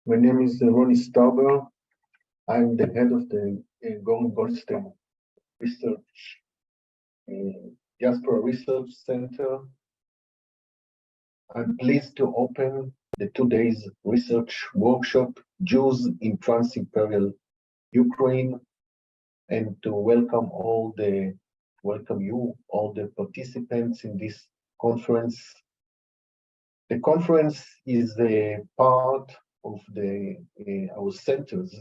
My name is Roni Stauber. I'm the head of the Goldstein Research Diaspora Research Center. I'm pleased to open the 2 days research workshop, Jews in Trans-Imperial Ukraine, and to welcome you, all the participants in this conference. The conference is a part of our center's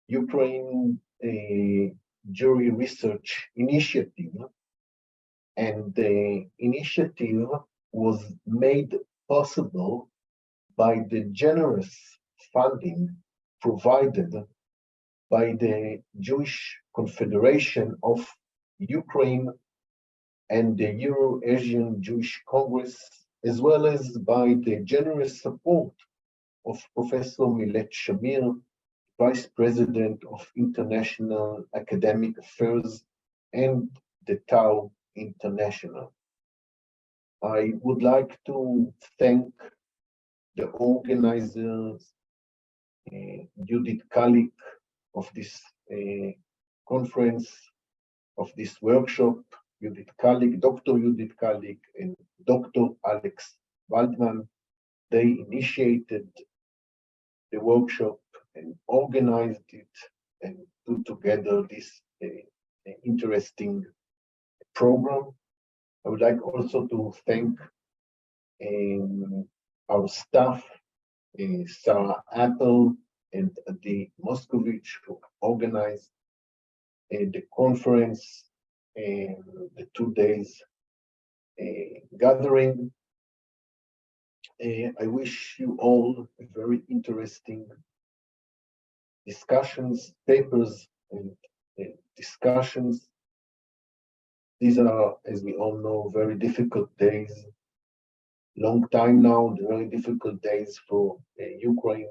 Ukraine Jury Research Initiative, and the initiative was made possible by the generous funding provided by the Jewish Confederation of Ukraine and the Euro-Asian Jewish Congress, as well as by the generous support of Professor Milet Shamir, Vice President of International Academic Affairs and the Tau International. I would like to thank the organizers, Judith Kalik of this conference, of this workshop, Judith Kalik, Dr. Judith Kalik, and Dr. Alex Waldman. They initiated the workshop and organized it and put together this interesting program. I would like also to thank our staff, Sarah Apple and Adi Moskovich, who organized the conference and the 2 days gathering. I wish you all a very interesting discussions, papers, and discussions. These are, as we all know, very difficult days. Long time now, very difficult days for Ukraine,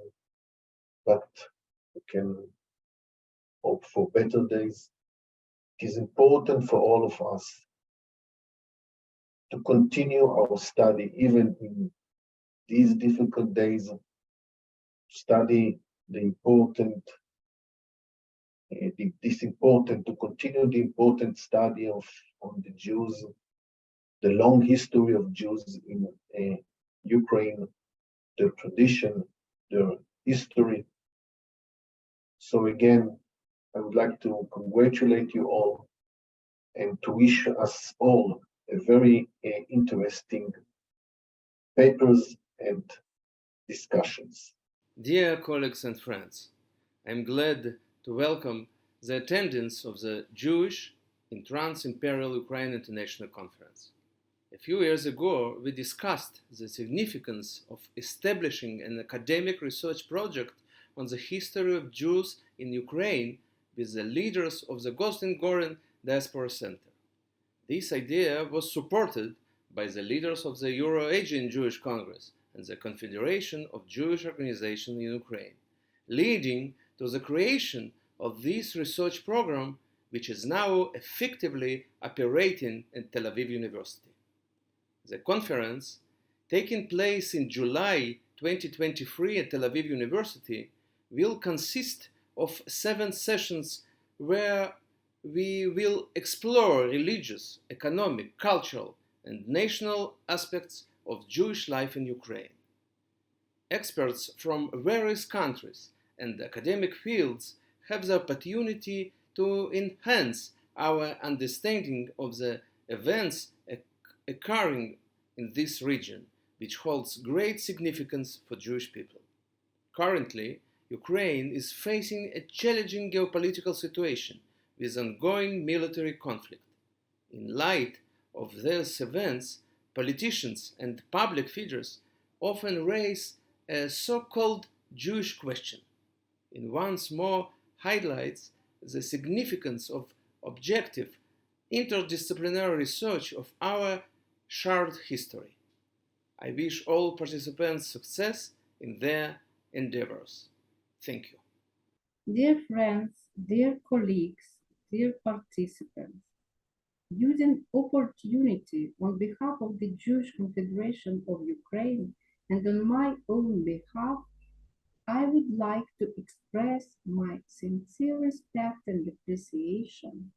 but we can hope for better days. It is important for all of us to continue our study, even in these difficult days, study the important, to continue the important study on the Jews, the long history of Jews in Ukraine, their tradition, their history. So again, I would like to congratulate you all and to wish us all a very interesting papers and discussions. Dear colleagues and friends, I'm glad to welcome the attendance of the Jewish in Trans-Imperial Ukraine International Conference. A few years ago, we discussed the significance of establishing an academic research project on the history of Jews in Ukraine with the leaders of the Goldstein-Goren Diaspora Center. This idea was supported by the leaders of the Euro-Asian Jewish Congress and the Confederation of Jewish Organizations in Ukraine, leading to the creation of this research program, which is now effectively operating at Tel Aviv University. The conference, taking place in July 2023 at Tel Aviv University, will consist of 7 sessions where we will explore religious, economic, cultural, and national aspects of Jewish life in Ukraine. Experts from various countries and academic fields have the opportunity to enhance our understanding of the events occurring in this region, which holds great significance for Jewish people. Currently, Ukraine is facing a challenging geopolitical situation with ongoing military conflict. In light of these events, politicians and public figures often raise a so-called Jewish question. It once more highlights the significance of objective, interdisciplinary research of our shared history. I wish all participants success in their endeavors. Thank you. Dear friends, dear colleagues, dear participants, using opportunity on behalf of the Jewish Confederation of Ukraine and on my own behalf, I would like to express my sincere respect and appreciation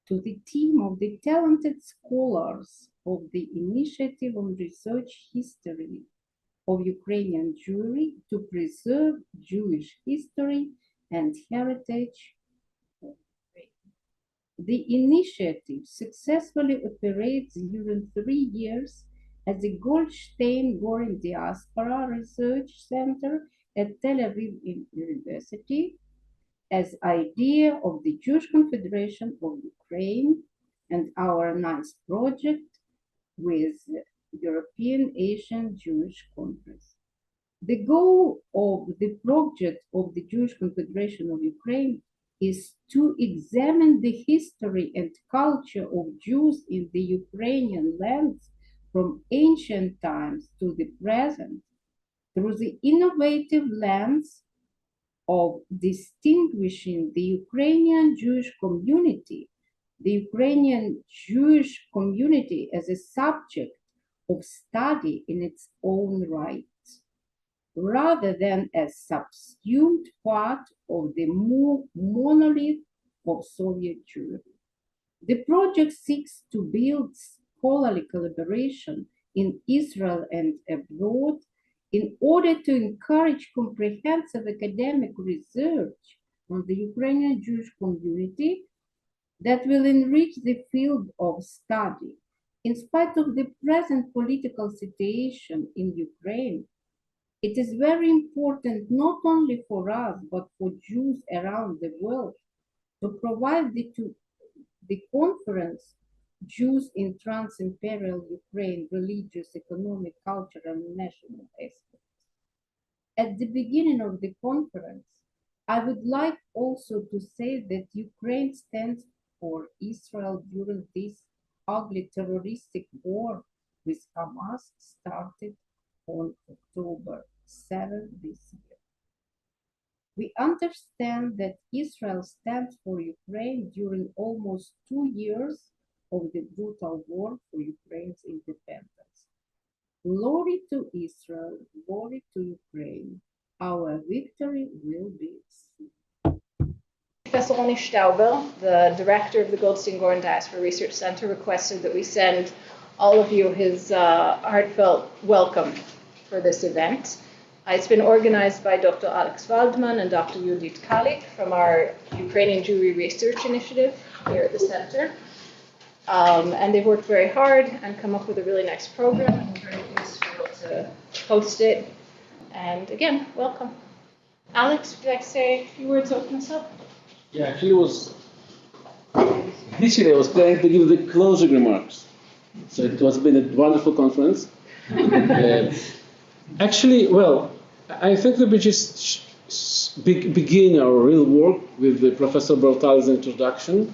to the team of the talented scholars of the Initiative on Research History of Ukrainian Jewry to preserve Jewish history and heritage. The initiative successfully operates during 3 years as the Goldstein-Goren Diaspora Research Center at Tel Aviv University, as idea of the Jewish Confederation of Ukraine and our NICE project with European Asian Jewish Conference. The goal of the project of the Jewish Confederation of Ukraine is to examine the history and culture of Jews in the Ukrainian lands from ancient times to the present through the innovative lens of distinguishing the Ukrainian Jewish community, the Ukrainian Jewish community as a subject of study in its own right, rather than as subsumed part of the monolith of Soviet Jewry. The project seeks to build scholarly collaboration in Israel and abroad in order to encourage comprehensive academic research on the Ukrainian Jewish community that will enrich the field of study. In spite of the present political situation in Ukraine, it is very important not only for us, but for Jews around the world to provide the conference Jews in Trans-Imperial Ukraine, religious, economic, cultural, and national aspects. At the beginning of the conference, I would like also to say that Ukraine stands for Israel during this ugly terroristic war with Hamas started on October 7 this year. We understand that Israel stands for Ukraine during almost 2 years of the brutal war for Ukraine's independence. Glory to Israel, glory to Ukraine. Our victory will be soon. Professor Roni Stauber, the director of the Goldstein-Goren Diaspora Research Center, requested that we send all of you his heartfelt welcome for this event. It's been organized by Dr. Alex Waldman and Dr. Judith Kalik from our Ukrainian Jewry Research Initiative here at the center. And they've worked very hard and come up with a really nice program. And we're very pleased to be able to host it. And again, welcome. Alex, would you like to say a few words to open us up? Yeah, actually initially I was planning to give the closing remarks. So it has been a wonderful conference. Actually, well, I think that we just begin our real work with Professor Bartal's introduction.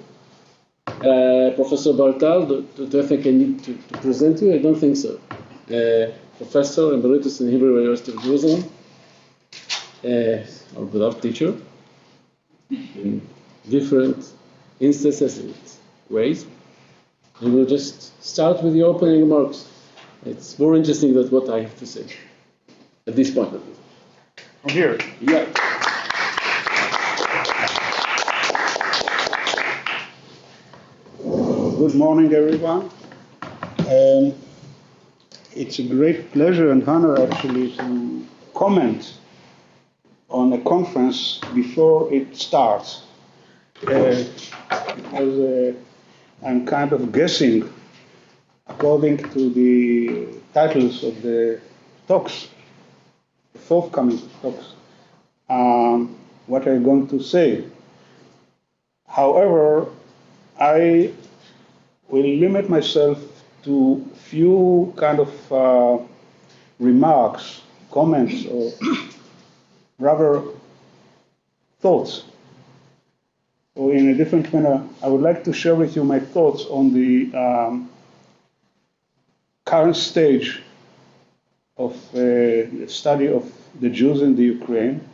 Professor Bartal, do I think I need to present you? I don't think so. Professor Emeritus in Hebrew University of Jerusalem, our beloved teacher, in different instances and ways. And we'll just start with the opening remarks. It's more interesting than what I have to say at this point. I'm here. Yeah. Good morning, everyone. It's a great pleasure and honor, actually, to comment on a conference before it starts. Because I'm kind of guessing, according to the titles of the talks, the forthcoming talks, what I'm going to say. However, I will limit myself to few kind of remarks, comments, or rather thoughts. Or in a different manner, I would like to share with you my thoughts on the current stage of the study of the Jews in the Ukraine.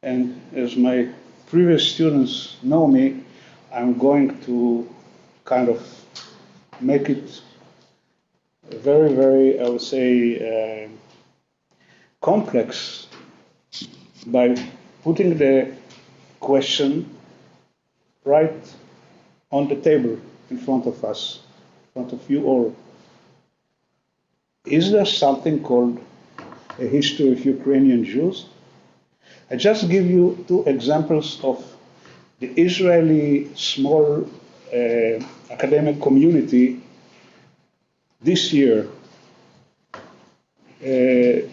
And as my previous students know me, I'm going to kind of make it very, very, I would say, complex by putting the question right on the table in front of us, in front of you all. Is there something called a history of Ukrainian Jews? I just give you two examples of the Israeli small academic community this year. The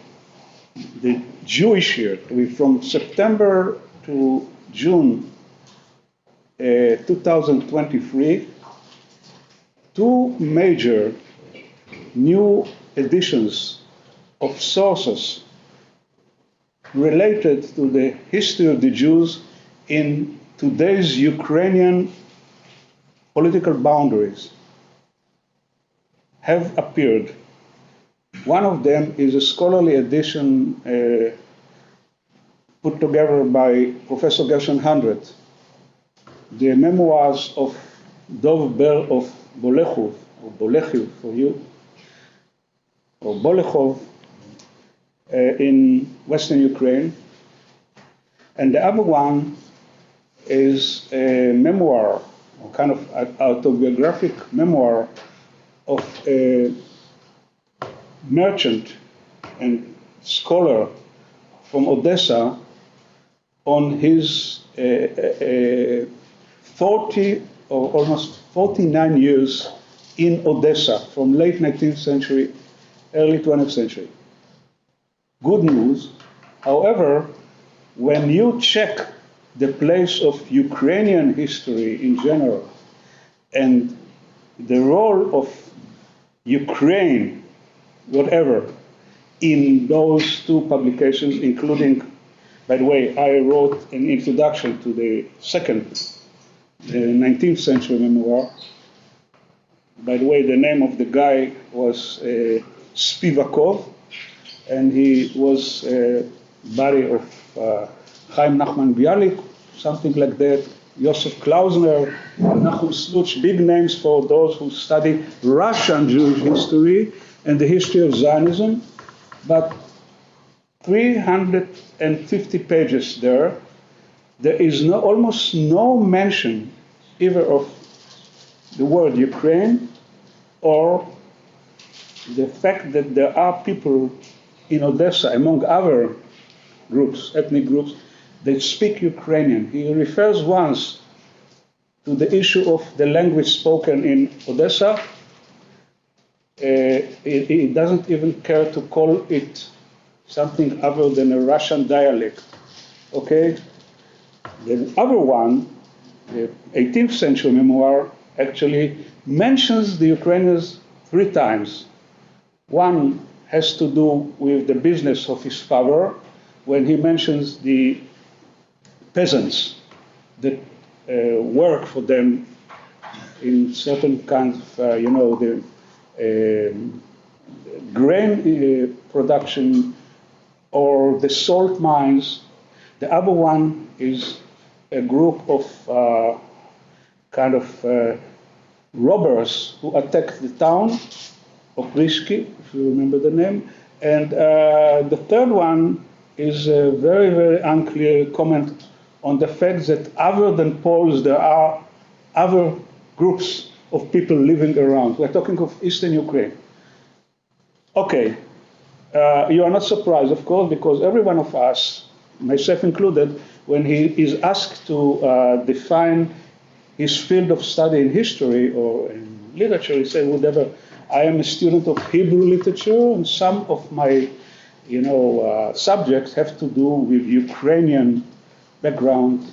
Jewish year, from September to June 2023, two major new editions of sources related to the history of the Jews in today's Ukrainian political boundaries have appeared. One of them is a scholarly edition put together by Professor Gershon Hundred, the memoirs of Dov Ber of Bolechov, or Bolechiv for you, or Bolechov in Western Ukraine. And the other one is a memoir, or kind of autobiographic memoir of a merchant and scholar from Odessa on his 40 or almost 49 years in Odessa from late 19th century, early 20th century. Good news, however, when you check the place of Ukrainian history in general and the role of Ukraine, whatever, in those two publications, including, by the way, I wrote an introduction to the second 19th century memoir. By the way, the name of the guy was Spivakov, and he was buddy of Haim Nachman Bialik, something like that, Yosef Klausner, Nachum Sluch, big names for those who study Russian Jewish history and the history of Zionism, but 350 pages there. There is almost no mention either of the word Ukraine or the fact that there are people in Odessa, among other groups, ethnic groups, that speak Ukrainian. He refers once to the issue of the language spoken in Odessa. He doesn't even care to call it something other than a Russian dialect. Okay? The other one, the 18th century memoir, actually mentions the Ukrainians 3 times. One has to do with the business of his father, when he mentions the peasants that work for them in certain kinds of, the grain production or the salt mines. The other one is a group of robbers who attacked the town of Rishki, if you remember the name. And the third one is a very, very unclear comment on the fact that other than Poles, there are other groups of people living around. We're talking of Eastern Ukraine. Okay, you are not surprised, of course, because every one of us, myself included, when he is asked to define his field of study in history or in literature, he said, whatever, I am a student of Hebrew literature, and some of my subjects have to do with Ukrainian background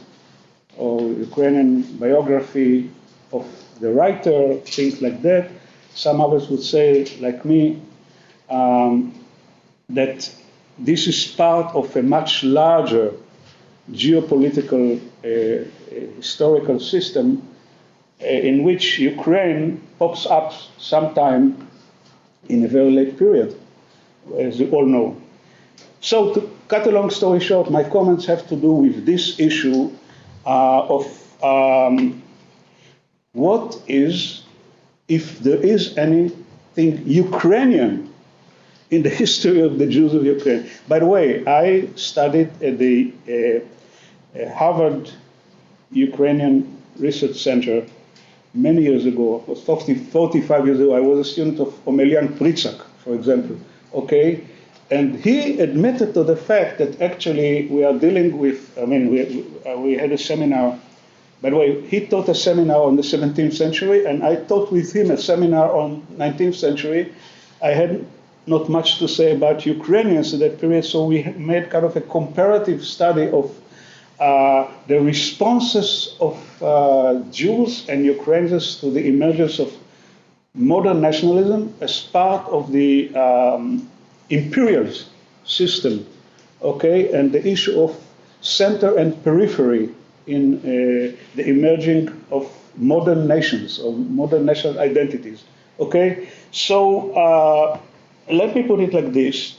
or Ukrainian biography of the writer, things like that. Some others would say, like me, that this is part of a much larger geopolitical historical system in which Ukraine pops up sometime in a very late period, as you all know. So to cut a long story short, my comments have to do with this issue of what is, if there is anything Ukrainian in the history of the Jews of Ukraine. By the way, I studied at the Harvard Ukrainian Research Center many years ago. It was 45 years ago. I was a student of Omelian Pritsak, for example. Okay, and he admitted to the fact that actually we are dealing with. I mean, we had a seminar. By the way, he taught a seminar on the 17th century, and I taught with him a seminar on 19th century. I had not much to say about Ukrainians at that period, so we made kind of a comparative study of the responses of Jews and Ukrainians to the emergence of modern nationalism as part of the imperial system, okay, and the issue of center and periphery in the emerging of modern nations, or modern national identities, okay? So let me put it like this,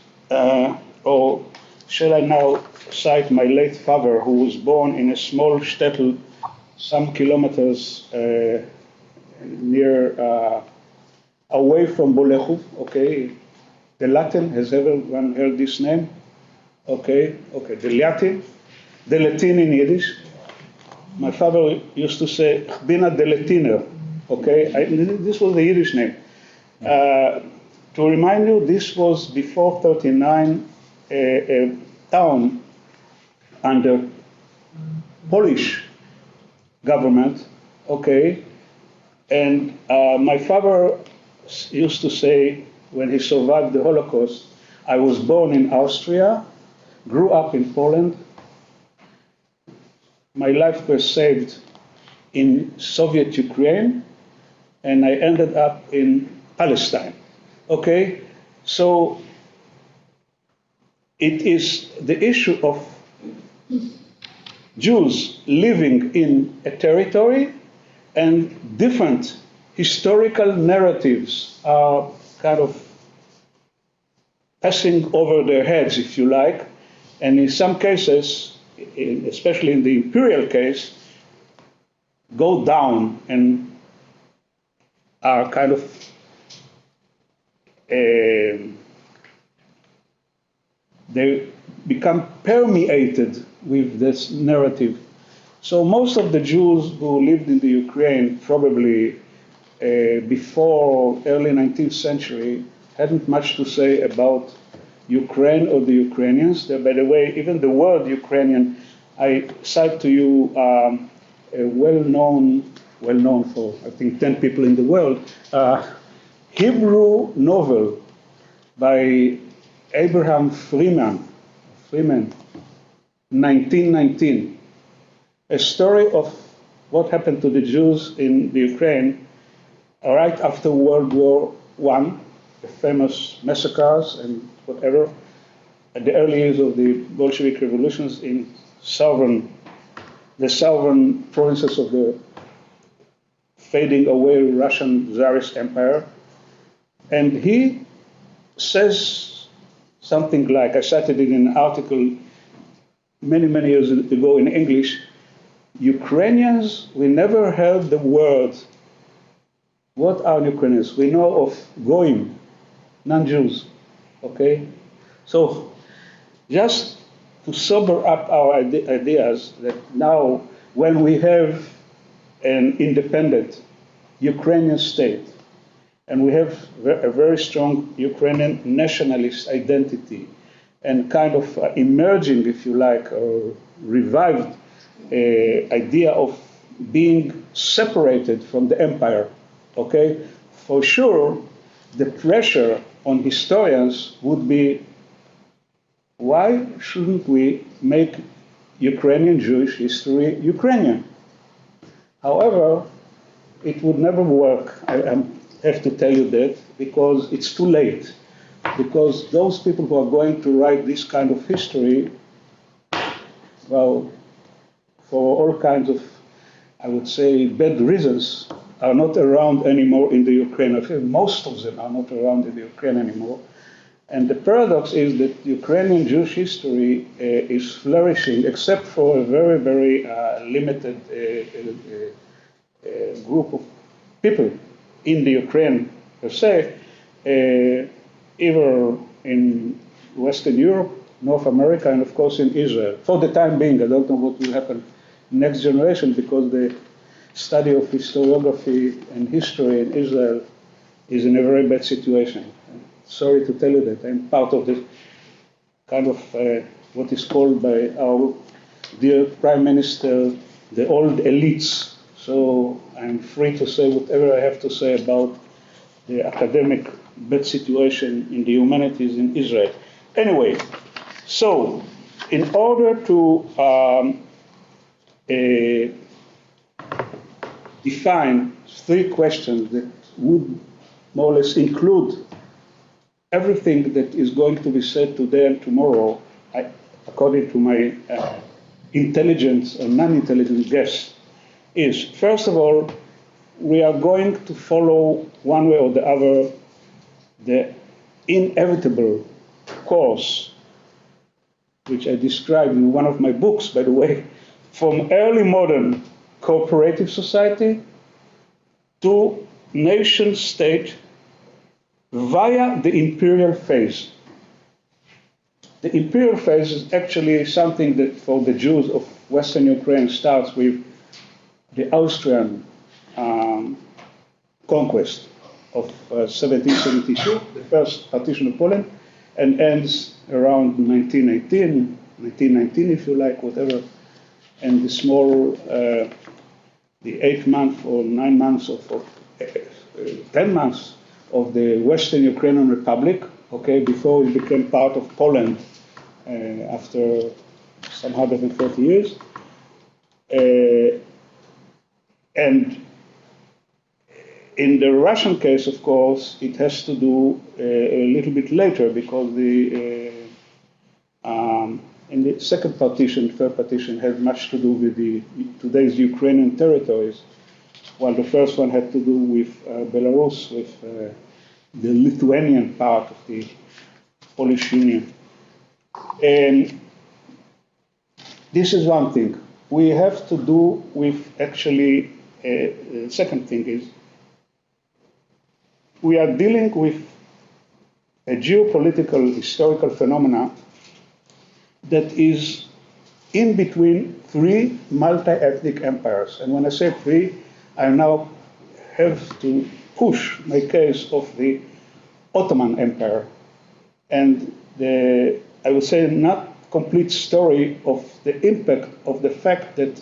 or shall I now cite my late father, who was born in a small shtetl some kilometers near, away from Bolechov, okay? The Latin, has everyone heard this name? Okay, the Latin in Yiddish. My father used to say, Bina de Latiner, okay? This was the Yiddish name. To remind you, this was before 39, a town under Polish government, okay? And my father used to say, when he survived the Holocaust, I was born in Austria, grew up in Poland. My life was saved in Soviet Ukraine, and I ended up in Palestine. Okay? So it is the issue of Jews living in a territory, and different historical narratives are kind of passing over their heads, if you like, and in some cases, especially in the imperial case, go down and are kind of they become permeated with this narrative. So most of the Jews who lived in the Ukraine, probably before early 19th century, hadn't much to say about Ukraine or the Ukrainians. By the way, even the word Ukrainian, I cite to you a well-known for, I think, 10 people in the world, Hebrew novel by Abraham Freeman, 1919, a story of what happened to the Jews in the Ukraine right after World War I, the famous massacres and whatever, at the early years of the Bolshevik revolutions in the southern provinces of the fading away Russian Tsarist Empire. And he says something like, I cited it in an article many, many years ago in English, Ukrainians, we never heard the word. What are Ukrainians? We know of Goyim, non-Jews, okay? So just to sober up our ideas that now when we have an independent Ukrainian state, and we have a very strong Ukrainian nationalist identity, and kind of emerging, if you like, or revived idea of being separated from the empire, okay? For sure, the pressure on historians would be, why shouldn't we make Ukrainian Jewish history Ukrainian? However, it would never work. I have to tell you that, because it's too late. Because those people who are going to write this kind of history, well, for all kinds of, I would say, bad reasons, are not around anymore in the Ukraine. I think most of them are not around in the Ukraine anymore. And the paradox is that Ukrainian Jewish history is flourishing, except for a very, very limited group of people in the Ukraine per se, either in Western Europe, North America, and of course in Israel. For the time being, I don't know what will happen next generation, because the study of historiography and history in Israel is in a very bad situation. Sorry to tell you that I'm part of the kind of what is called by our dear Prime Minister the old elites. So I'm free to say whatever I have to say about the academic bad situation in the humanities in Israel. Anyway, so in order to define three questions that would more or less include everything that is going to be said today and tomorrow, according to my intelligence and non-intelligent guess, is, first of all, we are going to follow one way or the other the inevitable course, which I described in one of my books, by the way, from early modern cooperative society to nation state via the imperial phase. The imperial phase is actually something that for the Jews of Western Ukraine starts with the Austrian conquest of 1772, the first partition of Poland, and ends around 1919 if you like, whatever, and the small, the 8 months or 9 months of 10 months of the Western Ukrainian Republic, okay, before it became part of Poland after some 130 years. And in the Russian case, of course, it has to do a little bit later, because in the second partition, third partition, had much to do with today's Ukrainian territories, while the first one had to do with Belarus, with the Lithuanian part of the Polish Union. And this is one thing. We have to do with actually, the second thing is, we are dealing with a geopolitical historical phenomena that is in between three multi-ethnic empires. And when I say three, I now have to push my case of the Ottoman Empire and I would say not complete story of the impact of the fact that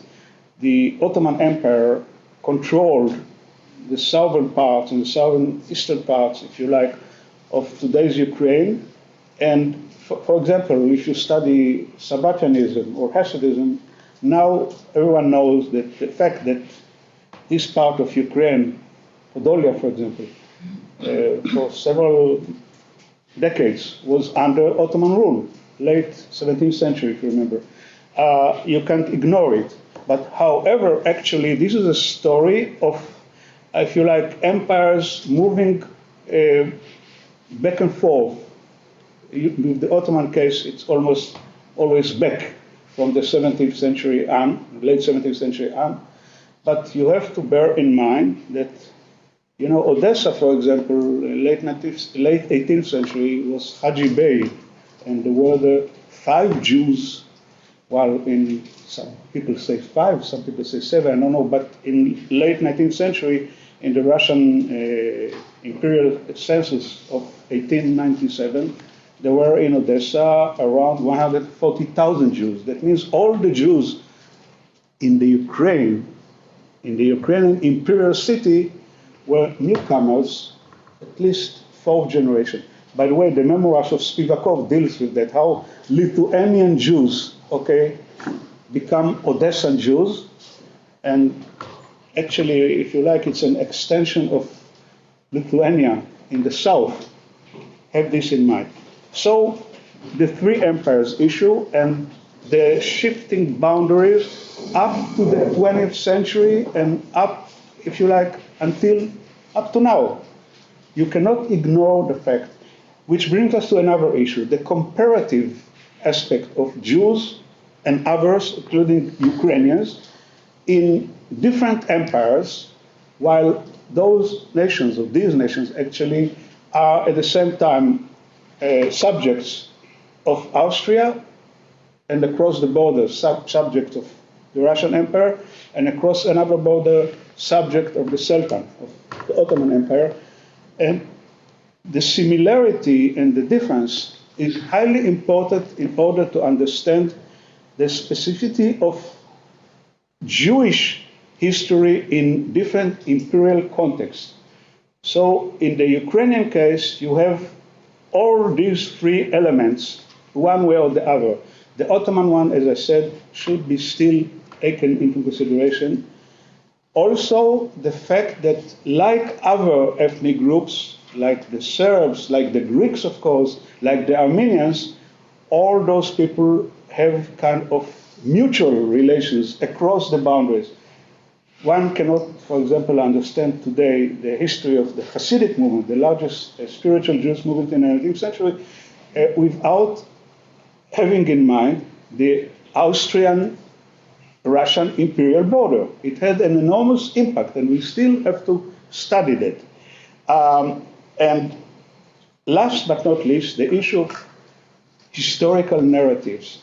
the Ottoman Empire controlled the southern parts and the southern eastern parts, if you like, of today's Ukraine. And for example, if you study Sabbatianism or Hasidism, now everyone knows that the fact that this part of Ukraine, Podolia, for example, for several decades was under Ottoman rule, late 17th century, if you remember. You can't ignore it. But however, actually, this is a story of, if you like, empires moving back and forth. With the Ottoman case, it's almost always back from the 17th century on, late 17th century on. But you have to bear in mind that, you know, Odessa, for example, late 18th century was Haji Bey, and there were 5 Jews, while in some people say 5, some people say 7, I don't know, but in late 19th century, in the Russian imperial census of 1897, there were in Odessa around 140,000 Jews. That means all the Jews in the Ukrainian imperial city were newcomers, at least 4th generation. By the way, the memoirs of Spivakov deals with that, how Lithuanian Jews, okay, become Odessan Jews, and actually, if you like, it's an extension of Lithuania in the south. Have this in mind. So, the three empires issue and the shifting boundaries up to the 20th century and up, if you like, until up to now. You cannot ignore the fact, which brings us to another issue, the comparative aspect of Jews and others, including Ukrainians, in different empires, while those nations, or these nations, actually are at the same time subjects of Austria, and across the border, subject of the Russian Empire, and across another border, subject of the Sultan, of the Ottoman Empire. And the similarity and the difference is highly important in order to understand the specificity of Jewish history in different imperial contexts. So in the Ukrainian case, you have all these three elements, one way or the other. The Ottoman one, as I said, should be still taken into consideration. Also, the fact that, like other ethnic groups, like the Serbs, like the Greeks, of course, like the Armenians, all those people have kind of mutual relations across the boundaries. One cannot, for example, understand today the history of the Hasidic movement, the largest spiritual Jewish movement in the 19th century, without having in mind the Austrian-Russian imperial border. It had an enormous impact, and we still have to study that. And last but not least, the issue of historical narratives.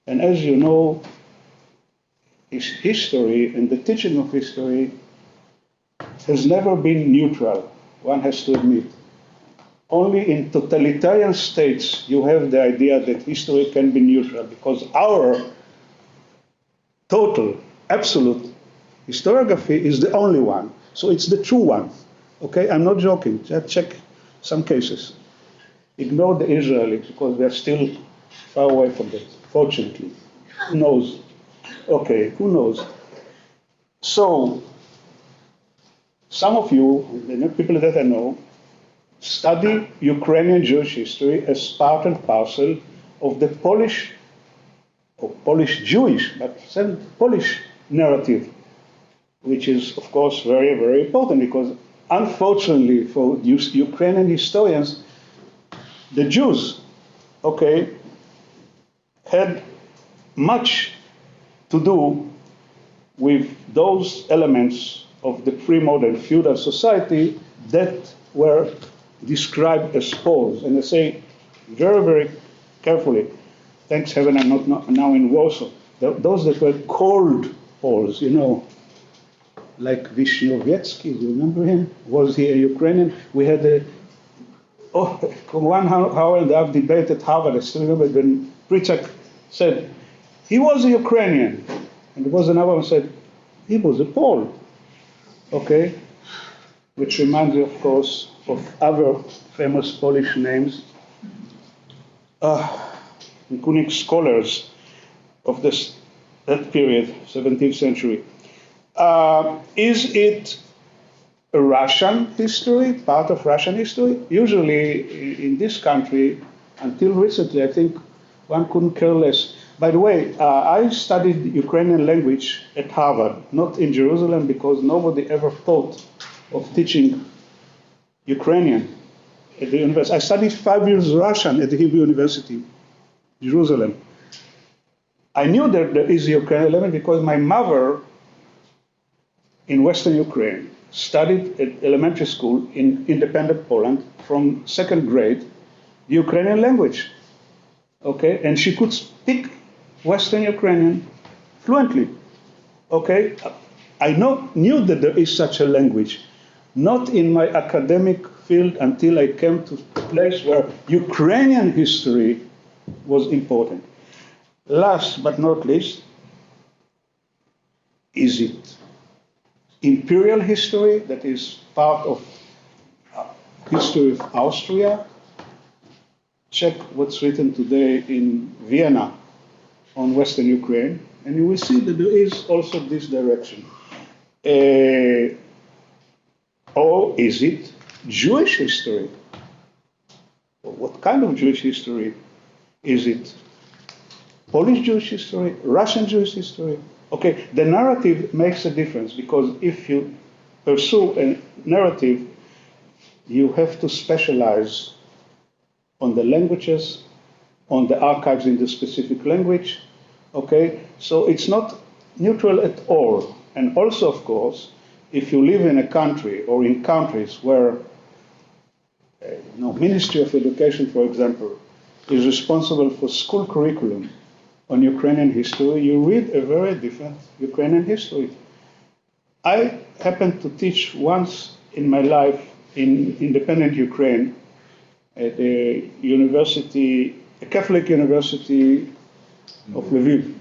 And as you know, history and the teaching of history has never been neutral, one has to admit. Only in totalitarian states you have the idea that history can be neutral, because our total, absolute historiography is the only one. So it's the true one. Okay, I'm not joking. Just check some cases. Ignore the Israeli, because they're still far away from that, fortunately. Who knows? Okay, who knows? So, some of you, the people that I know, study Ukrainian Jewish history as part and parcel of the Polish, or Polish-Jewish, but Polish narrative, which is, of course, very, very important, because unfortunately for Ukrainian historians, the Jews, okay, had much to do with those elements of the pre-modern feudal society that were described as Poles. And I say very, very carefully, thanks heaven I'm not now in Warsaw, those that were called Poles, you know, like Vishniowiecki, you remember him? Was he a Ukrainian? We had a 1 hour and a half debate at Harvard. I still remember when Qipchaq said, he was a Ukrainian. And there was another one who said, he was a Pole. Okay? Which reminds me, of course, of other famous Polish names, including scholars of that period, 17th century. Is it a Russian history, part of Russian history? Usually in this country, until recently, I think one couldn't care less. By the way, I studied Ukrainian language at Harvard, not in Jerusalem, because nobody ever thought of teaching Ukrainian at the university. I studied 5 years Russian at the Hebrew University, Jerusalem. I knew that there is a Ukrainian element because my mother in Western Ukraine studied at elementary school in independent Poland from 2nd grade, the Ukrainian language. Okay, and she could speak Western Ukrainian fluently. Okay, I knew that there is such a language, not in my academic field until I came to a place where Ukrainian history was important. Last but not least, is it imperial history that is part of history of Austria? Check what's written today in Vienna on Western Ukraine, and you will see that there is also this direction. Or is it Jewish history? What kind of Jewish history? Is it Polish Jewish history, Russian Jewish history? Okay, the narrative makes a difference, because if you pursue a narrative, you have to specialize on the languages, on the archives in the specific language. Okay, so it's not neutral at all. And also, of course, if you live in a country or in countries where Ministry of Education, for example, is responsible for school curriculum on Ukrainian history, you read a very different Ukrainian history. I happened to teach once in my life in independent Ukraine at a university, a Catholic university of Lviv.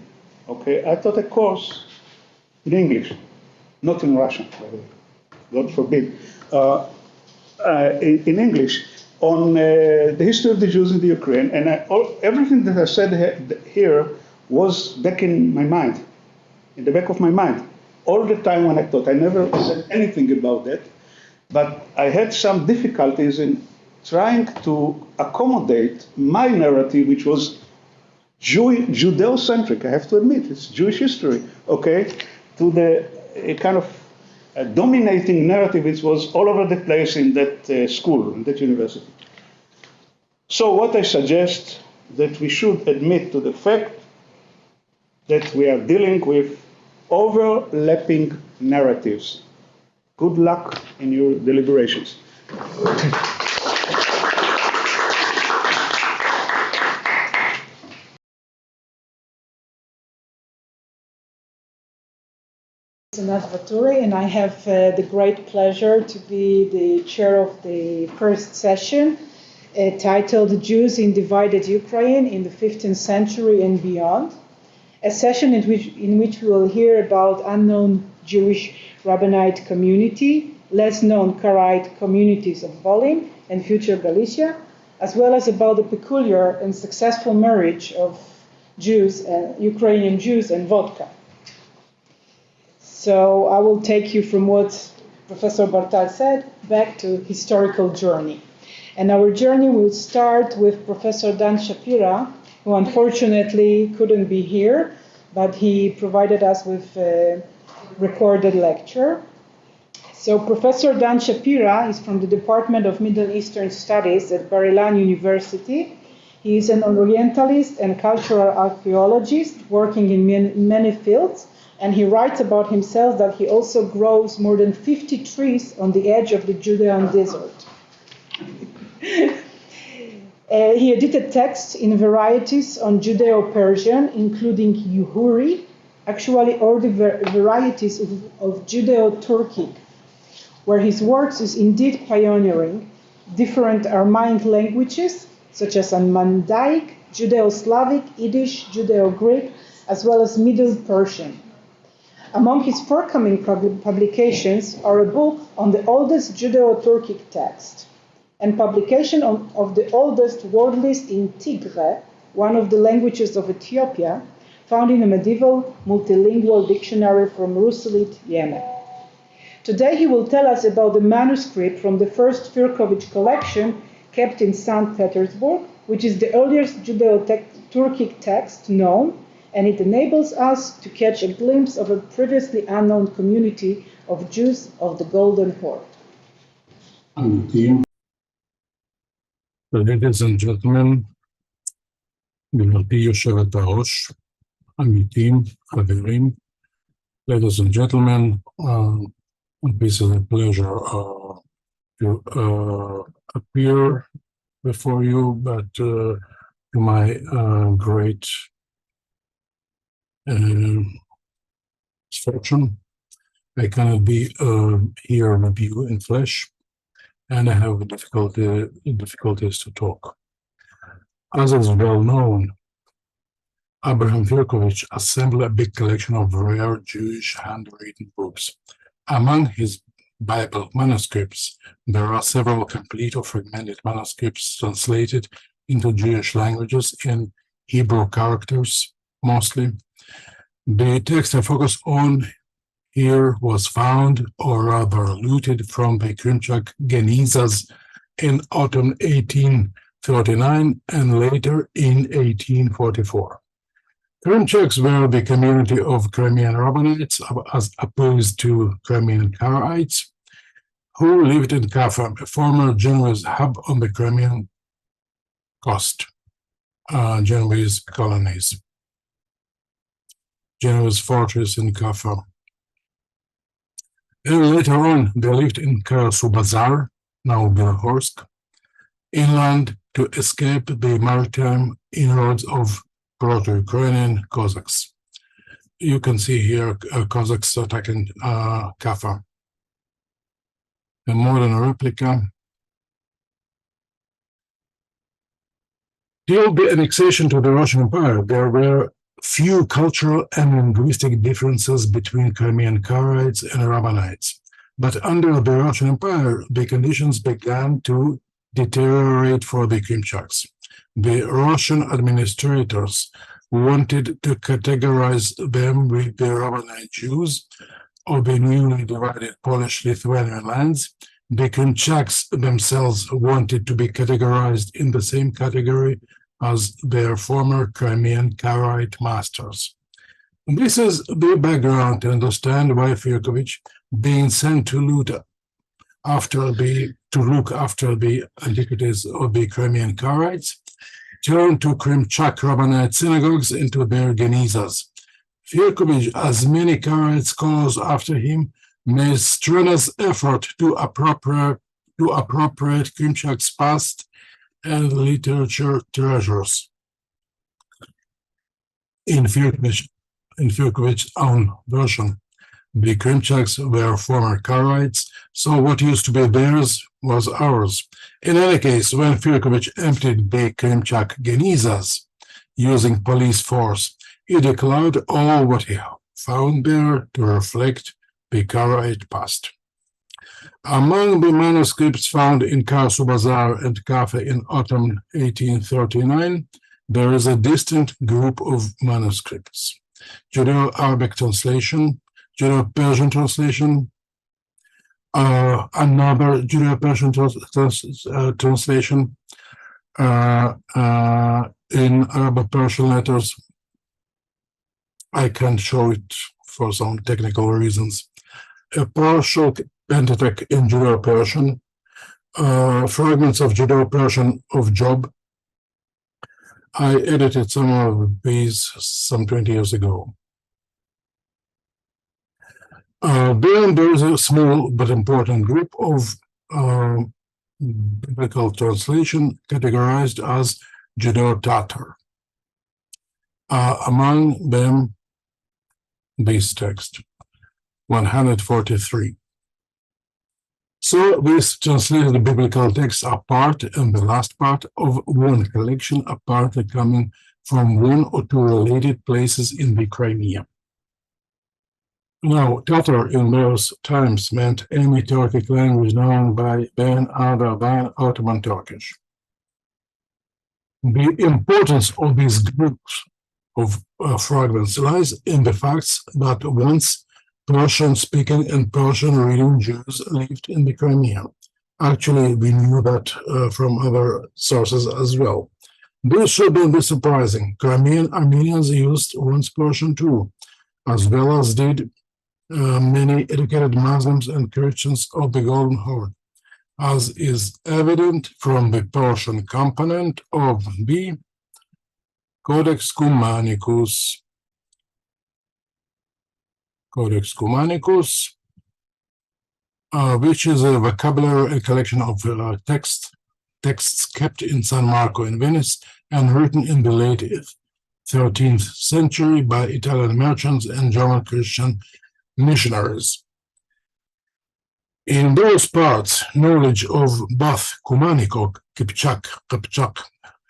Okay, I taught a course in English, not in Russian, by the way. God forbid. In English, on the history of the Jews in the Ukraine, and everything that I said here was back in my mind, in the back of my mind. All the time when I taught, I never said anything about that, but I had some difficulties in trying to accommodate my narrative, which was Judeo-centric, I have to admit, it's Jewish history, okay, to the kind of dominating narrative which was all over the place in that school, in that university. So what I suggest that we should admit to the fact that we are dealing with overlapping narratives. Good luck in your deliberations. Anat Vaturi, and I have the great pleasure to be the chair of the first session titled Jews in Divided Ukraine in the 15th Century and Beyond, a session in which we will hear about unknown Jewish Rabbanite community, less known Karaite communities of Volyn and future Galicia, as well as about the peculiar and successful marriage of Jews, Ukrainian Jews and vodka. So I will take you from what Professor Bartal said back to historical journey. And our journey will start with Professor Dan Shapira, who unfortunately couldn't be here, but he provided us with a recorded lecture. So Professor Dan Shapira is from the Department of Middle Eastern Studies at Bar-Ilan University. He is an Orientalist and cultural archaeologist working in many fields, and he writes about himself that he also grows more than 50 trees on the edge of the Judean desert. He edited texts in varieties on Judeo-Persian, including Yuhuri, actually all the varieties of Judeo-Turkic, where his works is indeed pioneering different Aramaic languages, such as Mandaic, Judeo-Slavic, Yiddish, Judeo-Greek, as well as Middle Persian. Among his forthcoming publications are a book on the oldest Judeo-Turkic text and publication of the oldest word list in Tigre, one of the languages of Ethiopia, found in a medieval multilingual dictionary from Ruselit, Yemen. Today he will tell us about the manuscript from the first Firkovich collection kept in St. Petersburg, which is the earliest Judeo-Turkic text known, and it enables us to catch a glimpse of a previously unknown community of Jews of the Golden Horde. Ladies and gentlemen, גברתי יושבת הראש, עמיתים, חברים, ladies and gentlemen, this is a pleasure to appear before you, but to my great misfortune, I cannot be here with you in flesh, and I have difficulties to talk. As is well known, Abraham Firkovich assembled a big collection of rare Jewish handwritten books. Among his Bible manuscripts, there are several complete or fragmented manuscripts translated into Jewish languages in Hebrew characters, mostly. The text I focus on here was found, or rather looted, from the Qipchaq genizas in autumn 1839 and later in 1844. Qipchaqs were the community of Crimean Rabbanites, as opposed to Crimean Karaites, who lived in Kaffa, a former Genoese hub on the Crimean coast, Genoese colonies. Genoese fortress in Kaffa. And later on, they lived in Karasubazar, now Belhorsk, inland to escape the maritime inroads of Proto-Ukrainian Cossacks. You can see here Cossacks attacking Kaffa. A modern replica. Till the annexation to the Russian Empire, there were few cultural and linguistic differences between Crimean Karaites and Rabbanites. But under the Russian Empire, the conditions began to deteriorate for the Qipchaqs. The Russian administrators wanted to categorize them with the Rabbanite Jews of the newly divided Polish-Lithuanian lands. The Qipchaqs themselves wanted to be categorized in the same category as their former Crimean Karaite masters. This is the background to understand why Firkovich, being sent to look after the antiquities of the Crimean Karaites, turned to Qipchaq Rabbanite synagogues into their genizas. Firkovich, as many Karaite scholars after him, made strenuous effort to appropriate Qipchaq's past and literature treasures. In Firkovich's own version, the Qipchaqs were former Karaites, so what used to be theirs was ours. In any case, when Firkovich emptied the Qipchaq genizas using police force, he declared all what he found there to reflect the Karaite past. Among the manuscripts found in Karasu Bazar and Kaffa in autumn 1839, there is a distinct group of manuscripts. Judeo-Arabic translation, Judeo-Persian translation, another Judeo-Persian translation in Arabo-Persian letters. I can't show it for some technical reasons. A partial Pentateuch in Judeo-Persian, fragments of Judeo-Persian of Job. I edited some of these some 20 years ago. Then there is a small but important group of biblical translation categorized as Judeo-Tatar. Among them, this text, 143. So this translates the biblical texts apart and the last part of one collection, apparently coming from one or two related places in the Crimea. Now, Tatar in those times meant any Turkic language known by then other than Ottoman Turkish. The importance of these groups of fragments lies in the facts that once Persian-speaking and Persian-reading Jews lived in the Crimea. Actually, we knew that from other sources as well. This shouldn't be surprising. Crimean Armenians used once Persian too, as well as did many educated Muslims and Christians of the Golden Horde, as is evident from the Persian component of the Codex Cumanicus. Codex Cumanicus, which is a vocabulary and collection of texts kept in San Marco in Venice and written in the late 13th century by Italian merchants and German Christian missionaries. In those parts, knowledge of both Cumanico, Qipchaq,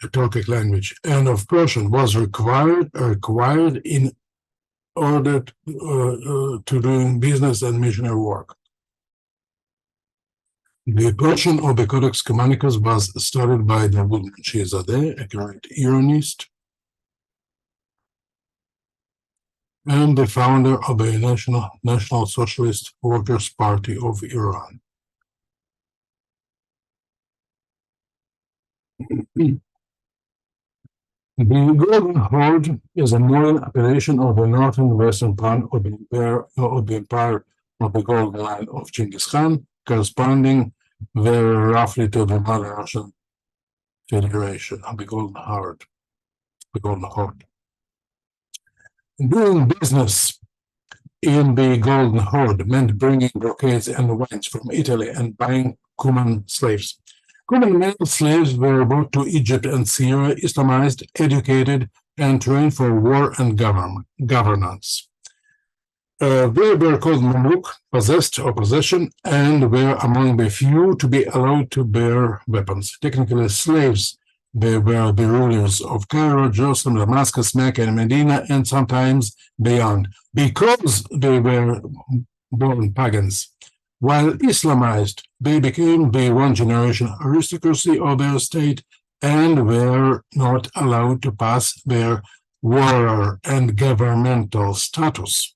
a Turkic language, and of Persian was required in order to doing business and missionary work. The Persian of the Codex Cumanicus was studied by the Shehzadeh, a great Iranist, and the founder of the National Socialist Workers' Party of Iran. The Golden Horde is a modern appellation of the northern western part of the empire of the Golden Line of Genghis Khan, corresponding very roughly to the modern Russian Federation of the Golden Horde. Doing business in the Golden Horde meant bringing brocades and wines from Italy and buying Cuman slaves. Common male slaves were brought to Egypt and Syria, Islamized, educated, and trained for war and governance. They were called Mamluk, possessed or possession, and were among the few to be allowed to bear weapons. Technically, slaves, they were the rulers of Cairo, Jerusalem, Damascus, Mecca, and Medina, and sometimes beyond, because they were born pagans. While Islamized, they became the one-generation aristocracy of their state and were not allowed to pass their warrior and governmental status.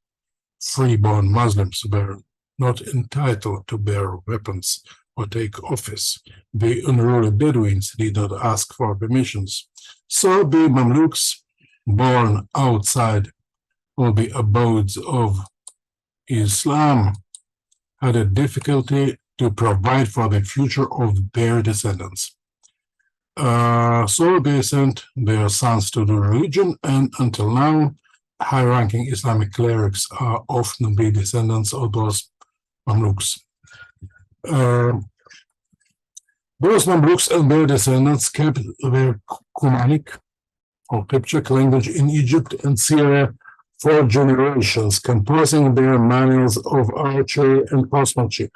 Freeborn Muslims were not entitled to bear weapons or take office. The unruly Bedouins did not ask for permissions. So the Mamluks, born outside of the abodes of Islam, had a difficulty to provide for the future of their descendants. So they sent their sons to the religion, and until now, high-ranking Islamic clerics are often the descendants of those Mamluks. Those Mamluks and their descendants kept their Cumanic or Qipchaq language in Egypt and Syria for generations, composing their manuals of archery and horsemanship,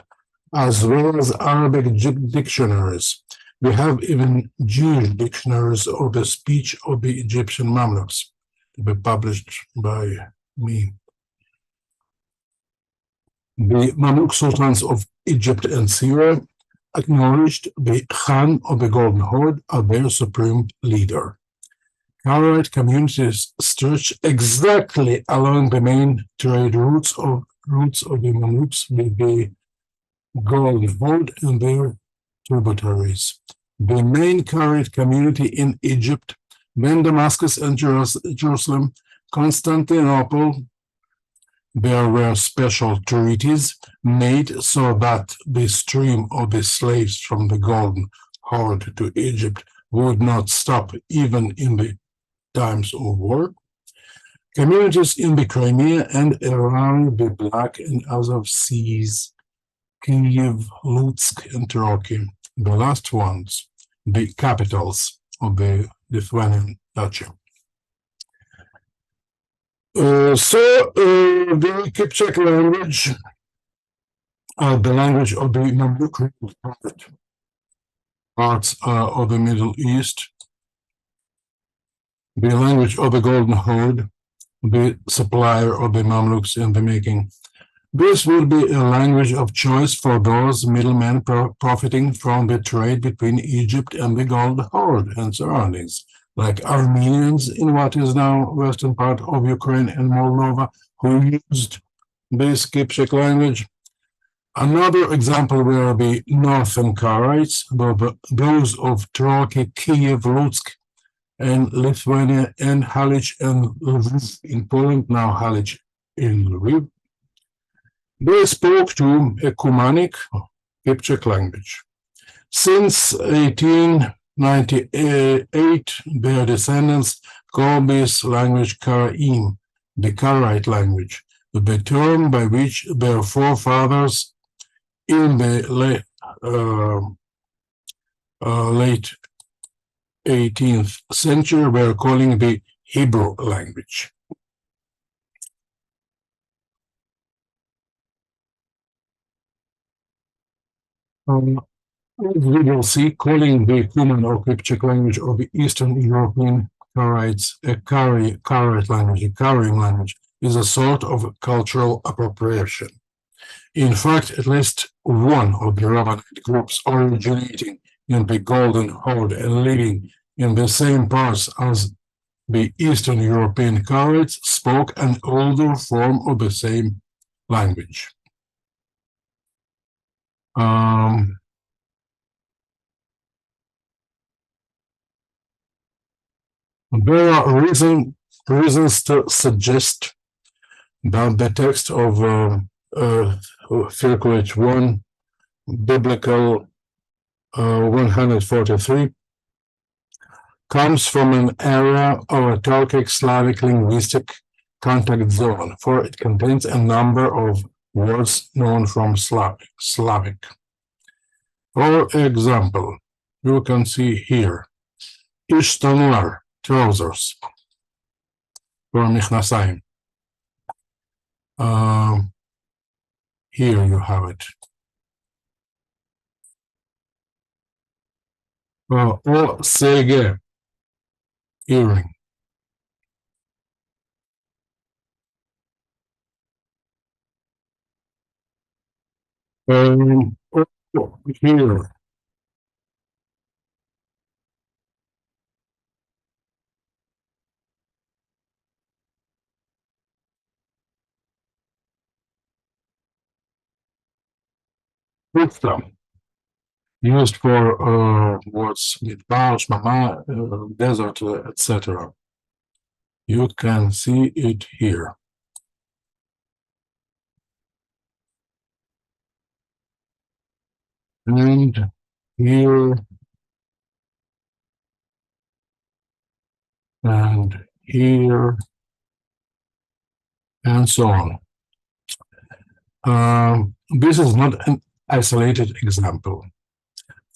as well as Arabic dictionaries. We have even Jewish dictionaries of the speech of the Egyptian Mamluks, to be published by me. The Mamluk sultans of Egypt and Syria acknowledged the Khan of the Golden Horde as their supreme leader. Karaite communities stretch exactly along the main trade routes of the Mamluks with the Golden Horde and their tributaries. The main Karaite community in Egypt, then Damascus and Jerusalem, Constantinople, there were special treaties made so that the stream of the slaves from the Golden Horde to Egypt would not stop even in the times of war. Communities in the Crimea and around the Black and Azov Seas, Kyiv, Lutsk, and Troki, the last ones, the capitals of the Lithuanian Duchy. The Qipchaq language, the language of the Mamluk parts of the Middle East, the language of the Golden Horde, the supplier of the Mamluks in the making. This would be a language of choice for those middlemen profiting from the trade between Egypt and the Golden Horde and surroundings, like Armenians in what is now western part of Ukraine and Moldova, who used this Qipchaq language. Another example were the northern Karaites, those of Troki, Kyiv, Lutsk, and Lithuania, and Halich and Lviv in Poland, now Halich in Lviv. They spoke to a Cumanic Qipchaq language. Since 1898, their descendants call this language Karaim, the Karaite language, the term by which their forefathers in the late 18th century were calling the Hebrew language. As we will see, calling the Cuman or Qipchaq language of the Eastern European Karaites a Karaite language, a Karian language, is a sort of cultural appropriation. In fact, at least one of the Rabbanite groups originating in the Golden Horde and living in the same parts as the Eastern European Karaites spoke an older form of the same language. There are reasons to suggest that the text of Firk 1, biblical 143, comes from an area of a Turkic Slavic linguistic contact zone, for it contains a number of words known from Slavic. For example, you can see here, Ishtanar, trousers, or Michnasayim. Here you have it. Or Sege, earring. Here. Wisdom used for words with Bash, Mama, desert, etc. You can see it here. And here, and here, and so on. This is not an isolated example.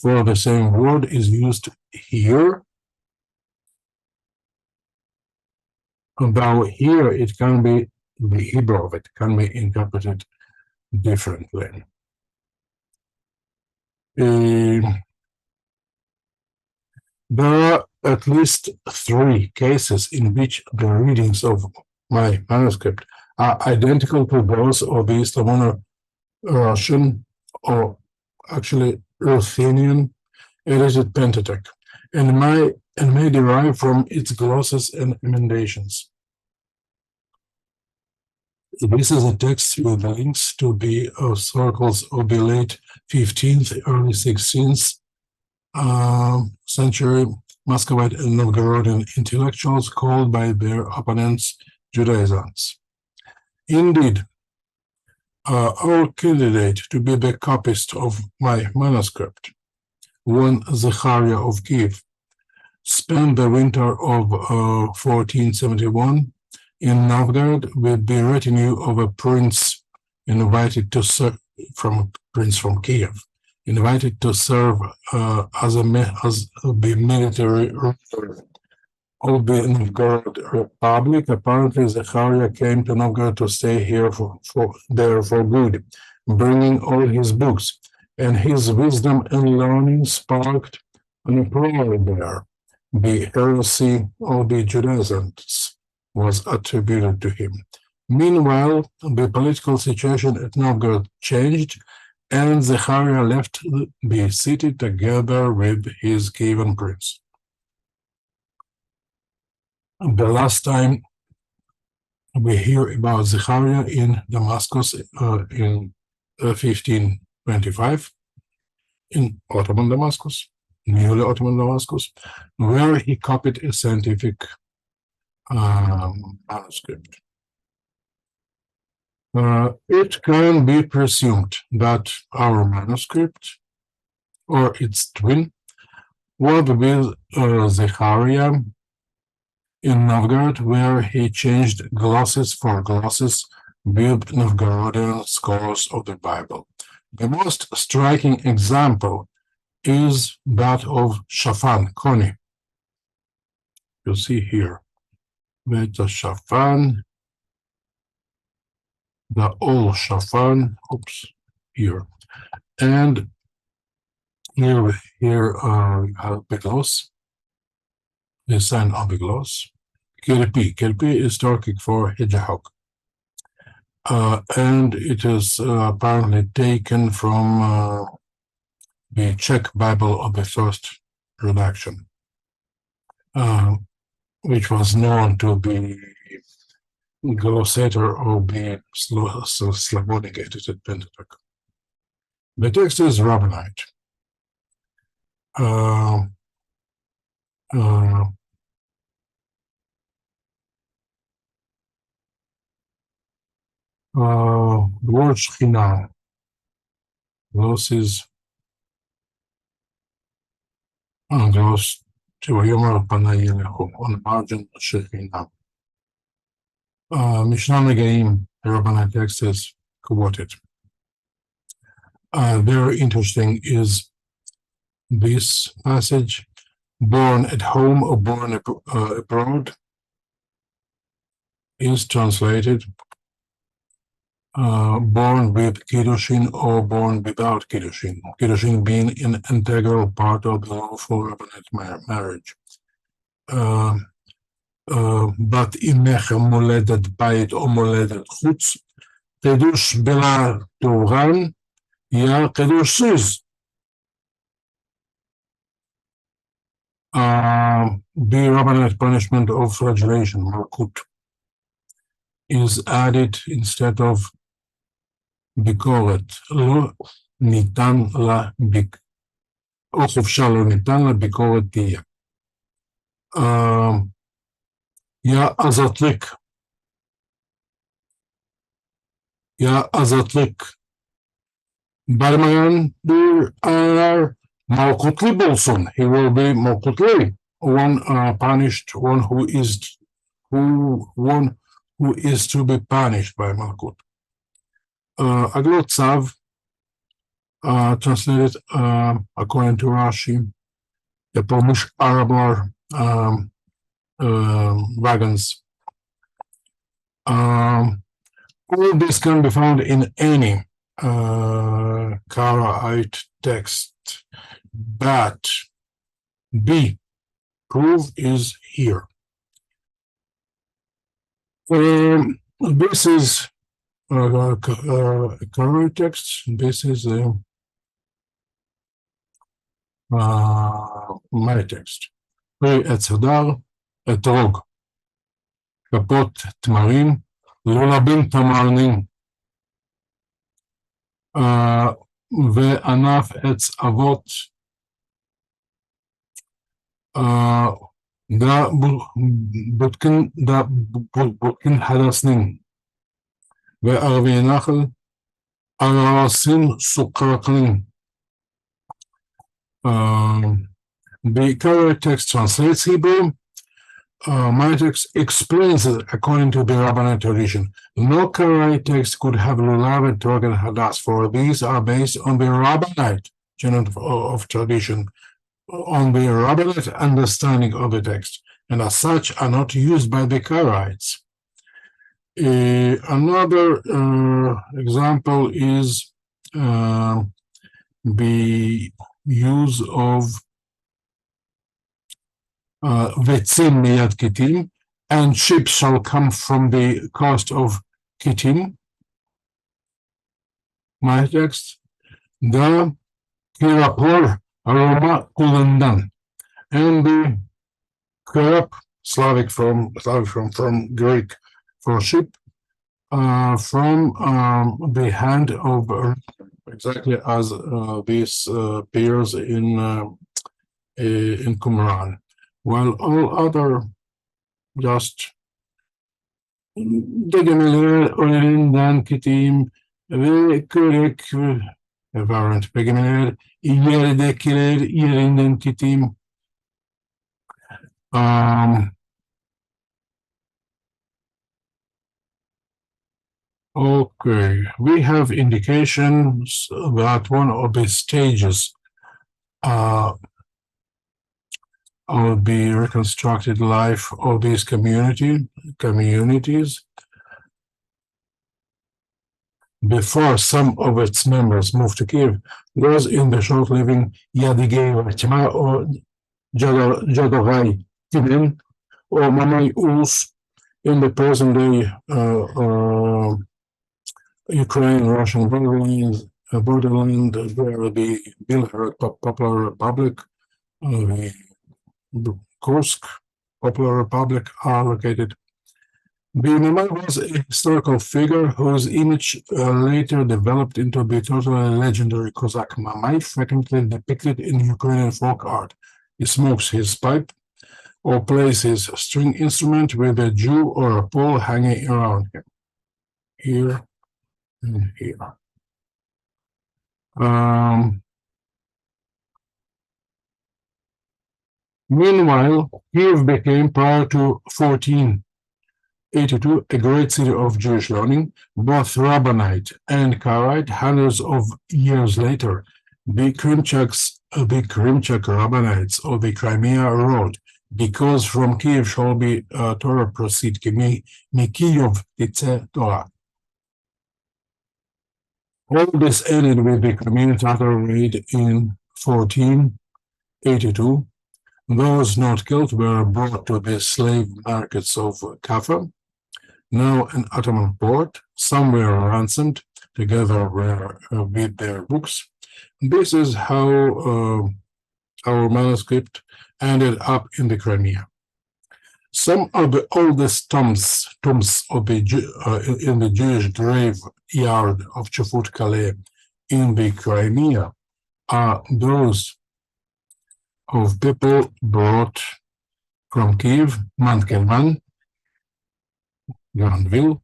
For the same word is used here. Though here it can be, the Hebrew of it can be interpreted differently. There are at least 3 cases in which the readings of my manuscript are identical to those of the Slavonic-Russian, or actually Ruthenian edited Pentateuch, and may derive from its glosses and emendations. This is a text with links to the circles of the late 15th, early 16th century Muscovite and Novgorodian intellectuals called by their opponents Judaizants. Indeed, our candidate to be the copyist of my manuscript, one Zechariah of Kyiv, spent the winter of 1471 in Novgorod with the retinue of a prince invited to serve from Kyiv, invited to serve as the military ruler of the Novgorod Republic. Apparently, Zechariah came to Novgorod to stay here for good, bringing all his books, and his wisdom and learning sparked an uproar there. The heresy of the Judaizants was attributed to him. Meanwhile, the political situation at Novgorod changed, and Zechariah left the city together with his Kievan prince. The last time we hear about Zechariah in Damascus in 1525, in Ottoman Damascus, newly Ottoman Damascus, where he copied a scientific manuscript. It can be presumed that our manuscript, or its twin, was with Zechariah in Novgorod, where he changed glosses for glosses with Novgorodian scholars of the Bible. The most striking example is that of Shafan, Koni. You see here, with the Shafan, the old Shafan, here. And here you have Beglos, the sign of Beglos. Kirpi is Turkic for Hedgehog. And it is apparently taken from the Czech Bible of the first redaction, which was known to be glossator of the Slavonic edited Pentateuch. The text is Rabbanite. The word Shechina, glosses, gloss, Tivayomer Panayelechu, on the margin Shechina. Mishnah Negaim, the Rabbanite text is quoted. Very interesting is this passage, born at home or born abroad, is translated born with Kiddushin or born without Kiddushin. Kiddushin being an integral part of the lawful Rabbanite marriage. בת אימך מולדת בית או מולדת חוץ, חידוש בלה טורן, יהיה חידוש סוס. The Rabbanite punishment of flagellation, malkut, is added instead of ביקורת. לא ניתן לה או חופשה לא ניתן לה, ביקורת תהיה. Ja azatlık. Ya azatlık. Barmayan bir malkutli bulsun. He will be malkutli. One punished, one who is to be punished by malkut. Aglot Tzav, translated according to Rashi, yapılmış arabalar wagons. All this can be found in any Karaite text, but B, proof is here. This is Karaite text. This is my text. Etzadar, אתרוג, כפות תמרים, לולבים תמרנים, וענף עץ אבות, דה בודקין חדסנים, וערבי נחל, ערסים סוכרקנים. The Karaite text translates Hebrew. My text explains it according to the Rabbanite tradition. No Karaite text could have lulav, etrog, and hadas, for these are based on the Rabbanite of tradition, on the Rabbanite understanding of the text, and as such are not used by the Karaites. Another example is the use of Vetzim miyad Kitim, and ships shall come from the coast of Kitim. My text, the Kirapor Aroma Kulandan, and the Kirap, Slavic from Greek for ship, from the hand of exactly as this appears in Qumran. While all other just Degemeler, Olindan, Kitim, Vekurek, variant Begemeler, Yerdekiler, Yerinden, Kitim. Okay, we have indications that one of the stages of the reconstructed life of these communities before some of its members moved to Kyiv was in the short-living Yadigei Vachma or Jadorai Timen or Mamai Urs in the present-day Ukraine-Russian borderland where the Belgorod Popular Republic, the Kursk Popular Republic are located. The Mamai was a historical figure whose image later developed into the totally legendary Cossack Mamai, frequently depicted in Ukrainian folk art. He smokes his pipe or plays his string instrument with a Jew or a Pole hanging around him. Here and here. Meanwhile, Kyiv became, prior to 1482, a great city of Jewish learning, both Rabbanite and Karaite. Hundreds of years later, the Qipchaq's the Qipchaq Rabbanites of the Crimea wrote, because from Kyiv shall be Torah proceed, Kyiv titze Torah. All this ended with the Crimean Tatar raid in 1482. Those not killed were brought to the slave markets of Kaffa, now an Ottoman port. Some were ransomed together with their books. This is how our manuscript ended up in the Crimea. Some of the oldest tombs of the in the Jewish graveyard of Chafut-Kaleh in the Crimea are those of people brought from Kyiv, Mankelman, Granville,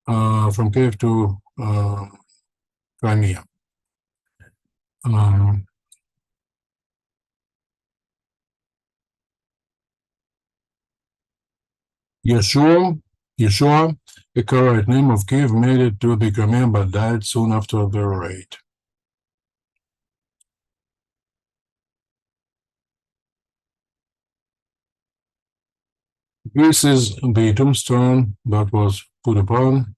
from Kyiv to Crimea. Yeshua, the correct name of Kyiv, made it to the Crimea but died soon after the raid. This is the tombstone that was put upon.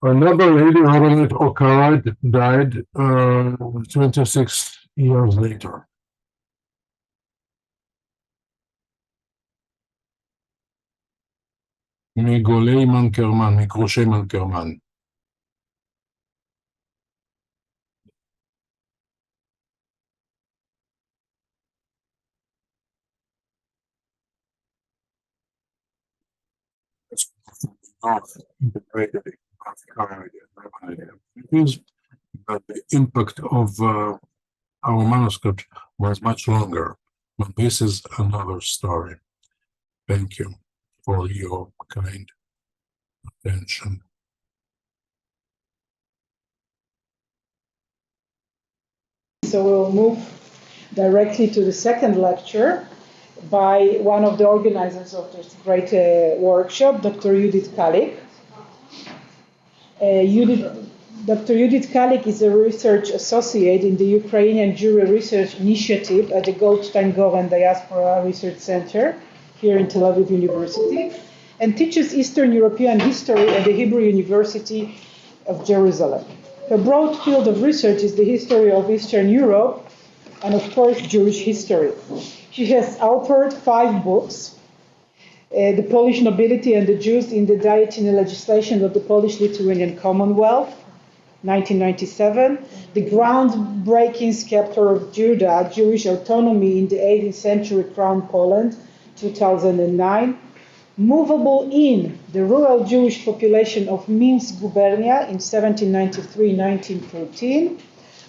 Another lady, Rabbanite Okara, died 26 years later. מגולי מנקרמן, מקרושי מנקרמן. Integrated because the impact of our manuscript was much longer, but this is another story. Thank you for your kind attention. So we'll move directly to the second lecture by one of the organizers of this great workshop, Dr. Judith Kalik. Dr. Judith Kalik is a research associate in the Ukrainian Jewry Research Initiative at the Goldstein-Goren Diaspora Research Center here in Tel Aviv University, and teaches Eastern European history at the Hebrew University of Jerusalem. Her broad field of research is the history of Eastern Europe and, of course, Jewish history. She has authored 5 books: The Polish Nobility and the Jews in the Dietine Legislation of the Polish-Lithuanian Commonwealth, 1997, The Groundbreaking Scepter of Judah, Jewish Autonomy in the 18th Century Crown Poland, 2009, Movable in the Rural Jewish Population of Minsk Gubernia in 1793-1914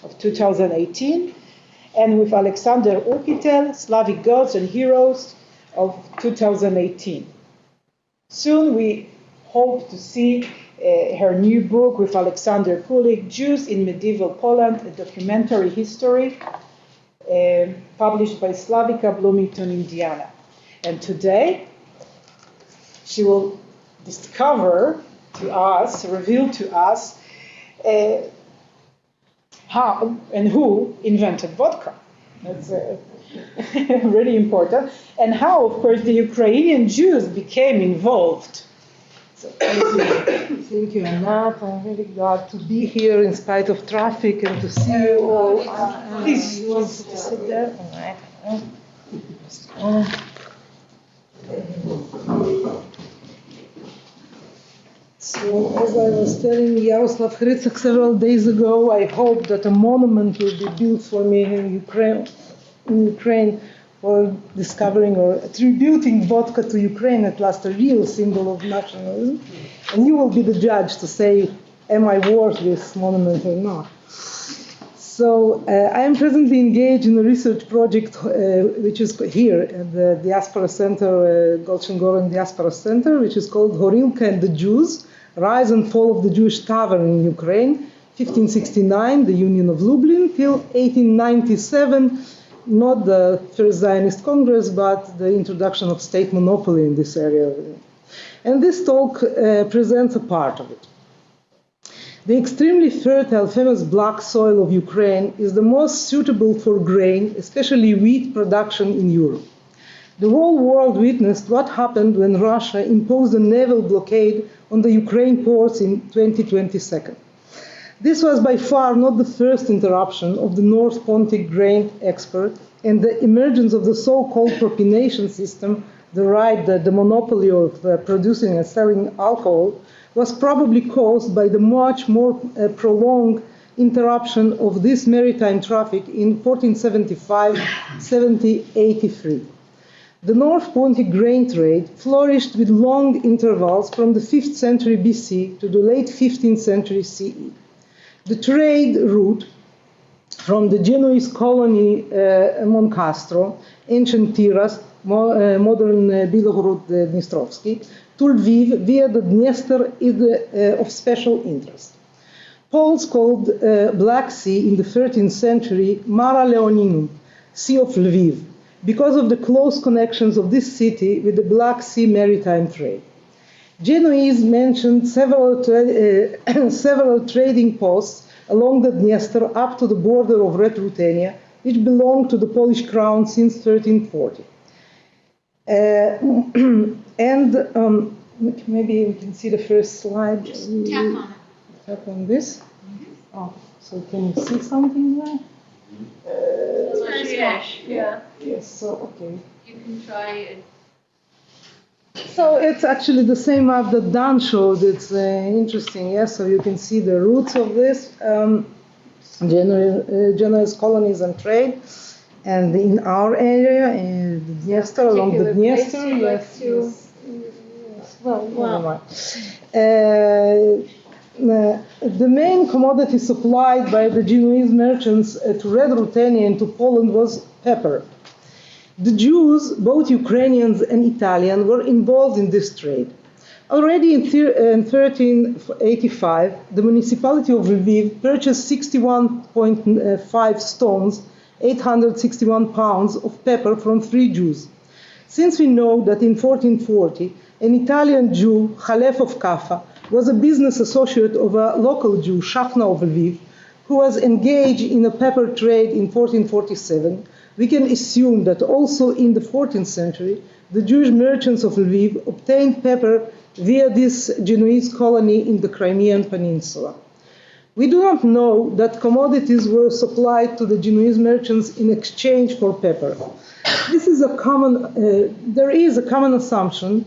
of 2018, and with Alexander Urkitel, Slavic Gods and Heroes of 2018. Soon we hope to see her new book with Alexander Kulik, Jews in Medieval Poland, a documentary history, published by Slavica, Bloomington, Indiana. And today, she will discover to us, reveal to us, how and who invented vodka. That's really important. And how, of course, the Ukrainian Jews became involved. So, thank you, Anat. I'm really glad to be here in spite of traffic and to see you all. Please, you want to sit there? All right. So, as I was telling Jaroslav Hrycak several days ago, I hope that a monument will be built for me in Ukraine for discovering or attributing vodka to Ukraine, at last a real symbol of nationalism. And you will be the judge to say, am I worth this monument or not? So I am presently engaged in a research project which is here at the Diaspora Center, Goldstein-Goren Diaspora Center, which is called Horilka and the Jews, Rise and Fall of the Jewish Tavern in Ukraine, 1569, the Union of Lublin, till 1897, not the First Zionist Congress, but the introduction of state monopoly in this area. and this talk presents a part of it. The extremely fertile, famous black soil of Ukraine is the most suitable for grain, especially wheat production in Europe. The whole world witnessed what happened when Russia imposed a naval blockade on the Ukraine ports in 2022. This was by far not the first interruption of the North Pontic grain export, and the emergence of the so-called propination system, the monopoly of producing and selling alcohol, was probably caused by the much more prolonged interruption of this maritime traffic in 1475-1783. The North Pontic grain trade flourished with long intervals from the 5th century BC to the late 15th century CE. The trade route from the Genoese colony Moncastro, ancient Tiras, modern Bilogorod-Dnistrovsky, to Lviv via the Dniester is of special interest. Poles called Black Sea in the 13th century Mara Leoninum, Sea of Lviv, because of the close connections of this city with the Black Sea maritime trade. Genoese mentioned several trading posts along the Dniester up to the border of Red Ruthenia, which belonged to the Polish crown since 1340. Maybe we can see the first slide. Just tap on it. Tap on this. Oh, so can you see something there? It's very small. Yeah. Yes, so okay. You can try it. So it's actually the same map that Dan showed. It's interesting, yes. So you can see the roots of this, Genoese colonies and trade. And in our area, in the Dniester, along the Dniester, yes. Well, never mind. The main commodity supplied by the Genoese merchants to Red Ruthenia and to Poland was pepper. The Jews, both Ukrainians and Italian, were involved in this trade. Already in 1385, the municipality of Lviv purchased 61.5 stones, 861 pounds of pepper from 3 Jews. Since we know that in 1440, an Italian Jew, Halef of Kaffa, was a business associate of a local Jew, Shachna of Lviv, who was engaged in a pepper trade in 1447, we can assume that also in the 14th century, the Jewish merchants of Lviv obtained pepper via this Genoese colony in the Crimean Peninsula. We do not know that commodities were supplied to the Genoese merchants in exchange for pepper. There is a common assumption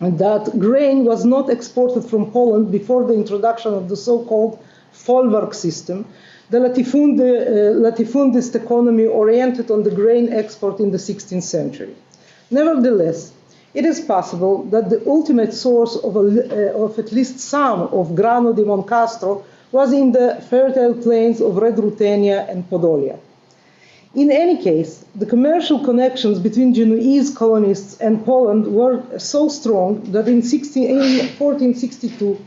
that grain was not exported from Poland before the introduction of the so-called folwark system, the latifundist economy oriented on the grain export in the 16th century. Nevertheless, it is possible that the ultimate source of at least some of Grano di Moncastro was in the fertile plains of Red Ruthenia and Podolia. In any case, the commercial connections between Genoese colonists and Poland were so strong that in 1462,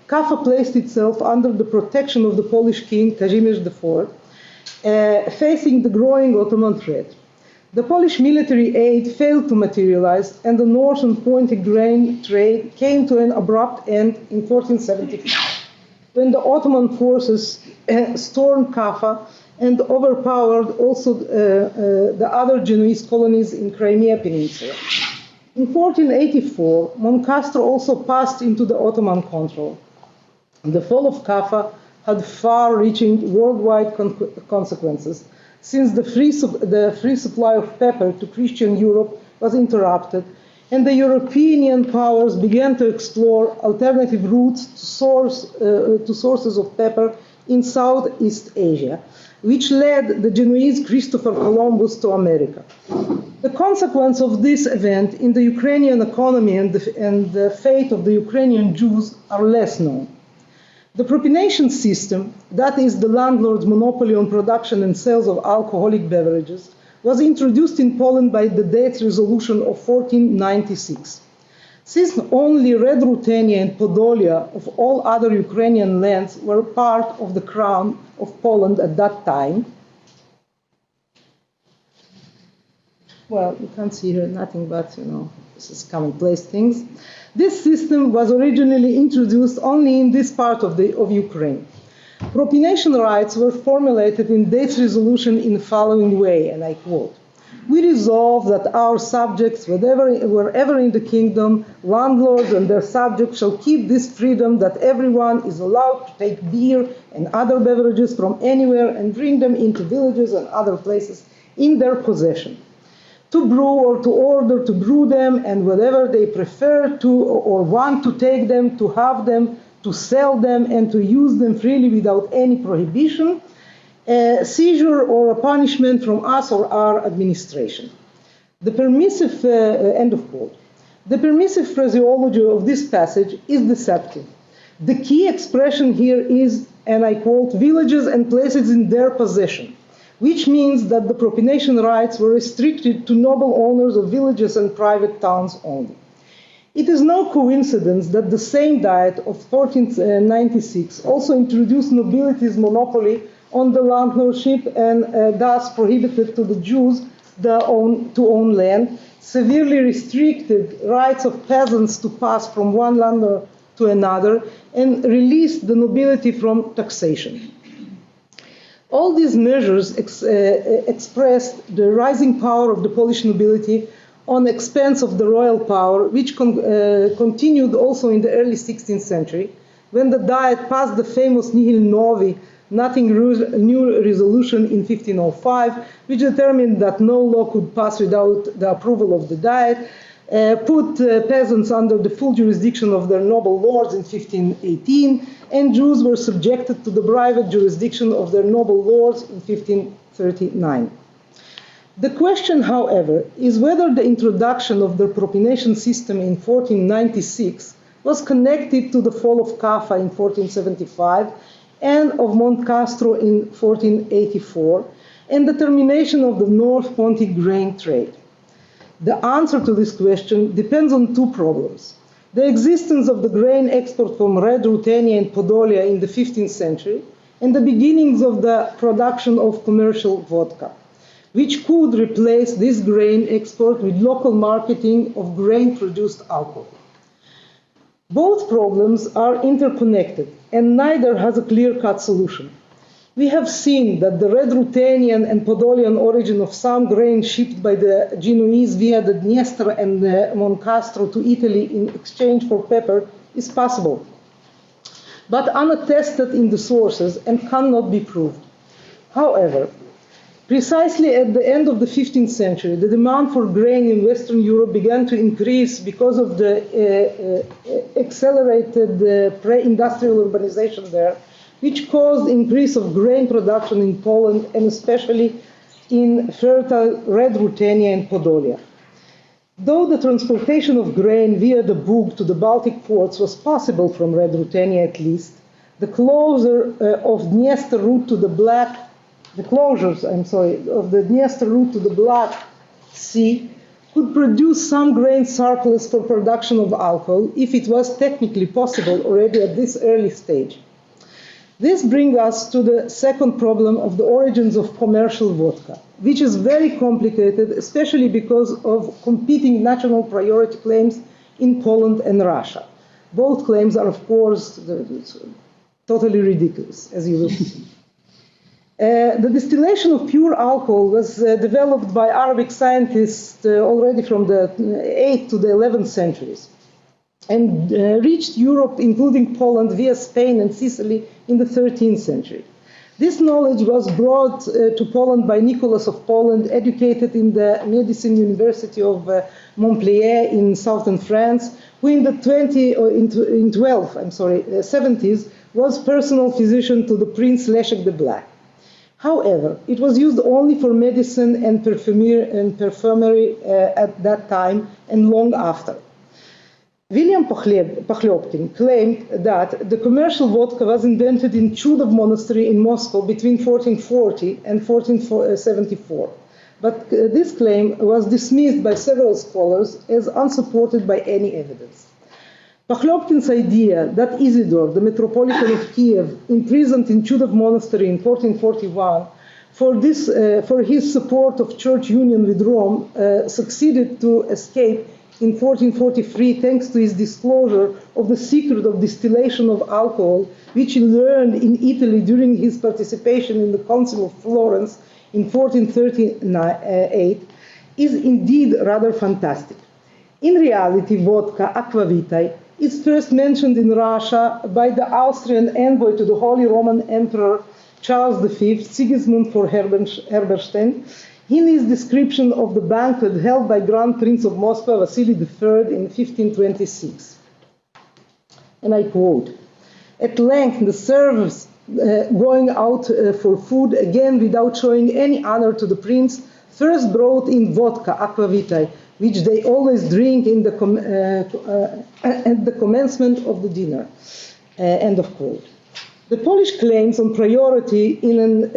Kaffa placed itself under the protection of the Polish king, Kazimierz IV, facing the growing Ottoman threat. The Polish military aid failed to materialize, and the northern Pontic grain trade came to an abrupt end in 1475, when the Ottoman forces stormed Kaffa and overpowered also the other Genoese colonies in Crimea Peninsula. In 1484, Moncastro also passed into the Ottoman control. The fall of Kaffa had far-reaching worldwide consequences, since the free supply of pepper to Christian Europe was interrupted, and the European powers began to explore alternative routes to sources of pepper in Southeast Asia, which led the Genoese Christopher Columbus to America. The consequence of this event in the Ukrainian economy and the fate of the Ukrainian Jews are less known. The propination system, that is the landlord's monopoly on production and sales of alcoholic beverages, was introduced in Poland by the Diet's resolution of 1496. Since only Red Ruthenia and Podolia of all other Ukrainian lands were part of the crown of Poland at that time, well, you can't see here nothing but, this is commonplace things. This system was originally introduced only in this part of Ukraine. Propination rights were formulated in Date's resolution in the following way, and I quote, "We resolve that our subjects, wherever in the kingdom, landlords and their subjects shall keep this freedom that everyone is allowed to take beer and other beverages from anywhere and bring them into villages and other places in their possession, to brew or to order to brew them, and whatever they prefer to or want to take them, to have them, to sell them, and to use them freely without any prohibition, seizure or a punishment from us or our administration." The permissive, end of quote. The permissive phraseology of this passage is deceptive. The key expression here is, and I quote, "villages and places in their possession," which means that the propination rights were restricted to noble owners of villages and private towns only. It is no coincidence that the same Diet of 1496 also introduced nobility's monopoly on the landlordship and thus prohibited to the Jews to own land, severely restricted rights of peasants to pass from one landlord to another, and released the nobility from taxation. All these measures expressed the rising power of the Polish nobility on the expense of the royal power, which continued also in the early 16th century, when the Diet passed the famous Nihil Novi, nothing new resolution in 1505, which determined that no law could pass without the approval of the Diet, put peasants under the full jurisdiction of their noble lords in 1518, and Jews were subjected to the private jurisdiction of their noble lords in 1539. The question, however, is whether the introduction of the propination system in 1496 was connected to the fall of Kaffa in 1475 and of Monte Castro in 1484, and the termination of the North Pontic grain trade. The answer to this question depends on two problems: the existence of the grain export from Red Ruthenia and Podolia in the 15th century, and the beginnings of the production of commercial vodka, which could replace this grain export with local marketing of grain-produced alcohol. Both problems are interconnected, and neither has a clear-cut solution. We have seen that the Red Ruthenian and Podolian origin of some grain shipped by the Genoese via the Dniester and the Monte Castro to Italy in exchange for pepper is possible, but unattested in the sources and cannot be proved. However, precisely at the end of the 15th century, the demand for grain in Western Europe began to increase because of the accelerated pre-industrial urbanization there, which caused increase of grain production in Poland and especially in fertile Red Ruthenia and Podolia. Though the transportation of grain via the Bug to the Baltic ports was possible from Red Ruthenia at least, the closure of Dniester route to the Dniester route to the Black Sea could produce some grain surplus for production of alcohol if it was technically possible already at this early stage. This brings us to the second problem of the origins of commercial vodka, which is very complicated, especially because of competing national priority claims in Poland and Russia. Both claims are, of course, totally ridiculous, as you will see. The distillation of pure alcohol was developed by Arabic scientists already from the 8th to the 11th centuries and reached Europe, including Poland, via Spain and Sicily in the 13th century. This knowledge was brought to Poland by Nicholas of Poland, educated in the Medicine University of Montpellier in southern France, who in the 70s was personal physician to the Prince Leszek the Black. However, it was used only for medicine and perfumery at that time and long after. William Pochlebkin claimed that the commercial vodka was invented in Chudov Monastery in Moscow between 1440 and 1474. But this claim was dismissed by several scholars as unsupported by any evidence. Pochlebkin's idea that Isidore, the Metropolitan of Kyiv, imprisoned in Chudov Monastery in 1441, for his support of church union with Rome, succeeded to escape in 1443 thanks to his disclosure of the secret of distillation of alcohol, which he learned in Italy during his participation in the Council of Florence in 1438, is indeed rather fantastic. In reality, vodka, aquavitae, is first mentioned in Russia by the Austrian envoy to the Holy Roman Emperor Charles V, Sigismund von Herberstein, in his description of the banquet held by Grand Prince of Moscow Vasily III in 1526. And I quote, "At length the servers going out for food, again without showing any honor to the prince, first brought in vodka, aquavitae, which they always drink in the at the commencement of the dinner." End of quote. The Polish claims on priority in an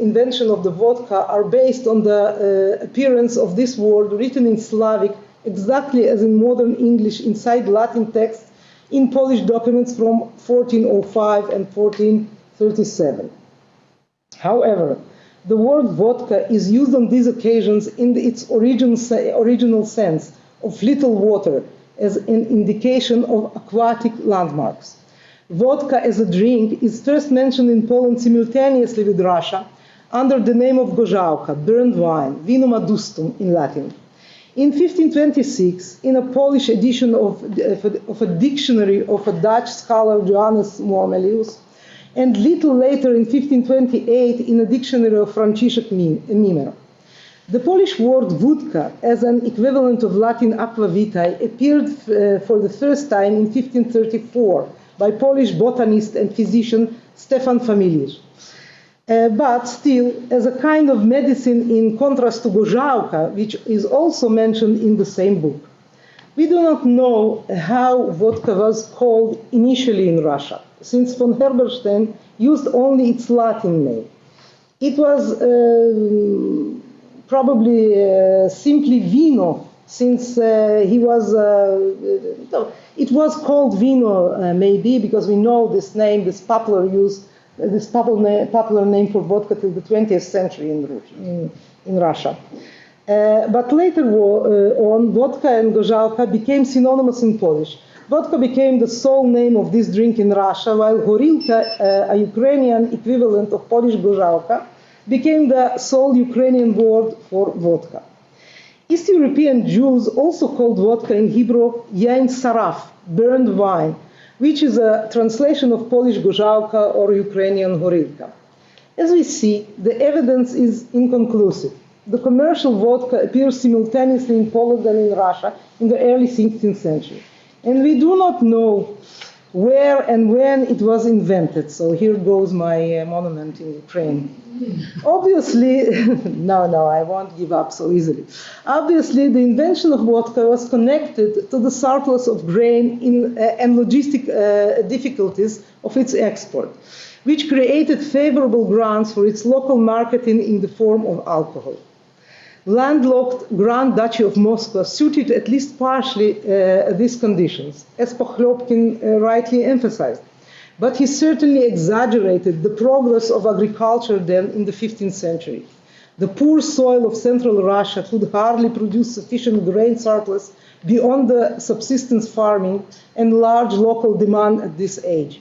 invention of the vodka are based on the appearance of this word written in Slavic, exactly as in modern English inside Latin texts in Polish documents from 1405 and 1437. However, the word vodka is used on these occasions in its original sense of little water as an indication of aquatic landmarks. Vodka as a drink is first mentioned in Poland simultaneously with Russia under the name of gorzałka, burned wine, vinum adustum in Latin. In 1526, in a Polish edition of a dictionary of a Dutch scholar, Johannes Moamelius, and little later in 1528 in a dictionary of Franciszek Mimer. The Polish word vodka as an equivalent of Latin aquavitae appeared for the first time in 1534 by Polish botanist and physician Stefan Familisz. But still, as a kind of medicine in contrast to gorzałka, which is also mentioned in the same book. We do not know how vodka was called initially in Russia, since von Herberstein used only its Latin name. It was probably simply vino, since he was, it was called vino maybe because we know this name, this popular name for vodka till the 20th century in Russia. But later on, vodka and gorzałka became synonymous in Polish. Vodka became the sole name of this drink in Russia, while horilka, a Ukrainian equivalent of Polish gorzałka, became the sole Ukrainian word for vodka. East European Jews also called vodka in Hebrew yain saraf, burned wine, which is a translation of Polish gorzałka or Ukrainian horilka. As we see, the evidence is inconclusive. The commercial vodka appears simultaneously in Poland and in Russia in the early 16th century. And we do not know where and when it was invented. So here goes my monument in Ukraine. Obviously, no, I won't give up so easily. Obviously, the invention of vodka was connected to the surplus of grain and logistic difficulties of its export, which created favorable grounds for its local marketing in the form of alcohol. Landlocked Grand Duchy of Moscow suited at least partially these conditions, as Pochlopkin rightly emphasized. But he certainly exaggerated the progress of agriculture then in the 15th century. The poor soil of central Russia could hardly produce sufficient grain surplus beyond the subsistence farming and large local demand at this age.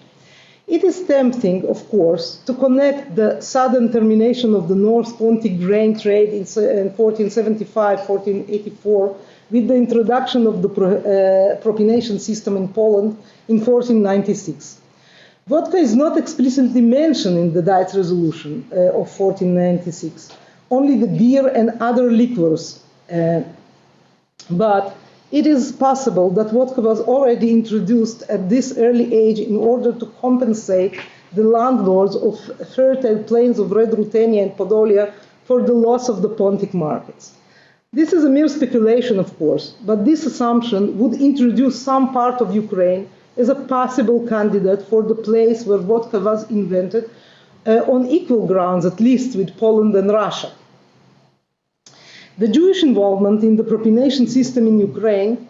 It is tempting, of course, to connect the sudden termination of the North Pontic grain trade in 1475-1484 with the introduction of the propination system in Poland in 1496. Vodka is not explicitly mentioned in the Diet Resolution of 1496, only the beer and other liquors. But it is possible that vodka was already introduced at this early age in order to compensate the landlords of fertile plains of Red Ruthenia and Podolia for the loss of the Pontic markets. This is a mere speculation, of course, but this assumption would introduce some part of Ukraine as a possible candidate for the place where vodka was invented on equal grounds, at least with Poland and Russia. The Jewish involvement in the propination system in Ukraine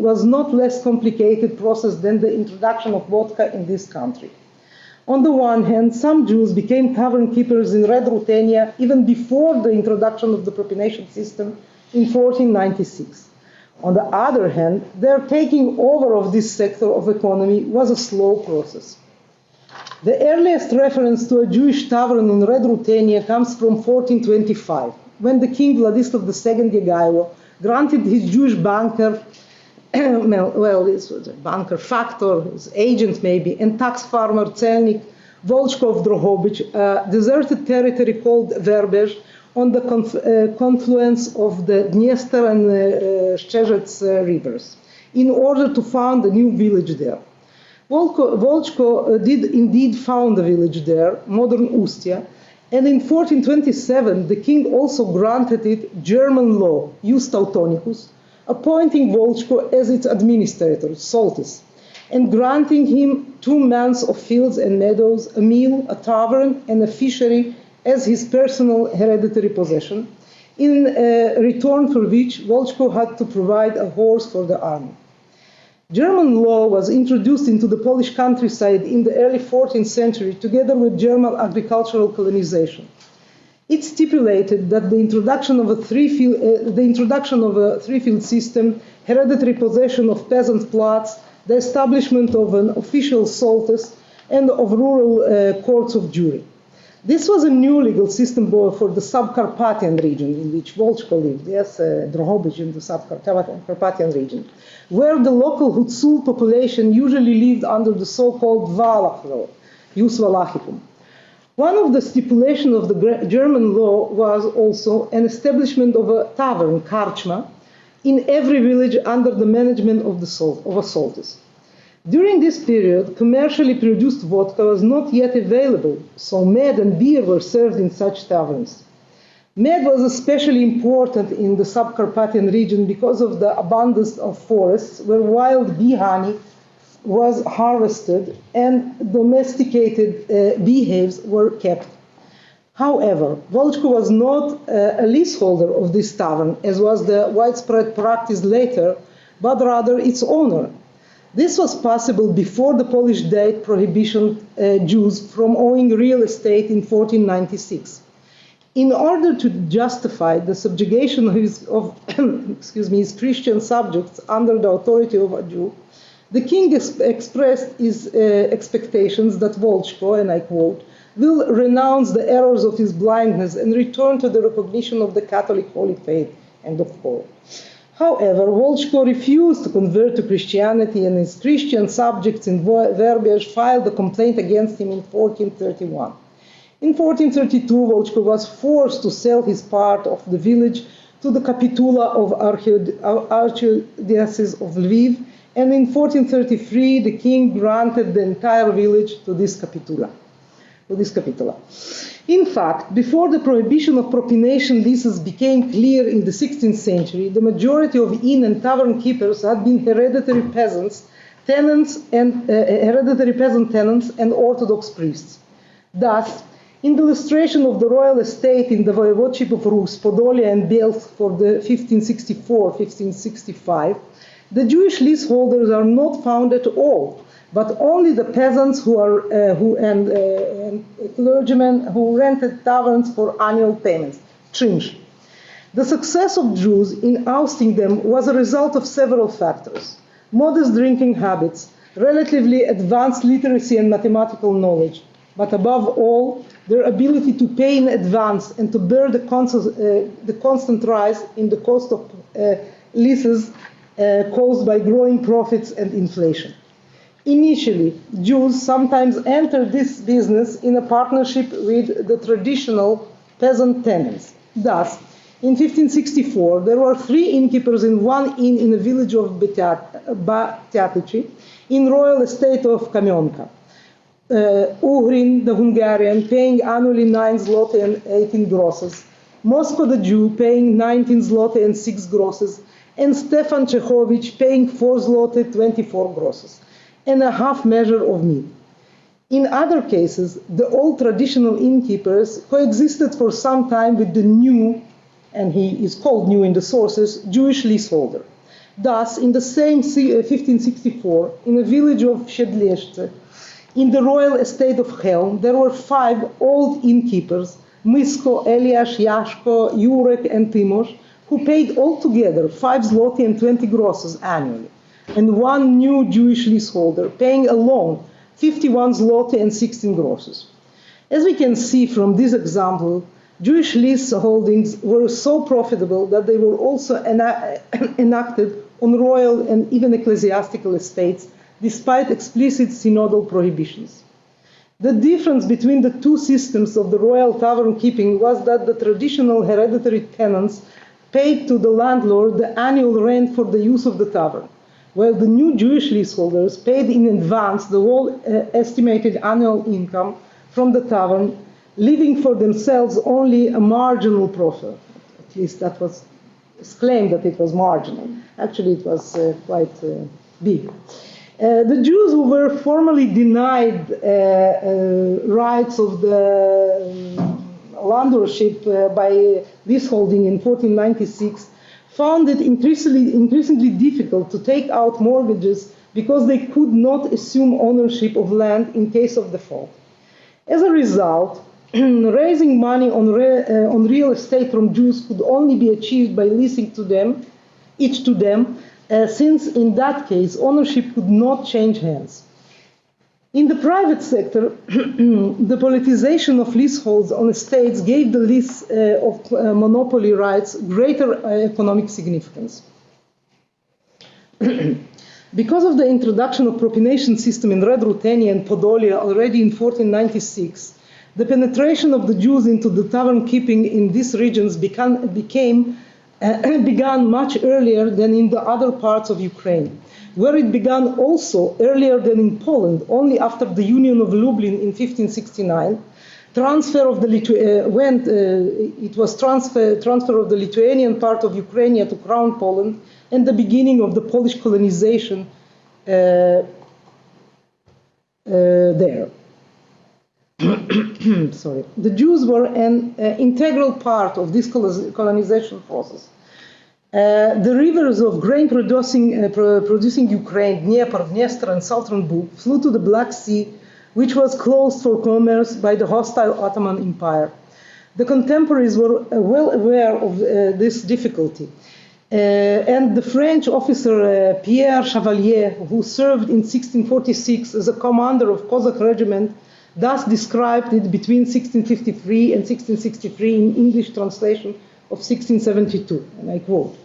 was not less complicated process than the introduction of vodka in this country. On the one hand, some Jews became tavern keepers in Red Ruthenia even before the introduction of the propination system in 1496. On the other hand, their taking over of this sector of economy was a slow process. The earliest reference to a Jewish tavern in Red Ruthenia comes from 1425, when the king Vladislav II Yegailo granted his Jewish banker, this was a banker factor, his agent maybe, and tax farmer Celnik Volchko of Drohobych, a deserted territory called Verbezh, on the confluence of the Dniester and Szczerzec rivers, in order to found a new village there. Volchko did indeed found a village there, modern Ustia, and in 1427 the king also granted it German law, Jus Teutonicus, appointing Volchko as its administrator, Soltis, and granting him 2 months of fields and meadows, a mill, a tavern, and a fishery as his personal hereditary possession, in return for which Volchko had to provide a horse for the army. German law was introduced into the Polish countryside in the early 14th century together with German agricultural colonization. It stipulated that the introduction of a three-field system, hereditary possession of peasant plots, the establishment of an official soltis, and of rural courts of jury. This was a new legal system for the Subcarpathian region in which Volchko lived, yes, Drohobych in the Subcarpathian region, where the local Hutzul population usually lived under the so-called Walach law, Jus Walachicum. One of the stipulations of the German law was also an establishment of a tavern, karchma, in every village under the management of a soltis. During this period, commercially produced vodka was not yet available, so mead and beer were served in such taverns. Mead was especially important in the Subcarpathian region because of the abundance of forests where wild bee honey was harvested and domesticated bee hives were kept. However, Volchko was not a leaseholder of this tavern, as was the widespread practice later, but rather its owner. This was possible before the Polish Diet prohibition Jews from owning real estate in 1496. In order to justify the subjugation of his Christian subjects under the authority of a Jew, the king expressed his expectations that Volchko, and I quote, will renounce the errors of his blindness and return to the recognition of the Catholic Holy Faith, end of quote. However, Volchko refused to convert to Christianity, and his Christian subjects in Verbezh filed a complaint against him in 1431. In 1432, Volchko was forced to sell his part of the village to the Capitula of Archdiocese of Lviv, and in 1433, the king granted the entire village to this Capitula. In fact, before the prohibition of propination leases became clear in the 16th century, the majority of inn and tavern keepers had been hereditary peasant tenants and Orthodox priests. Thus, in the illustration of the royal estate in the voivodeship of Rus, Podolia, and Belsk for the 1564-1565, the Jewish leaseholders are not found at all, but only the peasants and clergymen who rented taverns for annual payments, trinch. The success of Jews in ousting them was a result of several factors: modest drinking habits, relatively advanced literacy and mathematical knowledge, but above all, their ability to pay in advance and to bear the constant rise in the cost of leases caused by growing profits and inflation. Initially, Jews sometimes entered this business in a partnership with the traditional peasant tenants. Thus, in 1564, there were 3 innkeepers in one inn in the village of Batiatici, in royal estate of Kamionka. Uhrin, the Hungarian, paying annually 9 zloty and 18 grosses, Moscow the Jew paying 19 zloty and 6 grosses, and Stefan Czechowicz paying 4 zloty 24 grosses, and a half measure of meat. In other cases, the old traditional innkeepers coexisted for some time with the new, and he is called new in the sources, Jewish leaseholder. Thus, in the same 1564, in a village of Siedleszcze, In the royal estate of Haim, there were 5 old innkeepers, Misko, Eliash, Yashko, Jurek, and Timos, who paid altogether 5 zloty and 20 grosses annually, and 1 new Jewish leaseholder paying alone 51 zloty and 16 grosses. As we can see from this example, Jewish lease holdings were so profitable that they were also enacted on royal and even ecclesiastical estates, despite explicit synodal prohibitions. The difference between the two systems of the royal tavern keeping was that the traditional hereditary tenants paid to the landlord the annual rent for the use of the tavern, while the new Jewish leaseholders paid in advance the whole estimated annual income from the tavern, leaving for themselves only a marginal profit. At least that was claimed that it was marginal. Actually, it was quite big. The Jews who were formally denied rights of the land ownership by leaseholding in 1496 found it increasingly difficult to take out mortgages because they could not assume ownership of land in case of default. As a result, raising money on real estate from Jews could only be achieved by leasing to them, each to them, since in that case ownership could not change hands. In the private sector, the politicization of leaseholds on estates gave the lease of monopoly rights greater economic significance. Because of the introduction of propination system in Red Ruthenia and Podolia already in 1496, the penetration of the Jews into the tavern keeping in these regions began much earlier than in the other parts of Ukraine, where it began also earlier than in Poland, only after the Union of Lublin in 1569, transfer of the transfer of the Lithuanian part of Ukraine to Crown Poland, and the beginning of the Polish colonization there. Sorry. The Jews were an integral part of this colonization process. The rivers of grain producing Ukraine, Dnieper, Dniester, and southern Bug, flew to the Black Sea, which was closed for commerce by the hostile Ottoman Empire. The contemporaries were well aware of this difficulty. And the French officer Pierre Chevalier, who served in 1646 as a commander of Cossack regiment, thus described it between 1653 and 1663 in English translation of 1672, and I quote,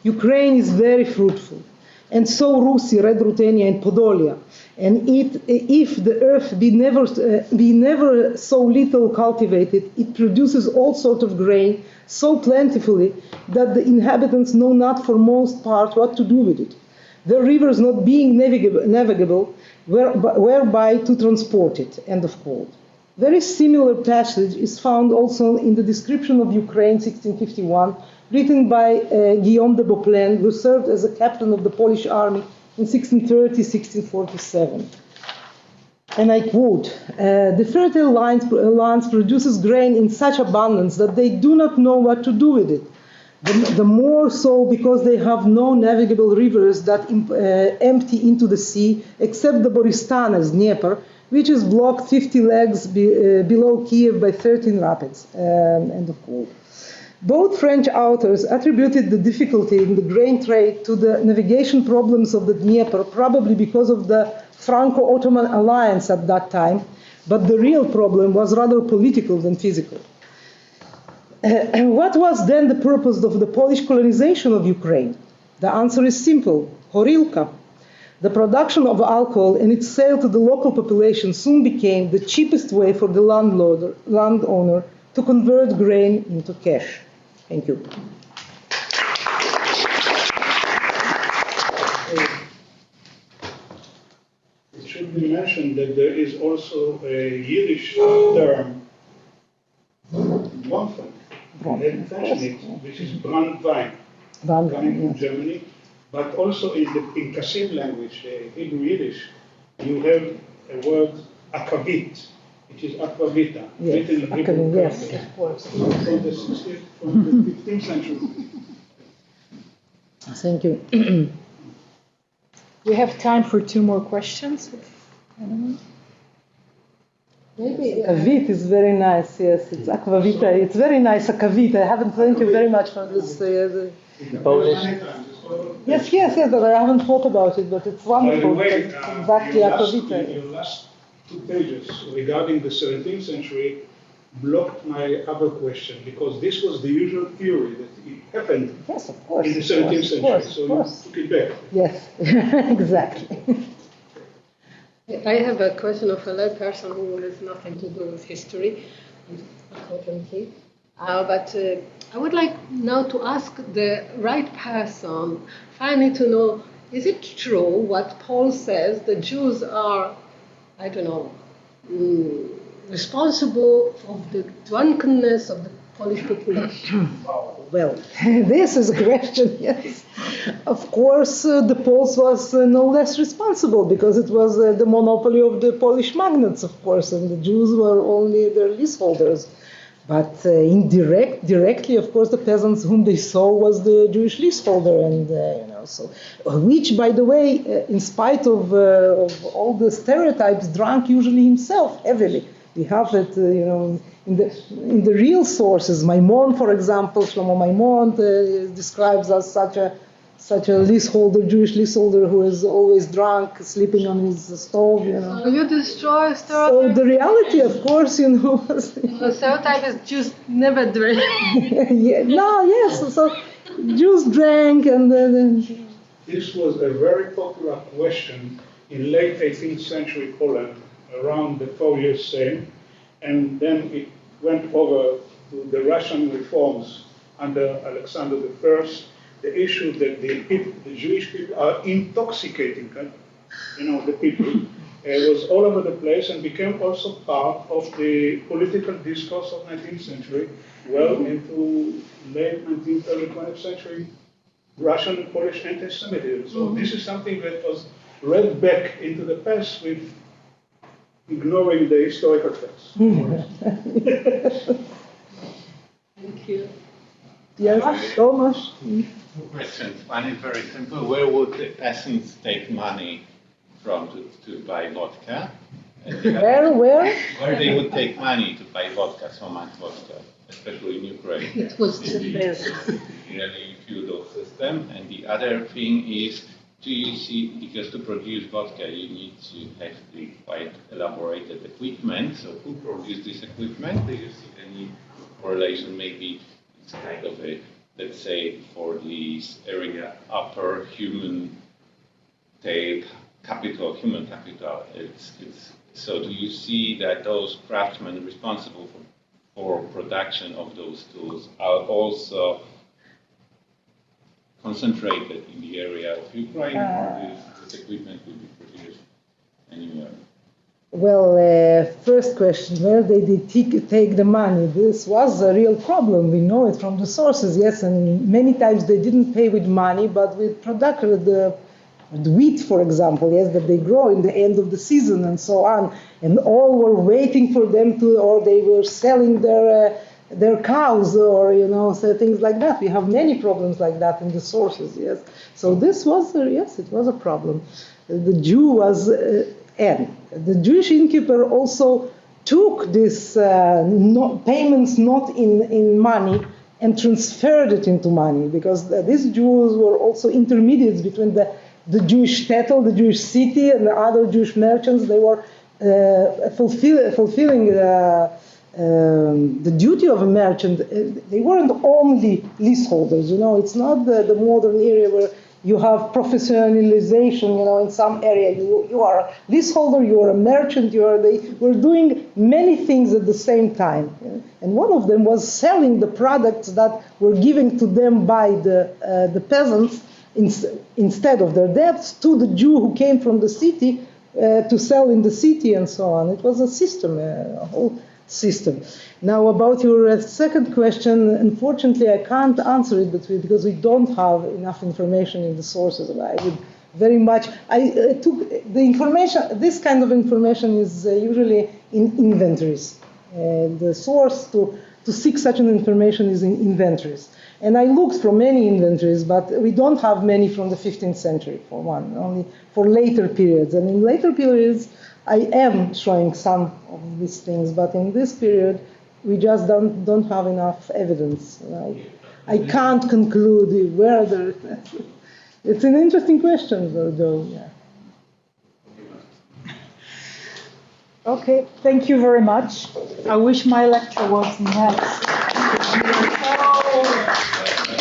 "Ukraine is very fruitful, and so Russia, Red Ruthenia, and Podolia, and if the earth be never so little cultivated, it produces all sorts of grain so plentifully that the inhabitants know not for most part what to do with it, the rivers not being navigable whereby to transport it," end of quote. Very similar passage is found also in the description of Ukraine 1651, written by Guillaume de Beauplain, who served as a captain of the Polish army in 1630-1647. And I quote, "The fertile lands produces grain in such abundance that they do not know what to do with it. The more so because they have no navigable rivers that empty into the sea, except the Boristanes, Dnieper, which is blocked 50 leagues below Kyiv by 13 rapids." End of quote. Both French authors attributed the difficulty in the grain trade to the navigation problems of the Dnieper, probably because of the Franco-Ottoman alliance at that time, but the real problem was rather political than physical. What was then the purpose of the Polish colonization of Ukraine? The answer is simple: horilka. The production of alcohol and its sale to the local population soon became the cheapest way for the landowner to convert grain into cash. Thank you. It should be mentioned that there is also a Yiddish term, Bromfunk, which is Brandwein, coming from Germany, but also in Kasim language, Hebrew Yiddish, you have a word akavit, which is aquavita, written in Hebrew. Yes, of course. From the 15th century. Thank you. We have time for 2 more questions. Maybe Akavit is very nice. Yes, it's Akvavita. It's very nice Akavit. I haven't. Thank you very much for this. Polish. Yes. But I haven't thought about it. But it's wonderful. By the way, It's exactly Akvavita. your last 2 pages regarding the 17th century blocked my other question, because this was the usual theory that it happened Yes, of course. in the 17th century. So you took it back. Yes, exactly. I have a question of a lay person who has nothing to do with history, unfortunately. But I would like now to ask the right person, finally, to know, is it true what Paul says, the Jews are, I don't know, responsible for the drunkenness of the Polish population? Well, this is a question, yes. Of course, the Poles was no less responsible because it was the monopoly of the Polish magnates, of course, and the Jews were only their leaseholders. But directly, of course, the peasants whom they saw was the Jewish leaseholder, and so which, by the way, in spite of all the stereotypes, drank usually himself heavily. We have it, in the real sources. Maimon, for example, Shlomo Maimon describes as such a leaseholder, Jewish leaseholder, who is always drunk, sleeping on his stove. So you destroy stereotypes? So the reality, of course, was the stereotype is Jews never drink. So Jews drank, and This was a very popular question in late 18th century Poland, around the 4 years same, and then it went over to the Russian reforms under Alexander I, the issue that the Jewish people are intoxicating, the people. It was all over the place and became also part of the political discourse of 19th century, well into late 19th, early 20th century Russian and Polish anti-Semitism. So this is something that was read back into the past with ignoring the historical facts. Thank you. Yes, Thomas. 2 questions. One is very simple. Where would the peasants take money from to buy vodka? Where? Where they would take money to buy vodka, so much vodka, especially in Ukraine. It was the best. Really feudal system. And the other thing is, do you see, because to produce vodka you need to have the quite elaborated equipment. So who produced this equipment? Do you see any correlation? Maybe it's kind of a, let's say, for this area, upper human human capital. So do you see that those craftsmen responsible for production of those tools are also concentrated in the area of Ukraine, or this equipment will be produced anywhere? Well, first question, where did they take the money? This was a real problem. We know it from the sources, yes, and many times they didn't pay with money, but with production, the wheat, for example, yes, that they grow in the end of the season and so on, and all were waiting for them to, or they were selling their cows, or so things like that. We have many problems like that in the sources, yes. So this was, yes, it was a problem. The Jew was, and the Jewish innkeeper also took this payments not in money and transferred it into money, because these Jews were also intermediates between the Jewish shtetl, the Jewish city, and the other Jewish merchants. They were fulfilling the duty of a merchant. They weren't only leaseholders. It's not the modern area where you have professionalization. In some area you are a leaseholder, you are a merchant, they were doing many things at the same time. And one of them was selling the products that were given to them by the peasants instead of their debts to the Jew who came from the city to sell in the city and so on. It was a system, a whole system. Now about your second question, unfortunately I can't answer it because we don't have enough information in the sources. I would very much, I took the information, this kind of information is usually in inventories. The source to to seek such an information is in inventories. And I looked for many inventories, but we don't have many from the 15th century, for one, only for later periods. And in later periods, I am showing some of these things, but in this period, we just don't have enough evidence. Right? I can't conclude where the... It's an interesting question, though. Yeah. Okay, thank you very much. I wish my lecture was next.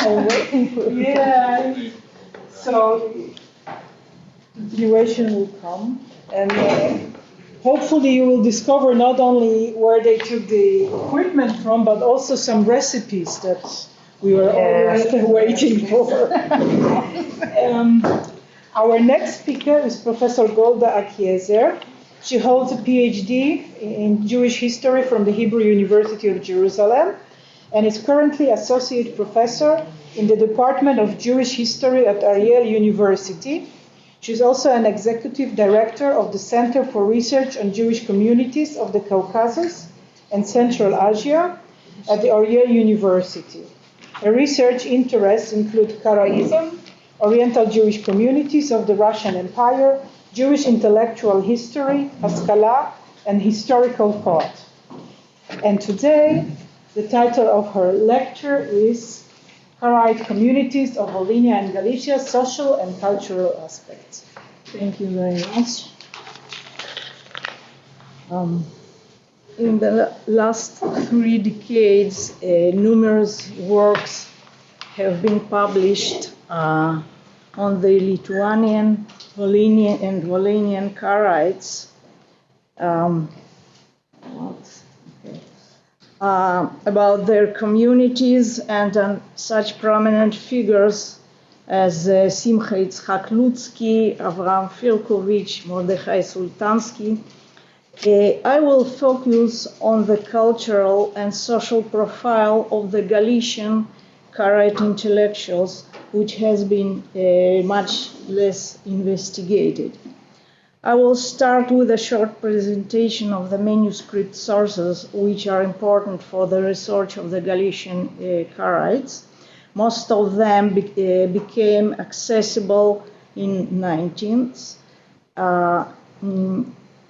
I'm waiting for you. Yeah. So, continuation will come, and hopefully you will discover not only where they took the equipment from, but also some recipes that we were always waiting for. Our next speaker is Professor Golda Akiezer. She holds a PhD in Jewish history from the Hebrew University of Jerusalem and is currently associate professor in the Department of Jewish History at Ariel University. She's also an executive director of the Center for Research on Jewish Communities of the Caucasus and Central Asia at the Ariel University. Her research interests include Karaism, Oriental Jewish communities of the Russian Empire, Jewish intellectual history, Haskalah, and historical thought. And today, the title of her lecture is Karaite Communities of Volhynia and Galicia, Social and Cultural Aspects. Thank you very much. In the last 3 decades, numerous works have been published on the Lithuanian, Volhynian, and Volhynian Karaites. About their communities and on such prominent figures as Simcha Yitzhak Lutzki, Avram Firkovich, Mordechai Sultansky. I will focus on the cultural and social profile of the Galician Karaite intellectuals, which has been much less investigated. I will start with a short presentation of the manuscript sources, which are important for the research of the Galician Karaites. Most of them became accessible in 19th.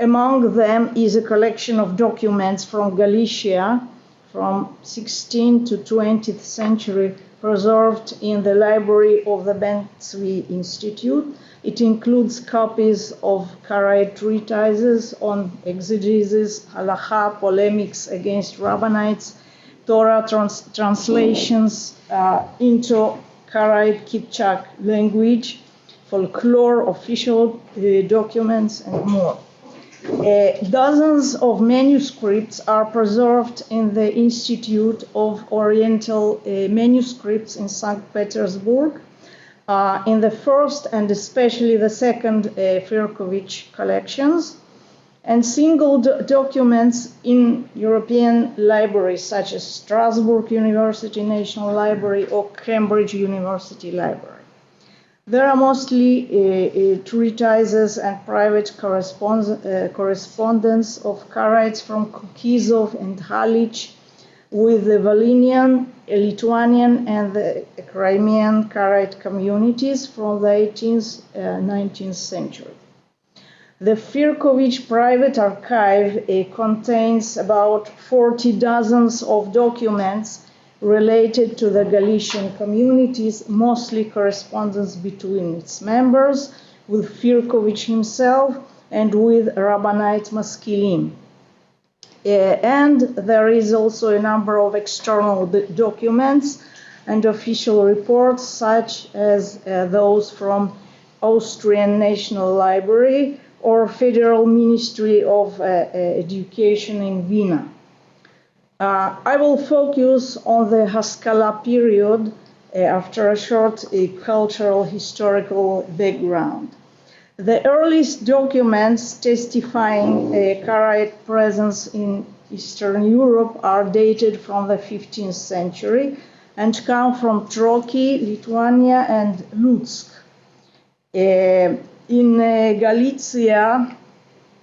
Among them is a collection of documents from Galicia from 16th to 20th century preserved in the library of the Ben-Tzvi Institute. It includes copies of Karaite treatises on exegesis, halacha, polemics against Rabbanites, Torah translations into Karaite Qipchaq language, folklore, official documents, and more. Dozens of manuscripts are preserved in the Institute of Oriental Manuscripts in St. Petersburg, in the first and especially the second Firkovich collections, and single documents in European libraries such as Strasbourg University National Library or Cambridge University Library. There are mostly treatises and private correspondence of Karaites from Kyiv and Halich with the Volhynian, Lithuanian, and the Crimean Karaite communities from the 18th, 19th century. The Firkovich private archive contains about 40 dozens of documents related to the Galician communities, mostly correspondence between its members, with Firkovich himself, and with Rabbanite Maskilim. And there is also a number of external documents and official reports, such as those from Austrian National Library or Federal Ministry of Education in Vienna. I will focus on the Haskalah period after a short cultural historical background. The earliest documents testifying Karaite presence in Eastern Europe are dated from the 15th century and come from Troki, Lithuania, and Lutsk. In Galicia,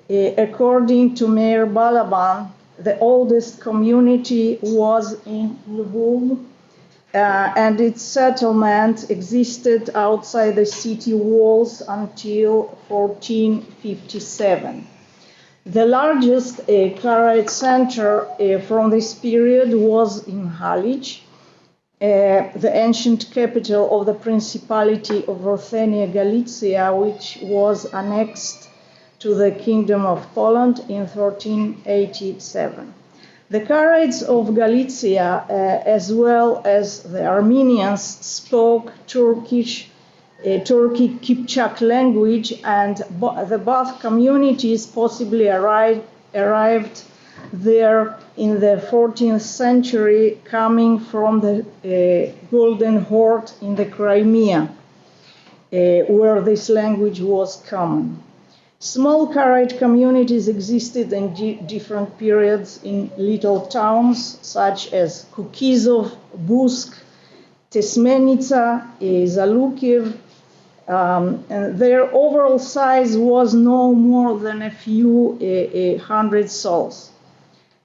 according to Meir Balaban, The oldest community was in Lvov, and its settlement existed outside the city walls until 1457. The largest Karaite center from this period was in Halich, the ancient capital of the Principality of Ruthenia Galicia, which was annexed to the Kingdom of Poland in 1387. The Karaites of Galicia, as well as the Armenians, spoke Turkic Qipchaq language, and the both communities possibly arrived there in the 14th century, coming from the Golden Horde in the Crimea, where this language was common. Small Karaite communities existed in different periods in little towns such as Kukizov, Busk, Tesmenica, Zalukiv, and their overall size was no more than a few hundred souls.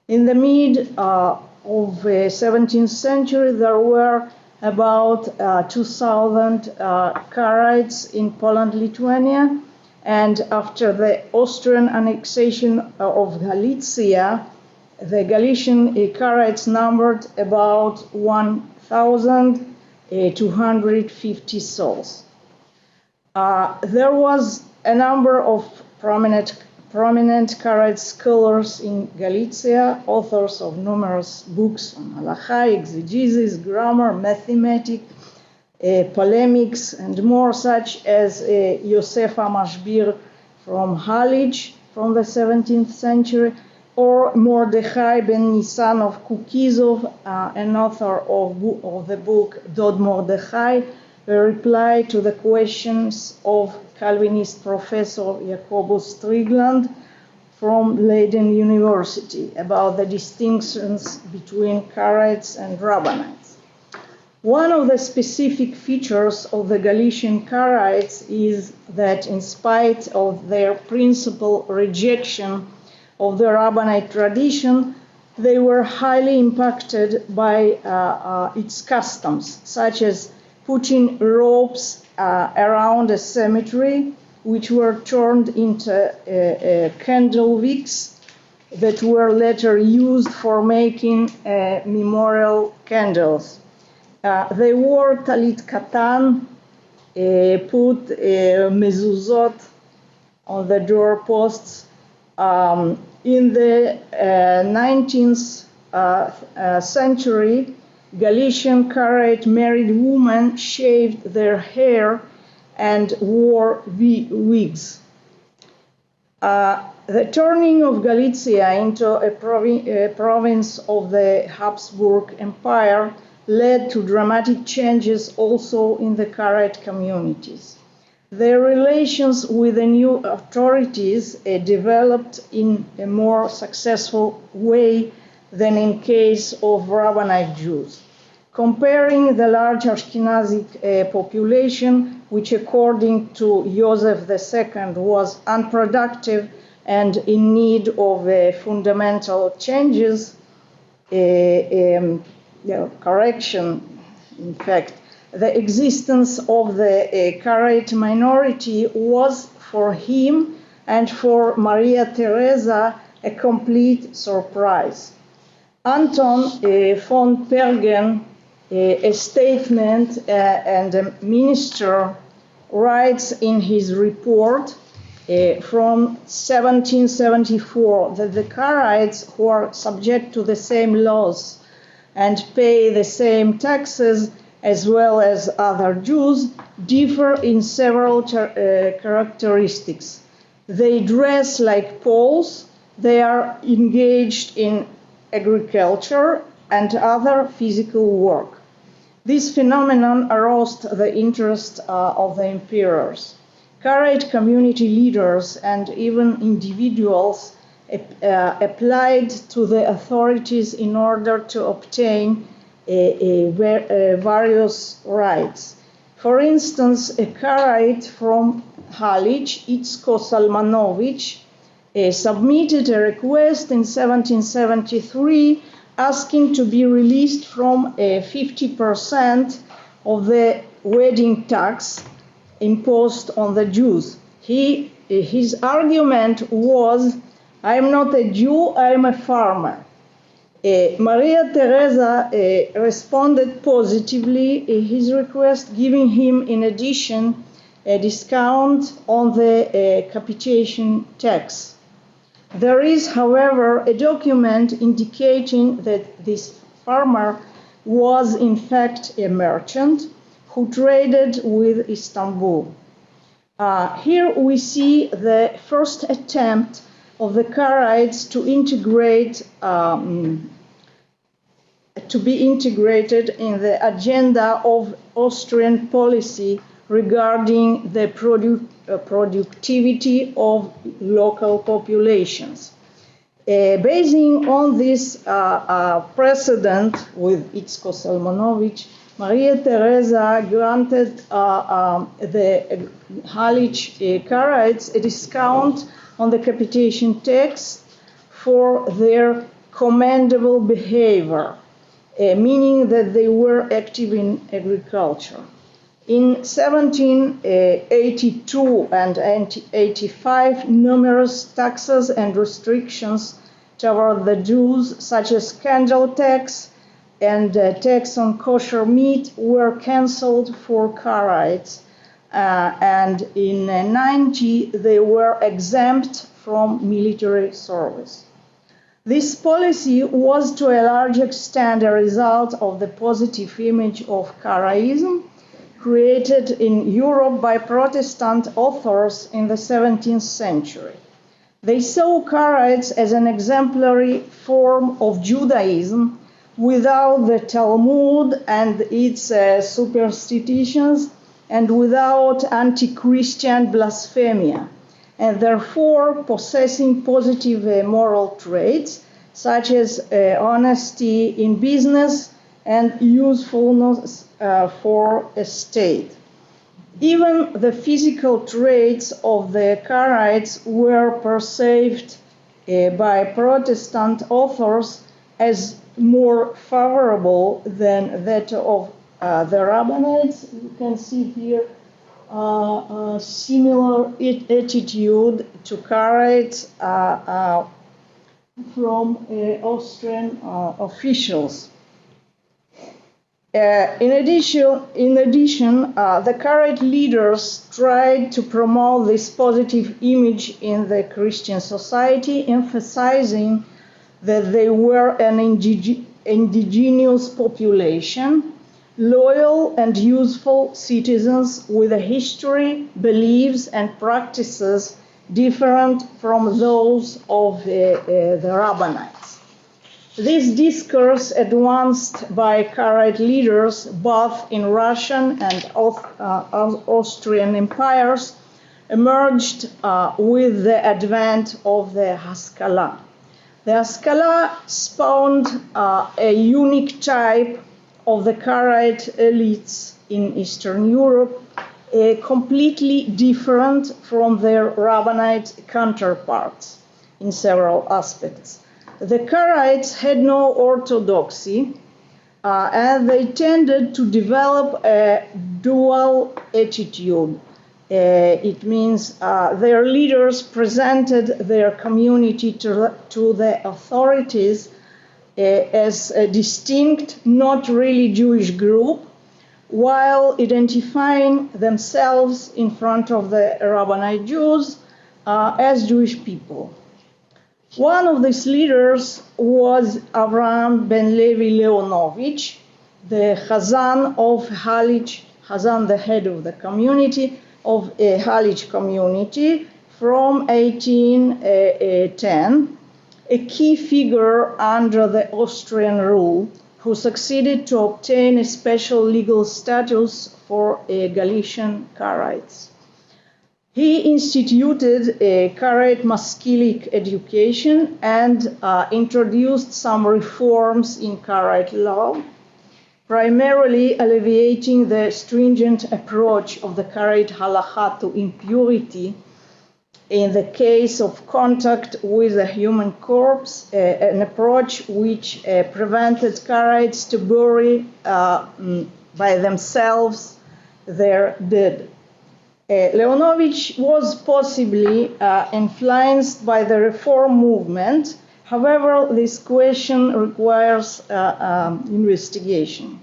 In the mid of the 17th century, there were about 2,000 Karaites in Poland-Lithuania, and after the Austrian annexation of Galicia, the Galician Karaites numbered about 1,250 souls. There was a number of prominent Karaite scholars in Galicia, authors of numerous books on halakha, exegesis, grammar, mathematics, polemics, and more, such as Yosefa Mashbir from Halich from the 17th century, or Mordechai ben Nisan of Kukizov, an author of the book Dod Mordechai, a reply to the questions of Calvinist professor Jacobus Striegland from Leiden University about the distinctions between Karaites and Rabbanites. One of the specific features of the Galician Karaites is that, in spite of their principal rejection of the Rabbanite tradition, they were highly impacted by its customs, such as putting ropes around a cemetery, which were turned into candle wicks that were later used for making memorial candles. They wore talit katan, put mezuzot on the doorposts. In the 19th century, Galician Karaite married women shaved their hair and wore wigs. The turning of Galicia into a province of the Habsburg Empire led to dramatic changes also in the Karaite communities. Their relations with the new authorities developed in a more successful way than in case of Rabbanite Jews. Comparing the large Ashkenazic population, which according to Joseph II was unproductive and in need of fundamental changes, correction, in fact, the existence of the Karaite minority was for him and for Maria Theresa a complete surprise. Anton von Pergen, a statesman and a minister, writes in his report from 1774 that the Karaites, who are subject to the same laws and pay the same taxes as well as other Jews, differ in several characteristics. They dress like Poles, they are engaged in agriculture and other physical work. This phenomenon aroused the interest of the emperors. Karaite community leaders and even individuals applied to the authorities in order to obtain various rights. For instance, a Karaite from Halich, Itzko Salmanovich, submitted a request in 1773 asking to be released from 50% of the wedding tax imposed on the Jews. His argument was, "I'm not a Jew, I'm a farmer." Maria Theresa responded positively to his request, giving him, in addition, a discount on the capitation tax. There is, however, a document indicating that this farmer was in fact a merchant who traded with Istanbul. Here we see the first attempt of the Karaites to be integrated in the agenda of Austrian policy regarding the productivity of local populations. Basing on this precedent with Itzko Salmonovich, Maria Theresa granted the Halich Karaites a discount on the capitation tax for their commendable behavior, meaning that they were active in agriculture. In 1782 and 1885, numerous taxes and restrictions toward the Jews, such as candle tax and tax on kosher meat, were cancelled for Karaites, and in 90 they were exempt from military service. This policy was to a large extent a result of the positive image of Karaism created in Europe by Protestant authors in the 17th century. They saw Karaites as an exemplary form of Judaism without the Talmud and its superstitions and without anti-Christian blasphemia, and therefore possessing positive moral traits such as honesty in business and usefulness for a state. Even the physical traits of the Karaites were perceived by Protestant authors as more favorable than that of the Rabbanites. You can see here a similar attitude to Karaites from Austrian officials. In addition, the Karaite leaders tried to promote this positive image in the Christian society, emphasizing that they were an indigenous population, loyal and useful citizens with a history, beliefs, and practices different from those of the Rabbanites. This discourse, advanced by Karaite leaders both in Russian and Austrian empires, emerged with the advent of the Haskalah. The Haskalah spawned a unique type of the Karaite elites in Eastern Europe, completely different from their Rabbinite counterparts in several aspects. The Karaites had no orthodoxy, and they tended to develop a dual attitude. It means their leaders presented their community to the authorities as a distinct, not really Jewish group, while identifying themselves in front of the Rabbanite Jews as Jewish people. One of these leaders was Avraham ben Levi Leonovich, the Chazan of Halich, Chazan, the head of the community, of a Halich community from 1810, a key figure under the Austrian rule, who succeeded to obtain a special legal status for Galician Karaites. He instituted a Karaite Maskilic education and introduced some reforms in Karaite law, primarily alleviating the stringent approach of the Karaite halacha to impurity in the case of contact with a human corpse, an approach which prevented Karaites to bury by themselves their dead. Leonovich was possibly influenced by the reform movement. However, this question requires investigation.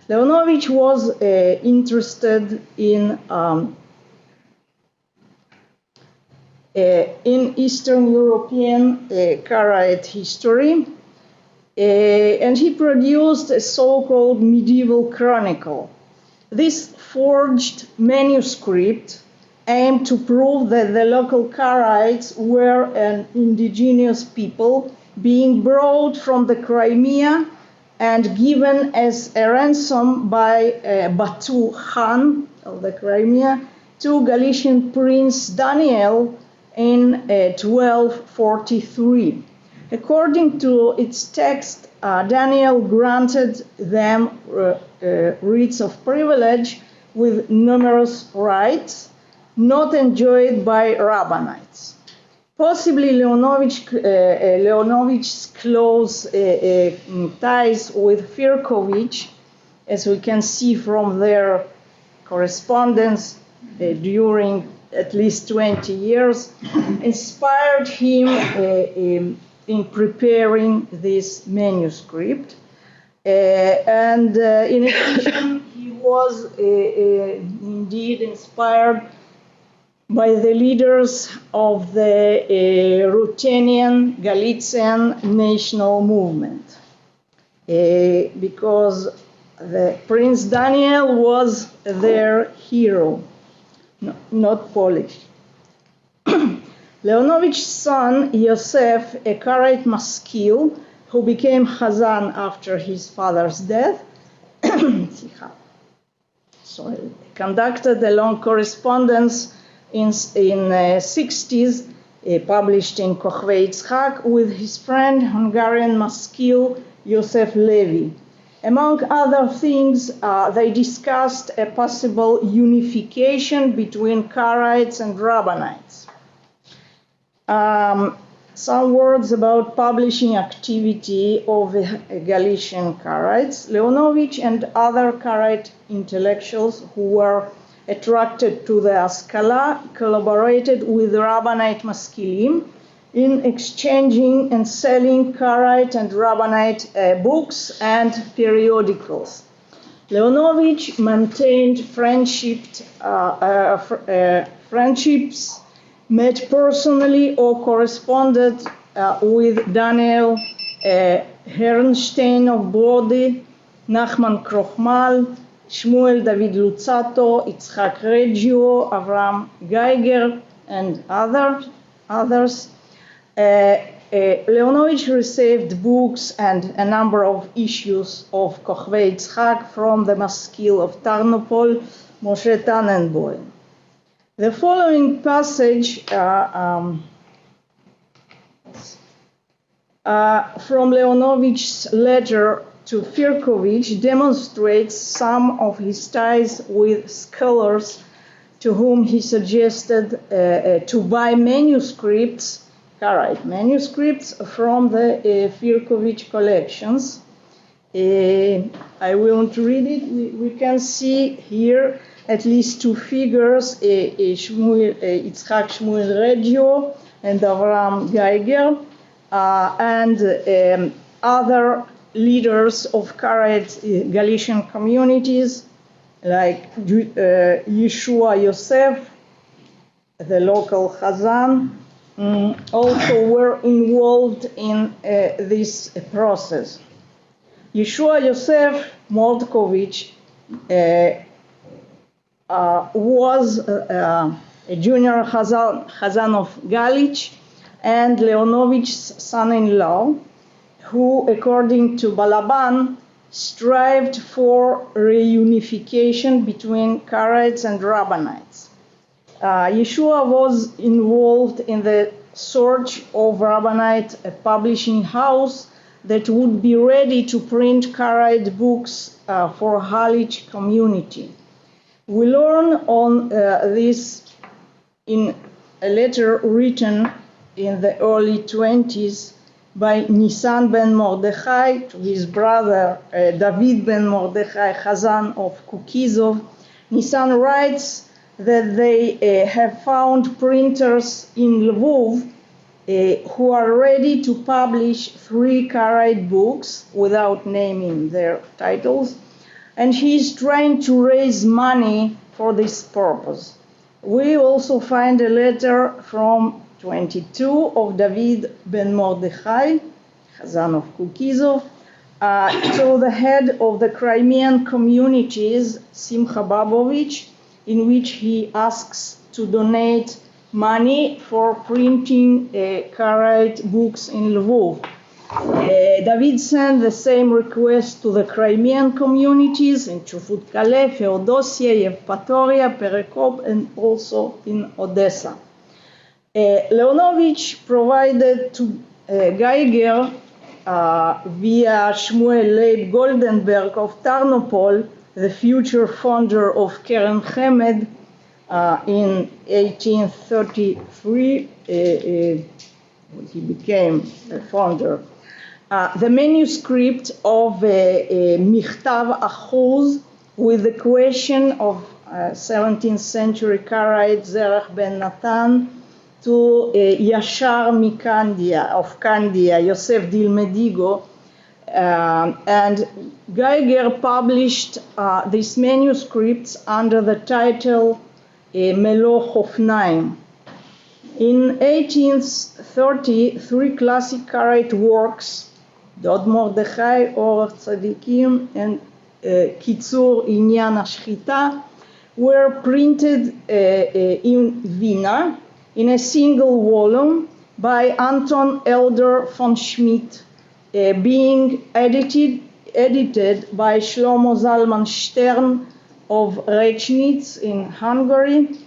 Leonovich was interested in Eastern European Karaite history, and he produced a so-called medieval chronicle. This forged manuscript aimed to prove that the local Karaites were an indigenous people being brought from the Crimea and given as a ransom by Batu Khan of the Crimea to Galician Prince Daniel in 1243. According to its text, Daniel granted them wreaths of privilege with numerous rights not enjoyed by Rabbanites. Possibly Leonovich's close ties with Firkovich, as we can see from their correspondence during at least 20 years, inspired him in preparing this manuscript. And in addition, he was indeed inspired by the leaders of the Ruthenian Galician national movement, because the Prince Daniel was their hero, not Polish. Leonovich's son, Yosef, a Karaite maskil, who became Chazan after his father's death, conducted a long correspondence in 60s, published in Kochvei Yitzchak, with his friend, Hungarian maskil Yosef Levi. Among other things, they discussed a possible unification between Karaites and Rabbanites. Some words about publishing activity of the Galician Karaites. Leonovich and other Karaite intellectuals who were attracted to the Haskalah collaborated with Rabbanite maskilim in exchanging and selling Karaite and Rabbanite books and periodicals. Leonovich maintained friendships, met personally or corresponded with Daniel Herrnstein of Brody, Nachman Krochmal, Shmuel David Luzzatto, Yitzhak Reggio, Avram Geiger, and others. Leonovich received books and a number of issues of Kochvei Yitzchak from the maskil of Tarnopol, Moshe Tannenboim. The following passage from Leonovich's letter to Firkovich demonstrates some of his ties with scholars to whom he suggested to buy manuscripts, Karaite manuscripts, from the Firkovich collections. I won't read it. We can see here at least two figures, Yitzhak Shmuel Reggio and Avram Geiger, and other leaders of Karaite Galician communities, like Yeshua Yosef, the local Chazan, also were involved in this process. Yeshua Yosef Moldkovich was a junior Chazan of Galich and Leonovich's son-in-law, who, according to Balaban, strived for reunification between Karaites and Rabbanites. Yeshua was involved in the search of Rabbanite publishing house that would be ready to print Karaite books for Halich community. We learn on this in a letter written in the early 20s by Nisan ben Mordechai to his brother David ben Mordechai Chazan of Kukizov. Nisan writes that they have found printers in Lvov who are ready to publish 3 Karaite books without naming their titles, and he is trying to raise money for this purpose. We also find a letter from 22 of David ben Mordechai, Chazan of Kukizov, to the head of the Crimean communities, Simcha Babovich, in which he asks to donate money for printing Karaite books in Lvov. David sent the same request to the Crimean communities in Chufut Kale, Feodosia, Yevpatoria, Perekop, and also in Odessa. Leonovich provided to Geiger via Shmuel Leib Goldenberg of Tarnopol, the future founder of Keren Chemed, in 1833, he became a founder. The manuscript of Michtav Achuz with the question of 17th century Karaite Zerach ben Natan to Yashar Mikandia of Kandia, Yosef Dilmedigo, and Geiger published these manuscripts under the title Meloch Hofnaim. In 1830, 3 classic Karaite works, Dod Mordechai, Or Tzadikim, and Kitzur Inyan Ashchita, were printed in Vienna in a single volume by Anton Elder von Schmidt, being edited by Shlomo Zalman Stern of Rechnitz in Hungary.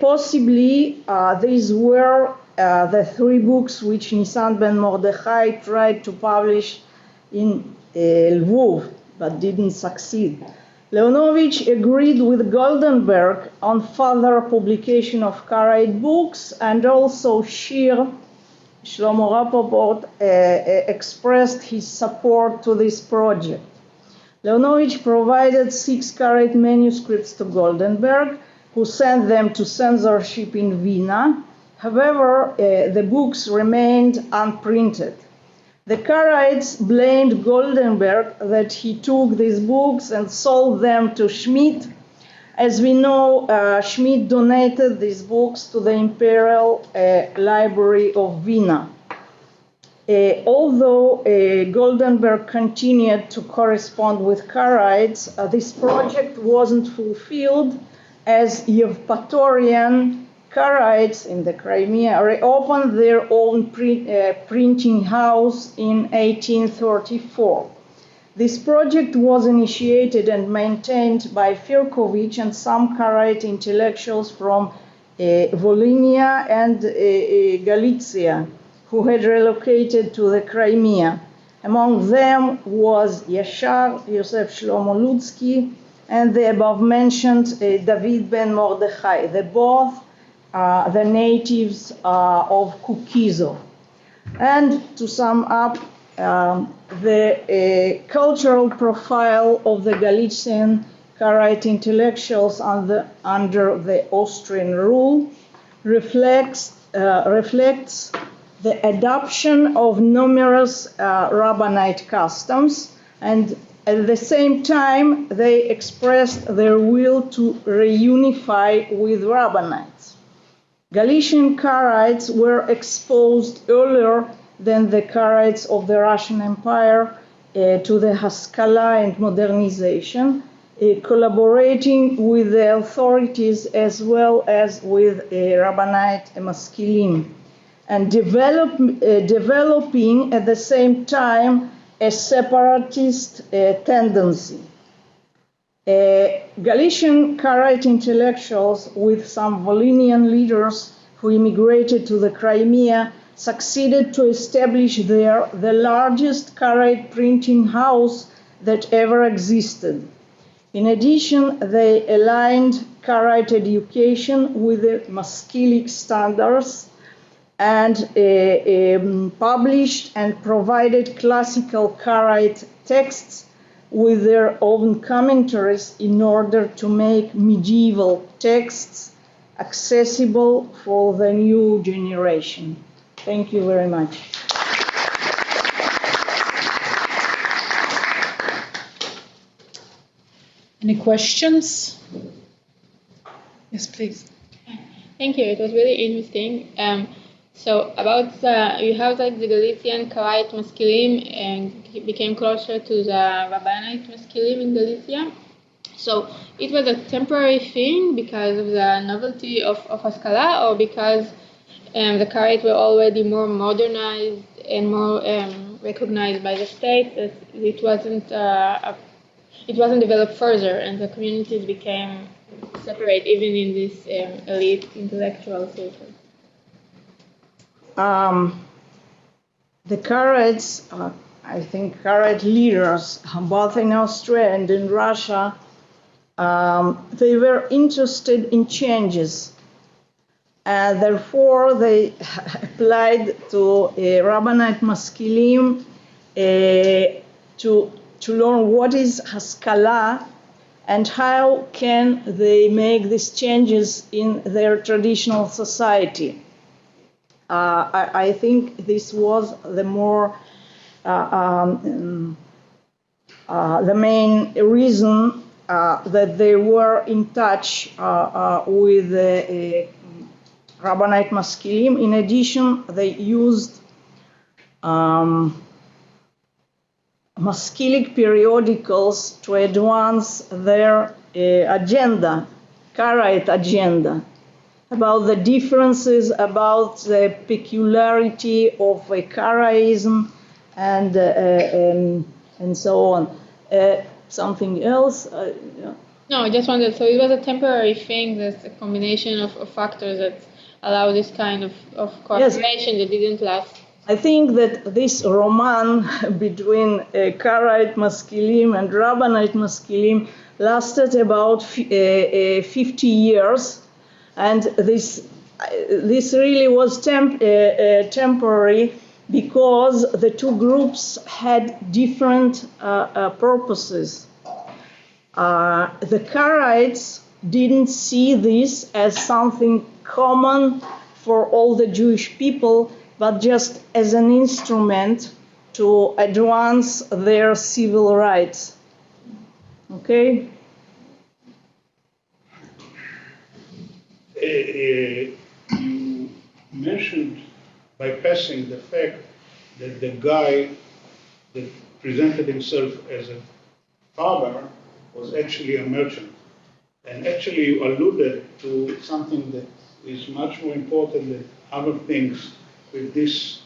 Possibly these were the 3 books which Nisan ben Mordechai tried to publish in Lvov, but didn't succeed. Leonovich agreed with Goldenberg on further publication of Karaite books, and also Shir, Shlomo Rapoport, expressed his support to this project. Leonovich provided 6 Karaite manuscripts to Goldenberg, who sent them to censorship in Vienna. However, the books remained unprinted. The Karaites blamed Goldenberg that he took these books and sold them to Schmidt. As we know, Schmidt donated these books to the Imperial Library of Vienna. Although Goldenberg continued to correspond with Karaites, this project wasn't fulfilled as Yevpatorian Karaites in the Crimea reopened their own printing house in 1834. This project was initiated and maintained by Firkovich and some Karaite intellectuals from Volhynia and Galicia, who had relocated to the Crimea. Among them was Yashar, Yosef Shlomo Ludsky, and the above-mentioned David ben Mordechai, both the natives of Kukizov. And to sum up, the cultural profile of the Galician Karaite intellectuals under the Austrian rule reflects the adoption of numerous Rabbanite customs, and at the same time they expressed their will to reunify with Rabbanites. Galician Karaites were exposed earlier than the Karaites of the Russian Empire to the Haskalah and modernization, collaborating with the authorities as well as with Rabbanite Maskilim, and developing at the same time a separatist tendency. Galician Karaite intellectuals, with some Volhynian leaders who immigrated to the Crimea, succeeded to establish there the largest Karaite printing house that ever existed. In addition, they aligned Karaite education with the Maskilic standards and published and provided classical Karaite texts with their own commentaries in order to make medieval texts accessible for the new generation. Thank you very much. Any questions? Yes, please. Thank you. It was really interesting. So about you have like the Galician Karaite Masculine and it became closer to the Rabbanite Masculine in Galicia. So it was a temporary thing because of the novelty of Haskalah, or because the Karaite were already more modernized and more recognized by the state, that it wasn't developed further, and the communities became separate even in this elite intellectual circle. The Karaites, I think Karaite leaders, both in Austria and in Russia, they were interested in changes. Therefore, they applied to Rabbanite Maskilim to learn what is Haskalah and how can they make these changes in their traditional society. I think this was the main reason that they were in touch with the Rabbanite Maskilim. In addition, they used Maskilic periodicals to advance their agenda, Karaite agenda, about the differences, about the peculiarity of Karaism, and so on. Something else? Yeah. No, I just wondered, so it was a temporary thing, that's a combination of factors that allow this kind of cooperation that didn't last. I think that this roman between Karaite Maskilim and Rabbanite Maskilim lasted about 50 years, and this really was temporary because the two groups had different purposes. The Karaites didn't see this as something common for all the Jewish people, but just as an instrument to advance their civil rights. Okay? You mentioned by passing the fact that the guy that presented himself as a farmer was actually a merchant. And actually you alluded to something that is much more important than other things, with this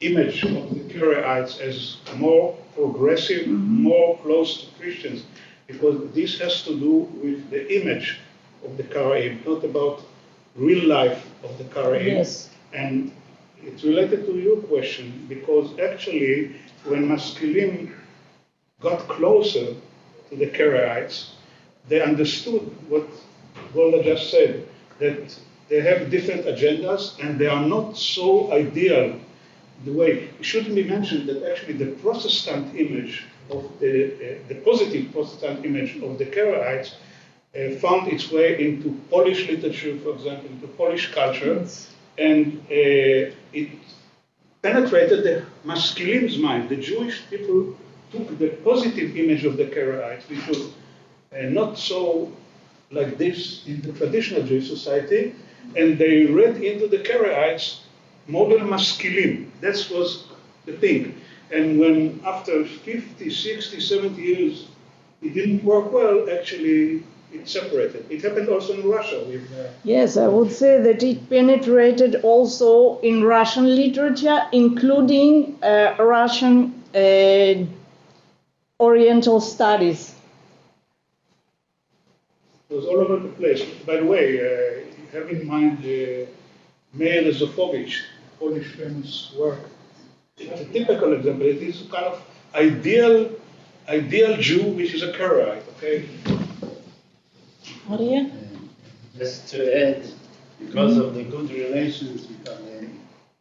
image of the Karaites as more progressive, more close to Christians, because this has to do with the image of the Karaim, not about real life of the Karaim. Yes. And it's related to your question, because actually when Maskilim got closer to the Karaites, they understood what Golda just said, that they have different agendas and they are not so ideal. The way it shouldn't be mentioned that actually the Protestant image of the positive Protestant image of the Karaites found its way into Polish literature, for example, into Polish culture, yes. And it penetrated the Maskilim's mind. The Jewish people took the positive image of the Karaites, which was not so like this in the traditional Jewish society, and they read into the Karaites model Maskilim. That was the thing. And when after 50, 60, 70 years it didn't work well, actually it separated. It happened also in Russia. Yes, I would say that it penetrated also in Russian literature, including Russian Oriental studies. It was all over the place. By the way, have in mind Meir Lezofovich, Polish famous work. It's a typical example. It is a kind of ideal Jew, which is a Karaite. Okay. Maria? Just to add, because of the good relations with the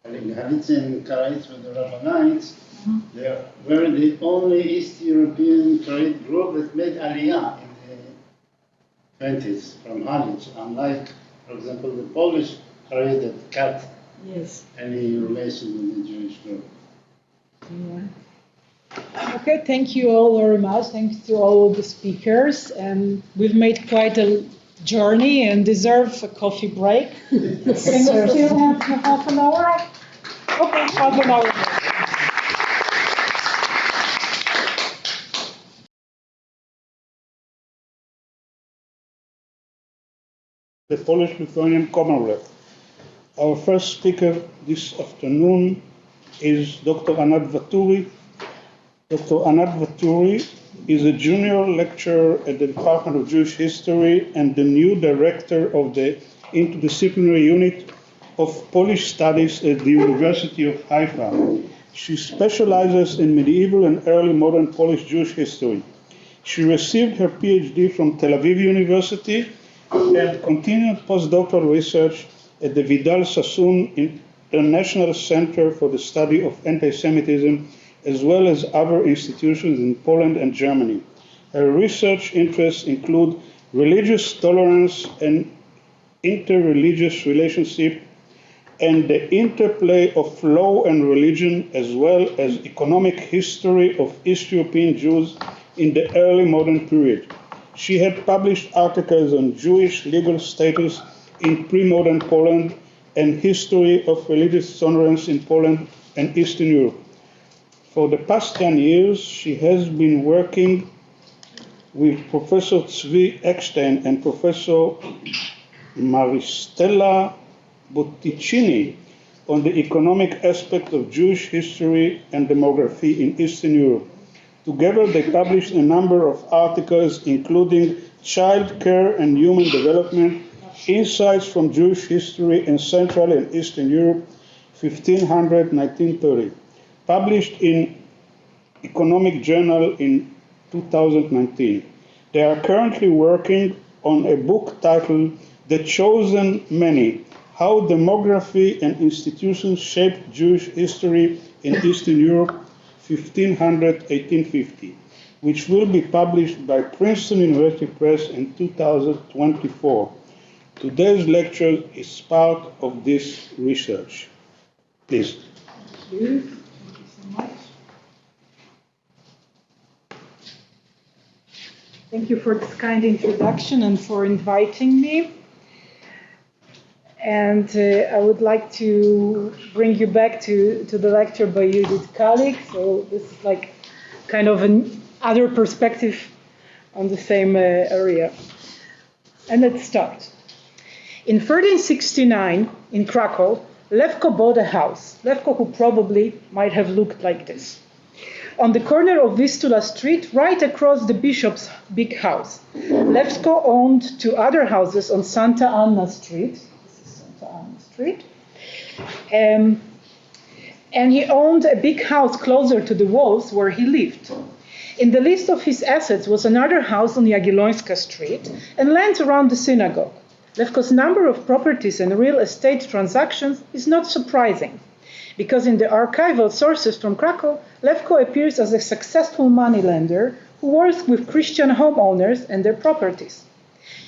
Galician Karaites with the Rabbanites, they were the only East European Karaite group that made Aliyah in the 20s from Halic, unlike, for example, the Polish Karaites that cut any relation with the Jewish group. Okay, thank you all very much. Thanks to all of the speakers. And we've made quite a journey and deserve a coffee break. Can we still have half an hour? Okay, half an hour. The Polish-Lithuanian Commonwealth. Our first speaker this afternoon is Dr. Anat Vaturi. Dr. Anat Vaturi is a junior lecturer at the Department of Jewish History and the new director of the interdisciplinary unit of Polish studies at the University of Haifa. She specializes in medieval and early modern Polish Jewish history. She received her PhD from Tel Aviv University and continued postdoctoral research at the Vidal Sassoon International Center for the Study of Anti-Semitism, as well as other institutions in Poland and Germany. Her research interests include religious tolerance and interreligious relationship, and the interplay of law and religion, as well as economic history of East European Jews in the early modern period. She had published articles on Jewish legal status in pre-modern Poland and history of religious tolerance in Poland and Eastern Europe. For the past 10 years, she has been working with Professor Tzvi Eckstein and Professor Maristella Botticini on the economic aspect of Jewish history and demography in Eastern Europe. Together, they published a number of articles, including Child Care and Human Development, Insights from Jewish History in Central and Eastern Europe, 1500-1930, published in Economic Journal in 2019. They are currently working on a book titled The Chosen Many: How Demography and Institutions Shaped Jewish History in Eastern Europe, 1500-1850, which will be published by Princeton University Press in 2024. Today's lecture is part of this research. Please. Thank you. Thank you so much. Thank you for this kind introduction and for inviting me. And I would like to bring you back to the lecture by Judith Kalik. So this is like kind of an other perspective on the same area. And let's start. In 1369, in Krakow, Levko bought a house. Levko, who probably might have looked like this. On the corner of Vistula Street, right across the bishop's big house. Levko owned two other houses on Santa Anna Street. This is Santa Anna Street. And he owned a big house closer to the walls where he lived. In the list of his assets was another house on Jagiellońska Street and land around the synagogue. Levko's number of properties and real estate transactions is not surprising, because in the archival sources from Krakow, Levko appears as a successful moneylender who works with Christian homeowners and their properties.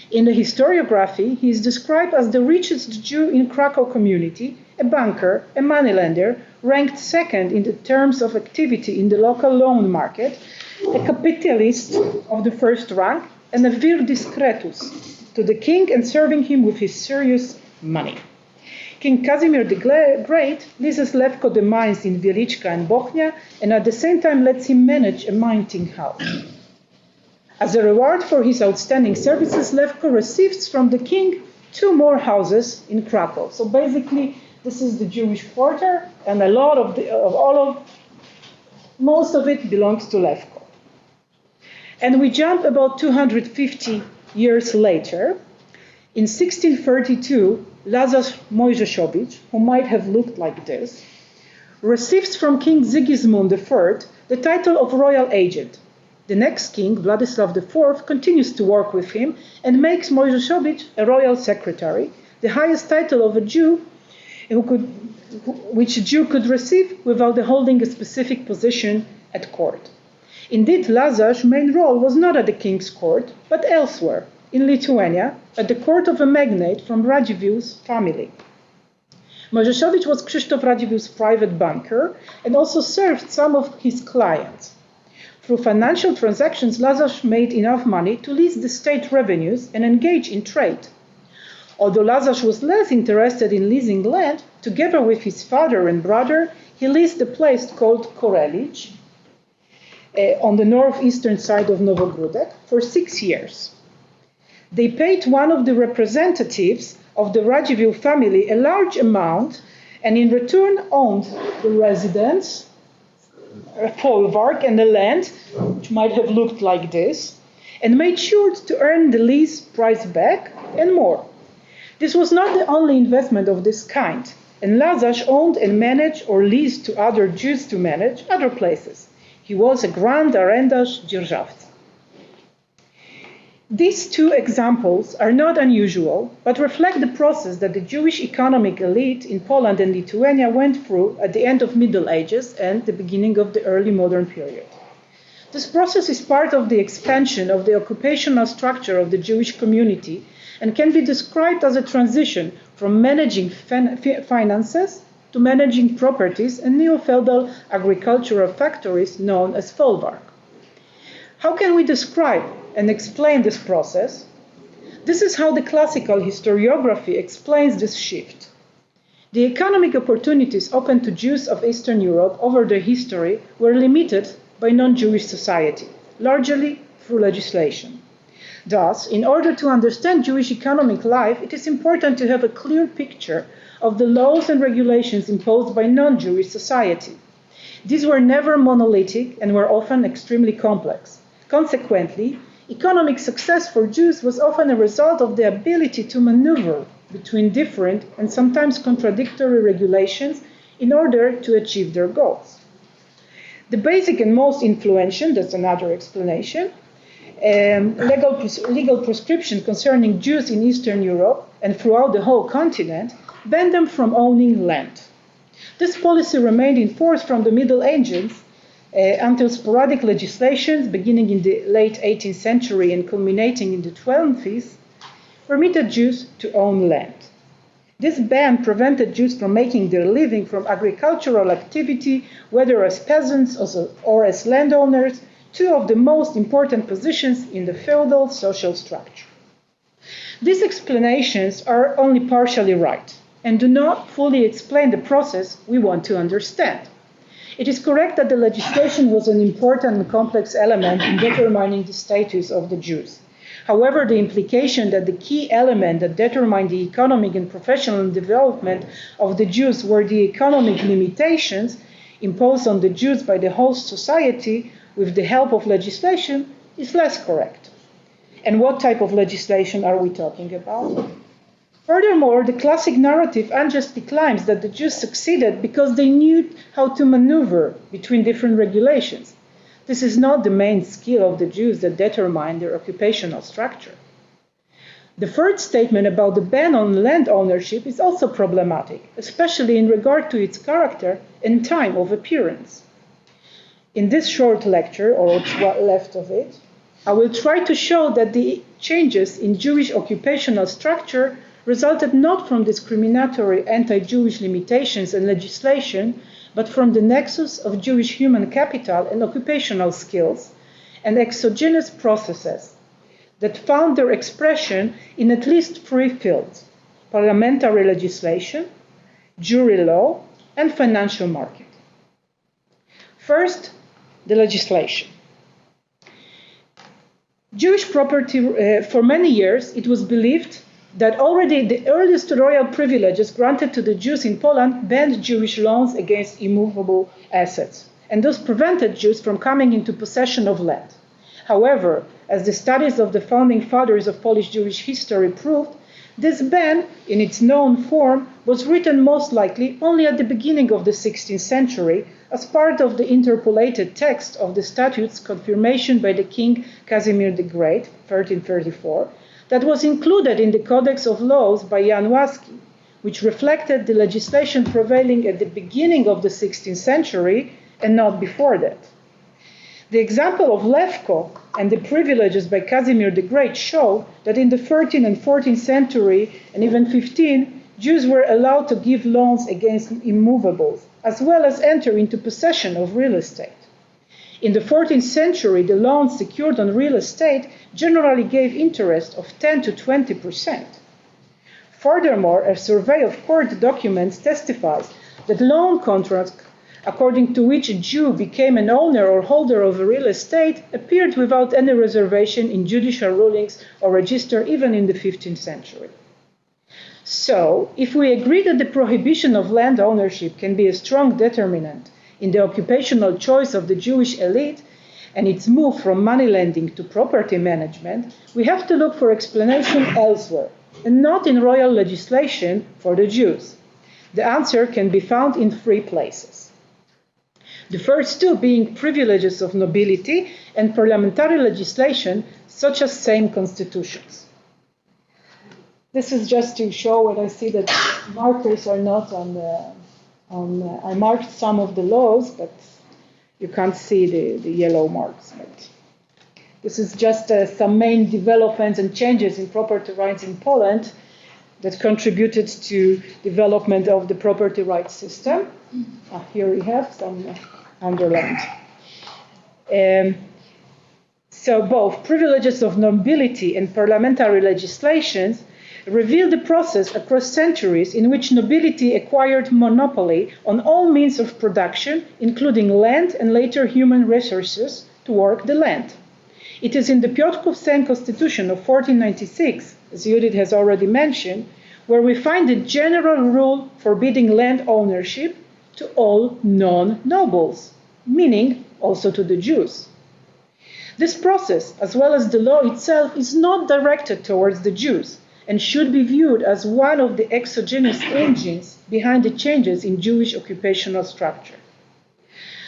In the historiography, he is described as the richest Jew in Krakow community, a banker, a moneylender, ranked second in the terms of activity in the local loan market, a capitalist of the first rank, and a vir discretus to the king and serving him with his serious money. King Casimir the Great leases Levko the mines in Wieliczka and Bochnia, and at the same time lets him manage a mining house. As a reward for his outstanding services, Levko receives from the king two more houses in Krakow. So basically, this is the Jewish quarter, and a lot of most of it belongs to Levko. And we jump about 250 years later. In 1632, Lazarz Mojżeszowicz, who might have looked like this, receives from King Sigismund III the title of royal agent. The next king, Vladislav IV, continues to work with him and makes Mojżeszowicz a royal secretary, the highest title of a Jew which a Jew could receive without holding a specific position at court. Indeed, Lazar's main role was not at the king's court, but elsewhere, in Lithuania, at the court of a magnate from Radzivill's family. Mojżeszowicz was Krzysztof Radzivill's private banker and also served some of his clients. Through financial transactions, Lazarus made enough money to lease the state revenues and engage in trade. Although Lazarus was less interested in leasing land, together with his father and brother, he leased a place called Korelich on the northeastern side of Novgorod for 6 years. They paid one of the representatives of the Radziwill family a large amount and in return owned the residence, a folwark and the land, which might have looked like this, and made sure to earn the lease price back and more. This was not the only investment of this kind, and Lazarus owned and managed or leased to other Jews to manage other places. He was a grand arendarz dzierżawca. These two examples are not unusual, but reflect the process that the Jewish economic elite in Poland and Lithuania went through at the end of Middle Ages and the beginning of the early modern period. This process is part of the expansion of the occupational structure of the Jewish community and can be described as a transition from managing finances to managing properties and neo-feudal agricultural factories known as folwark. How can we describe and explain this process? This is how the classical historiography explains this shift. The economic opportunities open to Jews of Eastern Europe over their history were limited by non-Jewish society, largely through legislation. Thus, in order to understand Jewish economic life, it is important to have a clear picture of the laws and regulations imposed by non-Jewish society. These were never monolithic and were often extremely complex. Consequently, economic success for Jews was often a result of the ability to maneuver between different and sometimes contradictory regulations in order to achieve their goals. The basic and most influential, that's another explanation, legal prescription concerning Jews in Eastern Europe and throughout the whole continent banned them from owning land. This policy remained in force from the Middle Ages until sporadic legislations beginning in the late 18th century and culminating in the 20s permitted Jews to own land. This ban prevented Jews from making their living from agricultural activity, whether as peasants or as landowners, two of the most important positions in the feudal social structure. These explanations are only partially right and do not fully explain the process we want to understand. It is correct that the legislation was an important and complex element in determining the status of the Jews. However, the implication that the key element that determined the economic and professional development of the Jews were the economic limitations imposed on the Jews by the host society with the help of legislation is less correct. And what type of legislation are we talking about? Furthermore, the classic narrative unjustly claims that the Jews succeeded because they knew how to maneuver between different regulations. This is not the main skill of the Jews that determine their occupational structure. The third statement about the ban on land ownership is also problematic, especially in regard to its character and time of appearance. In this short lecture, or what's left of it, I will try to show that the changes in Jewish occupational structure resulted not from discriminatory anti-Jewish limitations and legislation, but from the nexus of Jewish human capital and occupational skills and exogenous processes that found their expression in at least three fields: parliamentary legislation, jury law, and financial market. First, the legislation. Jewish property, for many years, it was believed that already the earliest royal privileges granted to the Jews in Poland banned Jewish loans against immovable assets, and thus prevented Jews from coming into possession of land. However, as the studies of the founding fathers of Polish Jewish history proved, this ban, in its known form, was written most likely only at the beginning of the 16th century, as part of the interpolated text of the statutes confirmation by the King Casimir the Great, 1334, that was included in the Codex of Laws by Jan Łaski, which reflected the legislation prevailing at the beginning of the 16th century and not before that. The example of Levko and the privileges by Casimir the Great show that in the 13th and 14th century, and even 15th, Jews were allowed to give loans against immovables, as well as enter into possession of real estate. In the 14th century, the loans secured on real estate generally gave interest of 10 to 20%. Furthermore, a survey of court documents testifies that loan contracts according to which a Jew became an owner or holder of a real estate appeared without any reservation in judicial rulings or register even in the 15th century. So, if we agree that the prohibition of land ownership can be a strong determinant in the occupational choice of the Jewish elite and its move from money lending to property management, we have to look for explanation elsewhere, and not in royal legislation for the Jews. The answer can be found in 3 places. The first 2 being privileges of nobility and parliamentary legislation, such as Sejm constitutions. This is just to show what I see that markers are not I marked some of the laws, but you can't see the yellow marks. But this is just some main developments and changes in property rights in Poland that contributed to development of the property rights system. Here we have some underlined. So both privileges of nobility and parliamentary legislations reveal the process across centuries in which nobility acquired monopoly on all means of production, including land and later human resources, to work the land. It is in the Piotrków Sejm Constitution of 1496, as Judith has already mentioned, where we find a general rule forbidding land ownership to all non-nobles, meaning also to the Jews. This process, as well as the law itself, is not directed towards the Jews, and should be viewed as one of the exogenous engines behind the changes in Jewish occupational structure.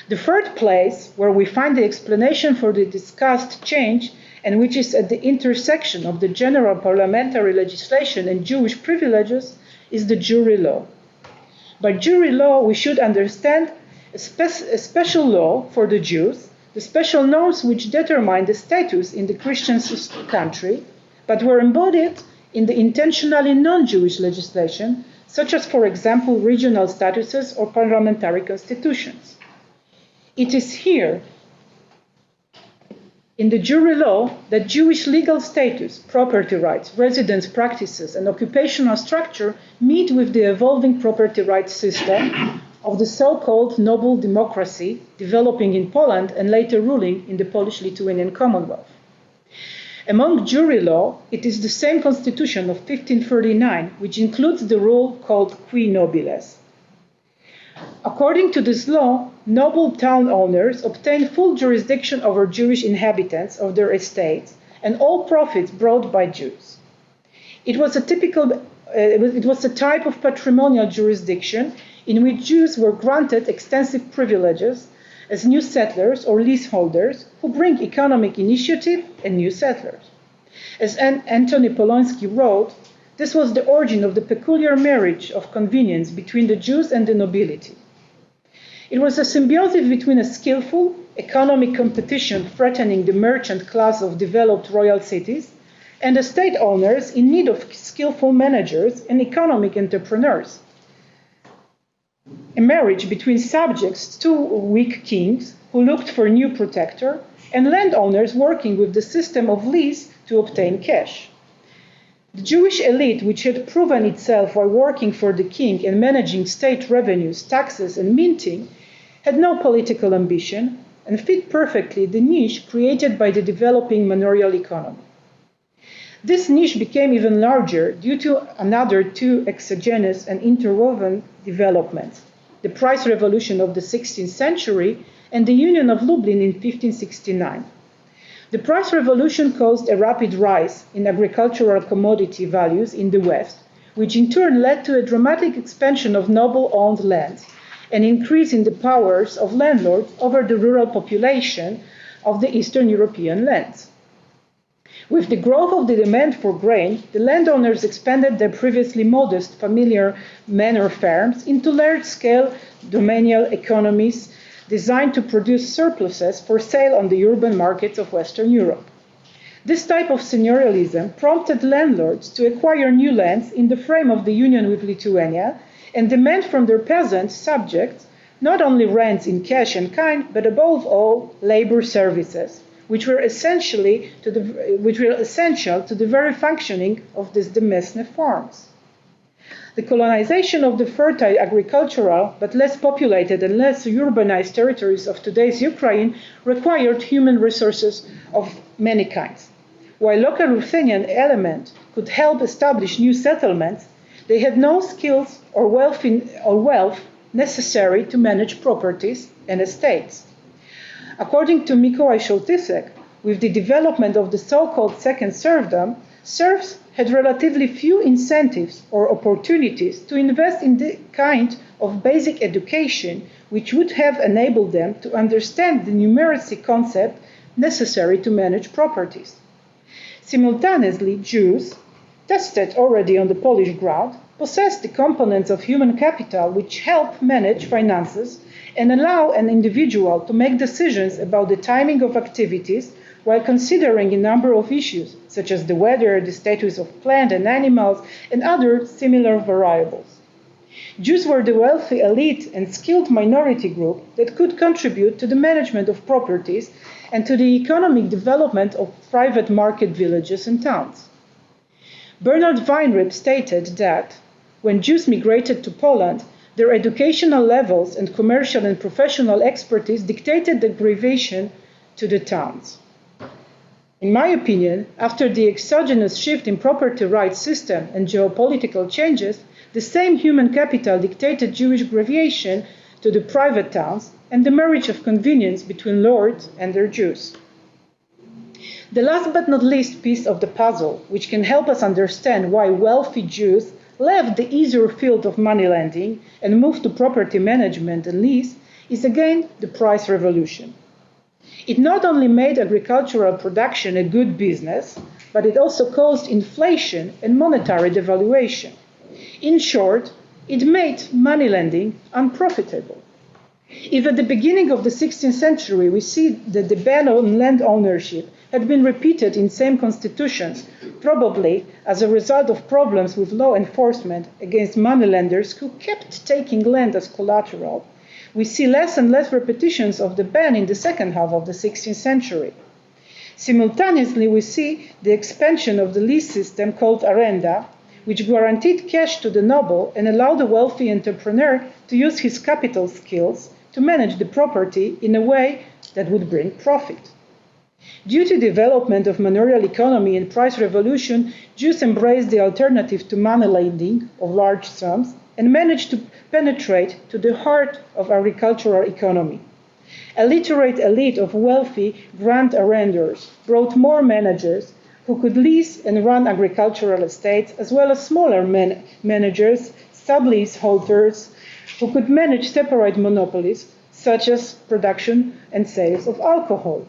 The third place where we find the explanation for the discussed change, and which is at the intersection of the general parliamentary legislation and Jewish privileges, is the jury law. By jury law, we should understand a special law for the Jews, the special norms which determine the status in the Christian country, but were embodied in the intentionally non-Jewish legislation, such as, for example, regional statuses or parliamentary constitutions. It is here, in the jury law, that Jewish legal status, property rights, residence practices, and occupational structure meet with the evolving property rights system of the so-called noble democracy developing in Poland and later ruling in the Polish-Lithuanian Commonwealth. Among jury law, it is the same constitution of 1539, which includes the rule called qui nobiles. According to this law, noble town owners obtain full jurisdiction over Jewish inhabitants of their estates and all profits brought by Jews. It was a type of patrimonial jurisdiction in which Jews were granted extensive privileges as new settlers or leaseholders who bring economic initiative and new settlers. As Antony Polonsky wrote, this was the origin of the peculiar marriage of convenience between the Jews and the nobility. It was a symbiosis between a skillful economic competition threatening the merchant class of developed royal cities and estate owners in need of skillful managers and economic entrepreneurs. A marriage between subjects to weak kings who looked for a new protector and landowners working with the system of lease to obtain cash. The Jewish elite, which had proven itself while working for the king and managing state revenues, taxes, and minting, had no political ambition and fit perfectly the niche created by the developing manorial economy. This niche became even larger due to another 2 exogenous and interwoven developments: the price revolution of the 16th century and the Union of Lublin in 1569. The price revolution caused a rapid rise in agricultural commodity values in the West, which in turn led to a dramatic expansion of noble-owned lands an increase in the powers of landlords over the rural population of the Eastern European lands. With the growth of the demand for grain, the landowners expanded their previously modest familiar manor farms into large-scale domanial economies designed to produce surpluses for sale on the urban markets of Western Europe. This type of seigneurialism prompted landlords to acquire new lands in the frame of the union with Lithuania and demand from their peasant subjects not only rents in cash and kind, but above all, labor services, which were essential to the very functioning of these demesne farms. The colonization of the fertile agricultural but less populated and less urbanized territories of today's Ukraine required human resources of many kinds. While local Ruthenian element could help establish new settlements, they had no skills or wealth necessary to manage properties and estates. According to Mikołaj Sołtysek, with the development of the so-called second serfdom, serfs had relatively few incentives or opportunities to invest in the kind of basic education which would have enabled them to understand the numeracy concept necessary to manage properties. Simultaneously, Jews, tested already on the Polish ground, possessed the components of human capital which help manage finances and allow an individual to make decisions about the timing of activities while considering a number of issues, such as the weather, the status of plant and animals, and other similar variables. Jews were the wealthy elite and skilled minority group that could contribute to the management of properties and to the economic development of private market villages and towns. Bernard Weinrib stated that when Jews migrated to Poland, their educational levels and commercial and professional expertise dictated the gravitation to the towns. In my opinion, after the exogenous shift in property rights system and geopolitical changes, the same human capital dictated Jewish gravitation to the private towns and the marriage of convenience between lords and their Jews. The last but not least piece of the puzzle, which can help us understand why wealthy Jews left the easier field of money lending and moved to property management and lease, is again the price revolution. It not only made agricultural production a good business, but it also caused inflation and monetary devaluation. In short, it made money lending unprofitable. If at the beginning of the 16th century we see that the ban on land ownership had been repeated in same constitutions, probably as a result of problems with law enforcement against moneylenders who kept taking land as collateral, we see less and less repetitions of the ban in the second half of the 16th century. Simultaneously, we see the expansion of the lease system called arenda, which guaranteed cash to the noble and allowed the wealthy entrepreneur to use his capital skills to manage the property in a way that would bring profit. Due to the development of manorial economy and price revolution, Jews embraced the alternative to money lending of large sums and managed to penetrate to the heart of agricultural economy. A literate elite of wealthy grand arrenders brought more managers who could lease and run agricultural estates, as well as smaller managers, subleaseholders, who could manage separate monopolies, such as production and sales of alcohol.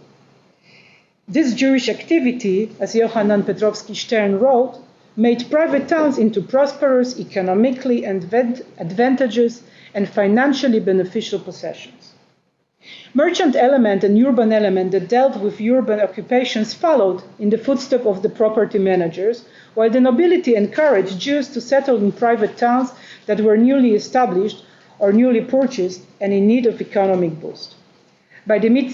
This Jewish activity, as Johann Petrowski Stern wrote, made private towns into prosperous, economically advantageous, and financially beneficial possessions. Merchant element and urban element that dealt with urban occupations followed in the footsteps of the property managers, while the nobility encouraged Jews to settle in private towns that were newly established or newly purchased and in need of economic boost. By the mid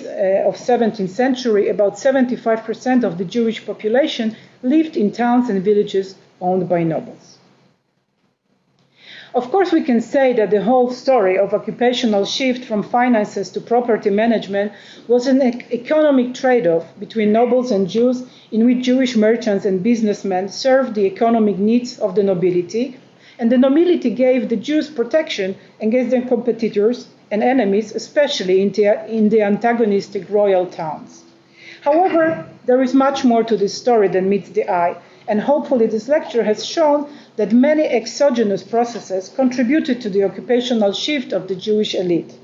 of 17th century, about 75% of the Jewish population lived in towns and villages owned by nobles. Of course, we can say that the whole story of occupational shift from finances to property management was an economic trade-off between nobles and Jews, in which Jewish merchants and businessmen served the economic needs of the nobility, and the nobility gave the Jews protection against their competitors and enemies, especially in the antagonistic royal towns. However, there is much more to this story than meets the eye, and hopefully this lecture has shown that many exogenous processes contributed to the occupational shift of the Jewish elite.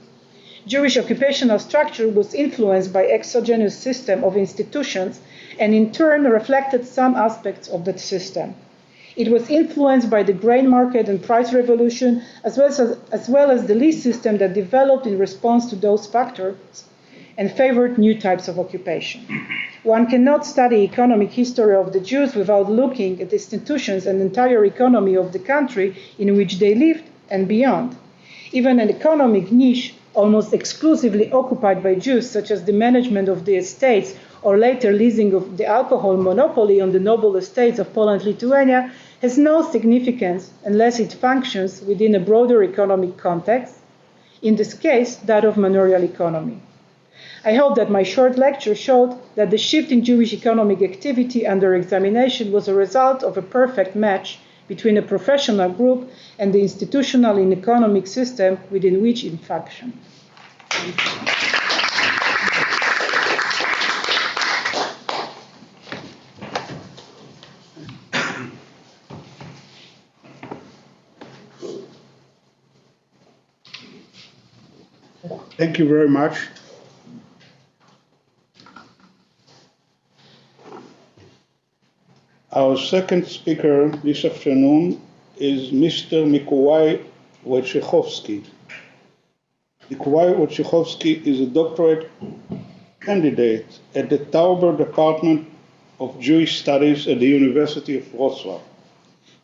Jewish occupational structure was influenced by exogenous system of institutions and in turn reflected some aspects of that system. It was influenced by the grain market and price revolution, as well as the lease system that developed in response to those factors and favored new types of occupation. One cannot study economic history of the Jews without looking at the institutions and entire economy of the country in which they lived and beyond. Even an economic niche almost exclusively occupied by Jews, such as the management of the estates or later leasing of the alcohol monopoly on the noble estates of Poland-Lithuania, has no significance unless it functions within a broader economic context, in this case, that of manorial economy. I hope that my short lecture showed that the shift in Jewish economic activity under examination was a result of a perfect match between a professional group and the institutional and economic system within which it functioned. Thank you very much. Our second speaker this afternoon is Mr. Mikołaj Wojciechowski. Mikołaj Wojciechowski is a doctorate candidate at the Stauber Department of Jewish Studies at the University of Wrocław.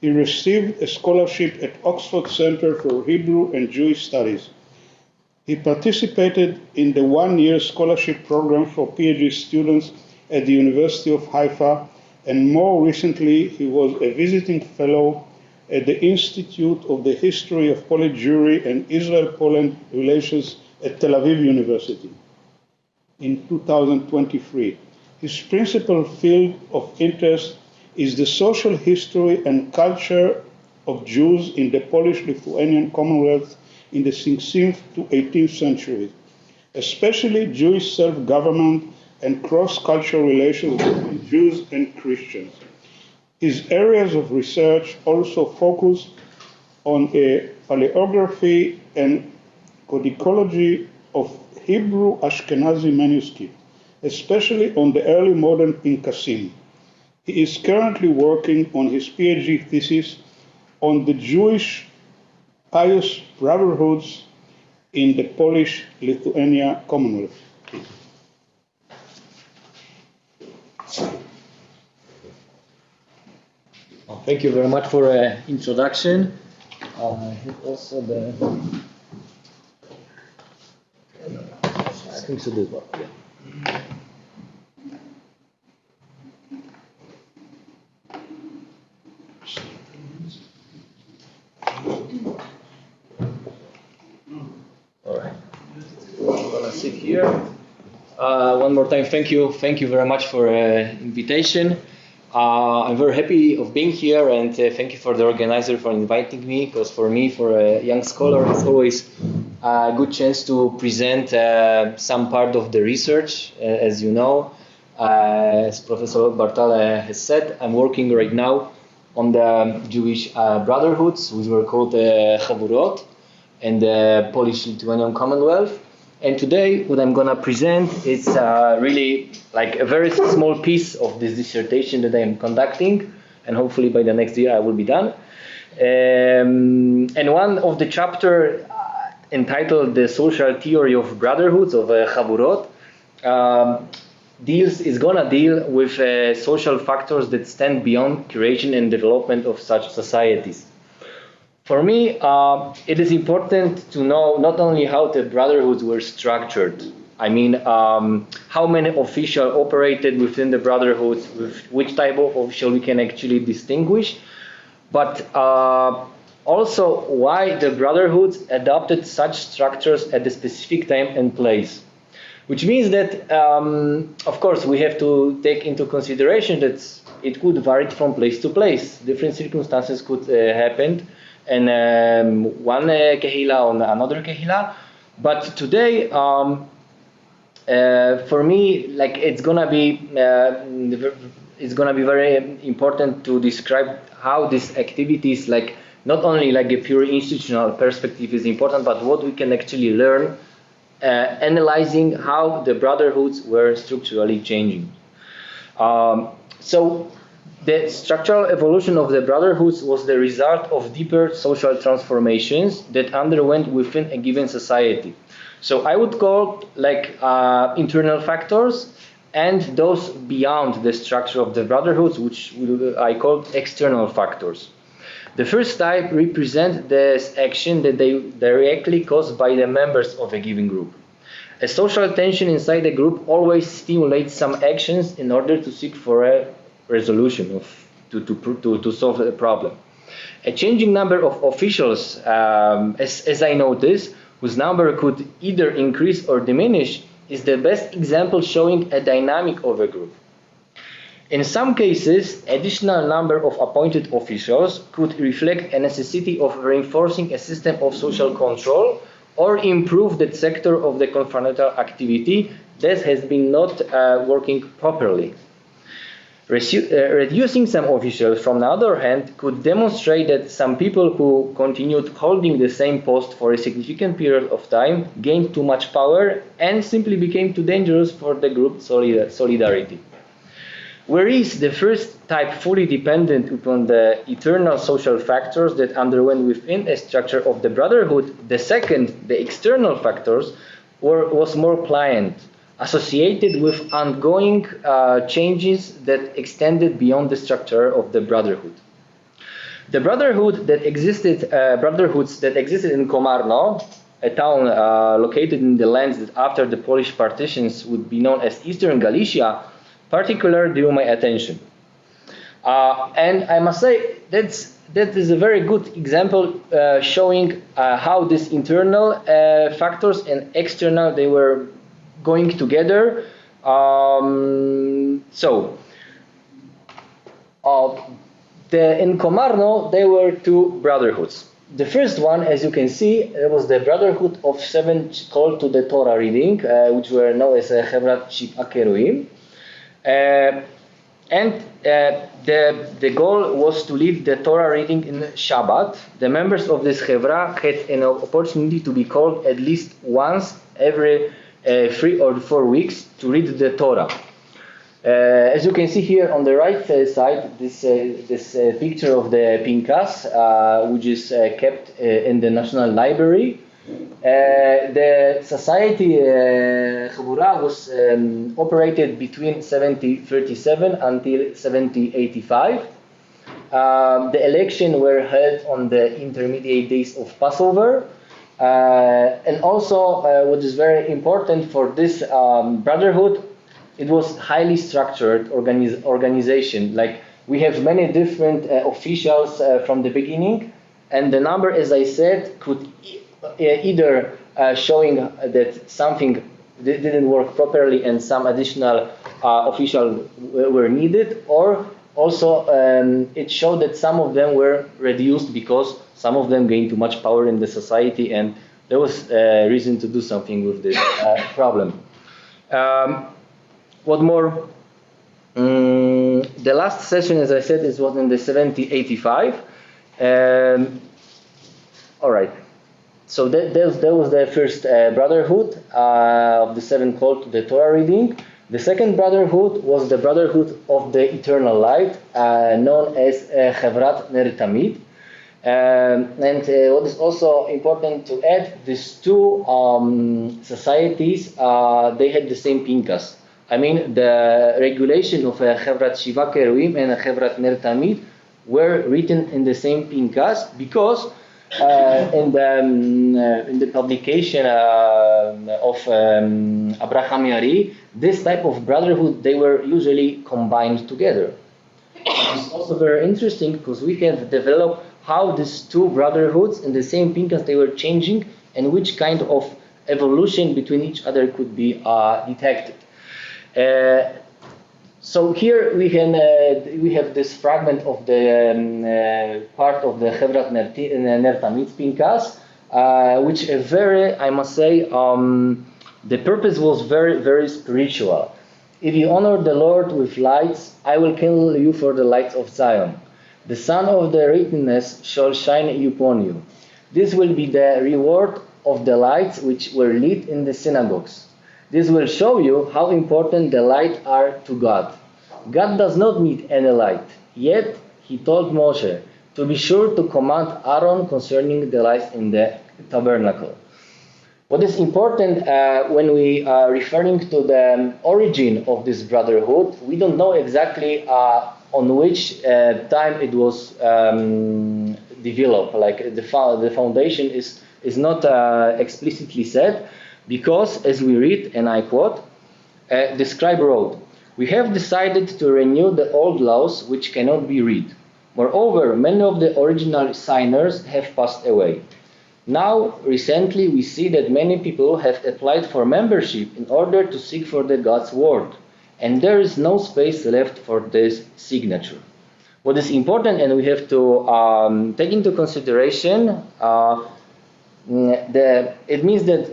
He received a scholarship at Oxford Center for Hebrew and Jewish Studies. He participated in the one-year scholarship program for PhD students at the University of Haifa, and more recently, he was a visiting fellow at the Institute of the History of Polish Jewry and Israel-Poland Relations at Tel Aviv University in 2023. His principal field of interest is the social history and culture of Jews in the Polish-Lithuanian Commonwealth in the 16th to 18th centuries, especially Jewish self-government and cross-cultural relations between Jews and Christians. His areas of research also focus on a paleography and codicology of Hebrew Ashkenazi manuscripts, especially on the early modern Pinkasim. He is currently working on his PhD thesis on the Jewish pious brotherhoods in the Polish-Lithuania Commonwealth. Thank you very much for the introduction. Also the I think so. Yeah. All right. I'm gonna sit here. One more time, thank you very much for invitation. I'm very happy of being here, and thank you for the organizer for inviting me, because for me, for a young scholar, it's always a good chance to present some part of the research. As you know, as Professor Bartal has said, I'm working right now on the Jewish brotherhoods, which were called Chavurot, and the Polish-Lithuanian Commonwealth. And today, what I'm going to present is really like a very small piece of this dissertation that I am conducting, and hopefully by the next year I will be done. And one of the chapter entitled "The Social Theory of Brotherhoods of Chavurot" is going to deal with social factors that stand beyond creation and development of such societies. For me, it is important to know not only how the brotherhoods were structured, I mean, how many officials operated within the brotherhoods, with which type of official we can actually distinguish, but also why the brotherhoods adopted such structures at a specific time and place. Which means that, of course, we have to take into consideration that it could vary from place to place. Different circumstances could happen. And one kehila on another kehila, but today, for me, like it's gonna be it's going to be very important to describe how these activities, like not only like a pure institutional perspective is important, but what we can actually learn analyzing how the brotherhoods were structurally changing. So the structural evolution of the brotherhoods was the result of deeper social transformations that underwent within a given society. So I would call like internal factors and those beyond the structure of the brotherhoods, which I call external factors. The first type represent the action that they directly caused by the members of a given group. A social tension inside a group always stimulates some actions in order to seek for a resolution to solve a problem. A changing number of officials, as I noticed, whose number could either increase or diminish, is the best example showing a dynamic of a group. In some cases, additional number of appointed officials could reflect a necessity of reinforcing a system of social control or improve that sector of the confrontational activity that has been not working properly. Reducing some officials, from the other hand, could demonstrate that some people who continued holding the same post for a significant period of time gained too much power and simply became too dangerous for the group solidarity. Whereas the first type fully dependent upon the eternal social factors that underwent within a structure of the brotherhood, the second, the external factors, was more pliant, associated with ongoing changes that extended beyond the structure of the brotherhood. The brotherhoods that existed in Komarno, a town located in the lands that after the Polish partitions would be known as Eastern Galicia, particularly drew my attention. And I must say that is a very good example showing how these internal factors and external, they were going together. In Komarno, there were two brotherhoods. The first one, as you can see, was the brotherhood of 7 called to the Torah reading, which were known as Qipchaq-speaking. The goal was to lead the Torah reading in Shabbat. The members of this Chevra had an opportunity to be called at least once every 3 or 4 weeks to read the Torah. As you can see here on the right side, this picture of the Pinkas, which is kept in the National Library. The society Chabura was operated between 1737 until 1785. The elections were held on the intermediate days of Passover. And also, what is very important for this brotherhood, it was highly structured organization. Like we have many different officials from the beginning, and the number, as I said, could either showing that something didn't work properly and some additional officials were needed, or also it showed that some of them were reduced because some of them gained too much power in the society, and there was reason to do something with this problem. What more? The last session, as I said, was in the 1785. All right. So that was the first brotherhood of the 7 called to the Torah reading. The second brotherhood was the brotherhood of the eternal light, known as Chevrat Ner Tamid. And what is also important to add, these two societies, they had the same pinkas. I mean, the regulation of Chevrat Shiva Keruim and Chevrat Ner Tamid were written in the same pinkas because in the publication of Abraham Yari, this type of brotherhood, they were usually combined together. It's also very interesting because we can develop how these two brotherhoods in the same pinkas, they were changing and which kind of evolution between each other could be detected. So here we have this fragment of the part of the Chevrat Ner Tamid Pinkas, which I must say, the purpose was very, very spiritual. If you honor the Lord with lights, I will kindle you for the lights of Zion. The sun of the witness shall shine upon you. This will be the reward of the lights which were lit in the synagogues. This will show you how important the lights are to God. God does not need any light. Yet he told Moshe to be sure to command Aaron concerning the lights in the tabernacle. What is important when we are referring to the origin of this brotherhood, we don't know exactly on which time it was developed. Like the foundation is not explicitly said, because as we read, and I quote, the scribe wrote, "We have decided to renew the old laws which cannot be read. Moreover, many of the original signers have passed away. Now, recently, we see that many people have applied for membership in order to seek for the God's word, and there is no space left for this signature." What is important, and we have to take into consideration, it means that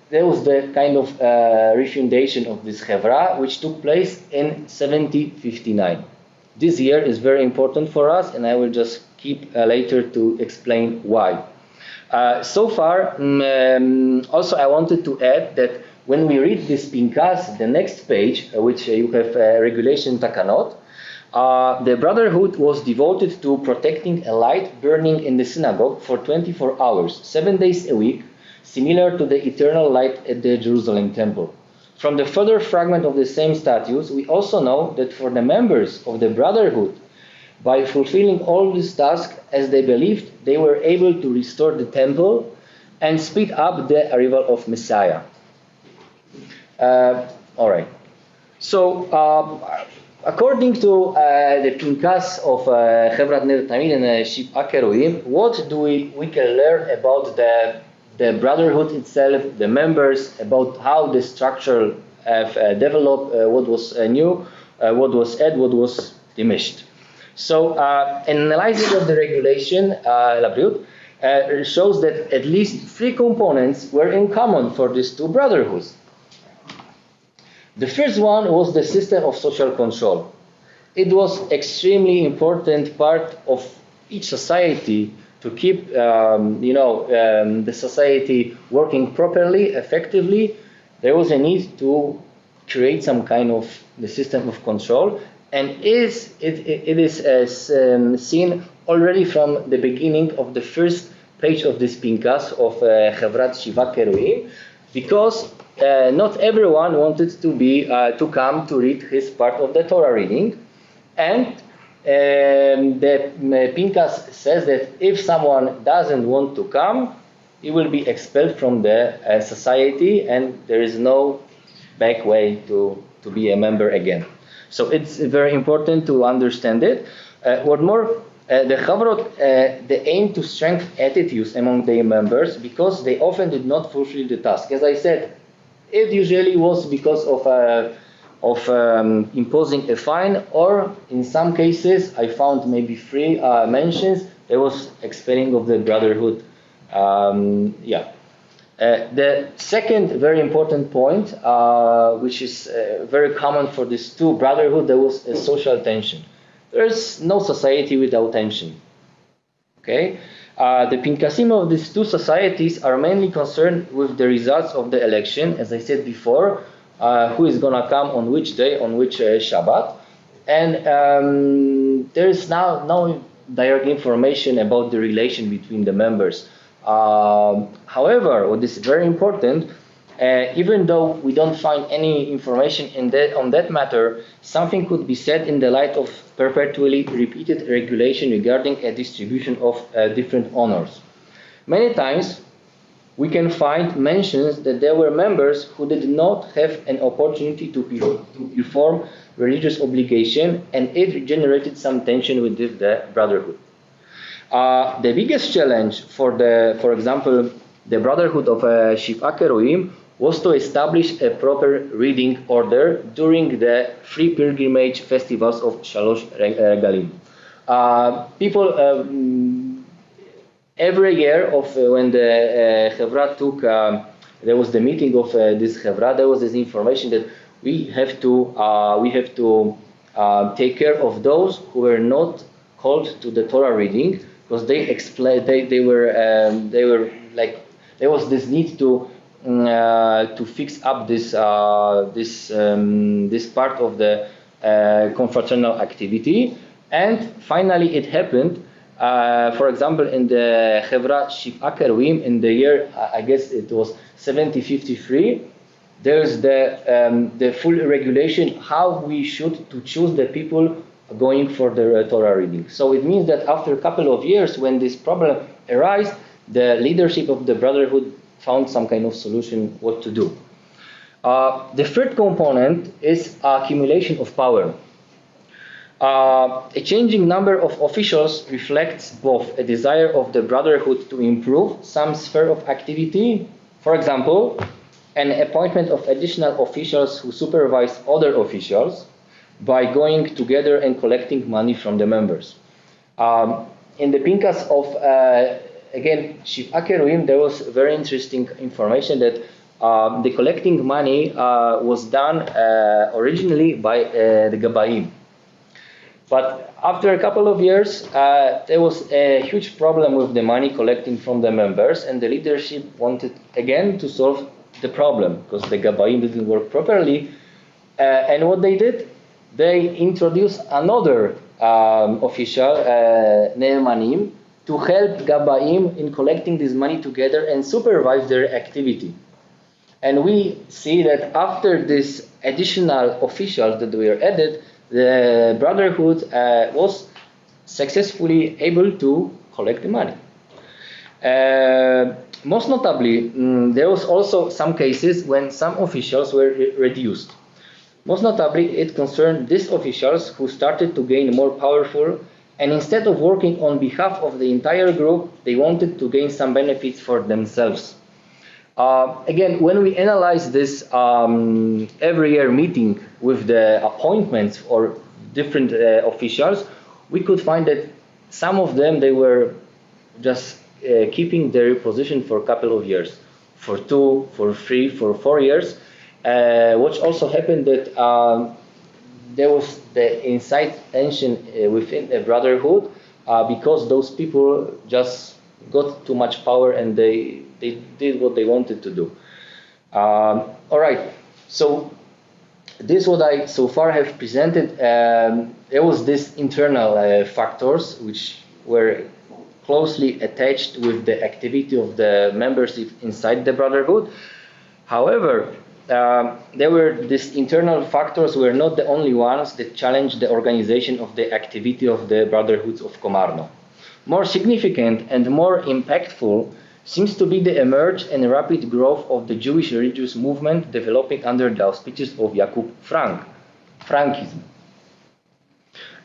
there was the kind of refundation of this Chevra, which took place in 7059. This year is very important for us, and I will just keep later to explain why. So far, also I wanted to add that when we read this Pinkas, the next page, which you have regulation Takanot, the brotherhood was devoted to protecting a light burning in the synagogue for 24 hours, 7 days a week, similar to the eternal light at the Jerusalem temple. From the further fragment of the same statutes, we also know that for the members of the brotherhood, by fulfilling all these tasks as they believed, they were able to restore the temple and speed up the arrival of Messiah. All right. So, according to the Pinkas of Chevrat Ner Tamid and Qipchaq-speaking, what do we can learn about the brotherhood itself, the members, about how the structure have developed, what was new, what was added, what was diminished. So, analysis of the regulation, shows that at least 3 components were in common for these two brotherhoods. The first one was the system of social control. It was extremely important part of each society to keep, the society working properly, effectively. There was a need to create some kind of the system of control, and it is seen already from the beginning of the first page of this Pinkas of Chevrat Qipchaq-speaking, because not everyone wanted to come to read his part of the Torah reading, and the Pinkas says that if someone doesn't want to come, he will be expelled from the society, and there is no back way to be a member again. So it's very important to understand it. What more, the Chavrot, they aim to strengthen attitudes among their members because they often did not fulfill the task. As I said, it usually was because of imposing a fine, or in some cases, I found maybe 3 mentions, there was expelling of the brotherhood. The second very important point, which is very common for these two brotherhood, there was a social tension. There is no society without tension. Okay, the Pinkasim of these two societies are mainly concerned with the results of the election, as I said before, who is gonna come on which day, on which Shabbat, and there is now no direct information about the relation between the members. However, what is very important, even though we don't find any information on that matter, something could be said in the light of perpetually repeated regulation regarding a distribution of different honors. Many times, we can find mentions that there were members who did not have an opportunity to perform religious obligation, and it generated some tension within the brotherhood. The biggest challenge for example, the brotherhood of Qipchaq-speaking was to establish a proper reading order during the 3 pilgrimage festivals of Shalosh Regalim. People every year of when the Chevra took, there was the meeting of this Chevra, there was this information that we have to take care of those who were not called to the Torah reading, because they explained they were like, there was this need to fix up this this part of the confraternal activity. And finally it happened. For example, in the Chevra Qipchaq-speaking in the year, I guess it was 1753, there's the full regulation how we should to choose the people going for the Torah reading. So it means that after a couple of years, when this problem arose, the leadership of the Brotherhood found some kind of solution what to do. The third component is accumulation of power. A changing number of officials reflects both a desire of the Brotherhood to improve some sphere of activity, for example, an appointment of additional officials who supervise other officials by going together and collecting money from the members. In the Pinkas of, again, Qipchaq-speaking, there was very interesting information that the collecting money was done originally by the Gabbaim. But after a couple of years, there was a huge problem with the money collecting from the members, and the leadership wanted again to solve the problem because the Gabbaim didn't work properly. And what they did, they introduced another official, Ne'emanim, to help Gabbaim in collecting this money together and supervise their activity. And we see that after this additional officials that were added, the Brotherhood was successfully able to collect the money. Most notably, there was also some cases when some officials were reduced. Most notably, it concerned these officials who started to gain more powerful, and instead of working on behalf of the entire group, they wanted to gain some benefits for themselves. Again, when we analyze this every year meeting with the appointments or different officials, we could find that some of them, they were just keeping their position for a couple of years, for 2, for 3, for 4 years, which also happened that there was the inside tension within the Brotherhood because those people just got too much power and they did what they wanted to do. All right, so this is what I so far have presented. There was this internal factors which were closely attached with the activity of the members inside the Brotherhood. However, there were these internal factors were not the only ones that challenged the organization of the activity of the Brotherhoods of Komarno. More significant and more impactful seems to be the emerge and rapid growth of the Jewish religious movement developing under the auspices of Jakub Frank, Frankism.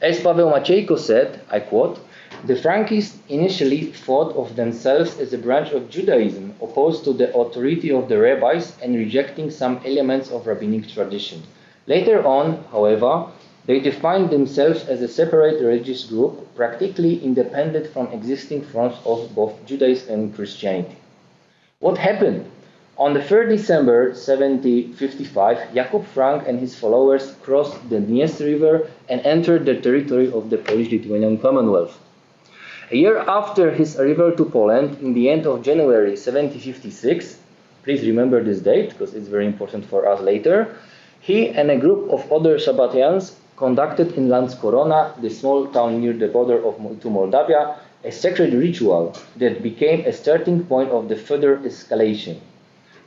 As Paweł Maciejko said, I quote, "The Frankists initially thought of themselves as a branch of Judaism opposed to the authority of the rabbis and rejecting some elements of rabbinic tradition. Later on, however, they defined themselves as a separate religious group, practically independent from existing forms of both Judaism and Christianity." What happened? On the 3rd December 1755, Jakub Frank and his followers crossed the Dniester River and entered the territory of the Polish-Lithuanian Commonwealth. A year after his arrival to Poland, in the end of January 1756, please remember this date because it's very important for us later, he and a group of other Sabbatians conducted in Landskorona, the small town near the border to Moldavia, a sacred ritual that became a starting point of the further escalation.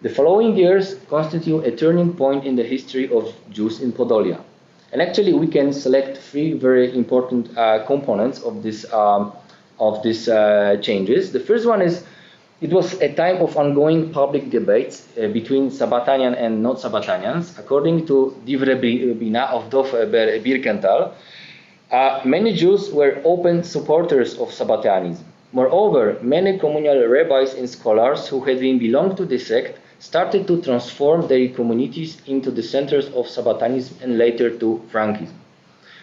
The following years constitute a turning point in the history of Jews in Podolia. And actually we can select 3 very important components of this changes. The first one is it was a time of ongoing public debates between Sabbatanian and not Sabbatanians. According to Divre Bina of Dov Birkenthal, many Jews were open supporters of Sabbatianism. Moreover, many communal rabbis and scholars who had been belonged to the sect started to transform their communities into the centers of Sabbatianism and later to Frankism.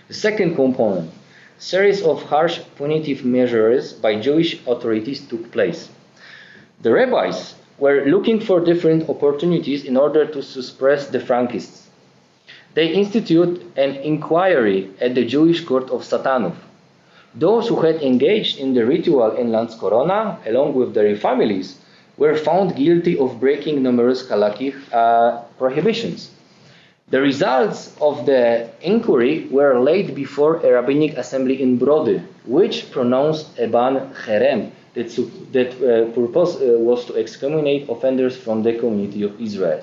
The second component, series of harsh punitive measures by Jewish authorities took place. The rabbis were looking for different opportunities in order to suppress the Frankists. they institute an inquiry at the Jewish court of Satanov. Those who had engaged in the ritual in Lanz Corona, along with their families, were found guilty of breaking numerous halakhic prohibitions. The results of the inquiry were laid before a rabbinic assembly in Brody, which pronounced a ban cherem, that purpose was to excommunicate offenders from the community of Israel.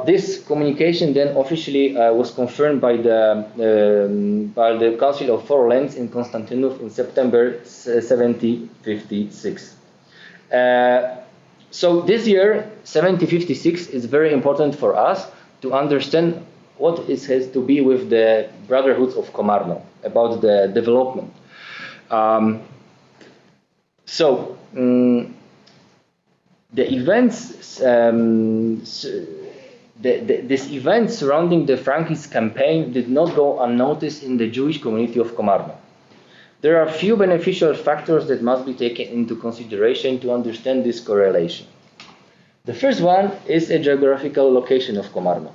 This communication then officially was confirmed by the Council of Four Lands in Constantinople in September 1756. So this year, 1756, is very important for us to understand what it has to be with the Brotherhoods of Komarno, about the development. The events, this event surrounding the Frankist campaign did not go unnoticed in the Jewish community of Komarno. There are few beneficial factors that must be taken into consideration to understand this correlation. The first one is a geographical location of Komarno,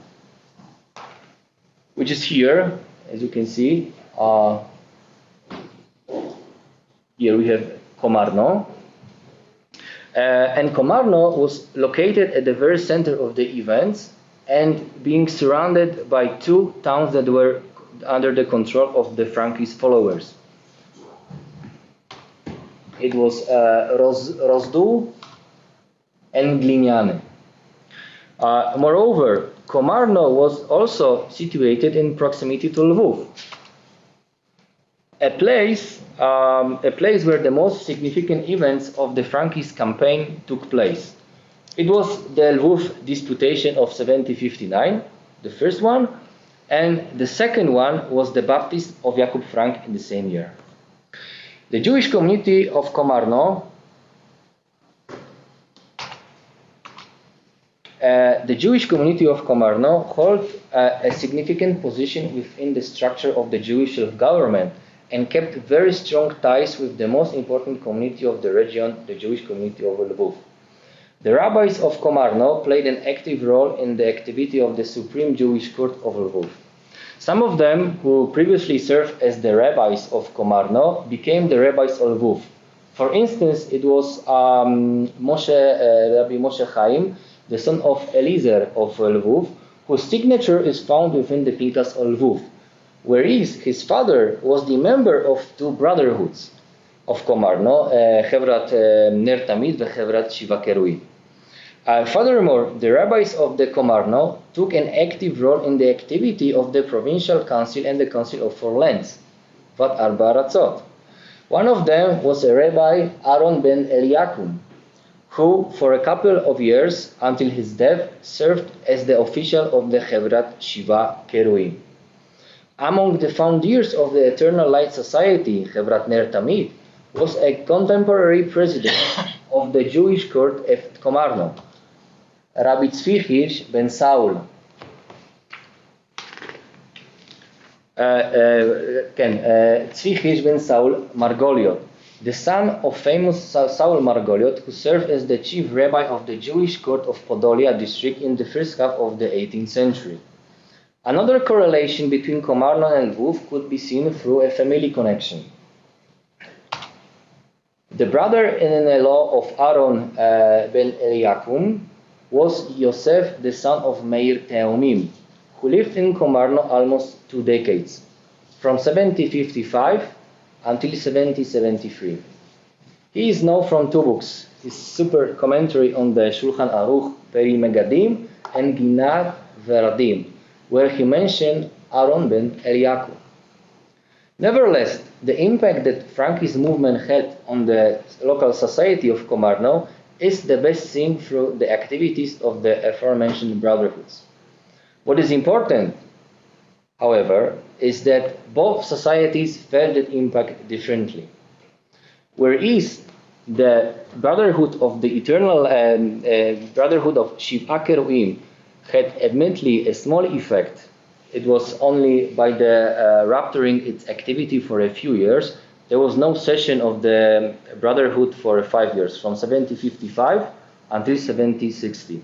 which is here, as you can see. Here we have Komarno. And Komarno was located at the very center of the events and being surrounded by two towns that were under the control of the Frankist followers. It was Rozdul and Gliniane. Moreover, Komarno was also situated in proximity to Lvov, a place where the most significant events of the Frankist campaign took place. It was the Lvov disputation of 1759, the first one, and the second one was the baptism of Jakub Frank in the same year. The Jewish community of Komarno held a significant position within the structure of the Jewish self-government and kept very strong ties with the most important community of the region, the Jewish community of Lvov. The rabbis of Komarno played an active role in the activity of the Supreme Jewish Court of Lvov. Some of them, who previously served as the rabbis of Komarno, became the rabbis of Lvov. For instance, it was Rabbi Moshe Haim, the son of Eliezer of Lvov, whose signature is found within the Pinkas of Lvov, whereas his father was the member of two brotherhoods of Komarno, Chevrat Ner Tamid and Chevrat Shiva Kerui. Furthermore, the rabbis of the Komarno took an active role in the activity of the Provincial Council and the Council of Four Lands, Vat Arba Aratzot. One of them was a Rabbi Aaron ben Eliakim, who for a couple of years until his death served as the official of the Chevrat Shiva Kerui. Among the founders of the Eternal Light Society, Chevrat Ner Tamid, was a contemporary president of the Jewish court at Komarno, Rabbi Tzvi Hirsch ben Saul. Tzvi Hirsch ben Saul Margoliot, the son of famous Saul Margoliot, who served as the chief rabbi of the Jewish court of Podolia district in the first half of the 18th century. Another correlation between Komarno and Lvov could be seen through a family connection. The brother-in-law of Aaron ben Eliakim was Yosef, the son of Meir Teomim, who lived in Komarno almost 2 decades, from 1755 until 1773. He is known from two books, his super commentary on the Shulchan Aruch, Peri Megadim, and Ginat Veradim, where he mentioned Aaron ben Eliakim. Nevertheless, the impact that Frankist movement had on the local society of Komarno is the best seen through the activities of the aforementioned brotherhoods. What is important, however, is that both societies felt that impact differently. Whereas the Brotherhood of the Eternal Brotherhood of Shiva Keruim had admittedly a small effect. It was only by the rupturing its activity for a few years. There was no session of the Brotherhood for 5 years, from 1755 until 1760,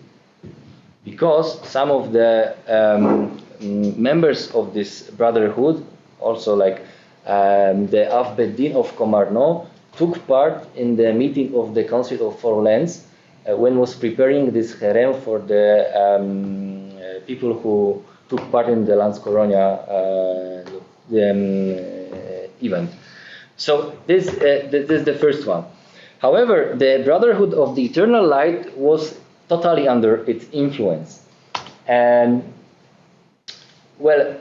because some of the members of this brotherhood, also like the Av Beddin of Komarno, took part in the meeting of the Council of Four Lands when was preparing this herem for the people who took part in the Lans Koronia event. So this is the first one. However, the Brotherhood of the Eternal Light was totally under its influence. And well,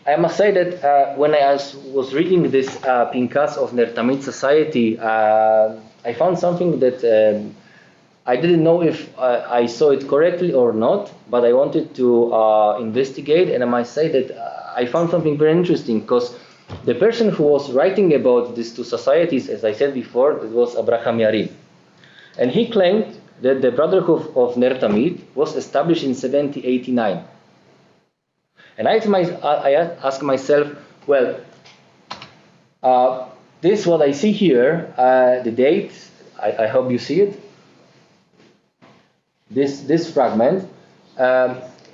I must say that when I was reading this Pinkas of Ner Tamid Society, I found something that I didn't know if I saw it correctly or not, but I wanted to investigate, and I must say that I found something very interesting, because the person who was writing about these two societies, as I said before, it was Abraham Yarin. And he claimed that the Brotherhood of Ner Tamid was established in 1789. And I asked myself, well, this what I see here, the date, I hope you see it. This fragment,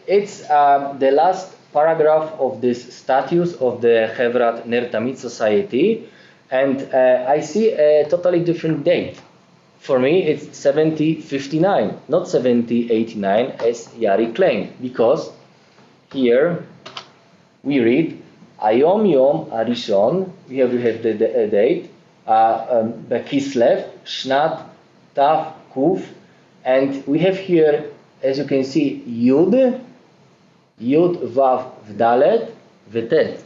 it's the last paragraph of this statutes of the Chevrat Ner Tamid Society, and I see a totally different date. For me, it's 1759, not 1789, as Yari claimed, because here we read Ayom Yom Arishon. We have the date Bekislev Shnat Tav Kuf, and we have here, as you can see, Yud Vav Vdalet Vetet.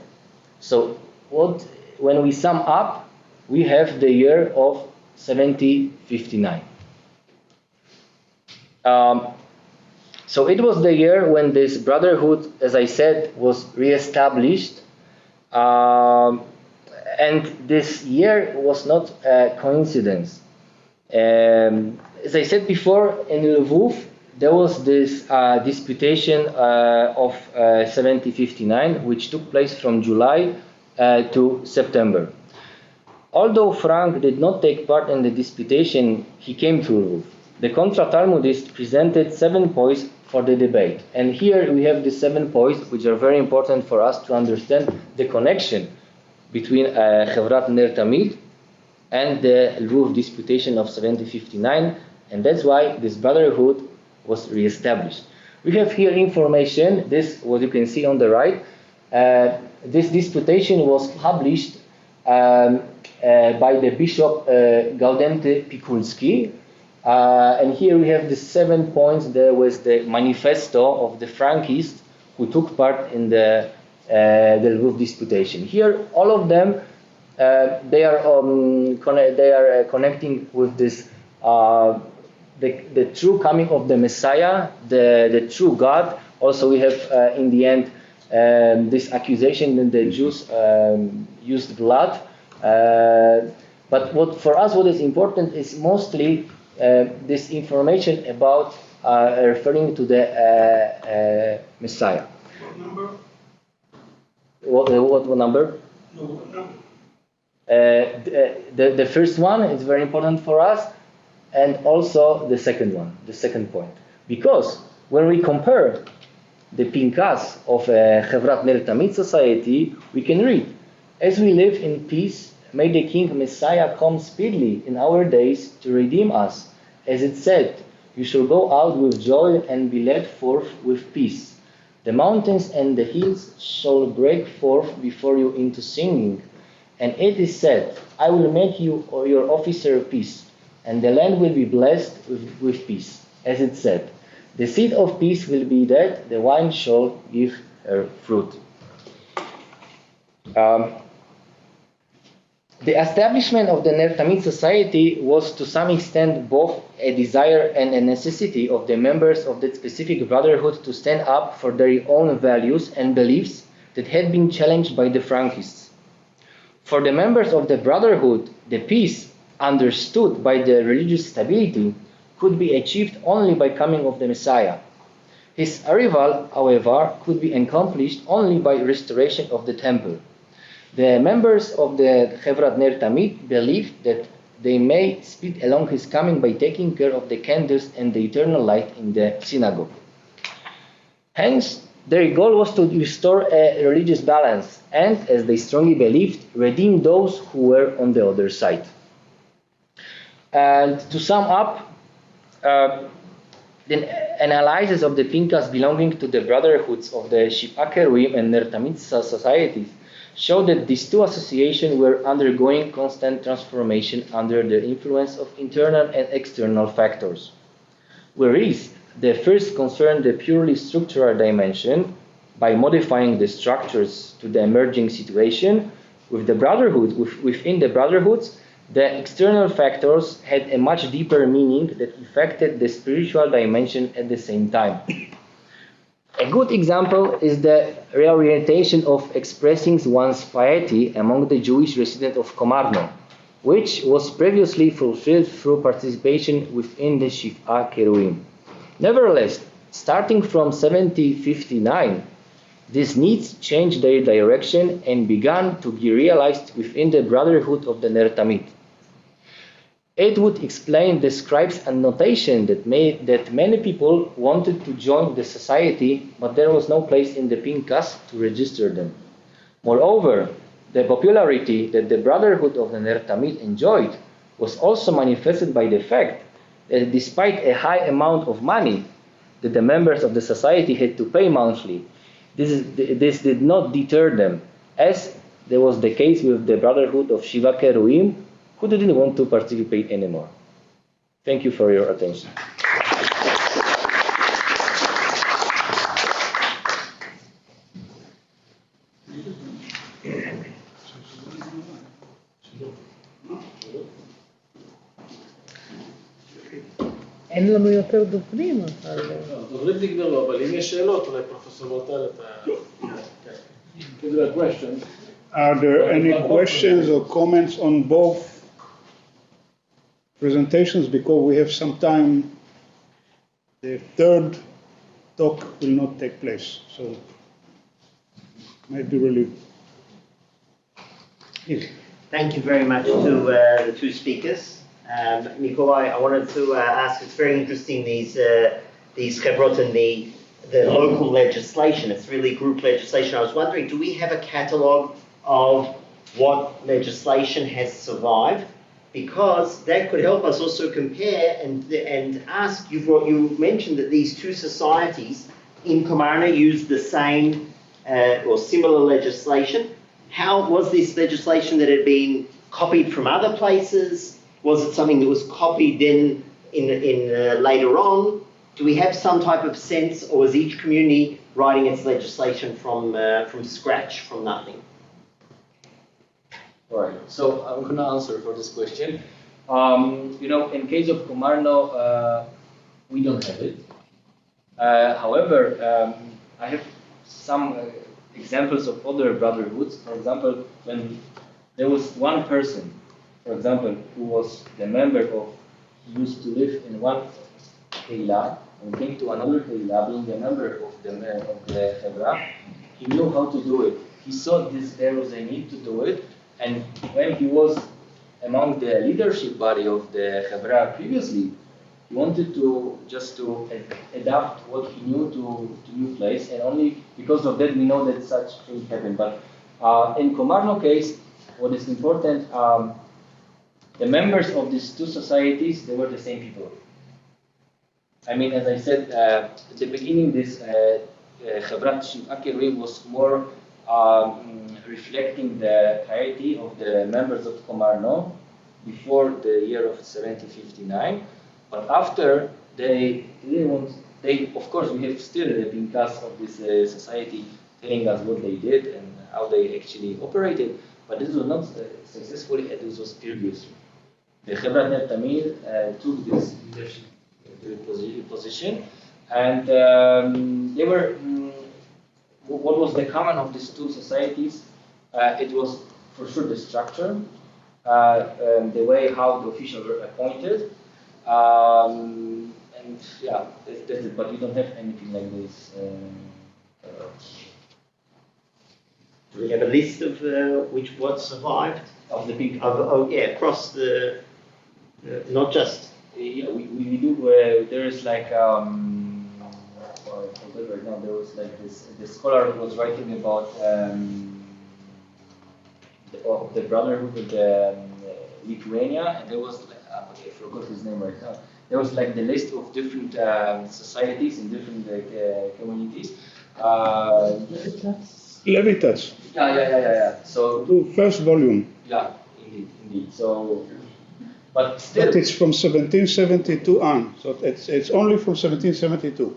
So when we sum up, we have the year of 1759. So it was the year when this brotherhood, as I said, was re-established, and this year was not a coincidence. As I said before, in Lvov, there was this disputation of 1759, which took place from July to September. Although Frank did not take part in the disputation, he came to Lvov. The contra-Talmudist presented 7 points for the debate. And here we have the 7 points, which are very important for us to understand the connection between Chevrat Ner Tamid and the Lvov disputation of 1759. And that's why this brotherhood was re-established. We have here information, this what you can see on the right. This disputation was published by the Bishop Gaudente Pikulski, and here we have the 7 points. There was the manifesto of the Frankists who took part in the Lvov disputation. Here, all of them, they are connecting with this the true coming of the Messiah, the true God. Also, we have in the end this accusation that the Jews used blood. But what is important is mostly this information about referring to the Messiah. What number? What number? No, what number? The first one is very important for us, and also the second one, the second point. Because when we compare the Pinkas of Chevrat Ner Tamid Society, we can read, as we live in peace, may the King Messiah come speedily in our days to redeem us. As it said, you shall go out with joy and be led forth with peace. The mountains and the hills shall break forth before you into singing. And it is said, I will make you your officer of peace, and the land will be blessed with peace. As it said, the seed of peace will be that the wine shall give her fruit. The establishment of the Ner Tamid Society was to some extent both a desire and a necessity of the members of that specific brotherhood to stand up for their own values and beliefs that had been challenged by the Frankists. For the members of the brotherhood, the peace understood by the religious stability could be achieved only by coming of the Messiah. His arrival, however, could be accomplished only by restoration of the temple. The members of the Chevrat Ner Tamid believed that they may speed along his coming by taking care of the candles and the eternal light in the synagogue. Hence, their goal was to restore a religious balance and, as they strongly believed, redeem those who were on the other side. And to sum up, the analysis of the Pinkas belonging to the brotherhoods of the Qipchaq-speaking and Ner Tamid societies showed that these two associations were undergoing constant transformation under the influence of internal and external factors. Whereas the first concerned the purely structural dimension by modifying the structures to the emerging situation, within the brotherhoods, the external factors had a much deeper meaning that affected the spiritual dimension at the same time. A good example is the reorientation of expressing one's piety among the Jewish residents of Komarno, which was previously fulfilled through participation within the Qipchaq-speaking. Nevertheless, starting from 1759, these needs changed their direction and began to be realized within the Brotherhood of the Ner Tamid. It would explain the scribes' annotation that many people wanted to join the society, but there was no place in the Pinkas to register them. Moreover, the popularity that the Brotherhood of the Ner Tamid enjoyed was also manifested by the fact that despite a high amount of money that the members of the society had to pay monthly, this did not deter them, as there was the case with the Brotherhood of Qipchaq-speaking, who didn't want to participate anymore. Thank you for your attention. אין לנו יותר דוברים, אבל... דוברים נגמרו, אבל אם יש שאלות, אולי פרופסור ברטל, Are there any questions or comments on both presentations? Because we have some time, the third talk will not take place, so maybe really. Yes. Thank you very much to the two speakers. Nikolai, I wanted to ask, it's very interesting, these chevrot and the local legislation. It's really group legislation. I was wondering, do we have a catalogue of what legislation has survived? Because that could help us also compare and ask, you mentioned that these two societies in Komarno used the same or similar legislation. How was this legislation that had been copied from other places? Was it something that was copied then in later on? Do we have some type of sense, or was each community writing its legislation from scratch, from nothing? All right, so I'm going to answer for this question. In case of Komarno, we don't have it. However, I have some examples of other brotherhoods. For example, when there was one person, for example, who was the member of, he used to live in one Keilah and came to another Keilah, being a member of the Chevra, he knew how to do it. He saw there was a need to do it, and when he was among the leadership body of the Chevra previously, he wanted to adapt what he knew to new place, and only because of that we know that such things happen. But in Komarno case, what is important, the members of these two societies, they were the same people. I mean, as I said at the beginning, this Chevrat Qipchaq-speaking was more reflecting the piety of the members of Komarno before the year of 1759. But after of course, we have still the Pinkas of this society telling us what they did and how they actually operated, but this was not successfully as this was previously. The Chevrat Ner Tamid took this leadership position, and they were. What was the common of these two societies? It was for sure the structure, the way how the officials were appointed, and yeah, that's it. But we don't have anything like this. Do we have a list of what survived? Of the big. Across the, not just. Yeah, we do. There is like. I forgot right now there was like the scholar who was writing about the brotherhood of the Lithuania, and there was I forgot his name right now. There was like the list of different societies in different communities. Levitas. Yeah. So the first volume. Yeah, indeed. So, but still. But it's from 1772 on, so it's only from 1772.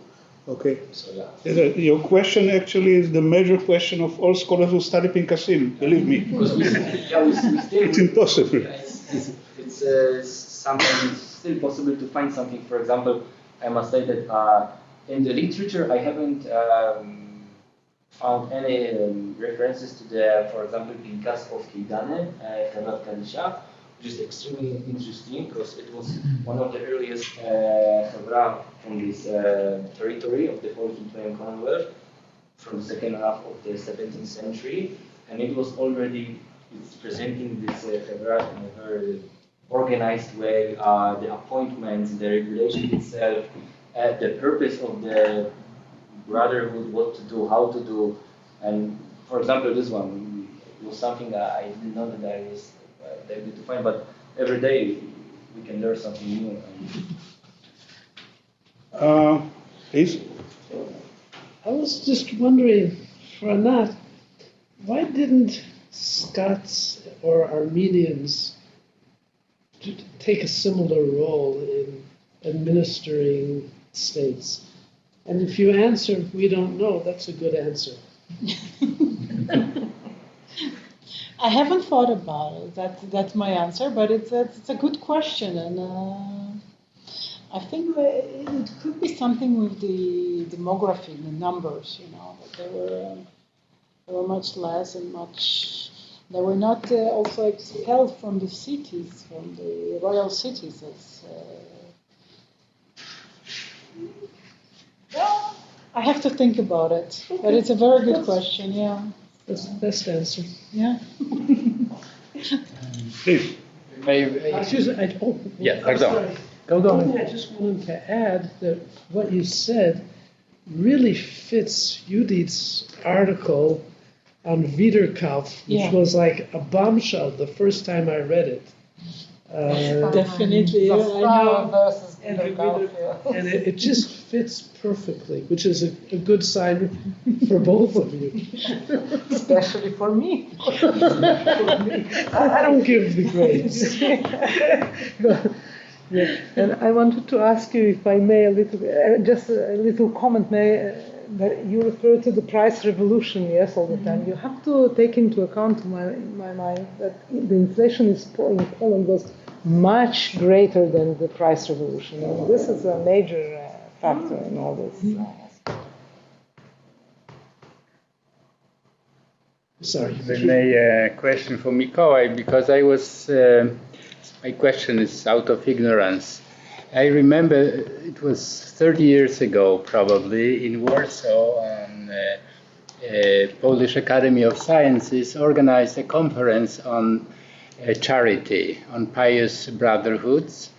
Okay. So yeah. Your question actually is the major question of all scholars who study Pinkasim. Believe me. Because we still. It's impossible. It's sometimes still possible to find something. For example, I must say that in the literature I haven't found any references to the, for example, Pinkas of Keidane, Kavat Kadisha, which is extremely interesting because it was one of the earliest Chavra from this territory of the Polish-Lithuanian Commonwealth from the second half of the 17th century, and it was already presenting this Chavra in a very organized way, the appointments, the regulation itself, the purpose of the brotherhood, what to do, how to do, and for example, this one was something that I didn't know that I was able to find, but every day we can learn something new. Please? I was just wondering, for Anat, why didn't Scots or Armenians take a similar role in administering states? And if you answer, we don't know, that's a good answer. I haven't thought about it. That's my answer, but it's a good question, and I think it could be something with the demography, the numbers. That they were much less and much. They were not also expelled from the cities, from the royal cities. Well, I have to think about it, but it's a very good question. Yeah. That's the best answer. Yeah. Please. Go on. I just wanted to add that what you said really fits Judith's article on Wiederkauf, which was like a bombshell the first time I read it. Definitely, and it just fits perfectly, which is a good sign for both of you. Especially for me. I don't give the grades. Yeah. And I wanted to ask you, if I may, just a little comment. That you refer to the price revolution, yes, all the time. You have to take into account, in my mind, that the inflation in Poland was much greater than the price revolution. And this is a major factor in all this. Sorry. A question for Mikołaj, because my question is out of ignorance. I remember it was 30 years ago, probably, in Warsaw, Polish Academy of Sciences organized a conference on charity, on pious brotherhoods,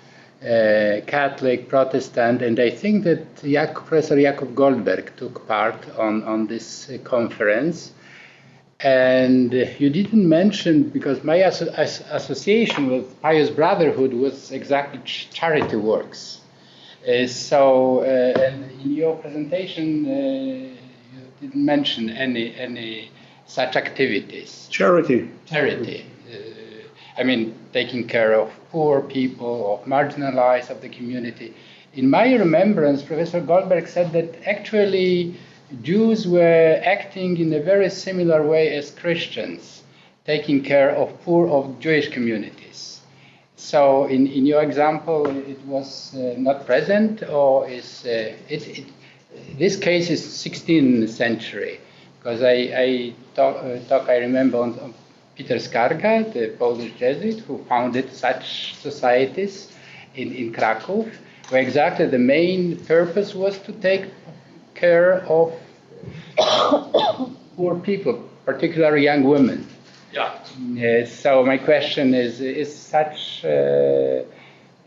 Catholic, Protestant, and I think that Professor Jakub Goldberg took part on this conference. And you didn't mention, because my association with pious brotherhood was exactly charity works. And in your presentation, you didn't mention any such activities. Charity. I mean, taking care of poor people, of marginalized of the community. In my remembrance, Professor Goldberg said that actually Jews were acting in a very similar way as Christians, taking care of poor of Jewish communities. So in your example, it was not present, or is this case is 16th century, because I remember on Peter Skarga, the Polish Jesuit, who founded such societies in Krakow, where exactly the main purpose was to take care of poor people, particularly young women. Yeah. So my question is such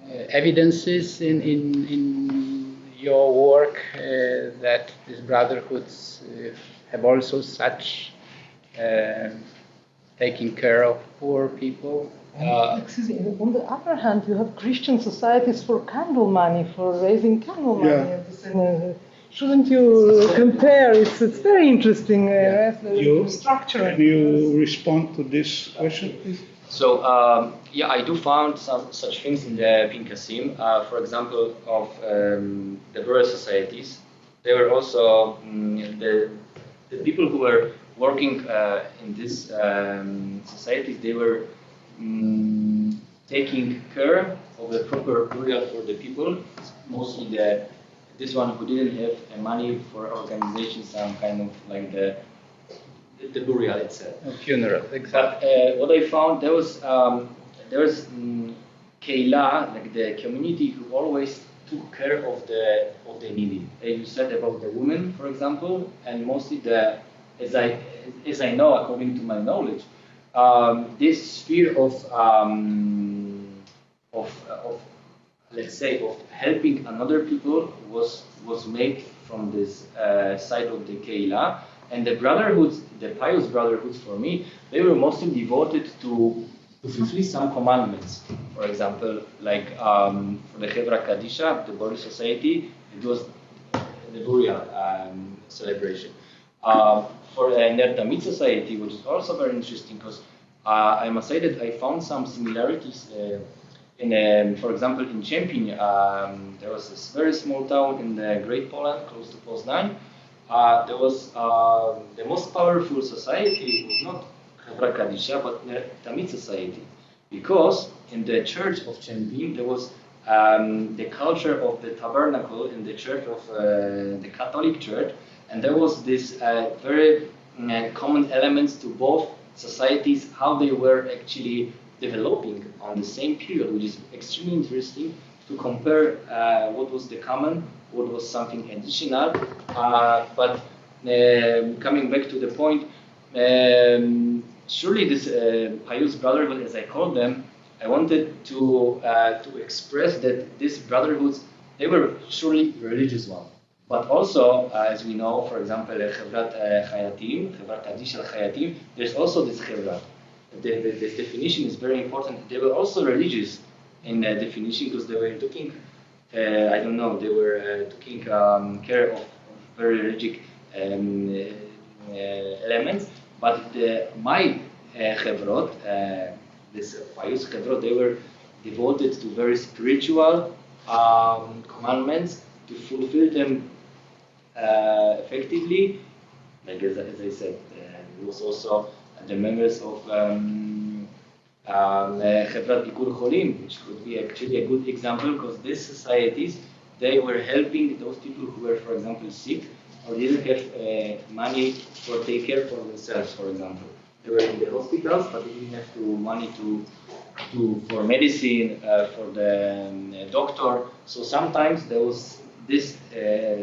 evidences in your work that these brotherhoods have also such taking care of poor people? Excuse me, on the other hand, you have Christian societies for candle money, for raising candle money. Shouldn't you compare? It's very interesting structure. Can you respond to this question, please? So, yeah, I do found some such things in the Pinkasim. For example, of the burial societies. They were also the people who were working in these societies. They were taking care of the proper burial for the people. Mostly this one who didn't have money for organization, some kind of like the burial itself. A funeral, exactly. But what I found, there was Keilah, like the community, who always took care of the needy. You said about the women, for example, and mostly as I know, according to my knowledge, this sphere of let's say of helping another people was made from this side of the Keilah. And the brotherhoods, the pious brotherhoods for me, they were mostly devoted to fulfill some commandments. For example, like for the Chevra Kadisha, the burial society, it was the burial celebration. For the Ner Tamid society, which is also very interesting, because I must say that I found some similarities for example, in Chempin, there was this very small town in the Great Poland, close to Poznań. There was the most powerful society was not Chevra Kadisha, but the Tamid society, because in the church of Chempin there was the culture of the tabernacle in the church of the Catholic Church, and there was this very common elements to both societies, how they were actually developing on the same period, which is extremely interesting to compare what was the common, what was something additional. But coming back to the point, surely this pious brotherhood, as I call them, I wanted to express that these brotherhoods, they were surely religious ones. But also, as we know, for example, Chevrat Chayatim, Chevrat Kadish al-Chayatim, there's also this Chevrat. This definition is very important. They were also religious in the definition because they were taking, I don't know, they were taking care of very religious elements. But my Chevrot, this pious Chevrot, they were devoted to very spiritual commandments to fulfill them effectively. Like as I said, it was also the members of Chevrat Bikur Cholim, which could be actually a good example, because these societies, they were helping those people who were, for example, sick or didn't have money for take care for themselves, for example. They were in the hospitals, but they didn't have money for medicine, for the doctor. So sometimes there was this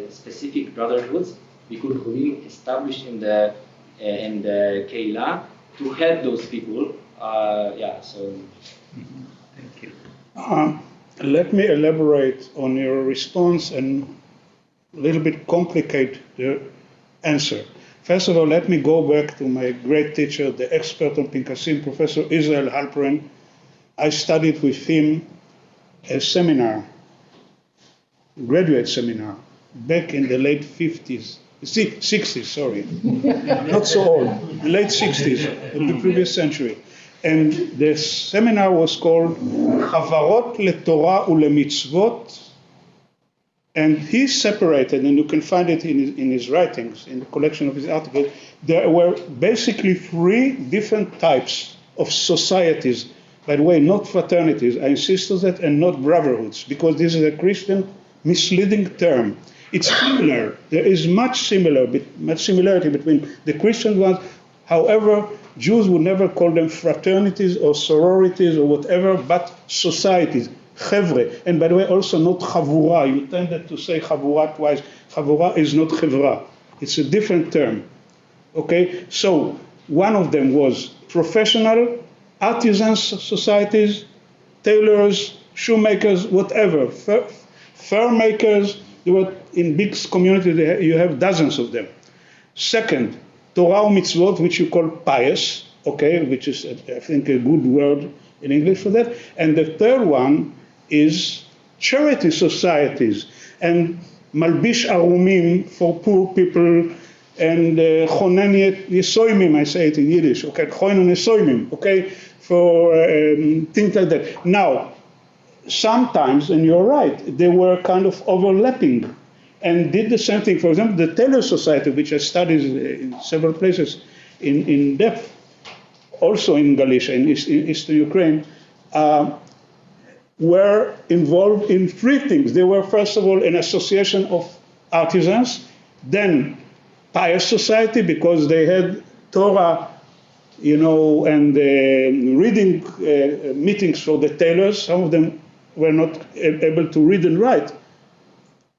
specific brotherhoods Bikur Cholim established in the Keilah to help those people. Thank you. Let me elaborate on your response and a little bit complicate the answer. First of all, let me go back to my great teacher, the expert on Pinkasim, Professor Israel Halperin. I studied with him a seminar, graduate seminar, back in the late 60s, sorry. Not so old, late 60s of the previous century. And the seminar was called Chavarot leTorah uLemitzvot. And he separated, and you can find it in his writings, in the collection of his articles, there were basically 3 different types of societies. By the way, not fraternities, I insist on that, and not brotherhoods, because this is a Christian misleading term. It's similar. There is much similarity between the Christian ones. However, Jews would never call them fraternities or sororities or whatever, but societies, chevre. And by the way, also not chavura. You tended to say chavura twice. Chavura is not chevra. It's a different term. Okay? So one of them was professional, artisans societies, tailors, shoemakers, whatever, fur makers, There were in big communities you have dozens of them. Second, Torah or mitzvot, which you call pious, okay, which is I think a good word in English for that. And the third one is charity societies and malbish arumim for poor people, and chonen yesoimim, I say it in Yiddish, okay, chonen yesoimim, okay, for things like that. Now, sometimes, and you're right, they were kind of overlapping and did the same thing. For example, the Taylor Society, which I studied in several places in depth, also in Galicia, in Eastern Ukraine, were involved in three things. They were, first of all, an association of artisans, then pious society, because they had Torah, you know, and reading meetings for the tailors. Some of them were not able to read and write,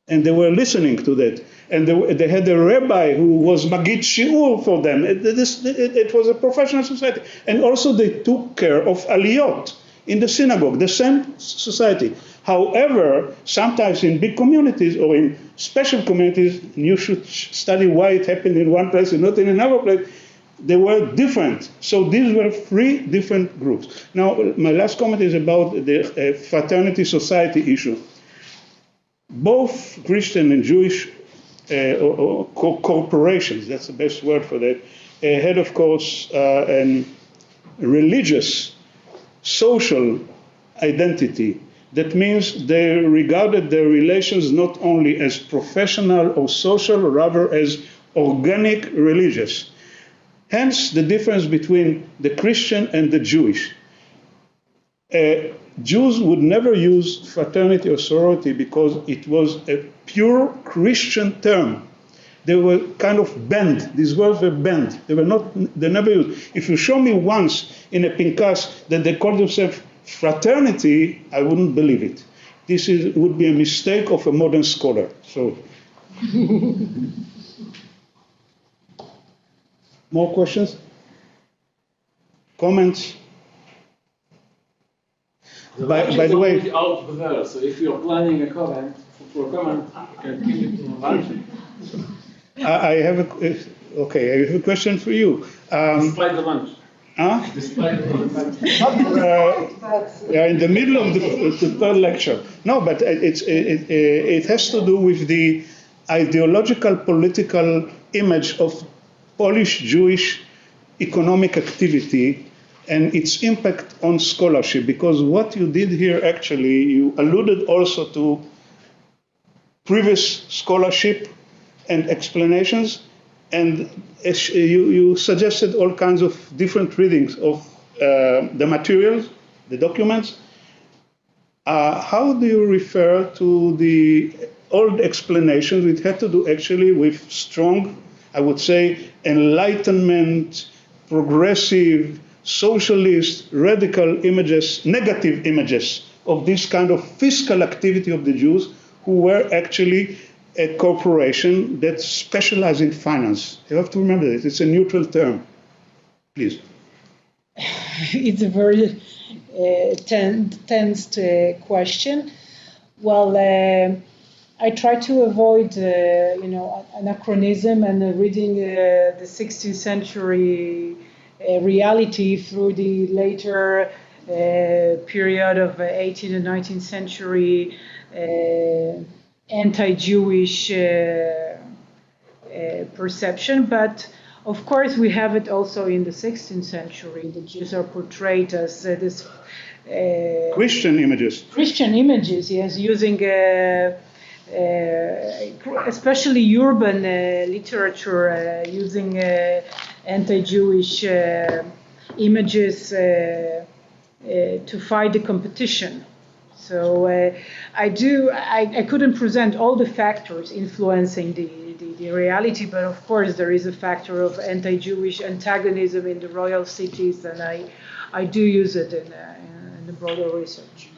and they were listening to that. And they had a rabbi who was Magid Shiur for them. It was a professional society. And also they took care of aliyot in the synagogue, the same society. However, sometimes in big communities or in special communities, and you should study why it happened in one place and not in another place, they were different. So these were three different groups. Now, my last comment is about the fraternity society issue. Both Christian and Jewish or corporations, that's the best word for that, had, of course, a religious, social identity. That means they regarded their relations not only as professional or social, rather as organic religious. Hence, the difference between the Christian and the Jewish. Jews would never use fraternity or sorority because it was a pure Christian term. They were kind of banned. These words were banned. They never used. If you show me once in a Pinkas that they called themselves fraternity, I wouldn't believe it. This would be a mistake of a modern scholar. So, more questions? Comments? By the way, out there, so if you're planning a comment, for a comment, you can keep it in lunch. I have a question for you. Despite the lunch. Huh? Despite the lunch. Yeah, in the middle of the third lecture. No, but it has to do with the ideological, political image of Polish Jewish economic activity and its impact on scholarship, because what you did here actually, you alluded also to previous scholarship and explanations, and you suggested all kinds of different readings of the materials, the documents. How do you refer to the old explanations? It had to do actually with strong, I would say, Enlightenment, progressive, socialist, radical images, negative images of this kind of fiscal activity of the Jews, who were actually a corporation that specialized in finance. You have to remember this. It's a neutral term. Please. It's a very tense question. Well, I try to avoid, anachronism and reading the 16th century reality through the later period of 18th and 19th century anti-Jewish perception. But of course, we have it also in the 16th century. The Jews are portrayed as this Christian images. Christian images, yes, using especially urban literature, using anti-Jewish images to fight the competition. So I couldn't present all the factors influencing the reality, but of course there is a factor of anti-Jewish antagonism in the royal cities, and I do use it in the broader research.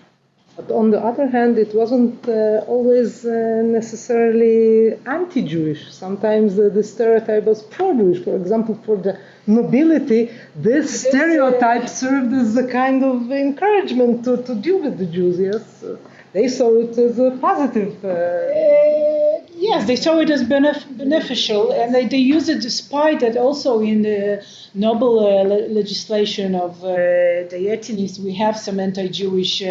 But on the other hand, it wasn't always necessarily anti-Jewish. Sometimes the stereotype was pro-Jewish. For example, for the nobility, this stereotype served as a kind of encouragement to deal with the Jews, yes? they saw it as a positive. Yes, they saw it as beneficial, and they use it despite that also in the noble legislation of the Yetinis, we have some anti-Jewish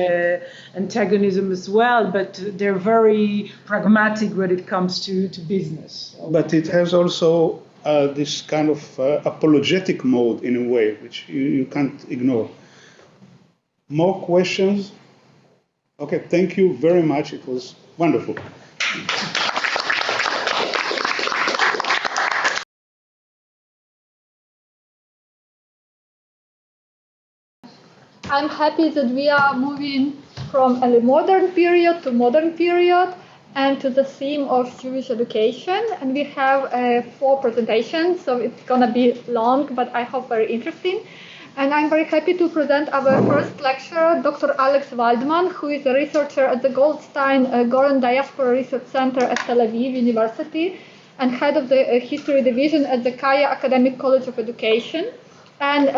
antagonism as well, but they're very pragmatic when it comes to business. But it has also this kind of apologetic mode in a way, which you can't ignore. More questions? Okay, thank you very much. It was wonderful. I'm happy that we are moving from a modern period to modern period and to the theme of Jewish education. And we have 4 presentations, so it's going to be long, but I hope very interesting. And I'm very happy to present our first lecturer, Dr. Alex Waldman, who is a researcher at the Goldstein-Goren Diaspora Research Center at Tel Aviv University and head of the History Division at the Kyiv Academic College of Education. And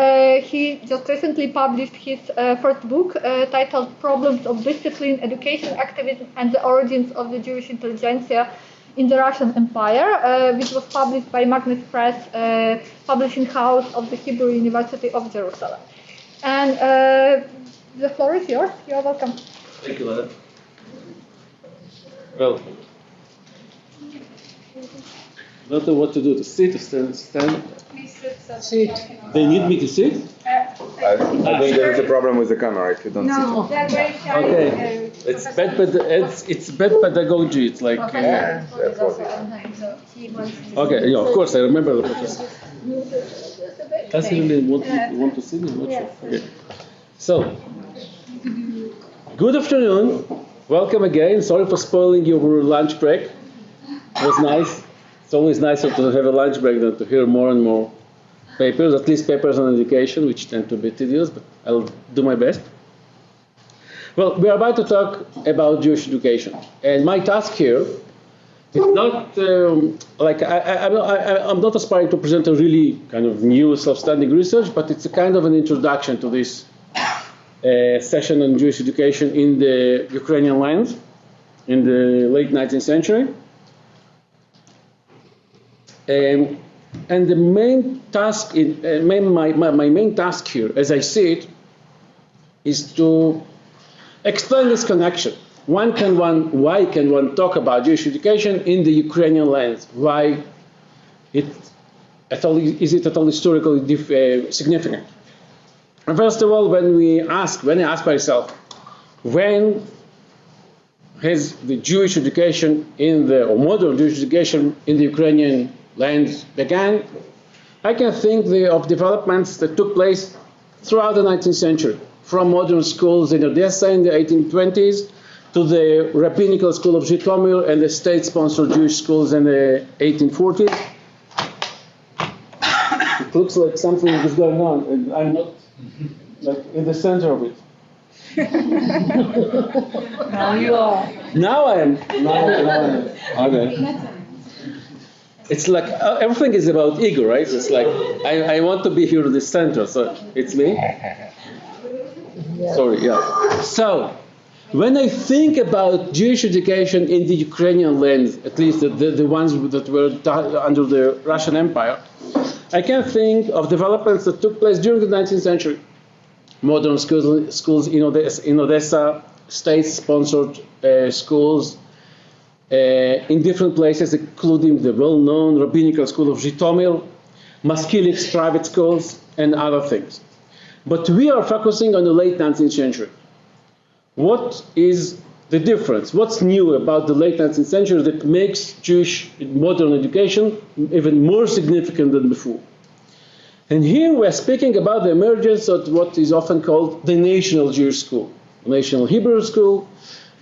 he just recently published his first book titled Problems of Discipline, Education, Activism, and the Origins of the Jewish Intelligentsia in the Russian Empire, which was published by Magnus Press, publishing house of the Hebrew University of Jerusalem. And the floor is yours. You're welcome. Thank you, Anat. Well, I don't know what to do, to sit, to stand. Sit. They need me to sit? I think there is a problem with the camera if you don't No, they're very shy. Okay, it's bad pedagogy. It's like. Professor that's what it is. So he wants to Okay, yeah, of course I remember the professor. Does he really want to see me? I'm not sure. Okay. So, good afternoon. Welcome again. Sorry for spoiling your lunch break. It was nice. It's always nicer to have a lunch break than to hear more and more papers, at least papers on education, which tend to be tedious, but I'll do my best. Well, we're about to talk about Jewish education. And my task here is not I'm not aspiring to present a really kind of new self-standing research, but it's a kind of an introduction to this session on Jewish education in the Ukrainian lands in the late 19th century. And the main task, my main task here, as I see it, is to explain this connection. Why can one talk about Jewish education in the Ukrainian lands? Why is it at all historically significant? And first of all, when I ask myself, when has the Jewish education or modern Jewish education in the Ukrainian lands began, I can think of developments that took place throughout the 19th century, from modern schools in Odessa in the 1820s to the rabbinical school of Zhytomyr and the state-sponsored Jewish schools in the 1840s. It looks like something is going on, and I'm not in the center of it. Now you are. Now I am. Okay. It's like everything is about ego, right? It's like I want to be here in the center, so it's me. Sorry, yeah. So when I think about Jewish education in the Ukrainian lands, at least the ones that were under the Russian Empire, I can think of developments that took place during the 19th century. Modern schools in Odessa, state-sponsored schools in different places, including the well-known rabbinical school of Zhytomyr, Maskilik's private schools, and other things. But we are focusing on the late 19th century. What is the difference? What's new about the late 19th century that makes Jewish modern education even more significant than before? And here we're speaking about the emergence of what is often called the National Jewish School, National Hebrew School,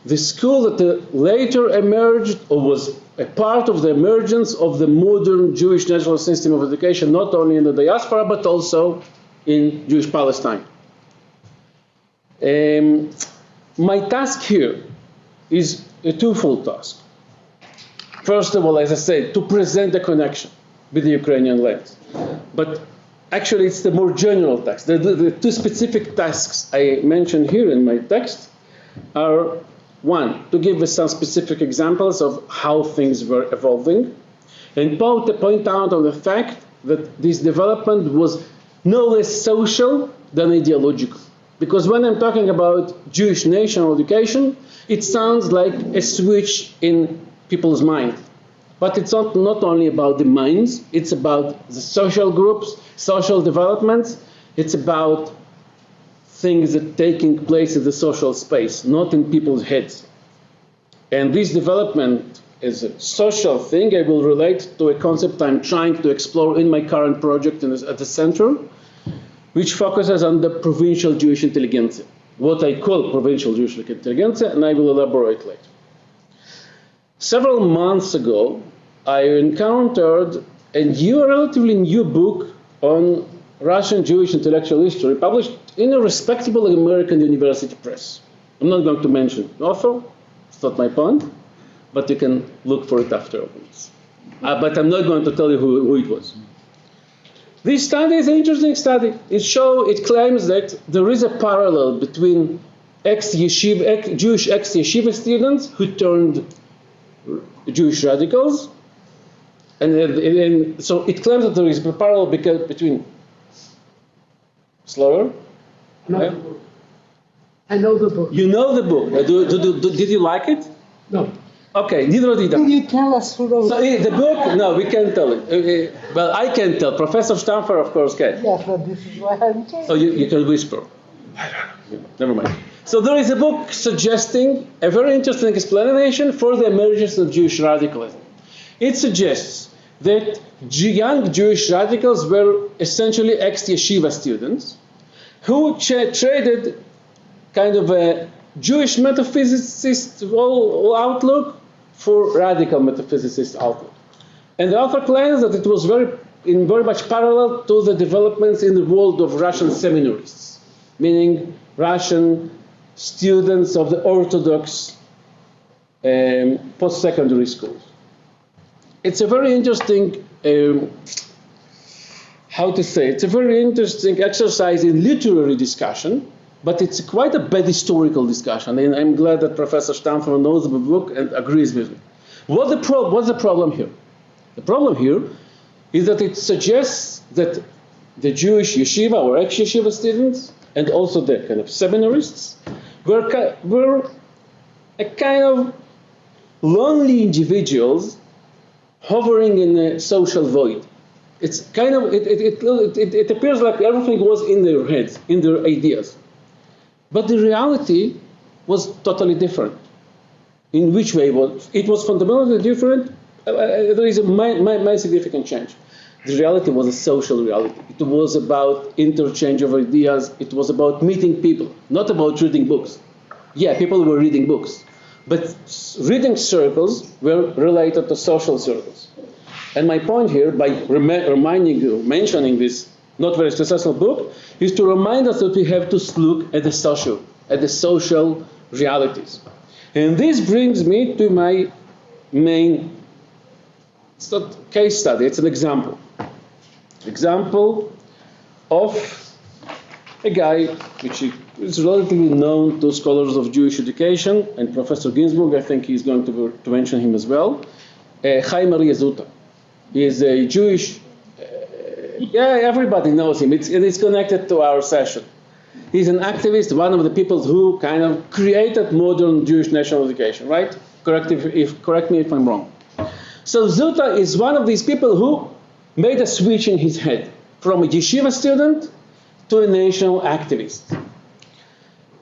the school that later emerged or was a part of the emergence of the modern Jewish national system of education, not only in the diaspora, but also in Jewish Palestine. My task here is a twofold task. First of all, as I said, to present the connection with the Ukrainian lands. But actually, it's the more general task. The two specific tasks I mentioned here in my text are One, to give us some specific examples of how things were evolving, and point out on the fact that this development was no less social than ideological. Because when I'm talking about Jewish national education, it sounds like a switch in people's mind. But it's not only about the minds, it's about the social groups, social developments, it's about things that are taking place in the social space, not in people's heads. And this development is a social thing. I will relate to a concept I'm trying to explore in my current project at the center, which focuses on the provincial Jewish intelligentsia, what I call provincial Jewish intelligentsia, and I will elaborate later. Several months ago, I encountered a relatively new book on Russian Jewish intellectual history, published in a respectable American university press. I'm not going to mention the author, it's not my point, but you can look for it afterwards. But I'm not going to tell you who it was. This study is an interesting study. It claims that there is a parallel between Jewish ex-yeshiva students who turned Jewish radicals, and so it claims that there is a parallel between. Slower? No. I know the book. You know the book. Did you like it? No. Okay, neither did I. Can you tell us who wrote the book? No, we can't tell it. Well, I can tell. Professor Stauber, of course, can. Yes, but this is why I'm telling So you can whisper. Never mind. So there is a book suggesting a very interesting explanation for the emergence of Jewish radicalism. It suggests that young Jewish radicals were essentially ex-yeshiva students who traded kind of a Jewish metaphysicist outlook for radical metaphysicist outlook. And the author claims that it was very much parallel to the developments in the world of Russian seminarists, meaning Russian students of the Orthodox post-secondary schools. It's a very interesting, it's a very interesting exercise in literary discussion, but it's quite a bad historical discussion, and I'm glad that Professor Stauber knows the book and agrees with me. What's the problem here? The problem here is that it suggests that the Jewish yeshiva or ex-yeshiva students and also the kind of seminarists were a kind of lonely individuals hovering in a social void. It's kind of, it appears like everything was in their heads, in their ideas. But the reality was totally different. In which way? It was fundamentally different. There is a significant change. The reality was a social reality. It was about interchange of ideas. It was about meeting people, not about reading books. Yeah, people were reading books, but reading circles were related to social circles. And my point here, by reminding you, mentioning this not very successful book, is to remind us that we have to look at the social realities. And this brings me to my main, it's not case study, it's an example. Example of a guy which is relatively known to scholars of Jewish education, and Professor Ginsburg, I think he's going to mention him as well, Haim. He is a Jewish, everybody knows him. It's connected to our session. He's an activist, one of the people who kind of created modern Jewish national education, right? Correct me if I'm wrong. So Zuta is one of these people who made a switch in his head from a yeshiva student to a national activist.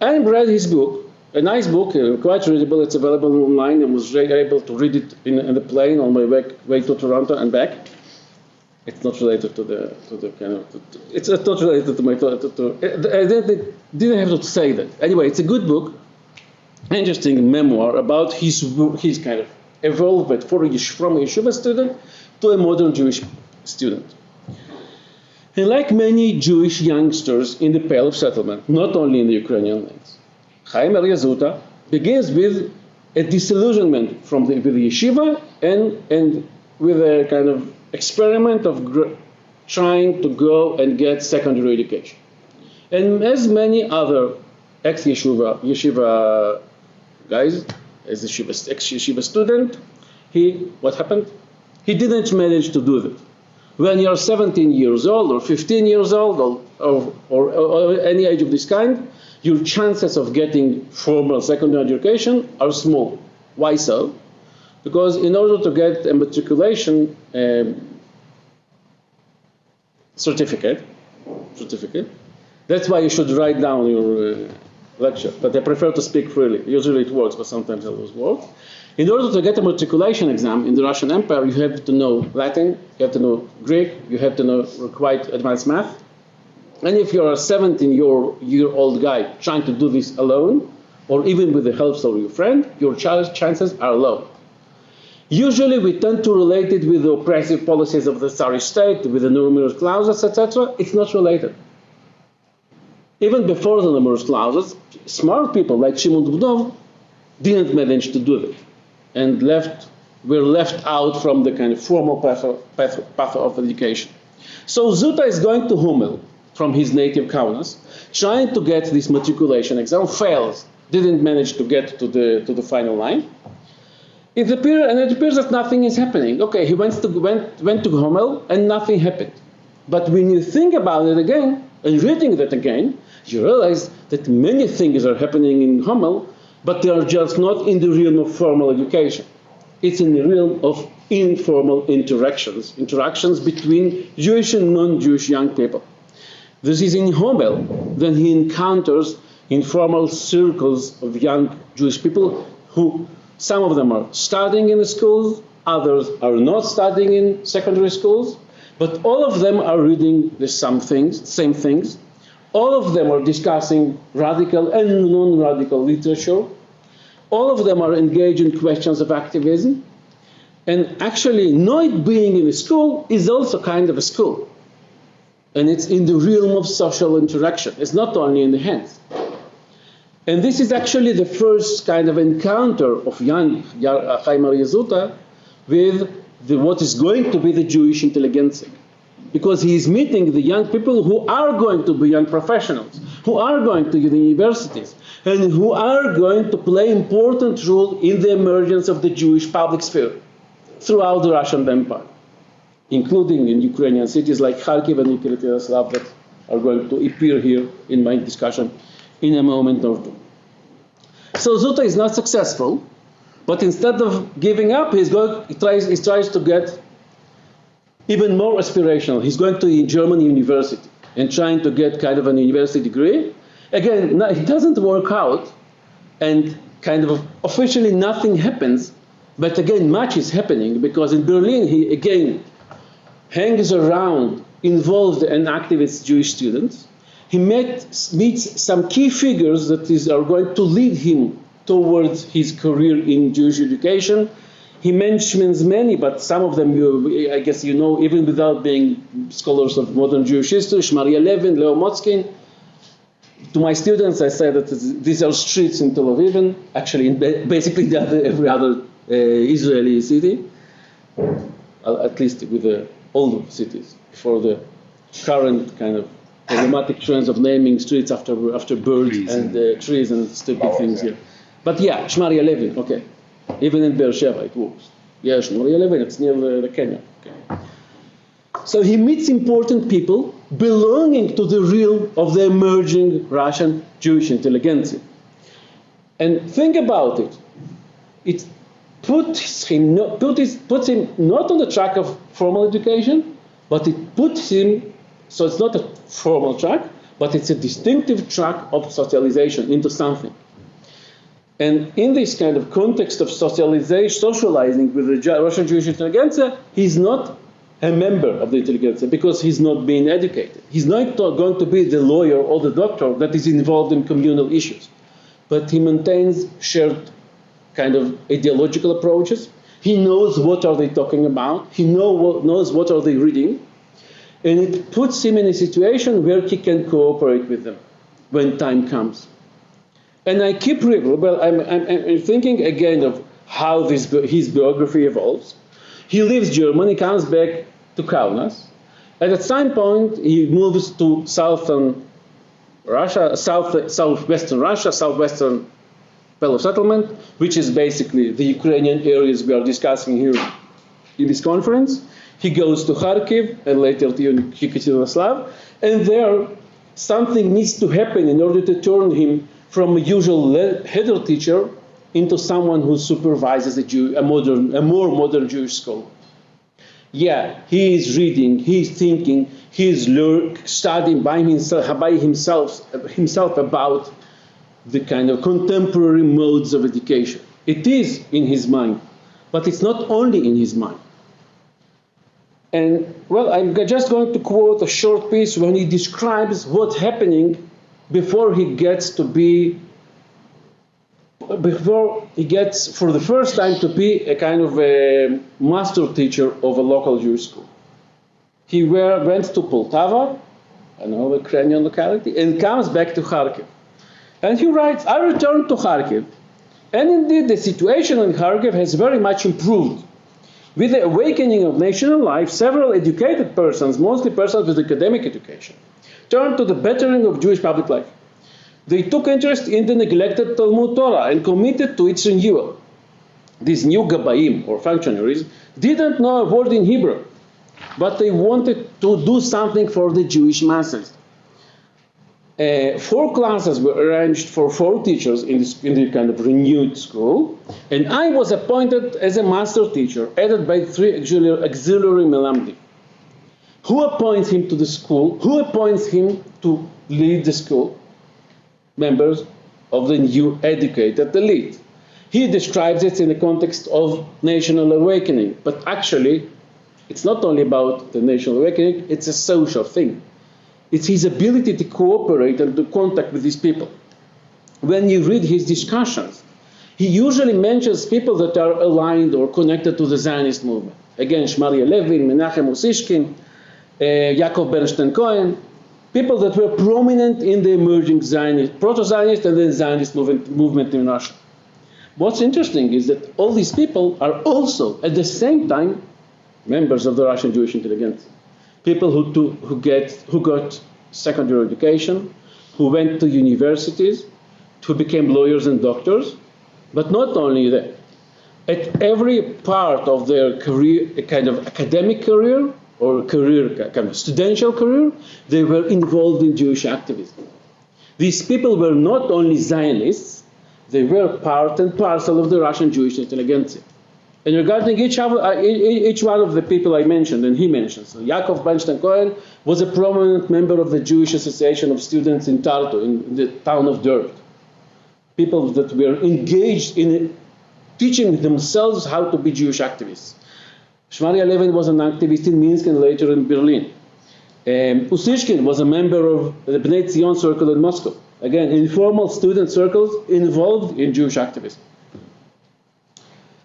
I read his book, a nice book, quite readable. It's available online. I was able to read it in the plane on my way to Toronto and back. It's not related to the kind of. It's not related to my. I didn't have to say that. Anyway, it's a good book, interesting memoir about his kind of evolvement from a yeshiva student to a modern Jewish student. And like many Jewish youngsters in the Pale of Settlement, not only in the Ukrainian lands, Haim Zuta begins with a disillusionment with the yeshiva and with a kind of experiment of trying to go and get secondary education. And as many other ex-yeshiva guys, as a ex-yeshiva student, what happened? He didn't manage to do that. When you're 17 years old or 15 years old or any age of this kind, your chances of getting formal secondary education are small. Why so? Because in order to get a matriculation certificate, that's why you should write down your lecture. But I prefer to speak freely. Usually it works, but sometimes it doesn't work. In order to get a matriculation exam in the Russian Empire, you have to know Latin, you have to know Greek, you have to know quite advanced math. And if you're a 17-year-old guy trying to do this alone, or even with the help of your friend, your chances are low. Usually we tend to relate it with the oppressive policies of the Tsarist state, with the numerous clauses, etc. It's not related. Even before the numerous clauses, smart people like Shimon Dubnov didn't manage to do that, and were left out from the kind of formal path of education. So Zuta is going to Hummel from his native Kaunas, trying to get this matriculation exam, fails, didn't manage to get to the final line. It appears that nothing is happening. Okay, he went to Hummel and nothing happened. But when you think about it again, and reading that again, you realize that many things are happening in Hummel, but they are just not in the realm of formal education. It's in the realm of informal interactions between Jewish and non-Jewish young people. This is in Hummel that he encounters informal circles of young Jewish people who, some of them are studying in the schools, others are not studying in secondary schools, but all of them are reading the same things. All of them are discussing radical and non-radical literature. All of them are engaged in questions of activism. And actually, not being in a school is also kind of a school. And it's in the realm of social interaction. It's not only in the hands. And this is actually the first kind of encounter of young Haim Zuta with what is going to be the Jewish intelligentsia. Because he is meeting the young people who are going to be young professionals, who are going to the universities, and who are going to play an important role in the emergence of the Jewish public sphere throughout the Russian Empire, including in Ukrainian cities like Kharkiv and Yekaterinburg that are going to appear here in my discussion in a moment or two. So Zuta is not successful, but instead of giving up, he tries to get even more aspirational. He's going to the German university and trying to get kind of a university degree. Again, it doesn't work out, and kind of officially nothing happens, but again, much is happening, because in Berlin, he again hangs around, involved and active with Jewish students. He meets some key figures that are going to lead him towards his career in Jewish education. He mentions many, but some of them, I guess you know, even without being scholars of modern Jewish history, Shmaria Levin, Leo Motzkin. To my students, I say that these are streets in Tel Aviv, actually in basically every other Israeli city, at least with the older cities, before the current kind of problematic trends of naming streets after birds and trees and stupid things here. But yeah, Shmaria Levin, okay. Even in Beersheba it works. Yeah, Shmaria Levin, it's near the Kenya. Okay. So he meets important people belonging to the realm of the emerging Russian Jewish intelligentsia. And think about it. It puts him not on the track of formal education, but it puts him, so it's not a formal track, but it's a distinctive track of socialization into something. And in this kind of context of socializing with the Russian Jewish intelligentsia, he's not a member of the intelligentsia because he's not being educated. He's not going to be the lawyer or the doctor that is involved in communal issues. But he maintains shared kind of ideological approaches. He knows what are they talking about. He knows what are they reading. And it puts him in a situation where he can cooperate with them when time comes. And I keep I'm thinking again of how his biography evolves. He leaves Germany, comes back to Kaunas, and at some point he moves to southwestern Russia, southwestern Pale of Settlement, which is basically the Ukrainian areas we are discussing here in this conference. He goes to Kharkiv and later to Yekaterinslav, and there something needs to happen in order to turn him from a usual header teacher into someone who supervises a more modern Jewish scholar. Yeah, he is reading, he is thinking, he is studying by himself about the kind of contemporary modes of education. It is in his mind, but it's not only in his mind. And, well, I'm just going to quote a short piece when he describes what's happening before he gets for the first time to be a kind of a master teacher of a local Jewish school. He went to Poltava, another Ukrainian locality, and comes back to Kharkiv. And he writes, I returned to Kharkiv, and indeed the situation in Kharkiv has very much improved. With the awakening of national life, several educated persons, mostly persons with academic education, turned to the bettering of Jewish public life. They took interest in the neglected Talmud Torah and committed to its renewal. These new Gabaim, or functionaries, didn't know a word in Hebrew, but they wanted to do something for the Jewish masses. 4 classes were arranged for 4 teachers in the kind of renewed school, and I was appointed as a master teacher, added by 3 auxiliary melamdim. Who appoints him to the school? Who appoints him to lead the school? Members of the new educated elite. He describes it in the context of national awakening, but actually, it's not only about the national awakening, it's a social thing. It's his ability to cooperate and to contact with these people. When you read his discussions, he usually mentions people that are aligned or connected to the Zionist movement. Again, Shmaria Levin, Menachem Usishkin, Yaakov Bernstein-Cohen, people that were prominent in the emerging Zionist, proto-Zionist and then Zionist movement in Russia. What's interesting is that all these people are also, at the same time, members of the Russian Jewish intelligentsia. People who got secondary education, who went to universities, who became lawyers and doctors, but not only that. At every part of their career, a kind of academic career, or career, kind of studential career, they were involved in Jewish activism. These people were not only Zionists, they were part and parcel of the Russian Jewish intelligentsia. And regarding each one of the people I mentioned, and he mentioned, so Yaakov Bernstein-Cohen was a prominent member of the Jewish Association of Students in Tartu, in the town of Derg. People that were engaged in teaching themselves how to be Jewish activists. Shmaria Levin was an activist in Minsk and later in Berlin. Usishkin was a member of the Bnei Zion circle in Moscow. Again, informal student circles involved in Jewish activism.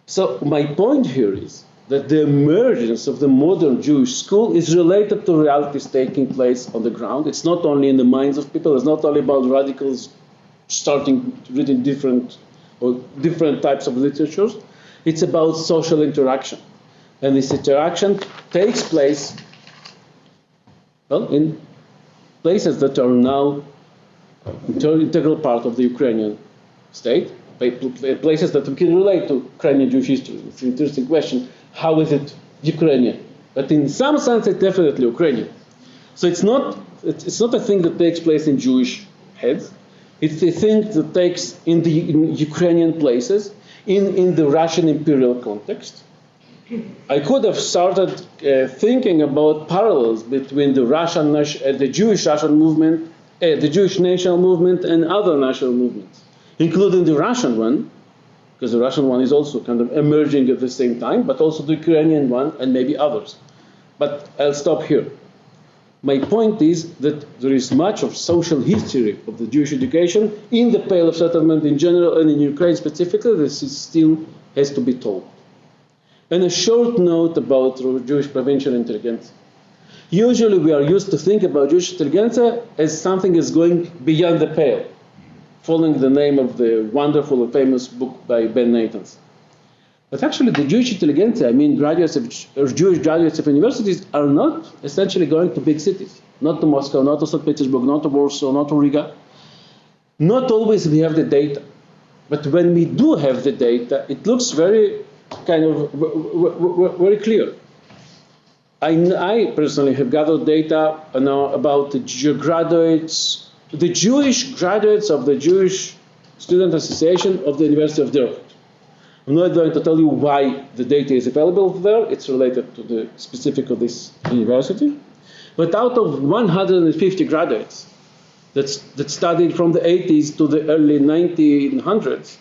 So my point here is that the emergence of the modern Jewish school is related to realities taking place on the ground. It's not only in the minds of people. It's not only about radicals starting reading different types of literatures. It's about social interaction. And this interaction takes place, well, in places that are now integral part of the Ukrainian state, places that we can relate to Ukrainian Jewish history. It's an interesting question. How is it Ukrainian? But in some sense, it's definitely Ukrainian. So it's not a thing that takes place in Jewish heads. It's a thing that takes in Ukrainian places, in the Russian imperial context. I could have started thinking about parallels between the Jewish Russian movement, the Jewish national movement, and other national movements, including the Russian one, because the Russian one is also kind of emerging at the same time, but also the Ukrainian one and maybe others. But I'll stop here. My point is that there is much of social history of the Jewish education in the Pale of Settlement in general and in Ukraine specifically that still has to be told. And a short note about Jewish provincial intelligentsia. Usually we are used to think about Jewish intelligentsia as something that's going beyond the pale, following the name of the wonderful and famous book by Ben Nathanson. But actually the Jewish intelligentsia, I mean Jewish graduates of universities, are not essentially going to big cities. Not to Moscow, not to St. Petersburg, not to Warsaw, not to Riga. Not always we have the data. But when we do have the data, it looks very kind of very clear. I personally have gathered data now about the graduates, the Jewish graduates of the Jewish Student Association of the University of Delft. I'm not going to tell you why the data is available there. It's related to the specific of this university. But out of 150 graduates that studied from the 80s to the early 1900s,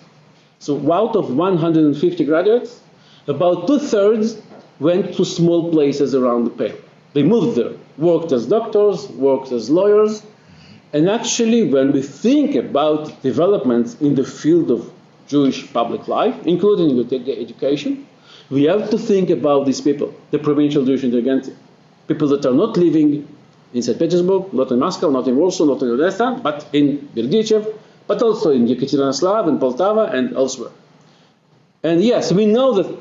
so out of 150 graduates, about 2/3 went to small places around the Pale. They moved there, worked as doctors, worked as lawyers. And actually, when we think about developments in the field of Jewish public life, including education, we have to think about these people, the provincial Jewish intelligentsia, people that are not living in St. Petersburg, not in Moscow, not in Warsaw, not in Odessa, but in Berdichev, but also in Yekaterinoslav and Poltava and elsewhere. And yes, we know that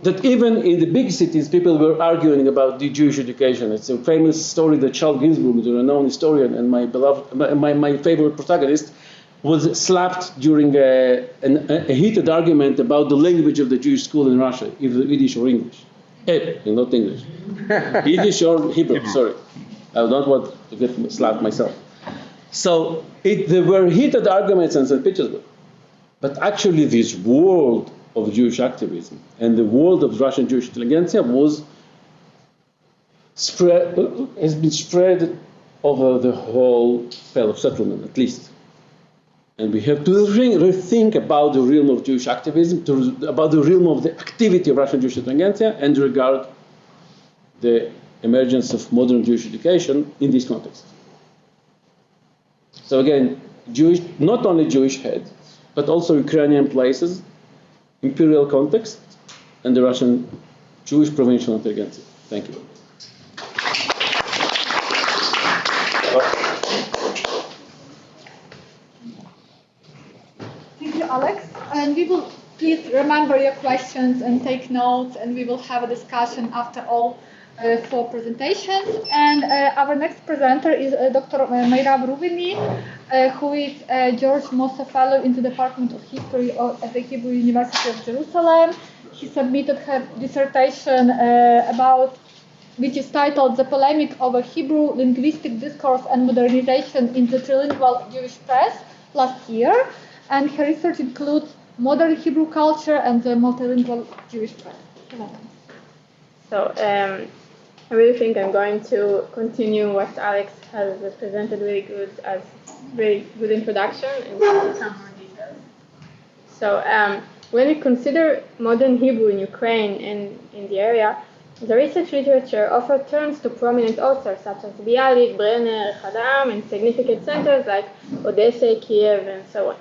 that even in the big cities, people were arguing about the Jewish education. It's a famous story that Charles Ginzburg, the renowned historian and my favorite protagonist, was slapped during a heated argument about the language of the Jewish school in Russia, either Yiddish or English. Not English. Yiddish or Hebrew, sorry. I don't want to get slapped myself. So there were heated arguments in St. Petersburg. But actually this world of Jewish activism and the world of Russian Jewish intelligentsia has been spread over the whole Pale of settlement, at least. And we have to rethink about the realm of Jewish activism, about the realm of the activity of Russian Jewish intelligentsia, and regard the emergence of modern Jewish education in this context. So again, not only Jewish heads, but also Ukrainian places, imperial context, and the Russian Jewish provincial intelligentsia. Thank you. Thank you, Alex. And we will please remember your questions and take notes, and we will have a discussion after all 4 presentations. And our next presenter is Dr. Meirav Rubini, who is a George Mosse Fellow in the Department of History at the Hebrew University of Jerusalem. He submitted her dissertation which is titled The Polemic over Hebrew Linguistic Discourse and Modernization in the Trilingual Jewish Press last year. And her research includes modern Hebrew culture and the multilingual Jewish press. So I really think I'm going to continue what Alex has presented very good introduction and some more details. So when we consider modern Hebrew in Ukraine and in the area, the research literature often turns to prominent authors such as Bialik, Brenner, Haim, and significant centers like Odessa, Kyiv, and so on.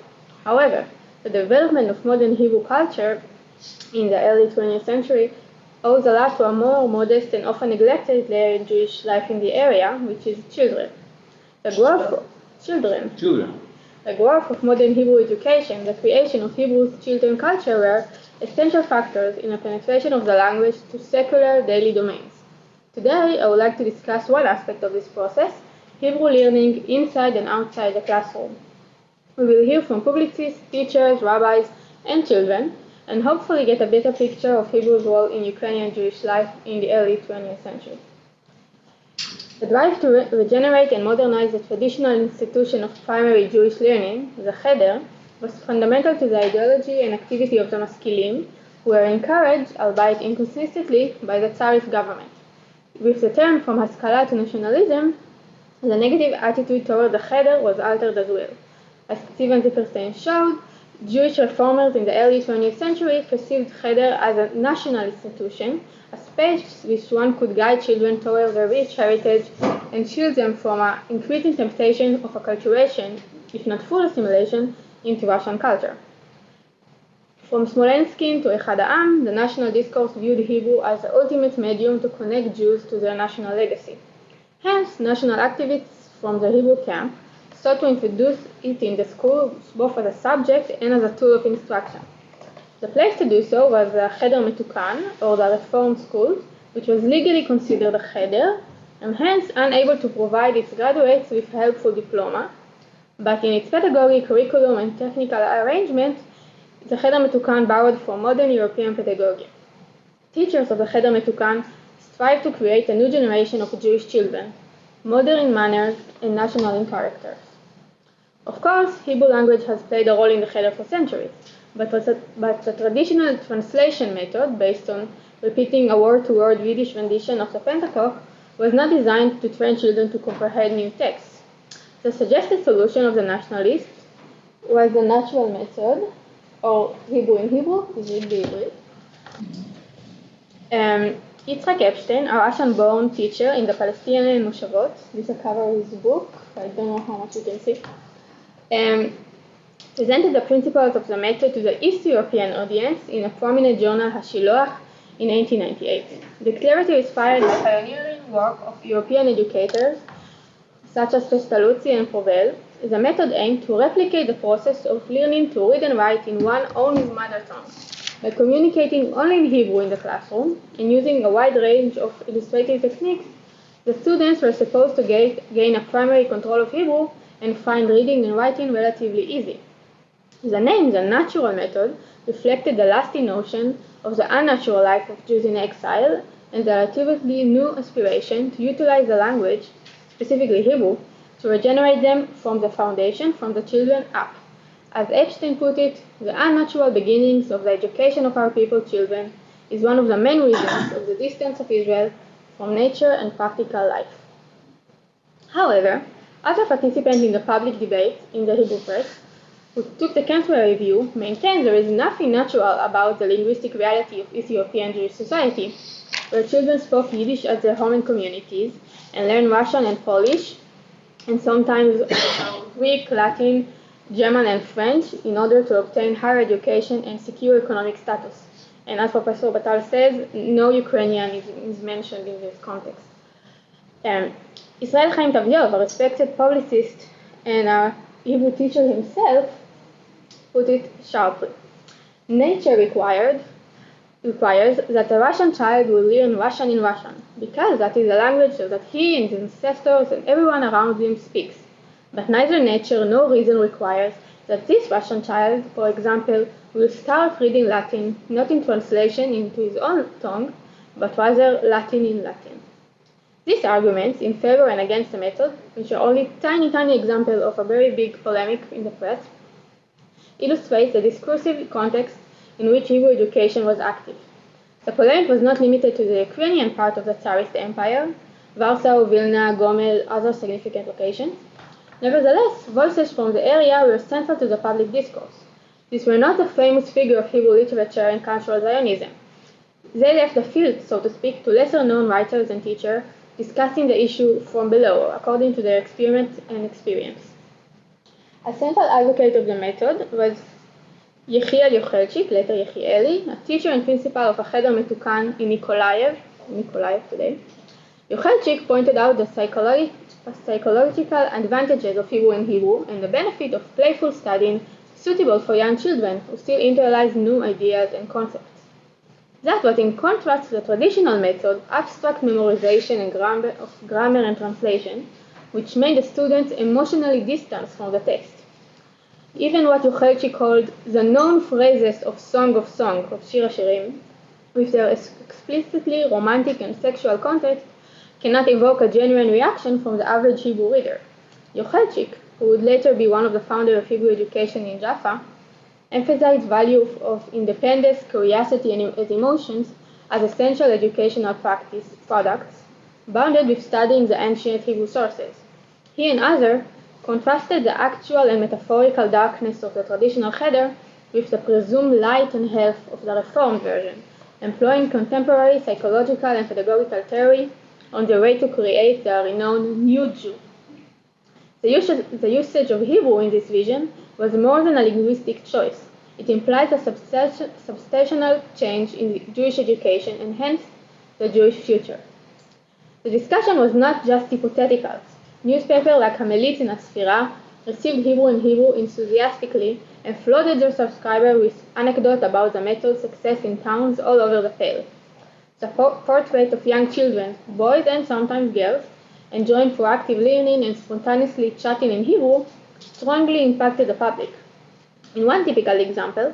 However, the development of modern Hebrew culture in the early 20th century owes a lot to a more modest and often neglected layer in Jewish life in the area, which is children. The growth of modern Hebrew education, the creation of Hebrew children culture were essential factors in the penetration of the language to secular daily domains. Today, I would like to discuss one aspect of this process, Hebrew learning inside and outside the classroom. We will hear from publicists, teachers, rabbis, and children, and hopefully get a better picture of Hebrew's role in Ukrainian Jewish life in the early 20th century. The drive to regenerate and modernize the traditional institution of primary Jewish learning, the Cheder, was fundamental to the ideology and activity of the Maskilim, who were encouraged, albeit inconsistently, by the Tsarist government. With the turn from Haskalah to nationalism, the negative attitude toward the Cheder was altered as well. As Steven Zipperstein showed, Jewish reformers in the early 20th century perceived Cheder as a national institution, a space which one could guide children toward their rich heritage and shield them from an increasing temptation of acculturation, if not full assimilation, into Russian culture. From Smolensky to Echad Ha'am, the national discourse viewed Hebrew as the ultimate medium to connect Jews to their national legacy. Hence, national activists from the Hebrew camp sought to introduce it in the schools both as a subject and as a tool of instruction. The place to do so was the Cheder Metukan, or the Reform School, which was legally considered a Cheder, and hence unable to provide its graduates with a helpful diploma, but in its pedagogy, curriculum, and technical arrangement, the Cheder Metukan borrowed from modern European pedagogy. Teachers of the Cheder Metukan strive to create a new generation of Jewish children, modern in manners and national in character. Of course, Hebrew language has played a role in the Cheder for centuries, but the traditional translation method, based on repeating a word-to-word Yiddish rendition of the Pentateuch, was not designed to train children to comprehend new texts. The suggested solution of the nationalists was the natural method, or Hebrew in Hebrew, Yiddish. Yitzhak Epstein, a Russian-born teacher in the Palestinian Moshavot, this is a cover of his book, I don't know how much you can see, presented the principles of the method to the East European audience in a prominent journal, Hashiloach, in 1898. The clarity is inspired by pioneering work of European educators such as Pestalozzi and Fauvel. The method aimed to replicate the process of learning to read and write in one's own mother tongue by communicating only in Hebrew in the classroom and using a wide range of illustrative techniques. The students were supposed to gain a primary control of Hebrew and find reading and writing relatively easy. The name, the natural method, reflected the lasting notion of the unnatural life of Jews in exile and the relatively new aspiration to utilize the language, specifically Hebrew, to regenerate them from the foundation, from the children up. As Epstein put it, the unnatural beginnings of the education of our people's children is one of the main reasons of the distance of Israel from nature and practical life. However, other participants in the public debate in the Hebrew press who took the contrary view maintained there is nothing natural about the linguistic reality of Ethiopian Jewish society, where children spoke Yiddish at their home and communities and learned Russian and Polish, and sometimes Greek, Latin, German, and French in order to obtain higher education and secure economic status. And as Professor Bartal says, no Ukrainian is mentioned in this context. Israel Haim Tavyov, a respected publicist and a Hebrew teacher himself, put it sharply. Nature requires that a Russian child will learn Russian in Russian, because that is a language that he and his ancestors and everyone around him speaks. But neither nature nor reason requires that this Russian child, for example, will start reading Latin, not in translation into his own tongue, but rather Latin in Latin. These arguments in favor and against the method, which are only tiny examples of a very big polemic in the press, illustrate the discursive context in which Hebrew education was active. The polemic was not limited to the Ukrainian part of the Tsarist Empire, Warsaw, Vilna, Gomel, other significant locations. Nevertheless, voices from the area were central to the public discourse. These were not the famous figure of Hebrew literature and cultural Zionism. They left the field, so to speak, to lesser-known writers and teachers discussing the issue from below, according to their experience. A central advocate of the method was Yechiel Yochelchik, later Yechieli, a teacher and principal of a Cheder Metukan in Nikolaev today. Yochelchik pointed out the psychological advantages of Hebrew in Hebrew and the benefit of playful studying suitable for young children who still internalize new ideas and concepts. That was in contrast to the traditional method of abstract memorization and grammar and translation, which made the students emotionally distant from the text. Even what Yochelchik called the known phrases of Song of Shir HaShirim, with their explicitly romantic and sexual context, cannot evoke a genuine reaction from the average Hebrew reader. Yochelchik, who would later be one of the founders of Hebrew education in Jaffa, emphasized value of independence, curiosity, and emotions as essential educational products, bounded with studying the ancient Hebrew sources. He and others contrasted the actual and metaphorical darkness of the traditional Cheder with the presumed light and health of the Reformed version, employing contemporary psychological and pedagogical theory on the way to create the renowned New Jew. The usage of Hebrew in this vision was more than a linguistic choice. It implies a substantial change in Jewish education and hence the Jewish future. The discussion was not just hypothetical. Newspapers like Hamelitz and Asfira received Hebrew enthusiastically and flooded their subscribers with anecdotes about the method's success in towns all over the Pale. The portrait of young children, boys and sometimes girls, enjoying proactive learning and spontaneously chatting in Hebrew strongly impacted the public. In one typical example,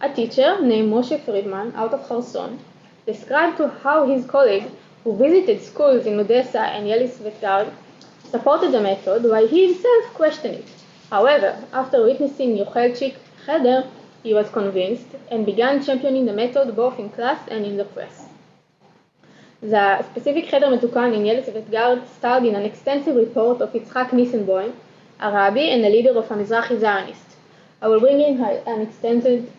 A teacher named Moshe Friedman out of Kherson described to how his colleague, who visited schools in Odessa and Yelisvetgard, supported the method while he himself questioned it. However, after witnessing Yuchelchik's cheder, he was convinced and began championing the method both in class and in the press. The specific cheder metukan in Yelisvetgard starred in an extensive report of Yitzhak Nissenboim, a rabbi and a leader of a Mizrahi Zionist. I will bring in an extended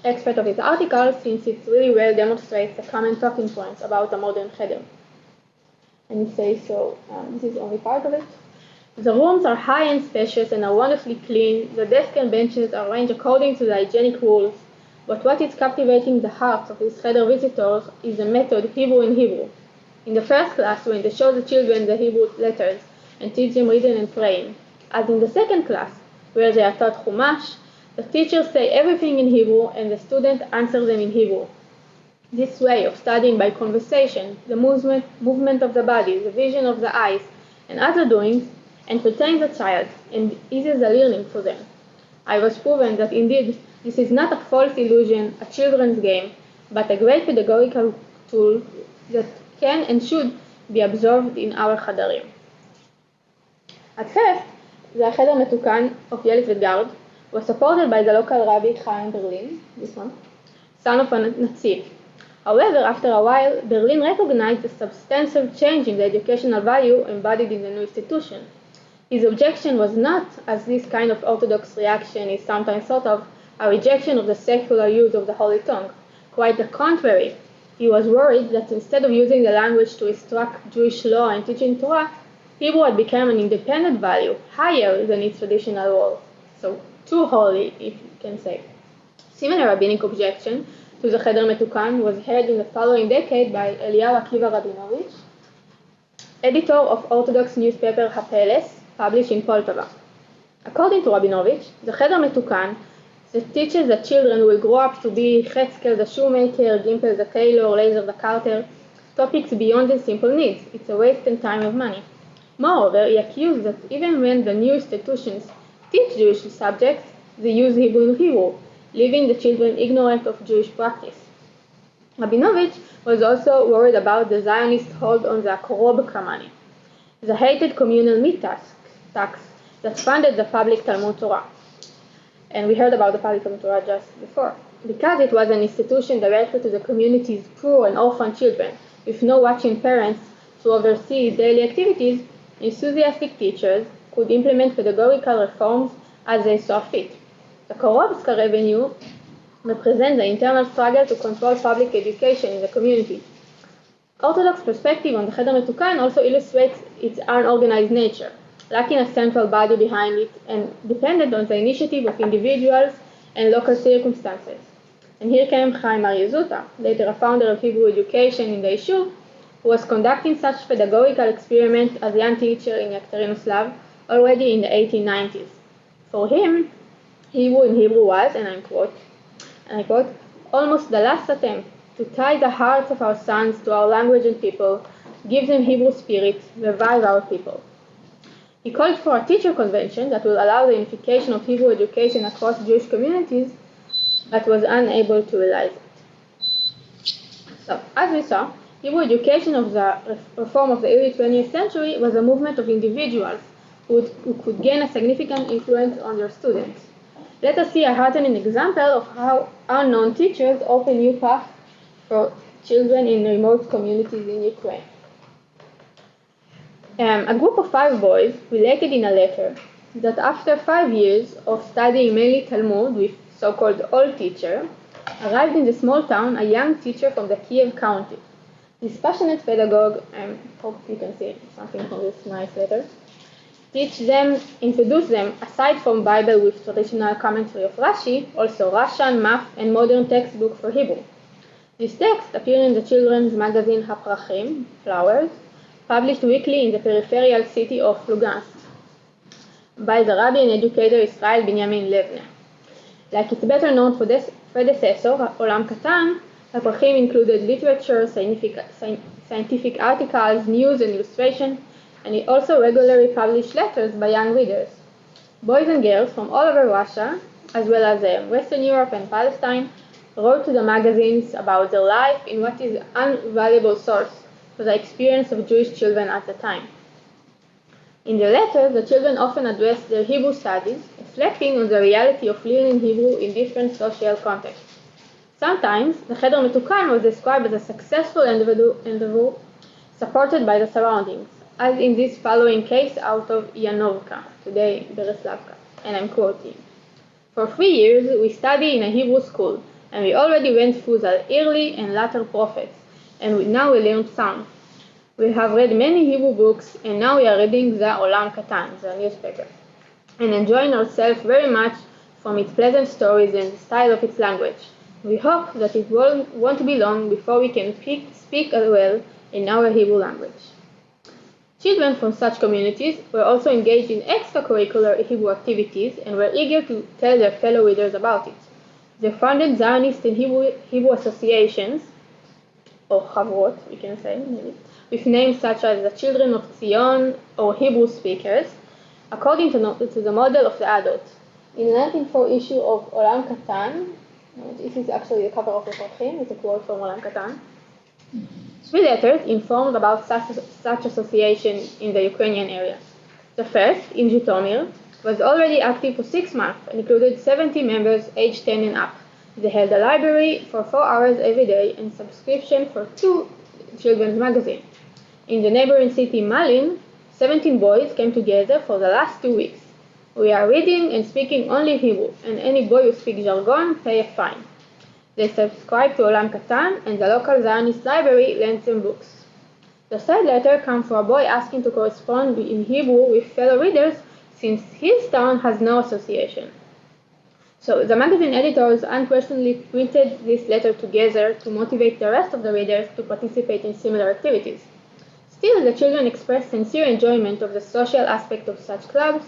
excerpt of his article since it really well demonstrates the common talking points about the modern cheder. And he says so, this is only part of it. The rooms are high and spacious and are wonderfully clean. The desks and benches are arranged according to the hygienic rules. But what is captivating the hearts of his cheder visitors is the method Hebrew in Hebrew. In the first class, when they show the children the Hebrew letters and teach them reading and praying, as in the second class, where they are taught Chumash, the teachers say everything in Hebrew and the student answers them in Hebrew. This way of studying by conversation, the movement of the body, the vision of the eyes, and other doings, entertains the child and eases the learning for them. I was proven that indeed this is not a false illusion, a children's game, but a great pedagogical tool that can and should be absorbed in our chadarim. At first, the cheder metukan of Yelisvetgard was supported by the local rabbi Haim Berlin, this one, son of a Nazi. However, after a while, Berlin recognized the substantial change in the educational value embodied in the new institution. His objection was not, as this kind of orthodox reaction is sometimes thought of, a rejection of the secular use of the Holy Tongue. Quite the contrary. He was worried that instead of using the language to instruct Jewish law and teaching Torah, Hebrew had become an independent value, higher than its traditional role. So, too holy, if you can say. Similar rabbinic objection to the cheder metukan was heard in the following decade by Eliyahu Akiva Rabinovich, editor of Orthodox newspaper Hapeles, published in Poltava. According to Rabinovich, the cheder metukan that teaches that children will grow up to be Chetzkel the shoemaker, Gimpel the tailor, Lazer the carter, topics beyond their simple needs. It's a waste and time of money. Moreover, he accused that even when the new institutions teach Jewish subjects, they use Hebrew in Hebrew, leaving the children ignorant of Jewish practice. Rabinovich was also worried about the Zionist hold on the korobka money, the hated communal meat tax that funded the public Talmud Torah. And we heard about the public Talmud Torah just before. Because it was an institution directed to the community's poor and orphan children, with no watching parents to oversee daily activities, enthusiastic teachers could implement pedagogical reforms as they saw fit. The korobka revenue represents the internal struggle to control public education in the community. Orthodox perspective on the cheder metukan also illustrates its unorganized nature, lacking a central body behind it and dependent on the initiative of individuals and local circumstances. And here came Chaim Yezuta, later a founder of Hebrew education in the Yishuv, who was conducting such pedagogical experiment as a young teacher in Yekaterinouslav already in the 1890s. For him, Hebrew in Hebrew was, and I quote, almost the last attempt to tie the hearts of our sons to our language and people, give them Hebrew spirit, revive our people. He called for a teacher convention that will allow the unification of Hebrew education across Jewish communities, but was unable to realize it. So, as we saw, Hebrew education of the reform of the early 20th century was a movement of individuals who could gain a significant influence on their students. Let us see a heartening example of how unknown teachers open new paths for children in remote communities in Ukraine. A group of 5 boys related in a letter that after 5 years of studying mainly Talmud with so-called old teacher, arrived in the small town a young teacher from the Kyiv county. This passionate pedagogue, I hope you can see something from this nice letter, introduce them, aside from Bible with traditional commentary of Rashi, also Russian, math, and modern textbook for Hebrew. This text appeared in the children's magazine Haprachim, Flowers, published weekly in the peripheral city of Lugansk, by the rabbi and educator Israel Binyamin Levne. Like its better-known predecessor, Olam Katan, Haprachim included literature, scientific articles, news, and illustration, and it also regularly published letters by young readers. Boys and girls from all over Russia as well as Western Europe and Palestine, wrote to the magazines about their life in what is an invaluable source for the experience of Jewish children at the time. In the letters, the children often addressed their Hebrew studies, reflecting on the reality of learning Hebrew in different social contexts. Sometimes, the Cheder Metukan was described as a successful endeavor supported by the surroundings, as in this following case out of Yanovka, today Bereslavka, and I'm quoting. For 3 years, we studied in a Hebrew school, and we already went through the early and latter prophets, and now we learned some. We have read many Hebrew books, and now we are reading the Olam Katan, the newspaper, and enjoying ourselves very much from its pleasant stories and the style of its language. We hope that it won't be long before we can speak as well in our Hebrew language. Children from such communities were also engaged in extracurricular Hebrew activities and were eager to tell their fellow readers about it. They founded Zionist and Hebrew associations, or Chavrot, we can say, maybe, with names such as the Children of Zion or Hebrew Speakers, according to the model of the adult. In the 1904 issue of Olam Katan, this is actually the cover of the Portrait, it's a quote from Olam Katan, 3 letters informed about such association in the Ukrainian area. The first, in Zhytomyr, was already active for 6 months and included 70 members aged 10 and up. They held a library for 4 hours every day and subscription for 2 children's magazines. In the neighboring city Malin, 17 boys came together for the last 2 weeks. We are reading and speaking only Hebrew, and any boy who speaks jargon pay a fine. They subscribe to Olam Katan, and the local Zionist library lends them books. The third letter comes from a boy asking to correspond in Hebrew with fellow readers since his town has no association. So the magazine editors unquestionably printed this letter together to motivate the rest of the readers to participate in similar activities. Still, the children expressed sincere enjoyment of the social aspect of such clubs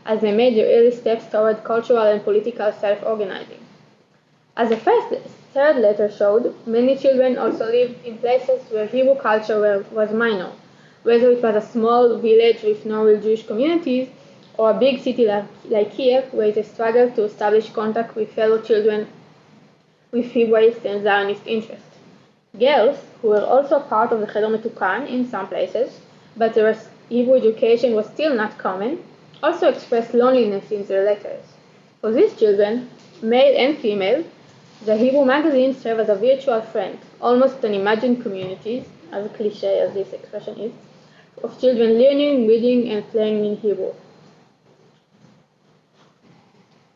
as they made their early steps toward cultural and political self-organizing. As the third letter showed, many children also lived in places where Hebrew culture was minor, whether it was a small village with no real Jewish communities or a big city like Kyiv, where they struggled to establish contact with fellow children with Hebraist and Zionist interests. Girls, who were also part of the Cheder Metukan in some places, but their Hebrew education was still not common, also expressed loneliness in their letters. For these children, male and female, the Hebrew magazines serve as a virtual friend, almost an imagined community, as cliché as this expression is, of children learning, reading, and playing in Hebrew.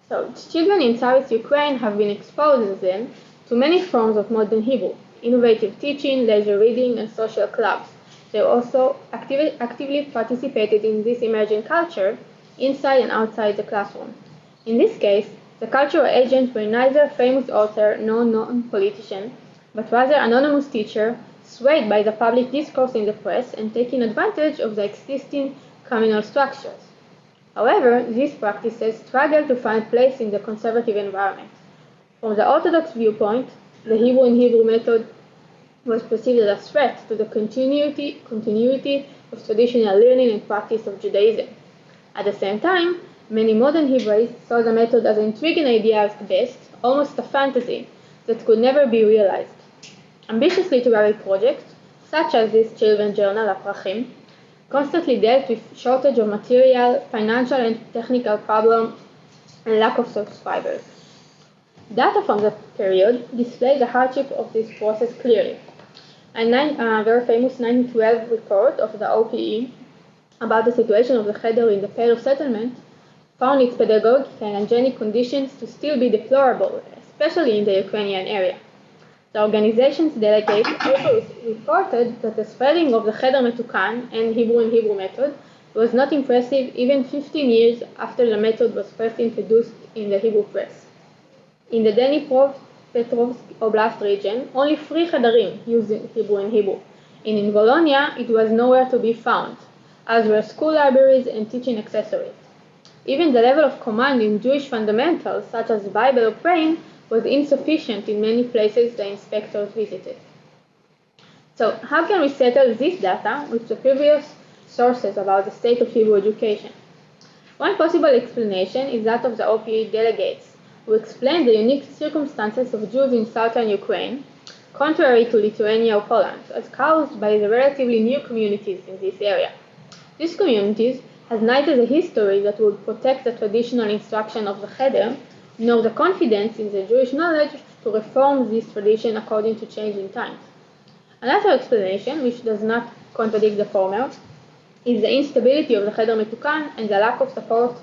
So, children in Tsarist Ukraine have been exposed then to many forms of modern Hebrew, innovative teaching, leisure reading, and social clubs. They also actively participated in this emerging culture inside and outside the classroom. In this case, the cultural agents were neither famous author nor non-politician, but rather anonymous teacher, swayed by the public discourse in the press and taking advantage of the existing communal structures. However, these practices struggled to find place in the conservative environment. From the Orthodox viewpoint, the Hebrew in Hebrew method was perceived as a threat to the continuity of traditional learning and practice of Judaism. At the same time, many modern Hebraists saw the method as an intriguing idea at best, almost a fantasy that could never be realized. Ambitious literary projects, such as this children's journal, Aprachim, constantly dealt with shortage of material, financial and technical problems, and lack of subscribers. Data from the period display the hardship of this process clearly. A very famous 1912 report of the OPE about the situation of the Cheder in the Pale of Settlement found its pedagogic and hygienic conditions to still be deplorable, especially in the Ukrainian area. The organization's delegates also reported that the spreading of the Cheder Metukan and Hebrew in Hebrew method was not impressive even 15 years after the method was first introduced in the Hebrew press. In the Dnipropetrovsk Oblast region, only 3 Chedarim used Hebrew in Hebrew. In Volhynia, it was nowhere to be found, as were school libraries and teaching accessories. Even the level of command in Jewish fundamentals, such as Bible or praying, was insufficient in many places the inspectors visited. So, how can we settle this data with the previous sources about the state of Hebrew education? One possible explanation is that of the OPE delegates, who explained the unique circumstances of Jews in southern Ukraine, contrary to Lithuania or Poland, as caused by the relatively new communities in this area. These communities has neither the history that would protect the traditional instruction of the Cheder, nor the confidence in the Jewish knowledge to reform this tradition according to changing times. Another explanation, which does not contradict the former, is the instability of the Cheder Metukan and the lack of support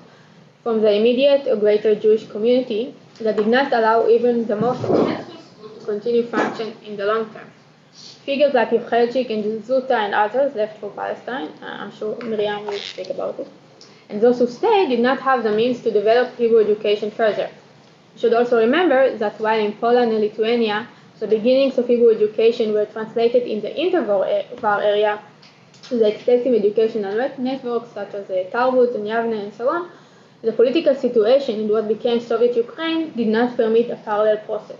from the immediate or greater Jewish community that did not allow even the most consensus to continue function in the long term. Figures like Qipchaq and Zuta and others left for Palestine. I'm sure Miriam will speak about it. And those who stayed did not have the means to develop Hebrew education further. You should also remember that while in Poland and Lithuania, the beginnings of Hebrew education were translated in the inter-war area to the extensive educational networks such as Tarbut and Yavne and so on, the political situation in what became Soviet Ukraine did not permit a parallel process.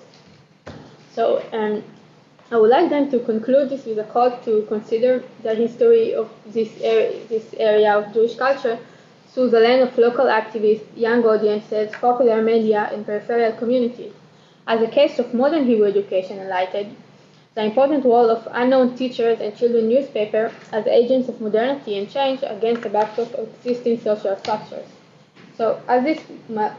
So I would like then to conclude this with a call to consider the history of this area of Jewish culture through the lens of local activists, young audiences, popular media, and peripheral communities. As a case of modern Hebrew education enlightened, the important role of unknown teachers and children's newspapers as agents of modernity and change against the backdrop of existing social structures. So as this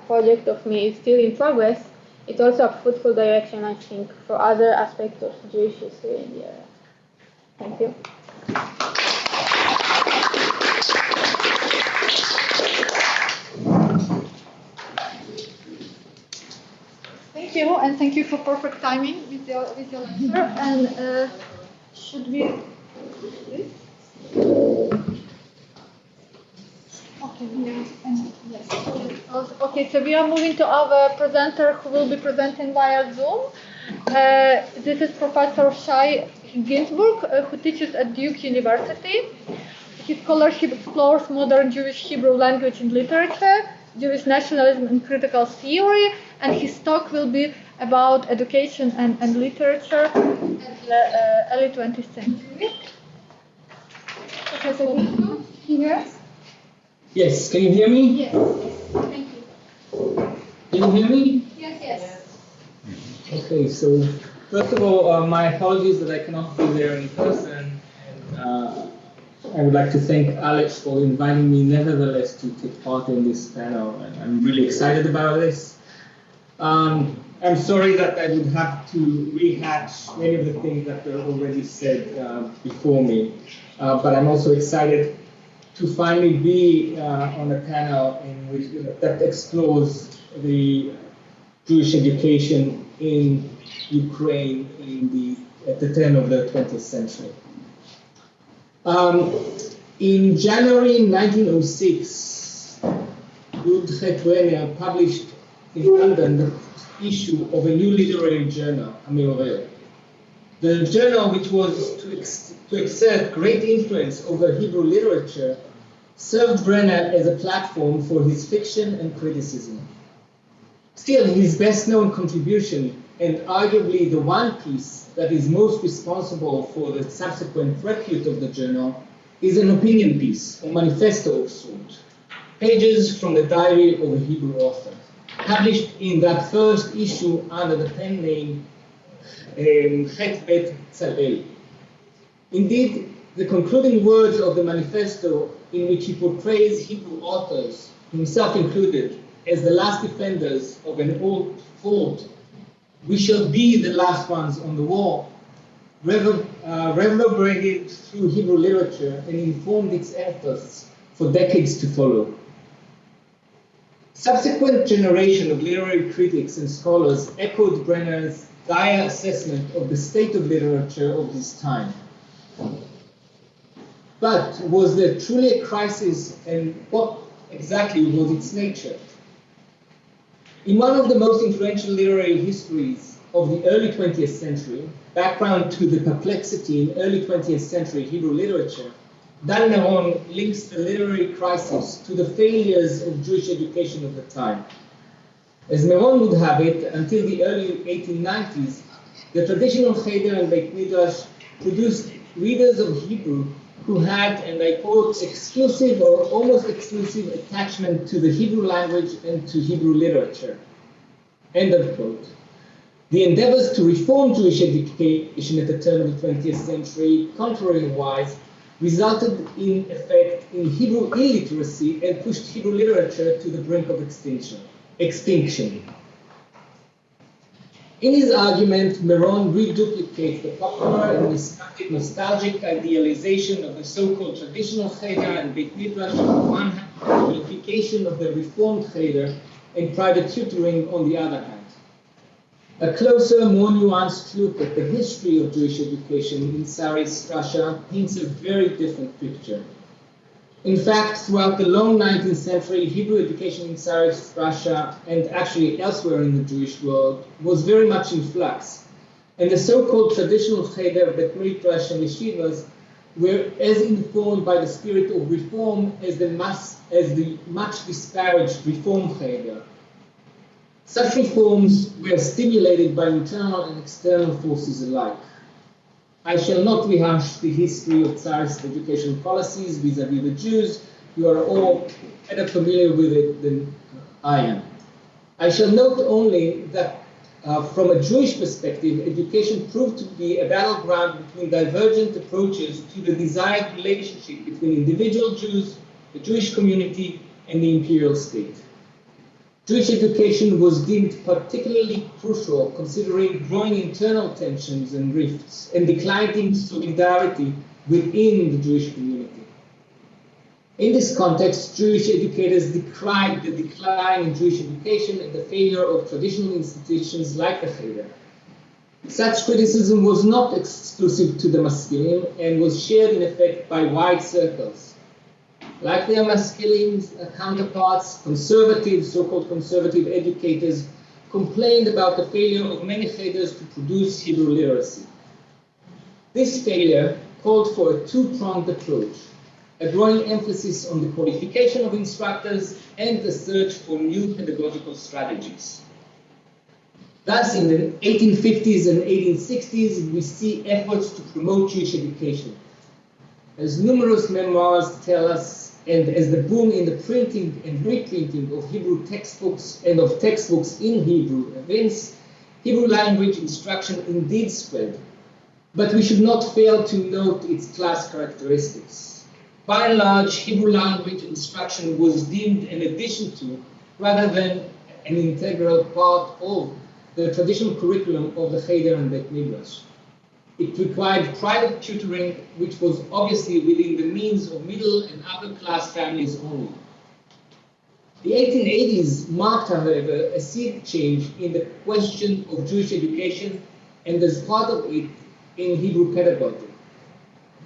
project of me is still in progress, it's also a fruitful direction, I think, for other aspects of Jewish history in the area. Thank you. Thank you, and thank you for perfect timing with your lecture. And should we do this? Okay, yes. Okay, so we are moving to our presenter who will be presenting via Zoom. This is Professor Shai Ginsburg, who teaches at Duke University. His scholarship explores modern Jewish Hebrew language and literature, Jewish nationalism and critical theory, and his talk will be about education and literature in the early 20th century. Professor Ginsburg, can you hear us? Yes, can you hear me? Yes, thank you. Can you hear me? Yes. Okay, so first of all, my apologies that I cannot be there in person, and I would like to thank Alex for inviting me nevertheless to take part in this panel, and I'm really excited about this. I'm sorry that I would have to rehash many of the things that were already said before me, but I'm also excited to finally be on a panel in which that explores the Jewish education in Ukraine at the turn of the 20th century. In January 1906, Goldstein-Goren published in London the issue of a new literary journal, Haim. The journal, which was to exert great influence over Hebrew literature, served Brenner as a platform for his fiction and criticism. Still, his best-known contribution, and arguably the one piece that is most responsible for the subsequent repute of the journal, is an opinion piece, or manifesto of sort, pages from the diary of a Hebrew author, published in that first issue under the pen name Chet Bet Tzalel. Indeed, the concluding words of the manifesto, in which he portrays Hebrew authors, himself included, as the last defenders of an old fort, we shall be the last ones on the wall, reverberated through Hebrew literature and informed its ethos for decades to follow. Subsequent generation of literary critics and scholars echoed Brenner's dire assessment of the state of literature of his time. But was there truly a crisis, and what exactly was its nature? In one of the most influential literary histories of the early 20th century, Background to the Perplexity in Early 20th Century Hebrew Literature, Dan Meron links the literary crisis to the failures of Jewish education of the time. As Meron would have it, until the early 1890s, the traditional Cheder and Beit Midrash produced readers of Hebrew who had, and I quote, exclusive or almost exclusive attachment to the Hebrew language and to Hebrew literature. End of quote. The endeavors to reform Jewish education at the turn of the 20th century, contrary-wise, resulted in effect in Hebrew illiteracy and pushed Hebrew literature to the brink of extinction. In his argument, Meron reduplicates the popular and nostalgic idealization of the so-called traditional Cheder and Beit Midrash on the one hand, and the vilification of the reformed Cheder and private tutoring on the other hand. A closer, more nuanced look at the history of Jewish education in Tsarist Russia paints a very different picture. In fact, throughout the long 19th century, Hebrew education in Tsarist Russia, and actually elsewhere in the Jewish world, was very much in flux. And the so-called traditional Cheder, Bet Midrash, and yeshivas were as informed by the spirit of reform as the much disparaged Reform Cheder. Such reforms were stimulated by internal and external forces alike. I shall not rehash the history of Tsarist education policies vis-à-vis the Jews. You are all better familiar with it than I am. I shall note only that from a Jewish perspective, education proved to be a battleground between divergent approaches to the desired relationship between individual Jews, the Jewish community, and the imperial state. Jewish education was deemed particularly crucial considering growing internal tensions and rifts and declining solidarity within the Jewish community. In this context, Jewish educators decried the decline in Jewish education and the failure of traditional institutions like the Cheder. Such criticism was not exclusive to the Maskilim and was shared in effect by wide circles. Like their Maskilim counterparts, conservative, so-called conservative educators complained about the failure of many Cheders to produce Hebrew literacy. This failure called for a two-pronged approach, a growing emphasis on the qualification of instructors and the search for new pedagogical strategies. Thus, in the 1850s and 1860s, we see efforts to promote Jewish education. As numerous memoirs tell us, and as the boom in the printing and reprinting of Hebrew textbooks and of textbooks in Hebrew evince, Hebrew language instruction indeed spread. But we should not fail to note its class characteristics. By and large, Hebrew language instruction was deemed an addition to, rather than an integral part of, the traditional curriculum of the Cheder and Beit Midrash. It required private tutoring, which was obviously within the means of middle and upper class families only. The 1880s marked, however, a sea change in the question of Jewish education and as part of it in Hebrew pedagogy.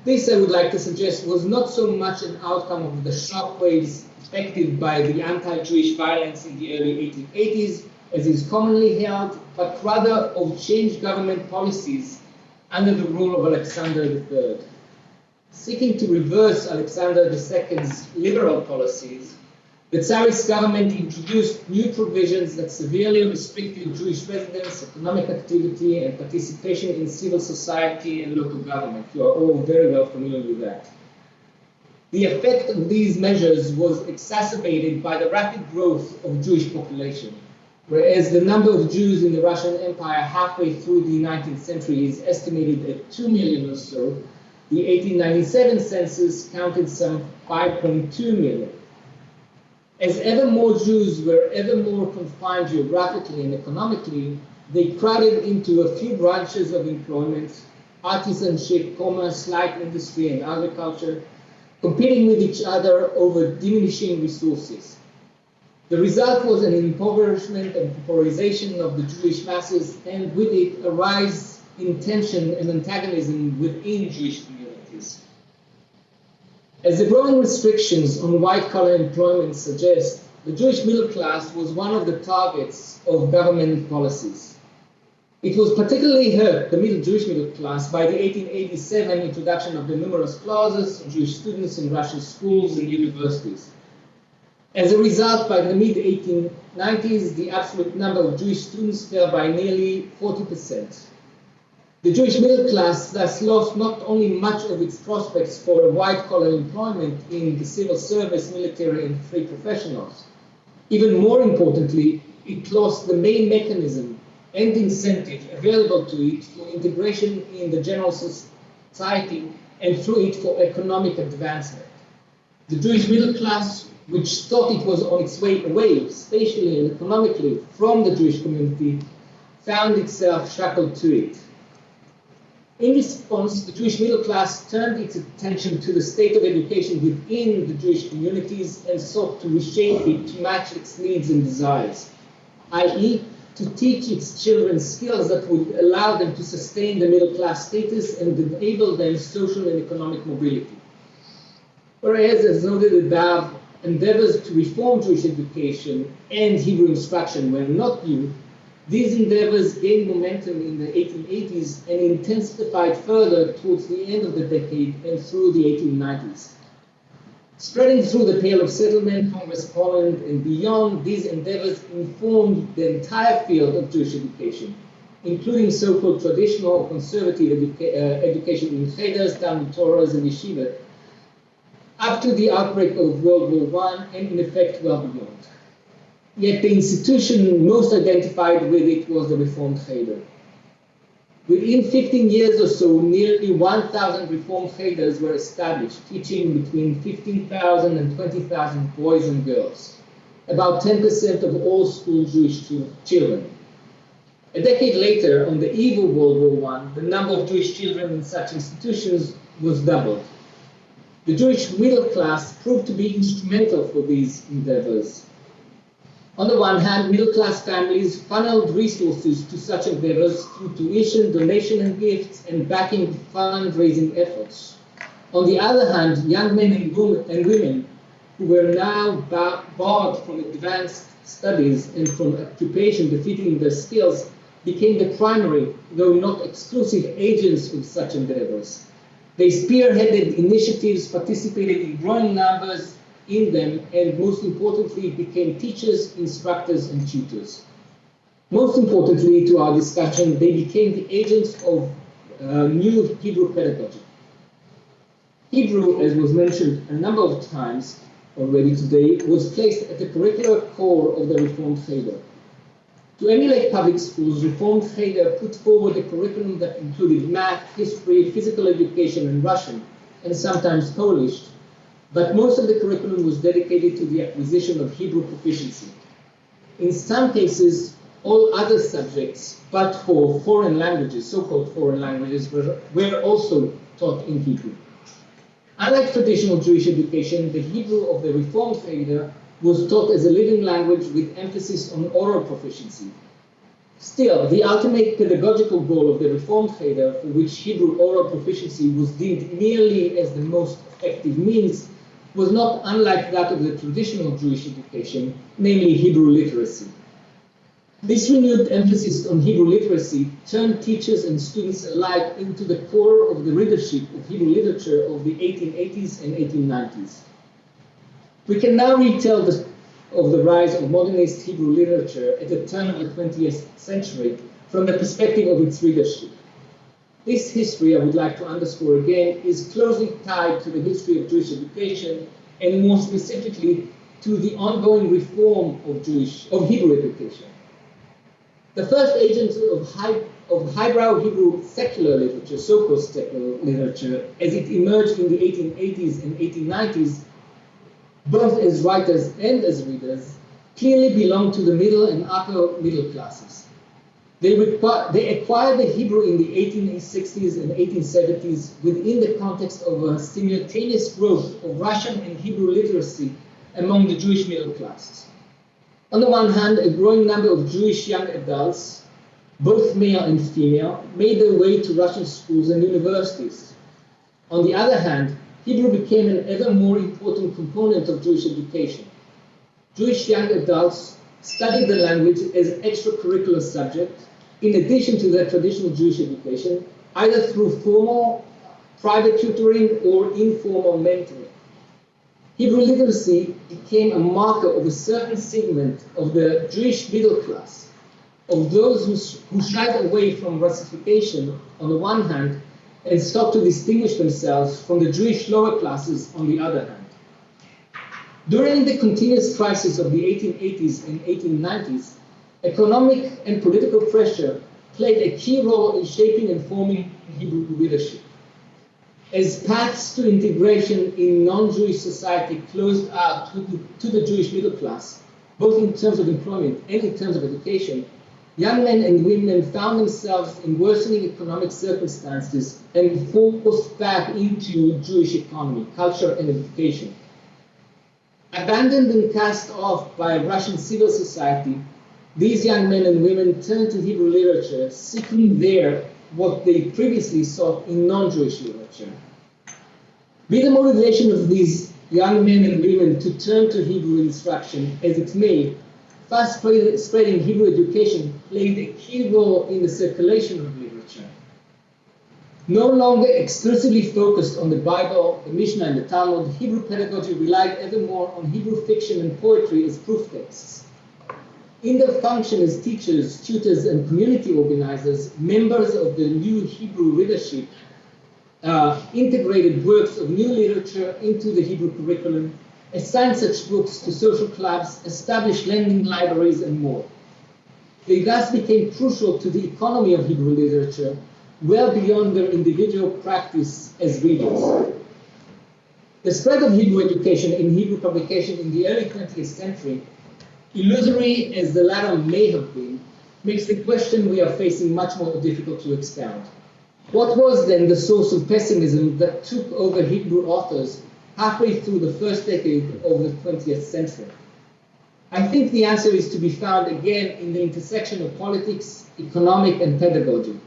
This, I would like to suggest, was not so much an outcome of the shockwaves affected by the anti-Jewish violence in the early 1880s, as is commonly held, but rather of changed government policies under the rule of Alexander III. Seeking to reverse Alexander II's liberal policies, the Tsarist government introduced new provisions that severely restricted Jewish residents, economic activity, and participation in civil society and local government. You are all very well familiar with that. The effect of these measures was exacerbated by the rapid growth of Jewish population. Whereas the number of Jews in the Russian Empire halfway through the 19th century is estimated at 2 million or so, the 1897 census counted some 5.2 million. As ever more Jews were ever more confined geographically and economically, they crowded into a few branches of employment, artisanship, commerce, light industry, and agriculture, competing with each other over diminishing resources. The result was an impoverishment and pauperization of the Jewish masses, and with it a rise in tension and antagonism within Jewish communities. As the growing restrictions on white-collar employment suggest, the Jewish middle class was one of the targets of government policies. It was particularly hurt, the Jewish middle class, by the 1887 introduction of the numerous clauses on Jewish students in Russian schools and universities. As a result, by the mid-1890s, the absolute number of Jewish students fell by nearly 40%. The Jewish middle class thus lost not only much of its prospects for white-collar employment in the civil service, military, and free professionals. Even more importantly, it lost the main mechanism and incentive available to it for integration in the general society and through it for economic advancement. The Jewish middle class, which thought it was on its way away, spatially and economically, from the Jewish community, found itself shackled to it. In response, the Jewish middle class turned its attention to the state of education within the Jewish communities and sought to reshape it to match its needs and desires, i.e., to teach its children skills that would allow them to sustain the middle class status and enable them social and economic mobility. Whereas, as noted above, endeavors to reform Jewish education and Hebrew instruction were not new, these endeavors gained momentum in the 1880s and intensified further towards the end of the decade and through the 1890s. Spreading through the Pale of Settlement, Congress Poland, and beyond, these endeavors informed the entire field of Jewish education, including so-called traditional or conservative education in cheder, Talmud Torahs, and yeshiva, up to the outbreak of World War I and in effect well beyond. Yet the institution most identified with it was the Reformed Cheder. Within 15 years or so, nearly 1,000 Reformed Cheders were established, teaching between 15,000 and 20,000 boys and girls, about 10% of all school Jewish children. A decade later, on the eve of World War I, the number of Jewish children in such institutions was doubled. The Jewish middle class proved to be instrumental for these endeavors. On the one hand, middle-class families funneled resources to such endeavors through tuition, donation and gifts, and backing fundraising efforts. On the other hand, young men and women who were now barred from advanced studies and from occupation befitting their skills became the primary, though not exclusive, agents of such endeavors. They spearheaded initiatives, participated in growing numbers in them, and most importantly, became teachers, instructors, and tutors. Most importantly to our discussion, they became the agents of new Hebrew pedagogy. Hebrew, as was mentioned a number of times already today, was placed at the curricular core of the Reformed Cheder. To emulate public schools, Reformed Cheder put forward a curriculum that included math, history, physical education, and Russian, and sometimes Polish, but most of the curriculum was dedicated to the acquisition of Hebrew proficiency. In some cases, all other subjects, but for foreign languages, so-called foreign languages, were also taught in Hebrew. Unlike traditional Jewish education, the Hebrew of the Reformed Cheder was taught as a living language with emphasis on oral proficiency. Still, the ultimate pedagogical goal of the Reformed Cheder, for which Hebrew oral proficiency was deemed merely as the most effective means, was not unlike that of the traditional Jewish education, namely Hebrew literacy. This renewed emphasis on Hebrew literacy turned teachers and students alike into the core of the readership of Hebrew literature of the 1880s and 1890s. We can now retell of the rise of modernist Hebrew literature at the turn of the 20th century from the perspective of its readership. This history, I would like to underscore again, is closely tied to the history of Jewish education and more specifically to the ongoing reform of Hebrew education. The first agents of highbrow Hebrew secular literature, so-called secular literature, as it emerged in the 1880s and 1890s, both as writers and as readers, clearly belong to the middle and upper middle classes. They acquired the Hebrew in the 1860s and 1870s within the context of a simultaneous growth of Russian and Hebrew literacy among the Jewish middle classes. On the one hand, a growing number of Jewish young adults, both male and female, made their way to Russian schools and universities. On the other hand, Hebrew became an ever more important component of Jewish education. Jewish young adults studied the language as an extracurricular subject, in addition to their traditional Jewish education, either through formal private tutoring or informal mentoring. Hebrew literacy became a marker of a certain segment of the Jewish middle class, of those who shied away from Russification on the one hand and sought to distinguish themselves from the Jewish lower classes on the other hand. During the continuous crisis of the 1880s and 1890s, Economic and political pressure played a key role in shaping and forming Hebrew leadership. As paths to integration in non-Jewish society closed out to the Jewish middle class, both in terms of employment and in terms of education, young men and women found themselves in worsening economic circumstances and forced back into Jewish economy, culture, and education. Abandoned and cast off by Russian civil society, these young men and women turned to Hebrew literature, seeking there what they previously sought in non-Jewish literature. Be the motivation of these young men and women to turn to Hebrew instruction as it may, fast-spreading Hebrew education played a key role in the circulation of literature. No longer exclusively focused on the Bible, the Mishnah, and the Talmud, Hebrew pedagogy relied ever more on Hebrew fiction and poetry as proof texts. In their function as teachers, tutors, and community organizers, members of the new Hebrew readership integrated works of new literature into the Hebrew curriculum, assigned such books to social clubs, established lending libraries, and more. They thus became crucial to the economy of Hebrew literature, well beyond their individual practice as readers. The spread of Hebrew education in Hebrew publication in the early 20th century, illusory as the latter may have been, makes the question we are facing much more difficult to expound. What was then the source of pessimism that took over Hebrew authors halfway through the first decade of the 20th century? I think the answer is to be found again in the intersection of politics, economic, and pedagogy.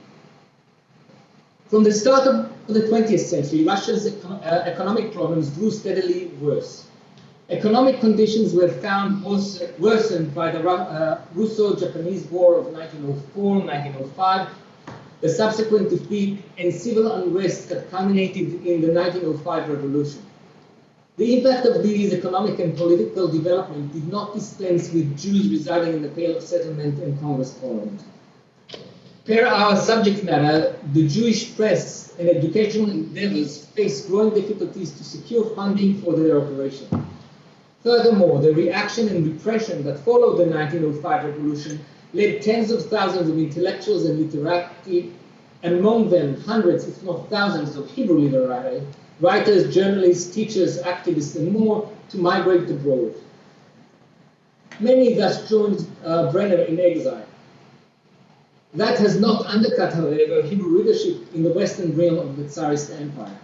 From the start of the 20th century, Russia's economic problems grew steadily worse. Economic conditions were found worsened by the Russo-Japanese War of 1904-1905, the subsequent defeat, and civil unrest that culminated in the 1905 revolution. The impact of these economic and political development did not dispense with Jews residing in the Pale of Settlement and Congress Poland. Per our subject matter, the Jewish press and educational endeavors faced growing difficulties to secure funding for their operation. Furthermore, the reaction and repression that followed the 1905 revolution led tens of thousands of intellectuals and literati, and among them hundreds, if not thousands, of Hebrew literati, writers, journalists, teachers, activists, and more, to migrate abroad. Many thus joined Brenner in exile. That has not undercut, however, Hebrew readership in the Western realm of the Tsarist Empire.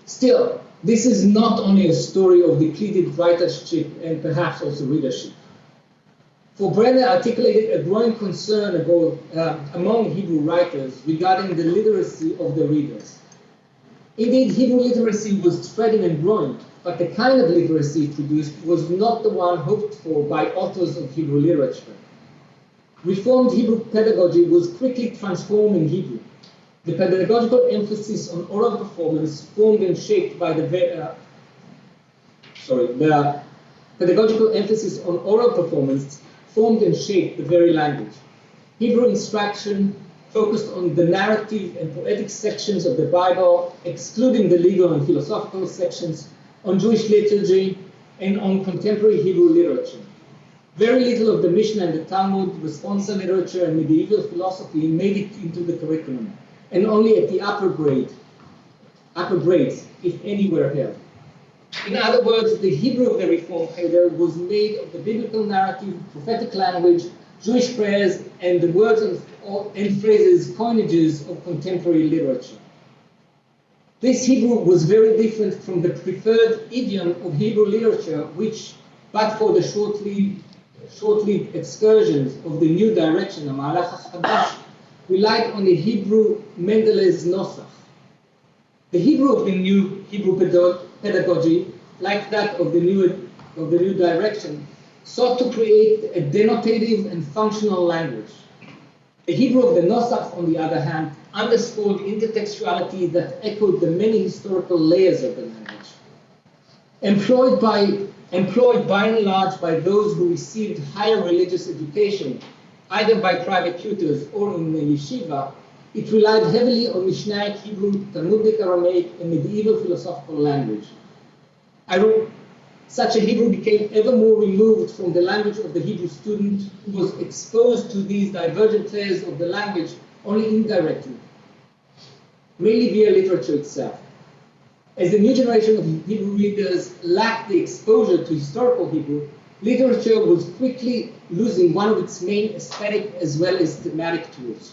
Still, this is not only a story of depleted writership and perhaps also readership. For Brenner articulated a growing concern among Hebrew writers regarding the literacy of their readers. Indeed, Hebrew literacy was spreading and growing, but the kind of literacy it produced was not the one hoped for by authors of Hebrew literature. Reformed Hebrew pedagogy was quickly transforming Hebrew. The pedagogical emphasis on oral performance formed and shaped by the pedagogical emphasis on oral performance formed and shaped the very language. Hebrew instruction focused on the narrative and poetic sections of the Bible, excluding the legal and philosophical sections, on Jewish liturgy, and on contemporary Hebrew literature. Very little of the Mishnah and the Talmud, responsa literature, and medieval philosophy made it into the curriculum, and only at the upper grades, if any, were held. In other words, the Hebrew of the Reform Cheder was made of the biblical narrative, prophetic language, Jewish prayers, and the words and phrases, coinages of contemporary literature. This Hebrew was very different from the preferred idiom of Hebrew literature, which, but for the short-lived excursions of the new direction, the Mahalach HaChadash, relied on the Hebrew Mendel's Nosach. The Hebrew of the new Hebrew pedagogy, like that of the new direction, sought to create a denotative and functional language. The Hebrew of the Nosach, on the other hand, underscored intertextuality that echoed the many historical layers of the language. Employed by and large by those who received higher religious education, either by private tutors or in the yeshiva, it relied heavily on Mishnaic Hebrew, Talmudic Aramaic, and medieval philosophical language. Such a Hebrew became ever more removed from the language of the Hebrew student who was exposed to these divergent layers of the language only indirectly, mainly via literature itself. As the new generation of Hebrew readers lacked the exposure to historical Hebrew, literature was quickly losing one of its main aesthetic as well as thematic tools.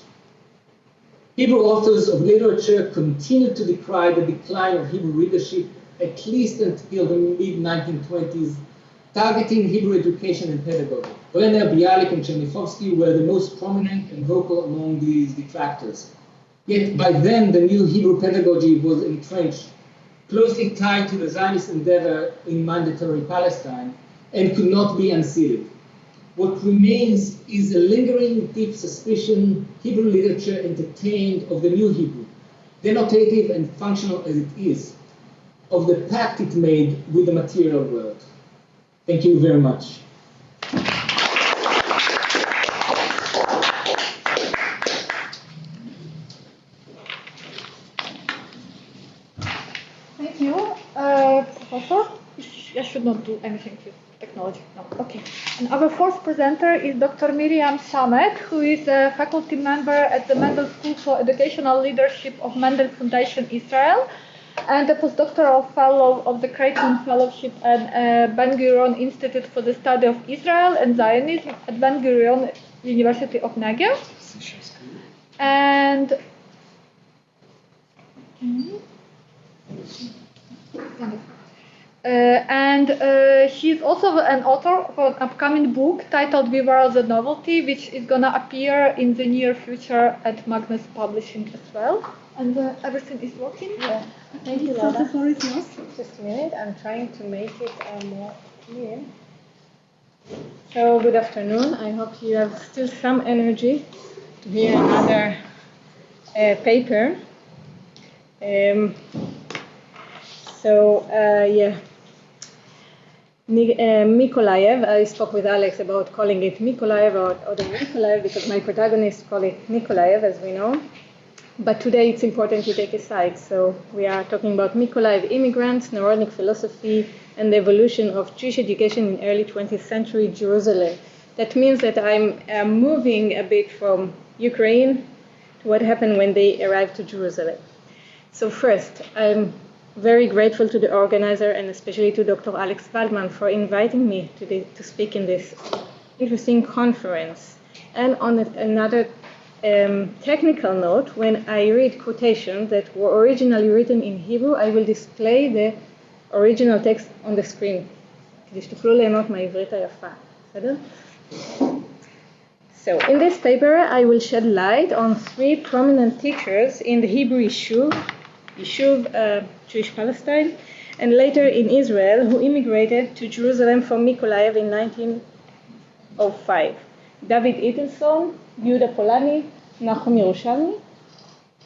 Hebrew authors of literature continued to decry the decline of Hebrew readership at least until the mid-1920s, targeting Hebrew education and pedagogy. Brenner, Bialik, and Chernyakhovsky were the most prominent and vocal among these detractors. Yet by then, the new Hebrew pedagogy was entrenched, closely tied to the Zionist endeavor in mandatory Palestine, and could not be unseated. What remains is a lingering deep suspicion Hebrew literature entertained of the new Hebrew, denotative and functional as it is, of the pact it made with the material world. Thank you very much. Thank you, Professor. I should not do anything with technology. No. Okay. And our fourth presenter is Dr. Miriam Samet, who is a faculty member at the Mendel School for Educational Leadership of Mendel Foundation Israel, and a postdoctoral fellow of the Creighton Fellowship at Ben-Gurion Institute for the Study of Israel and Zionism at Ben-Gurion University of Negev. And he's also an author of an upcoming book titled We Were the Novelty, which is going to appear in the near future at Magnus Publishing as well. And everything is working? Yeah. Thank you, Laura. The floor is yours. Just a minute. I'm trying to make it more clear. So, good afternoon. I hope you have still some energy to hear another paper. Mykolaiv, I spoke with Alex about calling it Mykolaiv or the Mykolaiv because my protagonists call it Mykolaiv, as we know. But today it's important to take a side. So we are talking about Mykolaiv immigrants, Naronic philosophy, and the evolution of Jewish education in early 20th century Jerusalem. That means that I'm moving a bit from Ukraine to what happened when they arrived to Jerusalem. So first, I'm very grateful to the organizer and especially to Dr. Alex Waldman for inviting me to speak in this interesting conference. And on another technical note, when I read quotations that were originally written in Hebrew, I will display the original text on the screen. כדי שתוכלו ליהנות מהעברית היפה. בסדר? So, in this paper, I will shed light on three prominent teachers in the Hebrew Yishuv, Jewish Palestine, and later in Israel, who immigrated to Jerusalem from Mykolaiv in 1905. David Edelson, Yehuda Polani, Nachum Yerushalmi.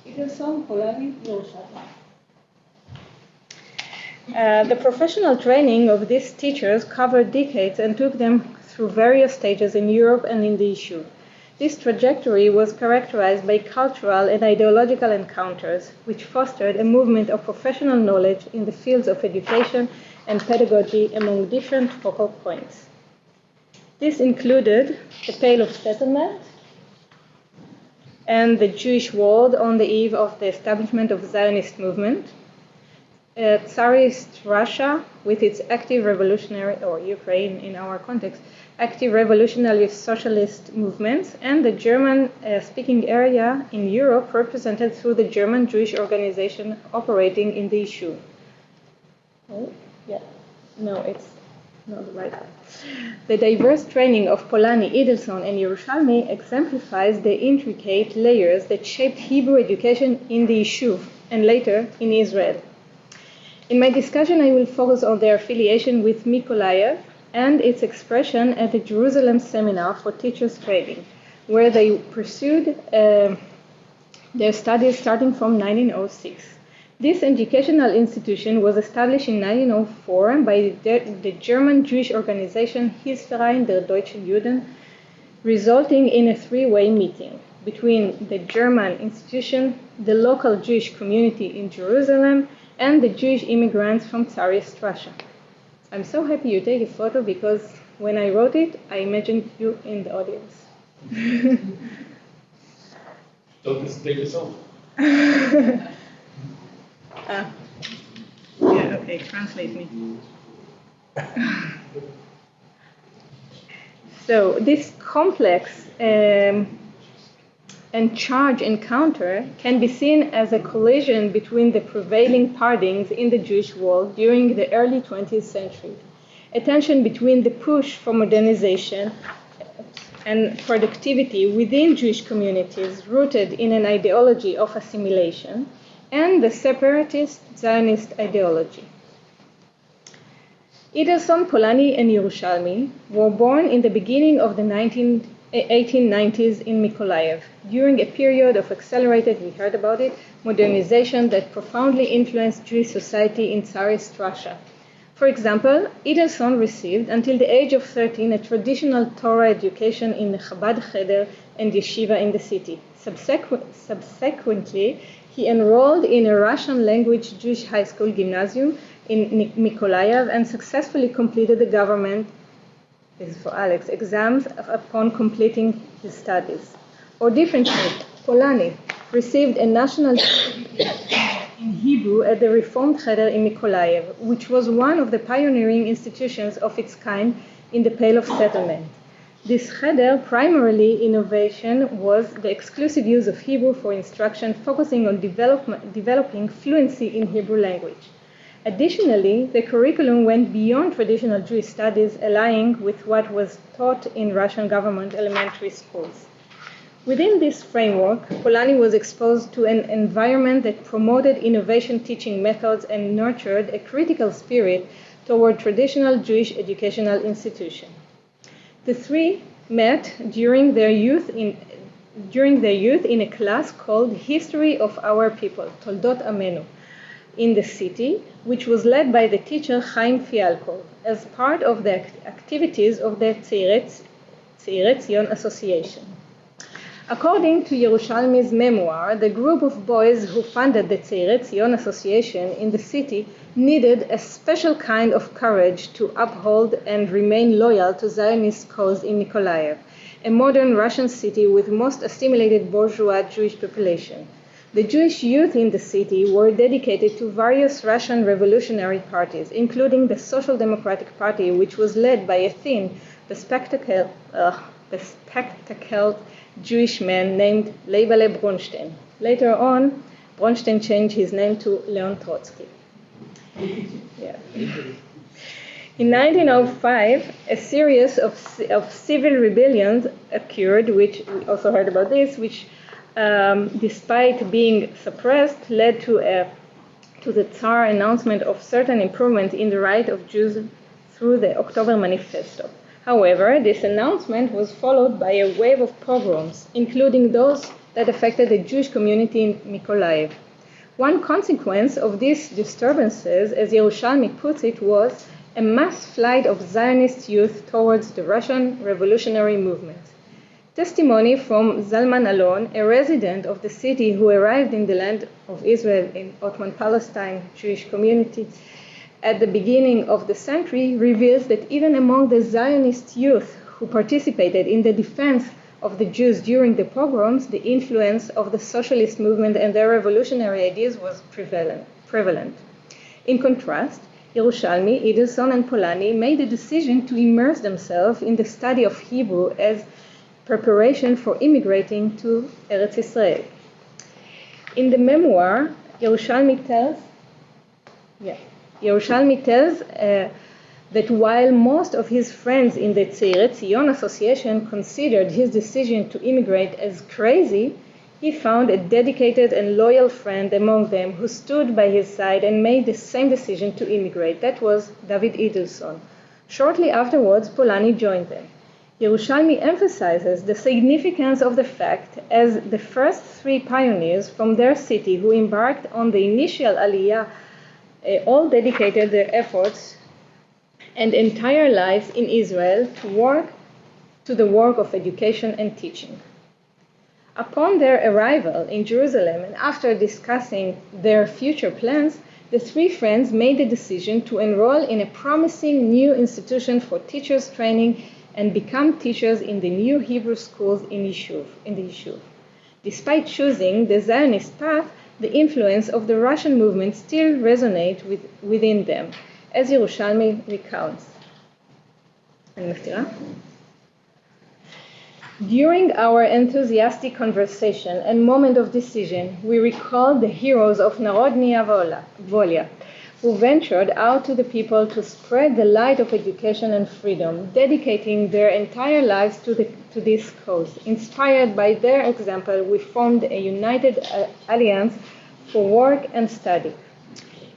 Edelson, Polani, Yerushalmi. The professional training of these teachers covered decades and took them through various stages in Europe and in the Yishuv. This trajectory was characterized by cultural and ideological encounters, which fostered a movement of professional knowledge in the fields of education and pedagogy among different focal points. This included the Pale of Settlement and the Jewish world on the eve of the establishment of the Zionist movement, Tsarist Russia with its active revolutionary, or Ukraine in our context, active revolutionary socialist movements, and the German-speaking area in Europe represented through the German Jewish organization operating in the Yishuv. Oh, yeah. No, it's not the right one. The diverse training of Polani, Edelson, and Yerushalmi exemplifies the intricate layers that shaped Hebrew education in the Yishuv and later in Israel. In my discussion, I will focus on their affiliation with Mykolaiv and its expression at the Jerusalem Seminar for Teachers Training, where they pursued their studies starting from 1906. This educational institution was established in 1904 by the German Jewish organization Hilfsverein der Deutschen Juden, resulting in a three-way meeting between the German institution, the local Jewish community in Jerusalem, and the Jewish immigrants from Tsarist Russia. I'm so happy you take a photo because when I wrote it, I imagined you in the audience. Don't take a selfie. Yeah, okay, translate me. So this complex and charged encounter can be seen as a collision between the prevailing parties in the Jewish world during the early 20th century. A tension between the push for modernization and productivity within Jewish communities rooted in an ideology of assimilation and the separatist Zionist ideology. Edelson, Polani, and Yerushalmi were born in the beginning of the 1890s in Mykolaiv, during a period of accelerated, we heard about it, modernization that profoundly influenced Jewish society in Tsarist Russia. For example, Edelson received, until the age of 13, a traditional Torah education in the Chabad Cheder and yeshiva in the city. Subsequently, he enrolled in a Russian-language Jewish high school gymnasium in Mykolaiv and successfully completed the government, this is for Alex, exams upon completing his studies. Or differently, Polani received a national in Hebrew at the Reformed Cheder in Mykolaiv, which was one of the pioneering institutions of its kind in the Pale of Settlement. This Cheder, primarily innovation, was the exclusive use of Hebrew for instruction, focusing on developing fluency in Hebrew language. Additionally, the curriculum went beyond traditional Jewish studies, aligning with what was taught in Russian government elementary schools. Within this framework, Polani was exposed to an environment that promoted innovation teaching methods and nurtured a critical spirit toward traditional Jewish educational institutions. The three met during their youth in a class called History of Our People, Toldot Amenu, in the city, which was led by the teacher Haim as part of the activities of the Tzeirei Zion Association. According to Yerushalmi's memoir, the group of boys who funded the Tzeirei Zion Association in the city needed a special kind of courage to uphold and remain loyal to Zionist cause in Mykolaiv, a modern Russian city with most assimilated bourgeois Jewish population. The Jewish youth in the city were dedicated to various Russian revolutionary parties, including the Social Democratic Party, which was led by a thin, bespectacled Jewish man named Leibele Bronstein. Later on, Bronstein changed his name to Leon Trotsky. Yeah. In 1905, a series of civil rebellions occurred, which we also heard about this, which despite being suppressed, led to the Tsar announcement of certain improvements in the right of Jews through the October Manifesto. However, this announcement was followed by a wave of pogroms, including those that affected the Jewish community in Mykolaiv. One consequence of these disturbances, as Yerushalmi puts it, was a mass flight of Zionist youth towards the Russian revolutionary movement. Testimony from Zalman Alon, a resident of the city who arrived in the land of Israel in Ottoman Palestine Jewish community at the beginning of the century, reveals that even among the Zionist youth who participated in the defense of the Jews during the pogroms, the influence of the socialist movement and their revolutionary ideas was prevalent. In contrast, Yerushalmi, Edelson, and Polani made the decision to immerse themselves in the study of Hebrew as preparation for immigrating to Eretz Israel. In the memoir, Yerushalmi tells that while most of his friends in the Tzeirei Zion Association considered his decision to immigrate as crazy, he found a dedicated and loyal friend among them who stood by his side and made the same decision to immigrate. That was David Edelson. Shortly afterwards, Polani joined them. Yerushalmi emphasizes the significance of the fact as the first three pioneers from their city who embarked on the initial Aliyah all dedicated their efforts and entire lives in Israel to the work of education and teaching. Upon their arrival in Jerusalem and after discussing their future plans, the three friends made the decision to enroll in a promising new institution for teachers training and become teachers in the new Hebrew schools in the Yishuv. Despite choosing the Zionist path, the influence of the Russian movement still resonates within them, as Yerushalmi recounts. During our enthusiastic conversation and moment of decision, we recalled the heroes of Narodnia Volia, who ventured out to the people to spread the light of education and freedom, dedicating their entire lives to this cause. Inspired by their example, we formed a united alliance for work and study.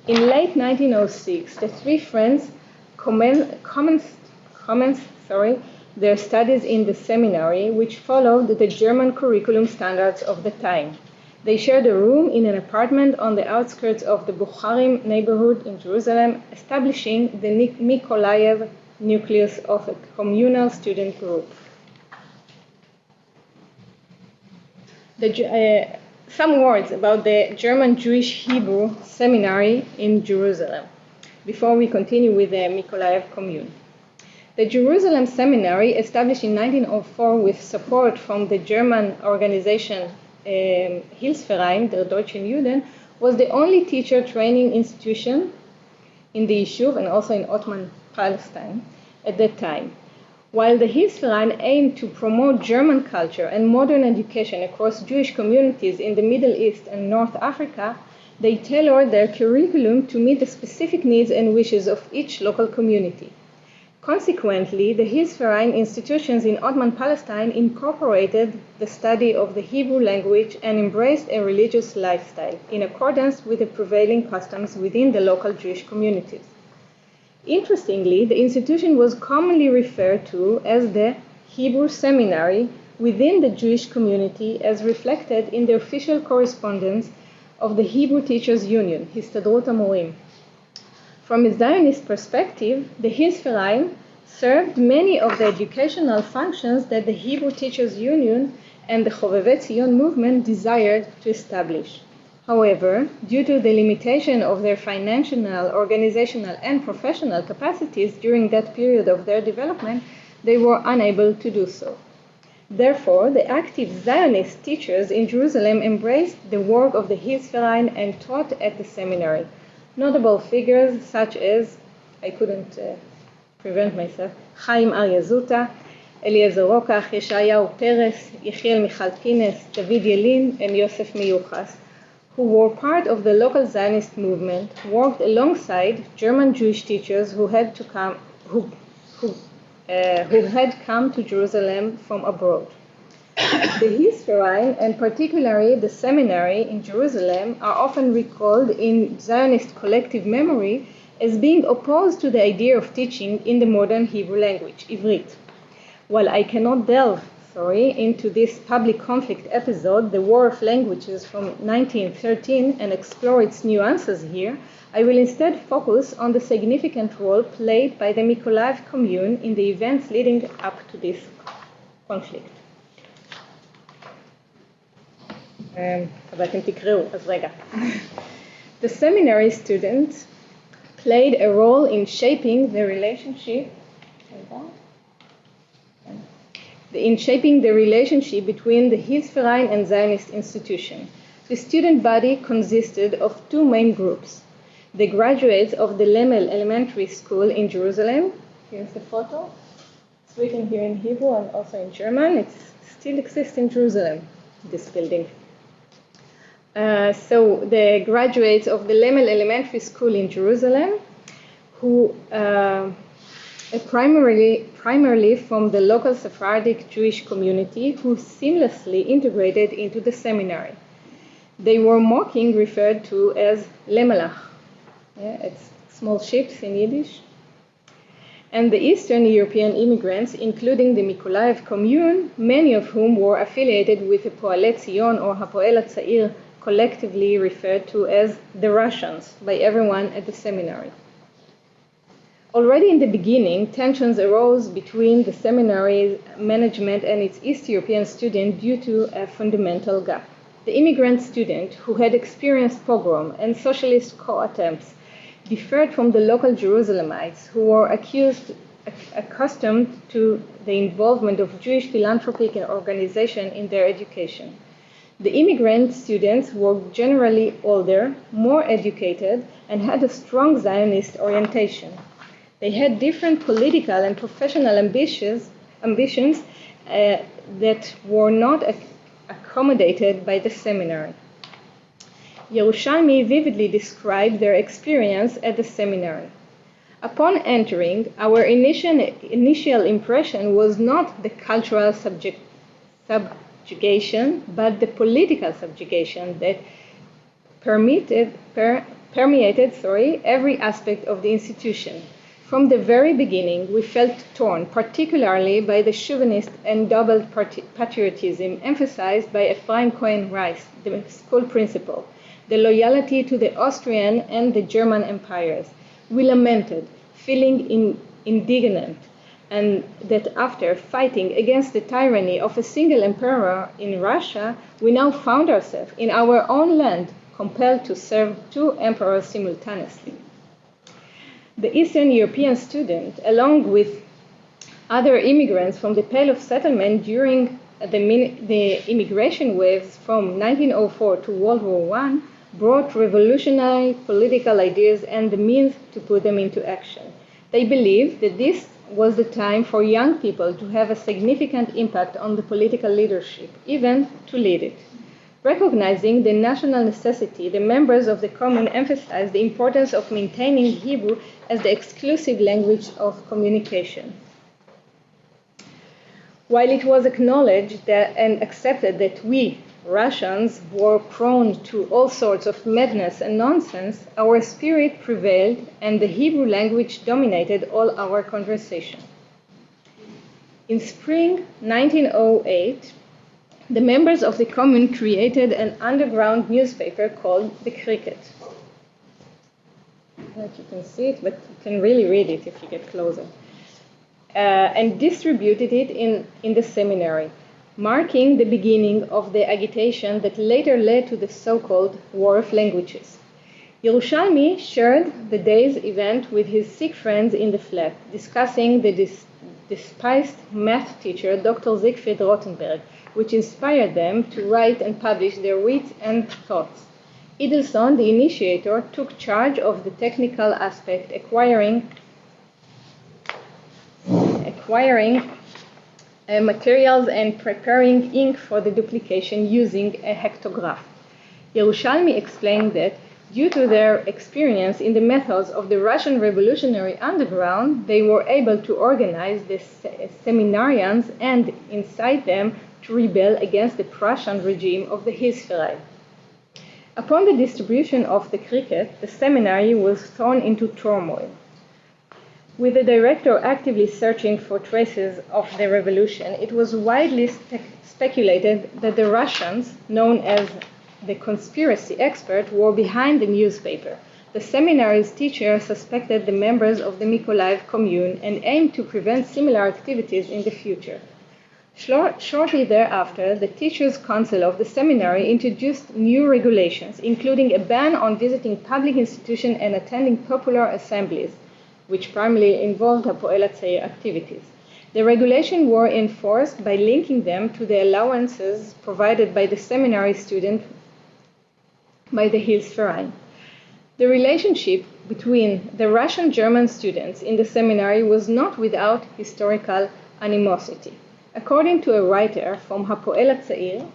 In late 1906, the three friends commenced their studies in the seminary, which followed the German curriculum standards of the time. They shared a room in an apartment on the outskirts of the Bukharim neighborhood in Jerusalem, establishing the Mykolaiv nucleus of a communal student group. Some words about the German Jewish Hebrew seminary in Jerusalem before we continue with the Mykolaiv commune. The Jerusalem Seminary, established in 1904 with support from the German organization Hilfsverein der Deutschen Juden, was the only teacher training institution in the Yishuv and also in Ottoman Palestine at that time. While the Hilfsverein aimed to promote German culture and modern education across Jewish communities in the Middle East and North Africa, they tailored their curriculum to meet the specific needs and wishes of each local community. Consequently, the Hilfsverein institutions in Ottoman Palestine incorporated the study of the Hebrew language and embraced a religious lifestyle in accordance with the prevailing customs within the local Jewish communities. Interestingly, the institution was commonly referred to as the Hebrew Seminary within the Jewish community, as reflected in the official correspondence of the Hebrew Teachers Union, Histadrut HaMorim. From a Zionist perspective, the Hilfsverein served many of the educational functions that the Hebrew Teachers Union and the Chovevei Tzion movement desired to establish. However, due to the limitation of their financial, organizational, and professional capacities during that period of their development, they were unable to do so. Therefore, the active Zionist teachers in Jerusalem embraced the work of the Hilfsverein and taught at the seminary. Notable figures such as, I couldn't prevent myself, Haim Aryazuta, Eliezer Rokach, Yeshayahu Peres, Yechiel Michal Pines, David Yelin, and Yosef Miyuchas, who were part of the local Zionist movement, worked alongside German Jewish teachers who had come to Jerusalem from abroad. The Hilfsverein, and particularly the seminary in Jerusalem, are often recalled in Zionist collective memory as being opposed to the idea of teaching in the modern Hebrew language, Ivrit. While I cannot delve into this public conflict episode, the War of Languages from 1913, and explore its nuances here, I will instead focus on the significant role played by the Mykolaiv commune in the events leading up to this conflict. The seminary students played a role in shaping the relationship between the Hilfsverein and Zionist institution. The student body consisted of two main groups: the graduates of the Lemel Elementary School in Jerusalem. Here's the photo. It's written here in Hebrew and also in German. It still exists in Jerusalem, this building. So the graduates of the Lemel Elementary School in Jerusalem, who primarily from the local Sephardic Jewish community, who seamlessly integrated into the seminary. They were mocking referred to as Lemelach. It's small ships in Yiddish. And the Eastern European immigrants, including the Mykolaiv commune, many of whom were affiliated with the Poalei Tzion or Hapoel HaTzair, collectively referred to as the Russians by everyone at the seminary. Already in the beginning, tensions arose between the seminary management and its East European students due to a fundamental gap. The immigrant student who had experienced pogrom and socialist coup attempts differed from the local Jerusalemites who were accustomed to the involvement of Jewish philanthropic organizations in their education. The immigrant students were generally older, more educated, and had a strong Zionist orientation. They had different political and professional ambitions that were not accommodated by the seminary. Yerushalmi vividly described their experience at the seminary. Upon entering, our initial impression was not the cultural subjugation, but the political subjugation that permeated every aspect of the institution. From the very beginning, we felt torn, particularly by the chauvinist and double patriotism emphasized by Ephraim Cohen Rice, the school principal, the loyalty to the Austrian and the German empires. We lamented, feeling indignant, and that after fighting against the tyranny of a single emperor in Russia, we now found ourselves in our own land, compelled to serve two emperors simultaneously. The Eastern European student, along with other immigrants from the Pale of Settlement during the immigration waves from 1904 to World War I, brought revolutionary political ideas and the means to put them into action. They believed that this was the time for young people to have a significant impact on the political leadership, even to lead it. Recognizing the national necessity, the members of the Commune emphasized the importance of maintaining Hebrew as the exclusive language of communication. While it was acknowledged and accepted that we, Russians, were prone to all sorts of madness and nonsense, our spirit prevailed and the Hebrew language dominated all our conversation. In spring 1908, the members of the Commune created an underground newspaper called The Cricket. I don't know if you can see it, but you can really read it if you get closer. And distributed it in the seminary, marking the beginning of the agitation that later led to the so-called War of Languages. Yerushalmi shared the day's event with his sick friends in the flat, discussing the despised math teacher, Dr. Siegfried Rothenberg, which inspired them to write and publish their wit and thoughts. Idelson, the initiator, took charge of the technical aspect, acquiring materials and preparing ink for the duplication using a hectograph. Yerushalmi explained that due to their experience in the methods of the Russian revolutionary underground, they were able to organize the seminarians and incite them to rebel against the Prussian regime of the Hilfsverein. Upon the distribution of the Cricket, the seminary was thrown into turmoil. With the director actively searching for traces of the revolution, it was widely speculated that the Russians, known as the conspiracy expert, were behind the newspaper. The seminary's teacher suspected the members of the Mykolaiv commune and aimed to prevent similar activities in the future. Shortly thereafter, the Teachers' Council of the seminary introduced new regulations, including a ban on visiting public institutions and attending popular assemblies, which primarily involved Hapoel Hatzair activities. The regulations were enforced by linking them to the allowances provided by the seminary student by the Hilfsverein. The relationship between the Russian-German students in the seminary was not without historical animosity. According to a writer from Hapoel Hatzair,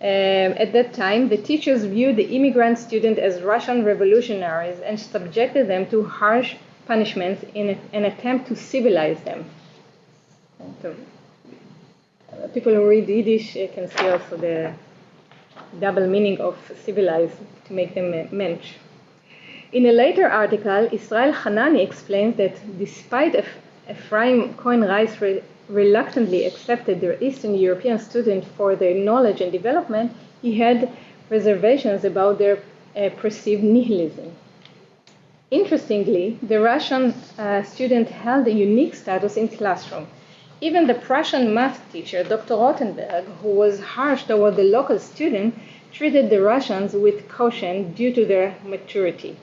at that time, the teachers viewed the immigrant students as Russian revolutionaries and subjected them to harsh punishments in an attempt to civilize them. People who read Yiddish can see also the double meaning of civilize, to make them mensch. In a later article, Israel Hanani explains that despite Ephraim Cohen Rice reluctantly accepted the Eastern European student for their knowledge and development, he had reservations about their perceived nihilism. Interestingly, the Russian student held a unique status in classroom. Even the Prussian math teacher, Dr. Rothenberg, who was harsh toward the local student, treated the Russians with caution due to their maturity.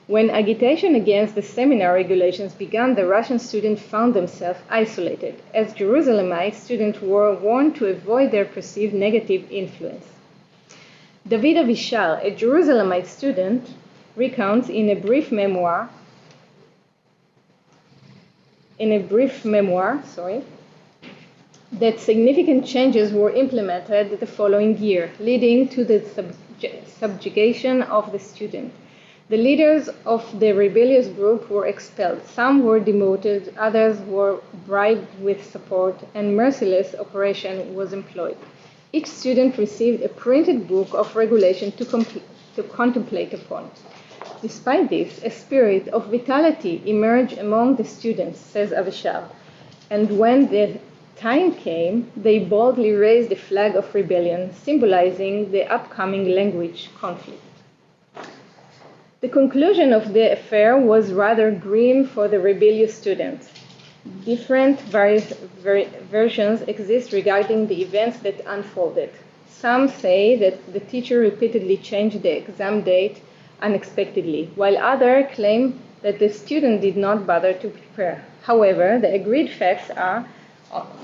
When agitation against the seminar regulations began, the Russian students found themselves isolated, as Jerusalemite students were warned to avoid their perceived negative influence. David Avishar, a Jerusalemite student, recounts in a brief memoir, that significant changes were implemented the following year, leading to the subjugation of the student. The leaders of the rebellious group were expelled. Some were demoted, others were bribed with support, and merciless operation was employed. Each student received a printed book of regulation to contemplate upon. Despite this, a spirit of vitality emerged among the students, says Avishar, and when the time came, they boldly raised the flag of rebellion, symbolizing the upcoming language conflict. The conclusion of the affair was rather grim for the rebellious students. Different versions exist regarding the events that unfolded. Some say that the teacher repeatedly changed the exam date unexpectedly, while others claim that the student did not bother to prepare. However, the agreed facts are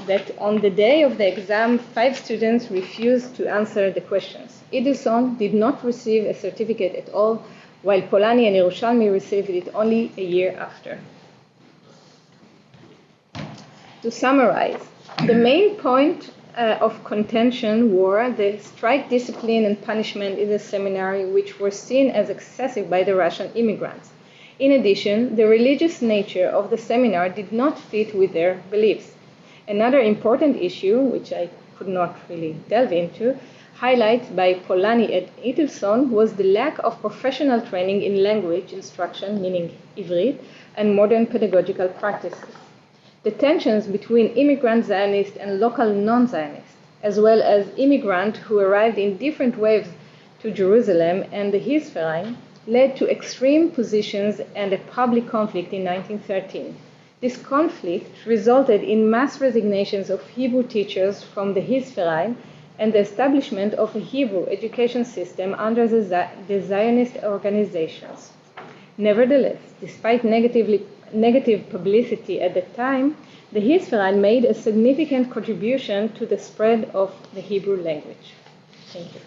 that on the day of the exam, 5 students refused to answer the questions. Edison did not receive a certificate at all, while Polanyi and Yerushalmi received it only a year after. To summarize, the main point of contention were the strike discipline and punishment in the seminary, which were seen as excessive by the Russian immigrants. In addition, the religious nature of the seminar did not fit with their beliefs. Another important issue, which I could not really delve into, highlighted by Polanyi and Edison, was the lack of professional training in language instruction, meaning Ivrit, and modern pedagogical practices. The tensions between immigrant Zionists and local non-Zionists, as well as immigrants who arrived in different waves to Jerusalem and the Hisverein, led to extreme positions and a public conflict in 1913. This conflict resulted in mass resignations of Hebrew teachers from the Hisverein and the establishment of a Hebrew education system under the Zionist organizations. Nevertheless, despite negative publicity at the time, the Hisverein made a significant contribution to the spread of the Hebrew language. Thank you.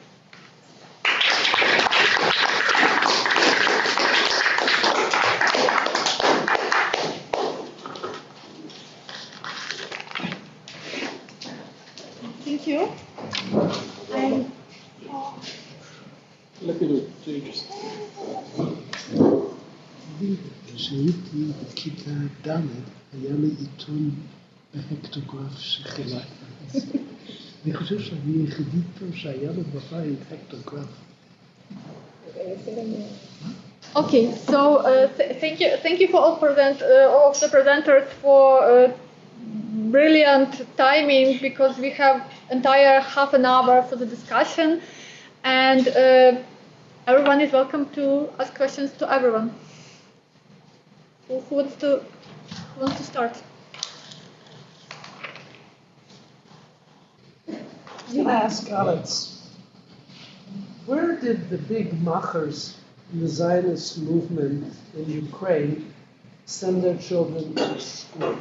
Thank you. Let me do it. So you just... כשהייתי בכיתה ד' היה לי עיתון בהקטוגרף שחילק. אני חושב שאני היחידי פה שהיה לו בבית הקטוגרף. Okay, so thank you for all of the presenters for brilliant timing, because we have entire half an hour for the discussion, and everyone is welcome to ask questions to everyone. Who wants to start? Can I ask Alex, where did the big machers in the Zionist movement in Ukraine send their children to school?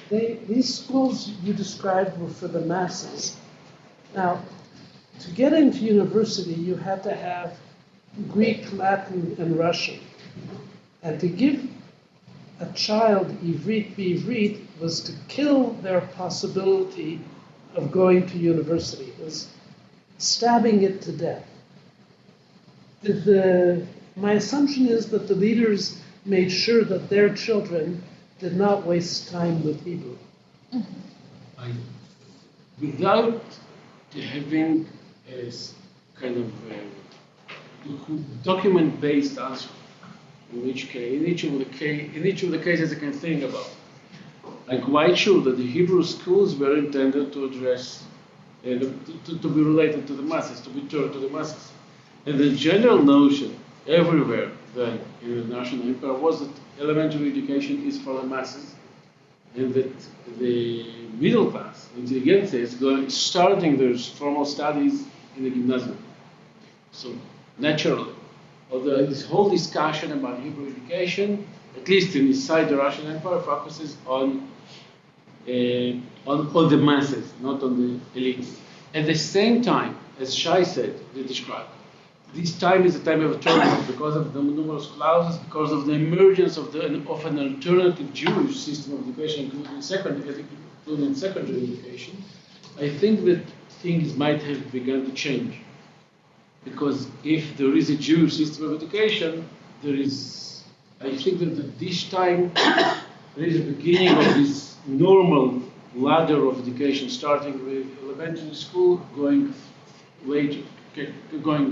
These schools you described were for the masses. Now, to get into university, you had to have Greek, Latin, and Russian. And to give a child Ivrit B'Ivrit was to kill their possibility of going to university. It was stabbing it to death. My assumption is that the leaders made sure that their children did not waste time with Hebrew. Without having a kind of document-based answer, in each of the cases I can think about. I'm quite sure that the Hebrew schools were intended to address, to be related to the masses, to be taught to the masses. And the general notion everywhere then in the Russian Empire was that elementary education is for the masses, and that the middle class, intelligentsia, is starting their formal studies in the gymnasium. So naturally, although this whole discussion about Hebrew education, at least inside the Russian Empire, focuses on the masses, not on the elites. At the same time, as Shai said, they described, this time is a time of turmoil because of the numerous clauses, because of the emergence of an alternative Jewish system of education, including secondary education. I think that things might have begun to change. Because if there is a Jewish system of education, I think that at this time, there is a beginning of this normal ladder of education, starting with elementary school, going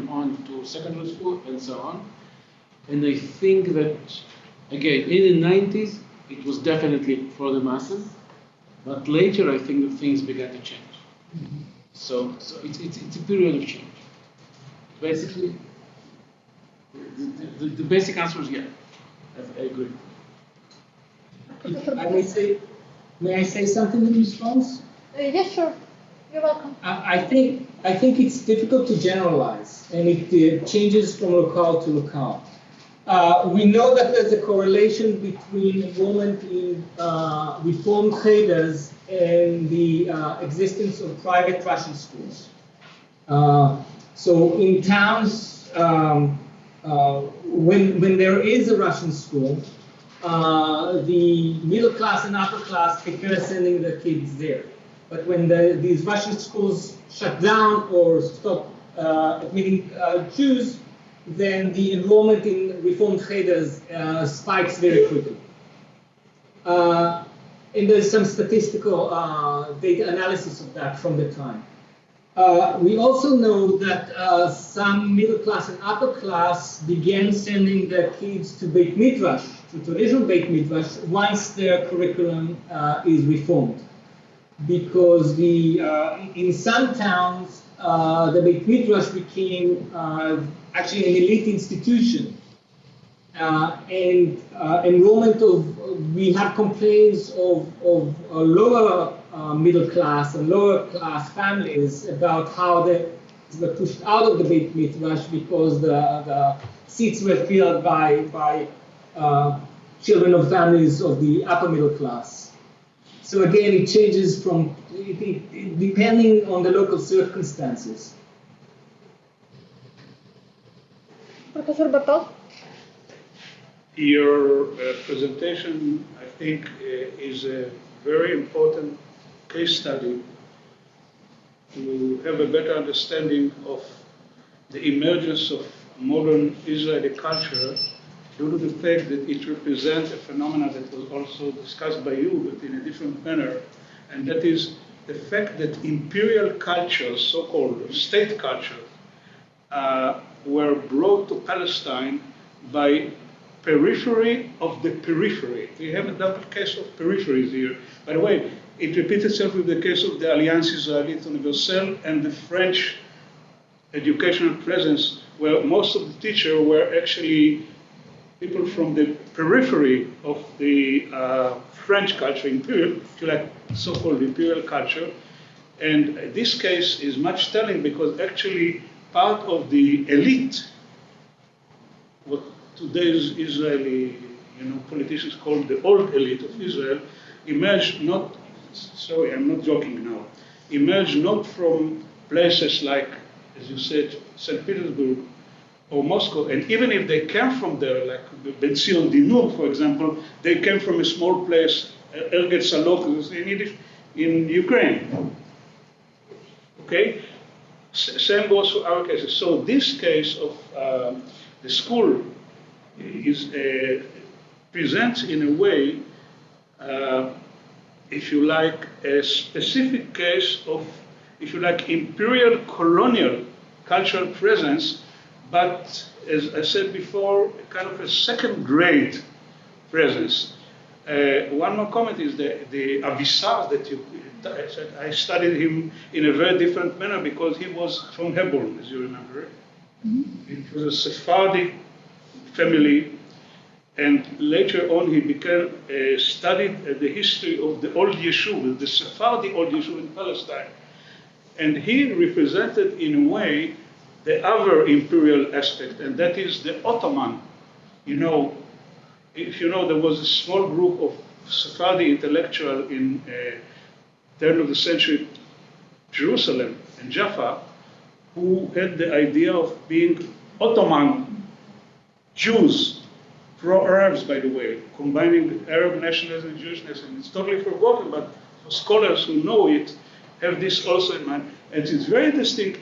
on to secondary school, and so on. And I think that, again, in the 90s, it was definitely for the masses, but later I think that things began to change. So it's a period of change. Basically, the basic answer is yeah. I agree. May I say something in response? Yes, sure. You're welcome. I think it's difficult to generalize, and it changes from locale to locale. We know that there's a correlation between enrollment in Reformed Cheders and the existence of private Russian schools. So in towns, when there is a Russian school, the middle class and upper class prefer sending their kids there. But when these Russian schools shut down or stop admitting Jews, then the enrollment in Reformed Cheders spikes very quickly. And there's some statistical data analysis of that from the time. We also know that some middle class and upper class began sending their kids to Beit Midrash, to traditional Beit Midrash, once their curriculum is reformed. Because in some towns, the Beit Midrash became actually an elite institution. And enrollment we have complaints of lower middle class and lower class families about how they were pushed out of the Beit Midrash because the seats were filled by children of families of the upper middle class. So again, it changes from depending on the local circumstances. Professor Bartal? Your presentation, I think, is a very important case study to have a better understanding of the emergence of modern Israeli culture due to the fact that it represents a phenomenon that was also discussed by you, but in a different manner, and that is the fact that imperial cultures, so-called state culture, were brought to Palestine by periphery of the periphery. We have a double case of peripheries here. By the way, it repeats itself with the case of the Alliance Israélite Universelle and the French educational presence, where most of the teachers were actually people from the periphery of the French culture, imperial, if you like, so-called imperial culture. And this case is much telling because actually part of the elite, what today's Israeli politicians call the old elite of Israel, emerged not, sorry, I'm not joking now, emerged not from places like, as you said, St. Petersburg or Moscow, and even if they came from there, like Ben Zion Dinur, for example, they came from a small place, Erget Salok, in Ukraine. Okay? Same goes for our cases. So this case of the school is presents in a way, if you like, a specific case of, if you like, imperial colonial cultural presence, but as I said before, kind of a second grade presence. One more comment is the Avissar that I studied him in a very different manner because he was from Hebron, as you remember. Mm-hmm. It was a Sephardic family. And later on, he studied the history of the old Yeshuv, the Sephardi old Yeshuv in Palestine. And he represented, in a way, the other imperial aspect, and that is the Ottoman. You know, if you know, there was a small group of Sephardi intellectuals in turn of the century Jerusalem and Jaffa, who had the idea of being Ottoman Jews, pro-Arabs, by the way, combining Arab nationalism and Jewish nationalism. It's totally forgotten, but for scholars who know it, have this also in mind. And it's very interesting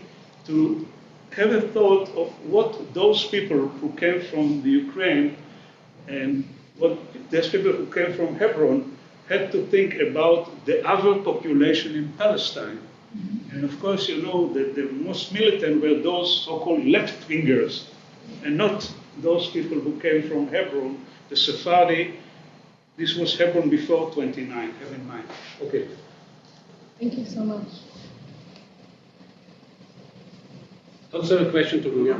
to have a thought of what those people who came from the Ukraine and what those people who came from Hebron had to think about the other population in Palestine. And of course, you know that the most militant were those so-called left-wingers, and not those people who came from Hebron, the Sephardi. This was Hebron before 29, have in mind. Okay. Thank you so much. Also a question to Ruya.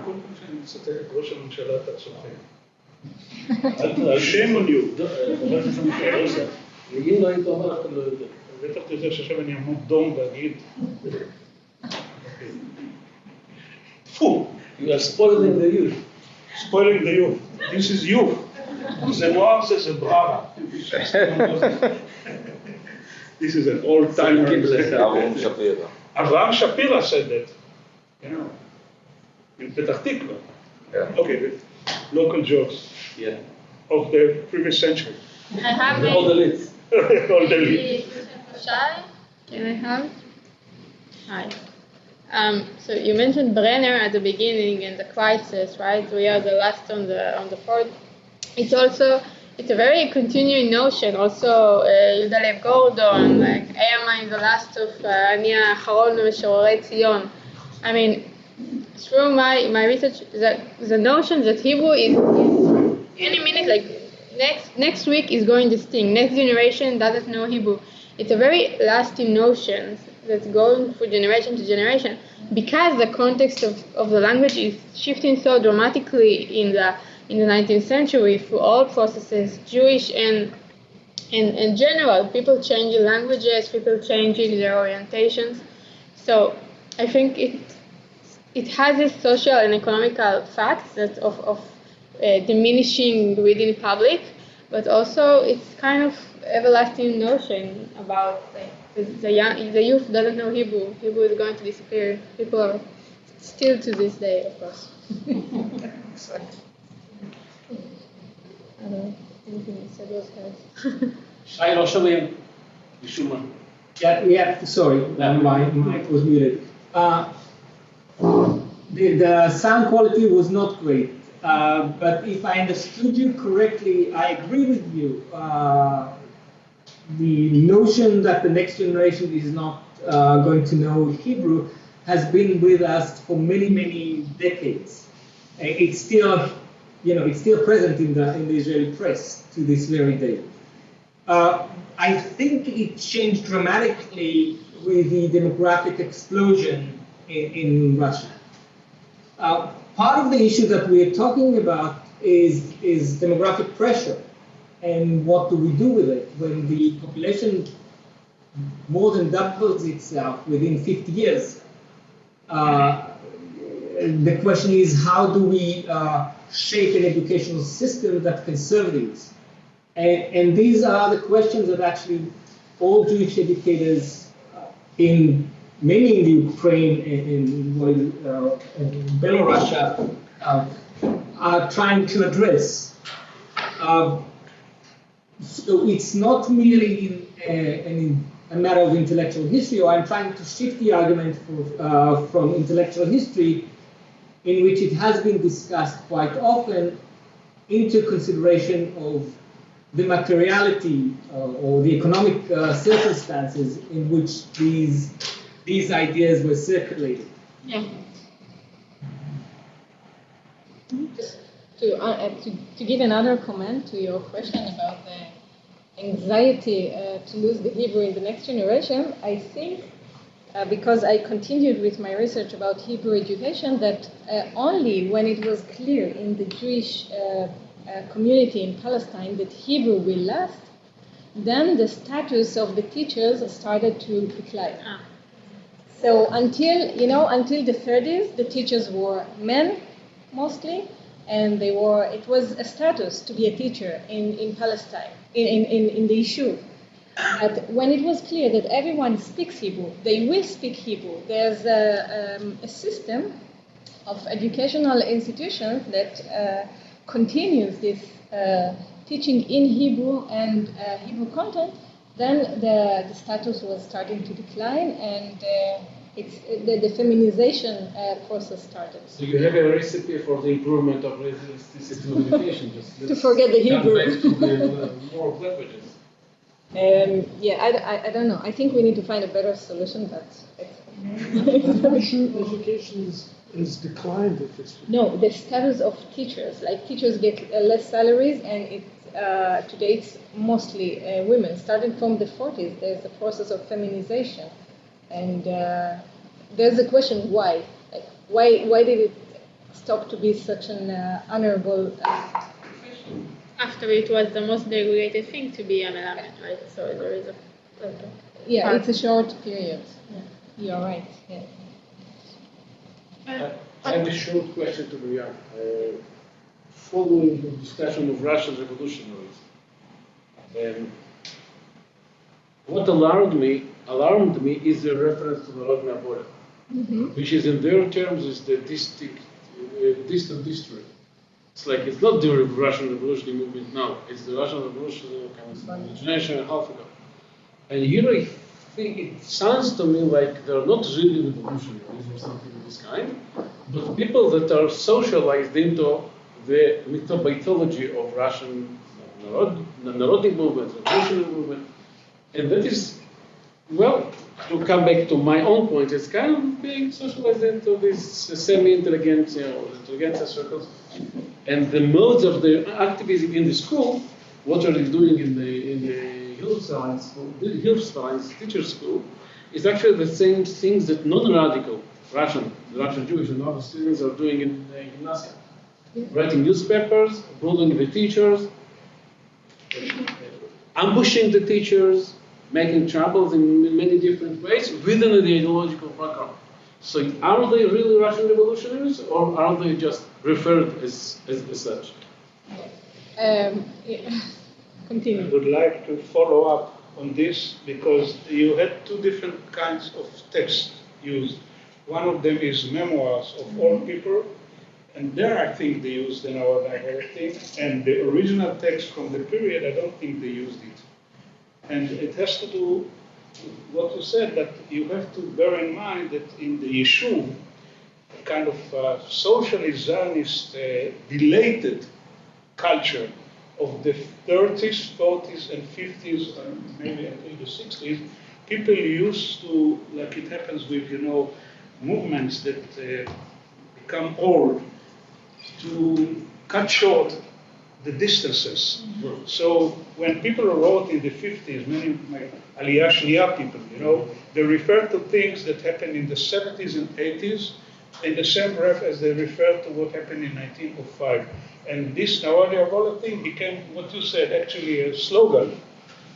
Shame on you. אם לא היית אומר, אף אחד לא יודע. בטח אתה יודע שעכשיו אני אעמוד דום ואגיד. You are spoiling the youth. Spoiling the youth. This is youth. The noir says a brava. This is an old-timer. Avraham Shapira said that. You know, in Petach Tikva. Yeah. Okay, local jokes. Yeah. Of the previous century. I have all the elites. All the elites. Can I have? Hi. So you mentioned Brenner at the beginning and the crisis, right? We are the last on the board. It's a very continuing notion. Also, Yudalev Gordon, like Ayama is the last of Ani האחרון משוררי ציון. I mean, through my research, the notion that Hebrew is any minute, like next week is going to sting. Next generation doesn't know Hebrew. It's a very lasting notion that's going from generation to generation because the context of the language is shifting so dramatically in the 19th century through all processes, Jewish and general. People changing languages, people changing their orientations. So I think it has this social and economical facts that of diminishing within public, but also it's kind of everlasting notion about like, the youth doesn't know Hebrew. Hebrew is going to disappear. People are still to this day, of course. Exactly. I don't know. Anything you said was good. שי, לא שומעים. משום מה. Yeah, sorry, my mic was muted. The sound quality was not great, but if I understood you correctly, I agree with you. The notion that the next generation is not going to know Hebrew has been with us for many, many decades. It's still, it's still present in the Israeli press to this very day. I think it changed dramatically with the demographic explosion in Russia. Part of the issue that we are talking about is demographic pressure. And what do we do with it when the population more than doubles itself within 50 years? The question is, how do we shape an educational system that can serve these? And these are the questions that actually all Jewish educators mainly in the Ukraine and Belarus are trying to address. So it's not merely a matter of intellectual history, or I'm trying to shift the argument from intellectual history, in which it has been discussed quite often, into consideration of the materiality or the economic circumstances in which these ideas were circulated. Yeah. Just to give another comment to your question about the anxiety to lose the Hebrew in the next generation, I think because I continued with my research about Hebrew education, that only when it was clear in the Jewish community in Palestine that Hebrew will last, then the status of the teachers started to decline. So until the 30s, the teachers were men mostly, and it was a status to be a teacher in Palestine, in the Yishuv. But when it was clear that everyone speaks Hebrew, they will speak Hebrew, there's a system of educational institutions that continues this teaching in Hebrew and Hebrew content, then the status was starting to decline, and the feminization process started. So you have a recipe for the improvement of system of education? To forget the Hebrew. Back to the more languages. I don't know. I think we need to find a better solution, but I'm not sure education is declined if it's... No, the status of teachers. Like teachers get less salaries, and today it's mostly women. Starting from the 40s, there's a process of feminization, and there's a question why. Like why did it stop to be such an honorable profession? After it was the most degraded thing to be a melamed, right? So there is a it's a short period. Yeah. You're right. Yeah. I have a short question to Miriam. Following the discussion of Russian revolutionaries, what alarmed me is the reference to Narodnaya Volia, which is in their terms is the distant history. It's like it's not the Russian revolutionary movement now. It's the Russian revolution kind of a generation and a half ago. And here I think it sounds to me like they're not really revolutionaries or something of this kind, but people that are socialized into the mythology of Russian Narodnik movement, revolutionary movement, and that is, well, to come back to my own point, it's kind of being socialized into these semi-intelligent, intelligentsia circles, and the modes of the activism in the school. What are they doing in the Hilfsvereins teacher school? Is actually the same things that non-radical Russian Jewish and other students are doing in gymnasia. Writing newspapers, bullying the teachers, ambushing the teachers, making troubles in many different ways within the ideological background. So are they really Russian revolutionaries, or are they just referred as such? Continue. I would like to follow up on this because you had two different kinds of texts used. One of them is memoirs of all people, and there I think they used the Narodnaya thing, and the original text from the period, I don't think they used it. And it has to do with what you said, that you have to bear in mind that in the Yishuv, a kind of socialist Zionist dilated culture of the 30s, 40s, and 50s, and maybe until the 60s, people used to, like it happens with, movements that become old, to cut short the distances. Mm-hmm. So when people wrote in the 50s, many of my Aliyah Shniya people, they refer to things that happened in the 70s and 80s in the same breath as they refer to what happened in 1905. And this Narodnaya Volia thing became, what you said, actually a slogan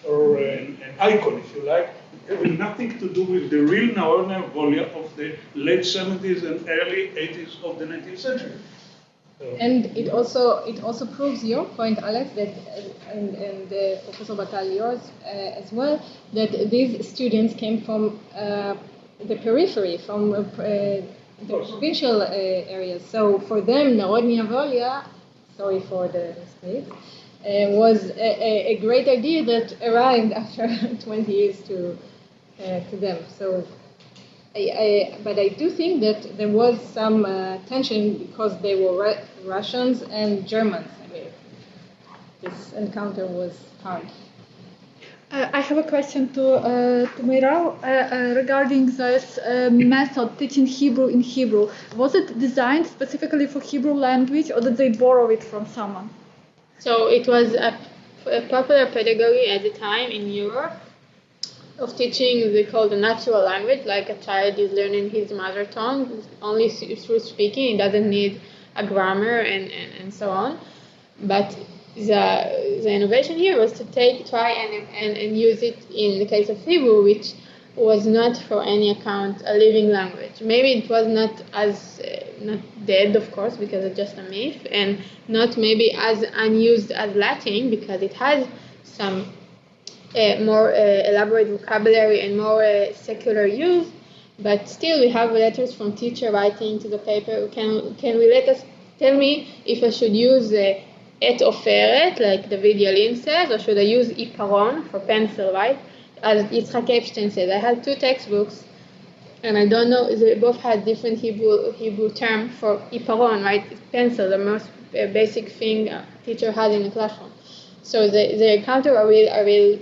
or an icon, if you like, having nothing to do with the real Narodnaya Volia of the late 70s and early 80s of the 19th century. And it also proves your point, Alex, that and Professor Bartal, yours as well, that these students came from the periphery, from the provincial areas. So for them, Narodnaya Volia, sorry for the mistake, was a great idea that arrived after 20 years to them. So. But I do think that there was some tension because they were Russians and Germans. I mean, this encounter was hard. I have a question to Meiral regarding this method, teaching Hebrew in Hebrew. Was it designed specifically for Hebrew language, or did they borrow it from someone? So it was a popular pedagogy at the time in Europe. of teaching they call the natural language, like a child is learning his mother tongue only through speaking. It doesn't need a grammar and so on. But the innovation here was to try and use it in the case of Hebrew, which was not for any account a living language. Maybe it was not as not dead, of course, because it's just a myth, and not maybe as unused as Latin, because it has some more elaborate vocabulary and more secular use. But still, we have letters from teacher writing to the paper. Can we tell me if I should use et oferet, like David Yalin says, or should I use iparon for pencil, right? As Yitzhak Epstein said, I had 2 textbooks, and I don't know, they both had different Hebrew term for iparon, right? Pencil, the most basic thing a teacher has in the classroom. So they encounter a real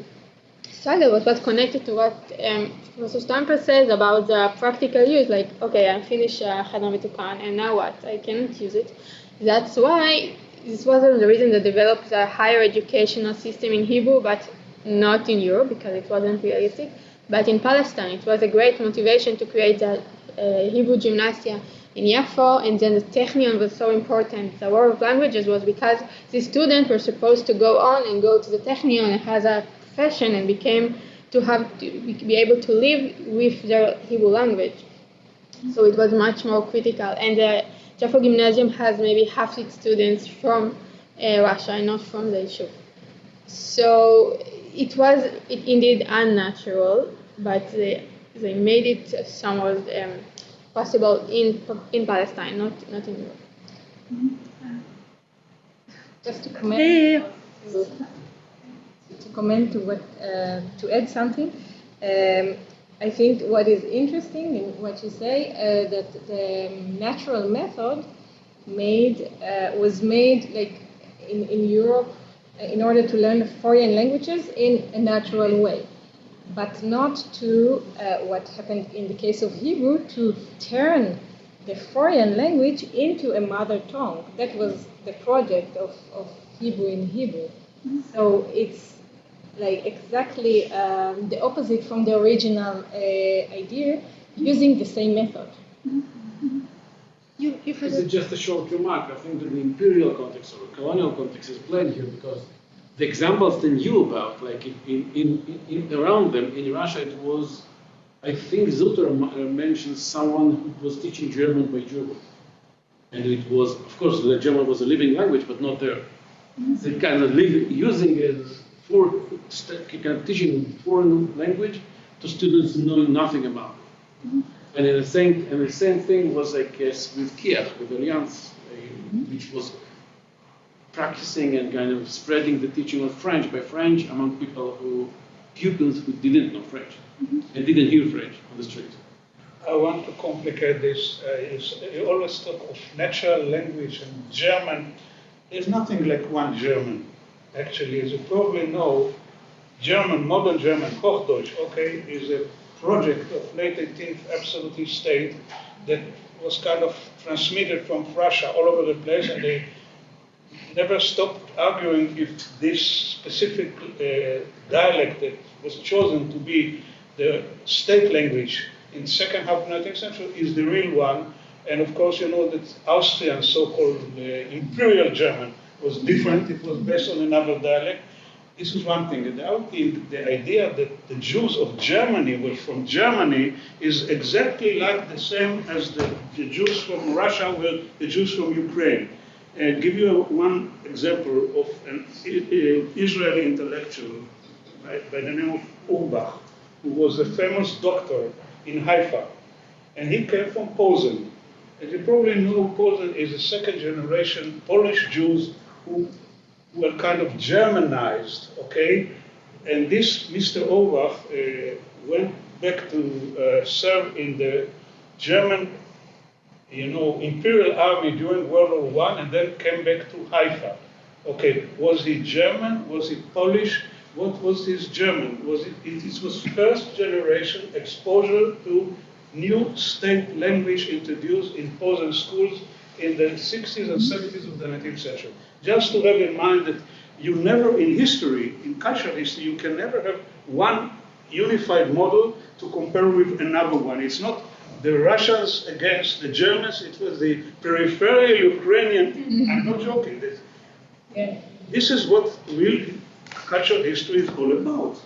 struggle with what's connected to what Professor Stauber says about the practical use. Like, okay, I finished Chadam V'Tukan, and now what? I cannot use it. That's why this wasn't the reason they developed a higher educational system in Hebrew, but not in Europe, because it wasn't realistic. But in Palestine, it was a great motivation to create the Hebrew gymnasia in Ioffe, and then the Technion was so important. The War of Languages was because the students were supposed to go on and go to the Technion and have a profession and became to be able to live with their Hebrew language. So it was much more critical. And the Jaffa Gymnasium has maybe half its students from Russia and not from the Yishuv. So it was indeed unnatural, but they made it somewhat possible in Palestine, not in Europe. Just to comment, to what to add something. I think what is interesting in what you say that the natural method was made like in Europe in order to learn foreign languages in a natural way, but not to what happened in the case of Hebrew, to turn the foreign language into a mother tongue. That was the project of Hebrew in Hebrew. So it's like exactly the opposite from the original idea, using the same method. This is just a short remark. I think that the imperial context or colonial context is played here because the examples they knew about, like in around them in Russia, it was, I think Zutter mentions someone who was teaching German by German, and it was, of course, the German was a living language, but not there. They kind of using it for kind of teaching foreign language to students knowing nothing about it. And the same thing was, I guess, with Kyiv, with Alliance, which was practicing and kind of spreading the teaching of French by French among pupils who didn't know French and didn't hear French on the street. I want to complicate this. You always talk of natural language and German. There's nothing like one German. Actually, as you probably know, German, modern German, Hochdeutsch, okay, is a project of late 18th absolutist state that was kind of transmitted from Russia all over the place, and they never stopped arguing if this specific dialect that was chosen to be the state language in the second half of the 19th century is the real one. And of course, you know that Austrian, so-called Imperial German, was different. It was based on another dialect. This is one thing. The idea that the Jews of Germany were from Germany is exactly like the same as the Jews from Russia were the Jews from Ukraine. And give you one example of an Israeli intellectual by the name of Urbach, who was a famous doctor in Haifa. And he came from Posen. As you probably know, Posen is a second generation Polish Jews who were kind of Germanized, okay? And this Mr. Urbach went back to serve in the German, Imperial Army during World War I, and then came back to Haifa. Okay, was he German? Was he Polish? What was his German? It was first generation exposure to new state language introduced in Posen schools in the 60s and 70s of the 19th century. Just to have in mind that you never, in history, in cultural history, you can never have one unified model to compare with another one. It's not the Russians against the Germans, it was the peripheral Ukrainian. I'm not joking. This is what real cultural history is all about.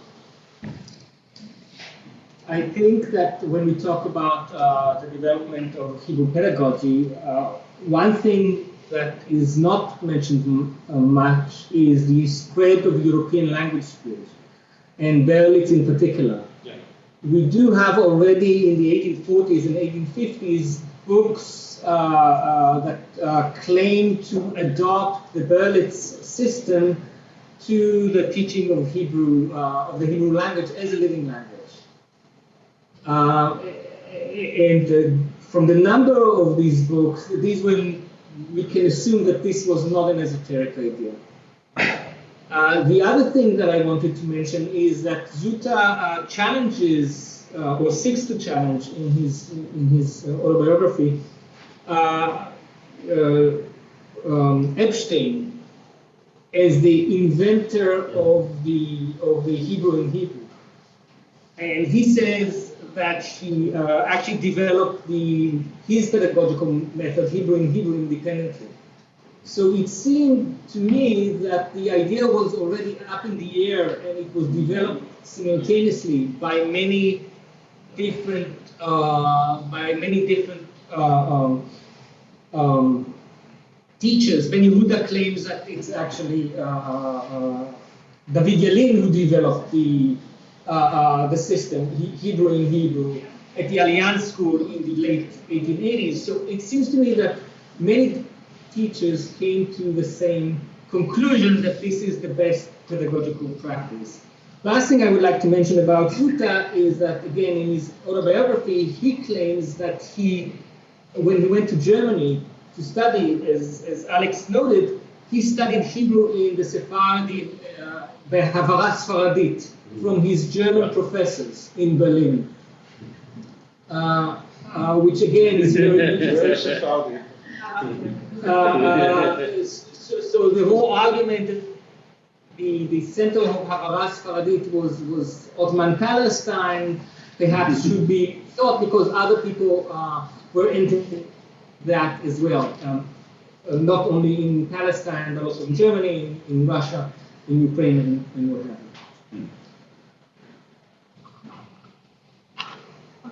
I think that when we talk about the development of Hebrew pedagogy, one thing that is not mentioned much is the spread of European language schools, and Berlitz in particular. Yeah. We do have already in the 1840s and 1850s books that claim to adopt the Berlitz system to the teaching of Hebrew, of the Hebrew language as a living language. From the number of these books, we can assume that this was not an esoteric idea. The other thing that I wanted to mention is that Zuta challenges, or seeks to challenge in his autobiography, Epstein as the inventor of the Hebrew in Hebrew. And he says that he actually developed his pedagogical method, Hebrew in Hebrew, independently. So it seemed to me that the idea was already up in the air, and it was developed simultaneously by many different teachers. Ben Yehuda claims that it's actually David Yalin who developed the system, Hebrew in Hebrew, at the Allianz School in the late 1880s. So it seems to me that many teachers came to the same conclusion that this is the best pedagogical practice. Last thing I would like to mention about Zuta is that, again, in his autobiography, he claims that when he went to Germany to study, as Alex noted, he studied Hebrew in the Sephardi, Behavara Sfaradit, from his German professors in Berlin, which again is very Sephardi. So the whole argument, the center of Havara Sfaradit was Ottoman Palestine, perhaps should be thought because other people were into that as well, not only in Palestine but also in Germany, in Russia, in Ukraine, and what have you.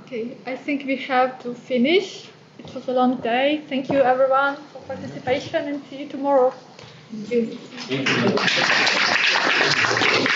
Okay, I think we have to finish. It was a long day. Thank you everyone for participation, and see you tomorrow. Thank you.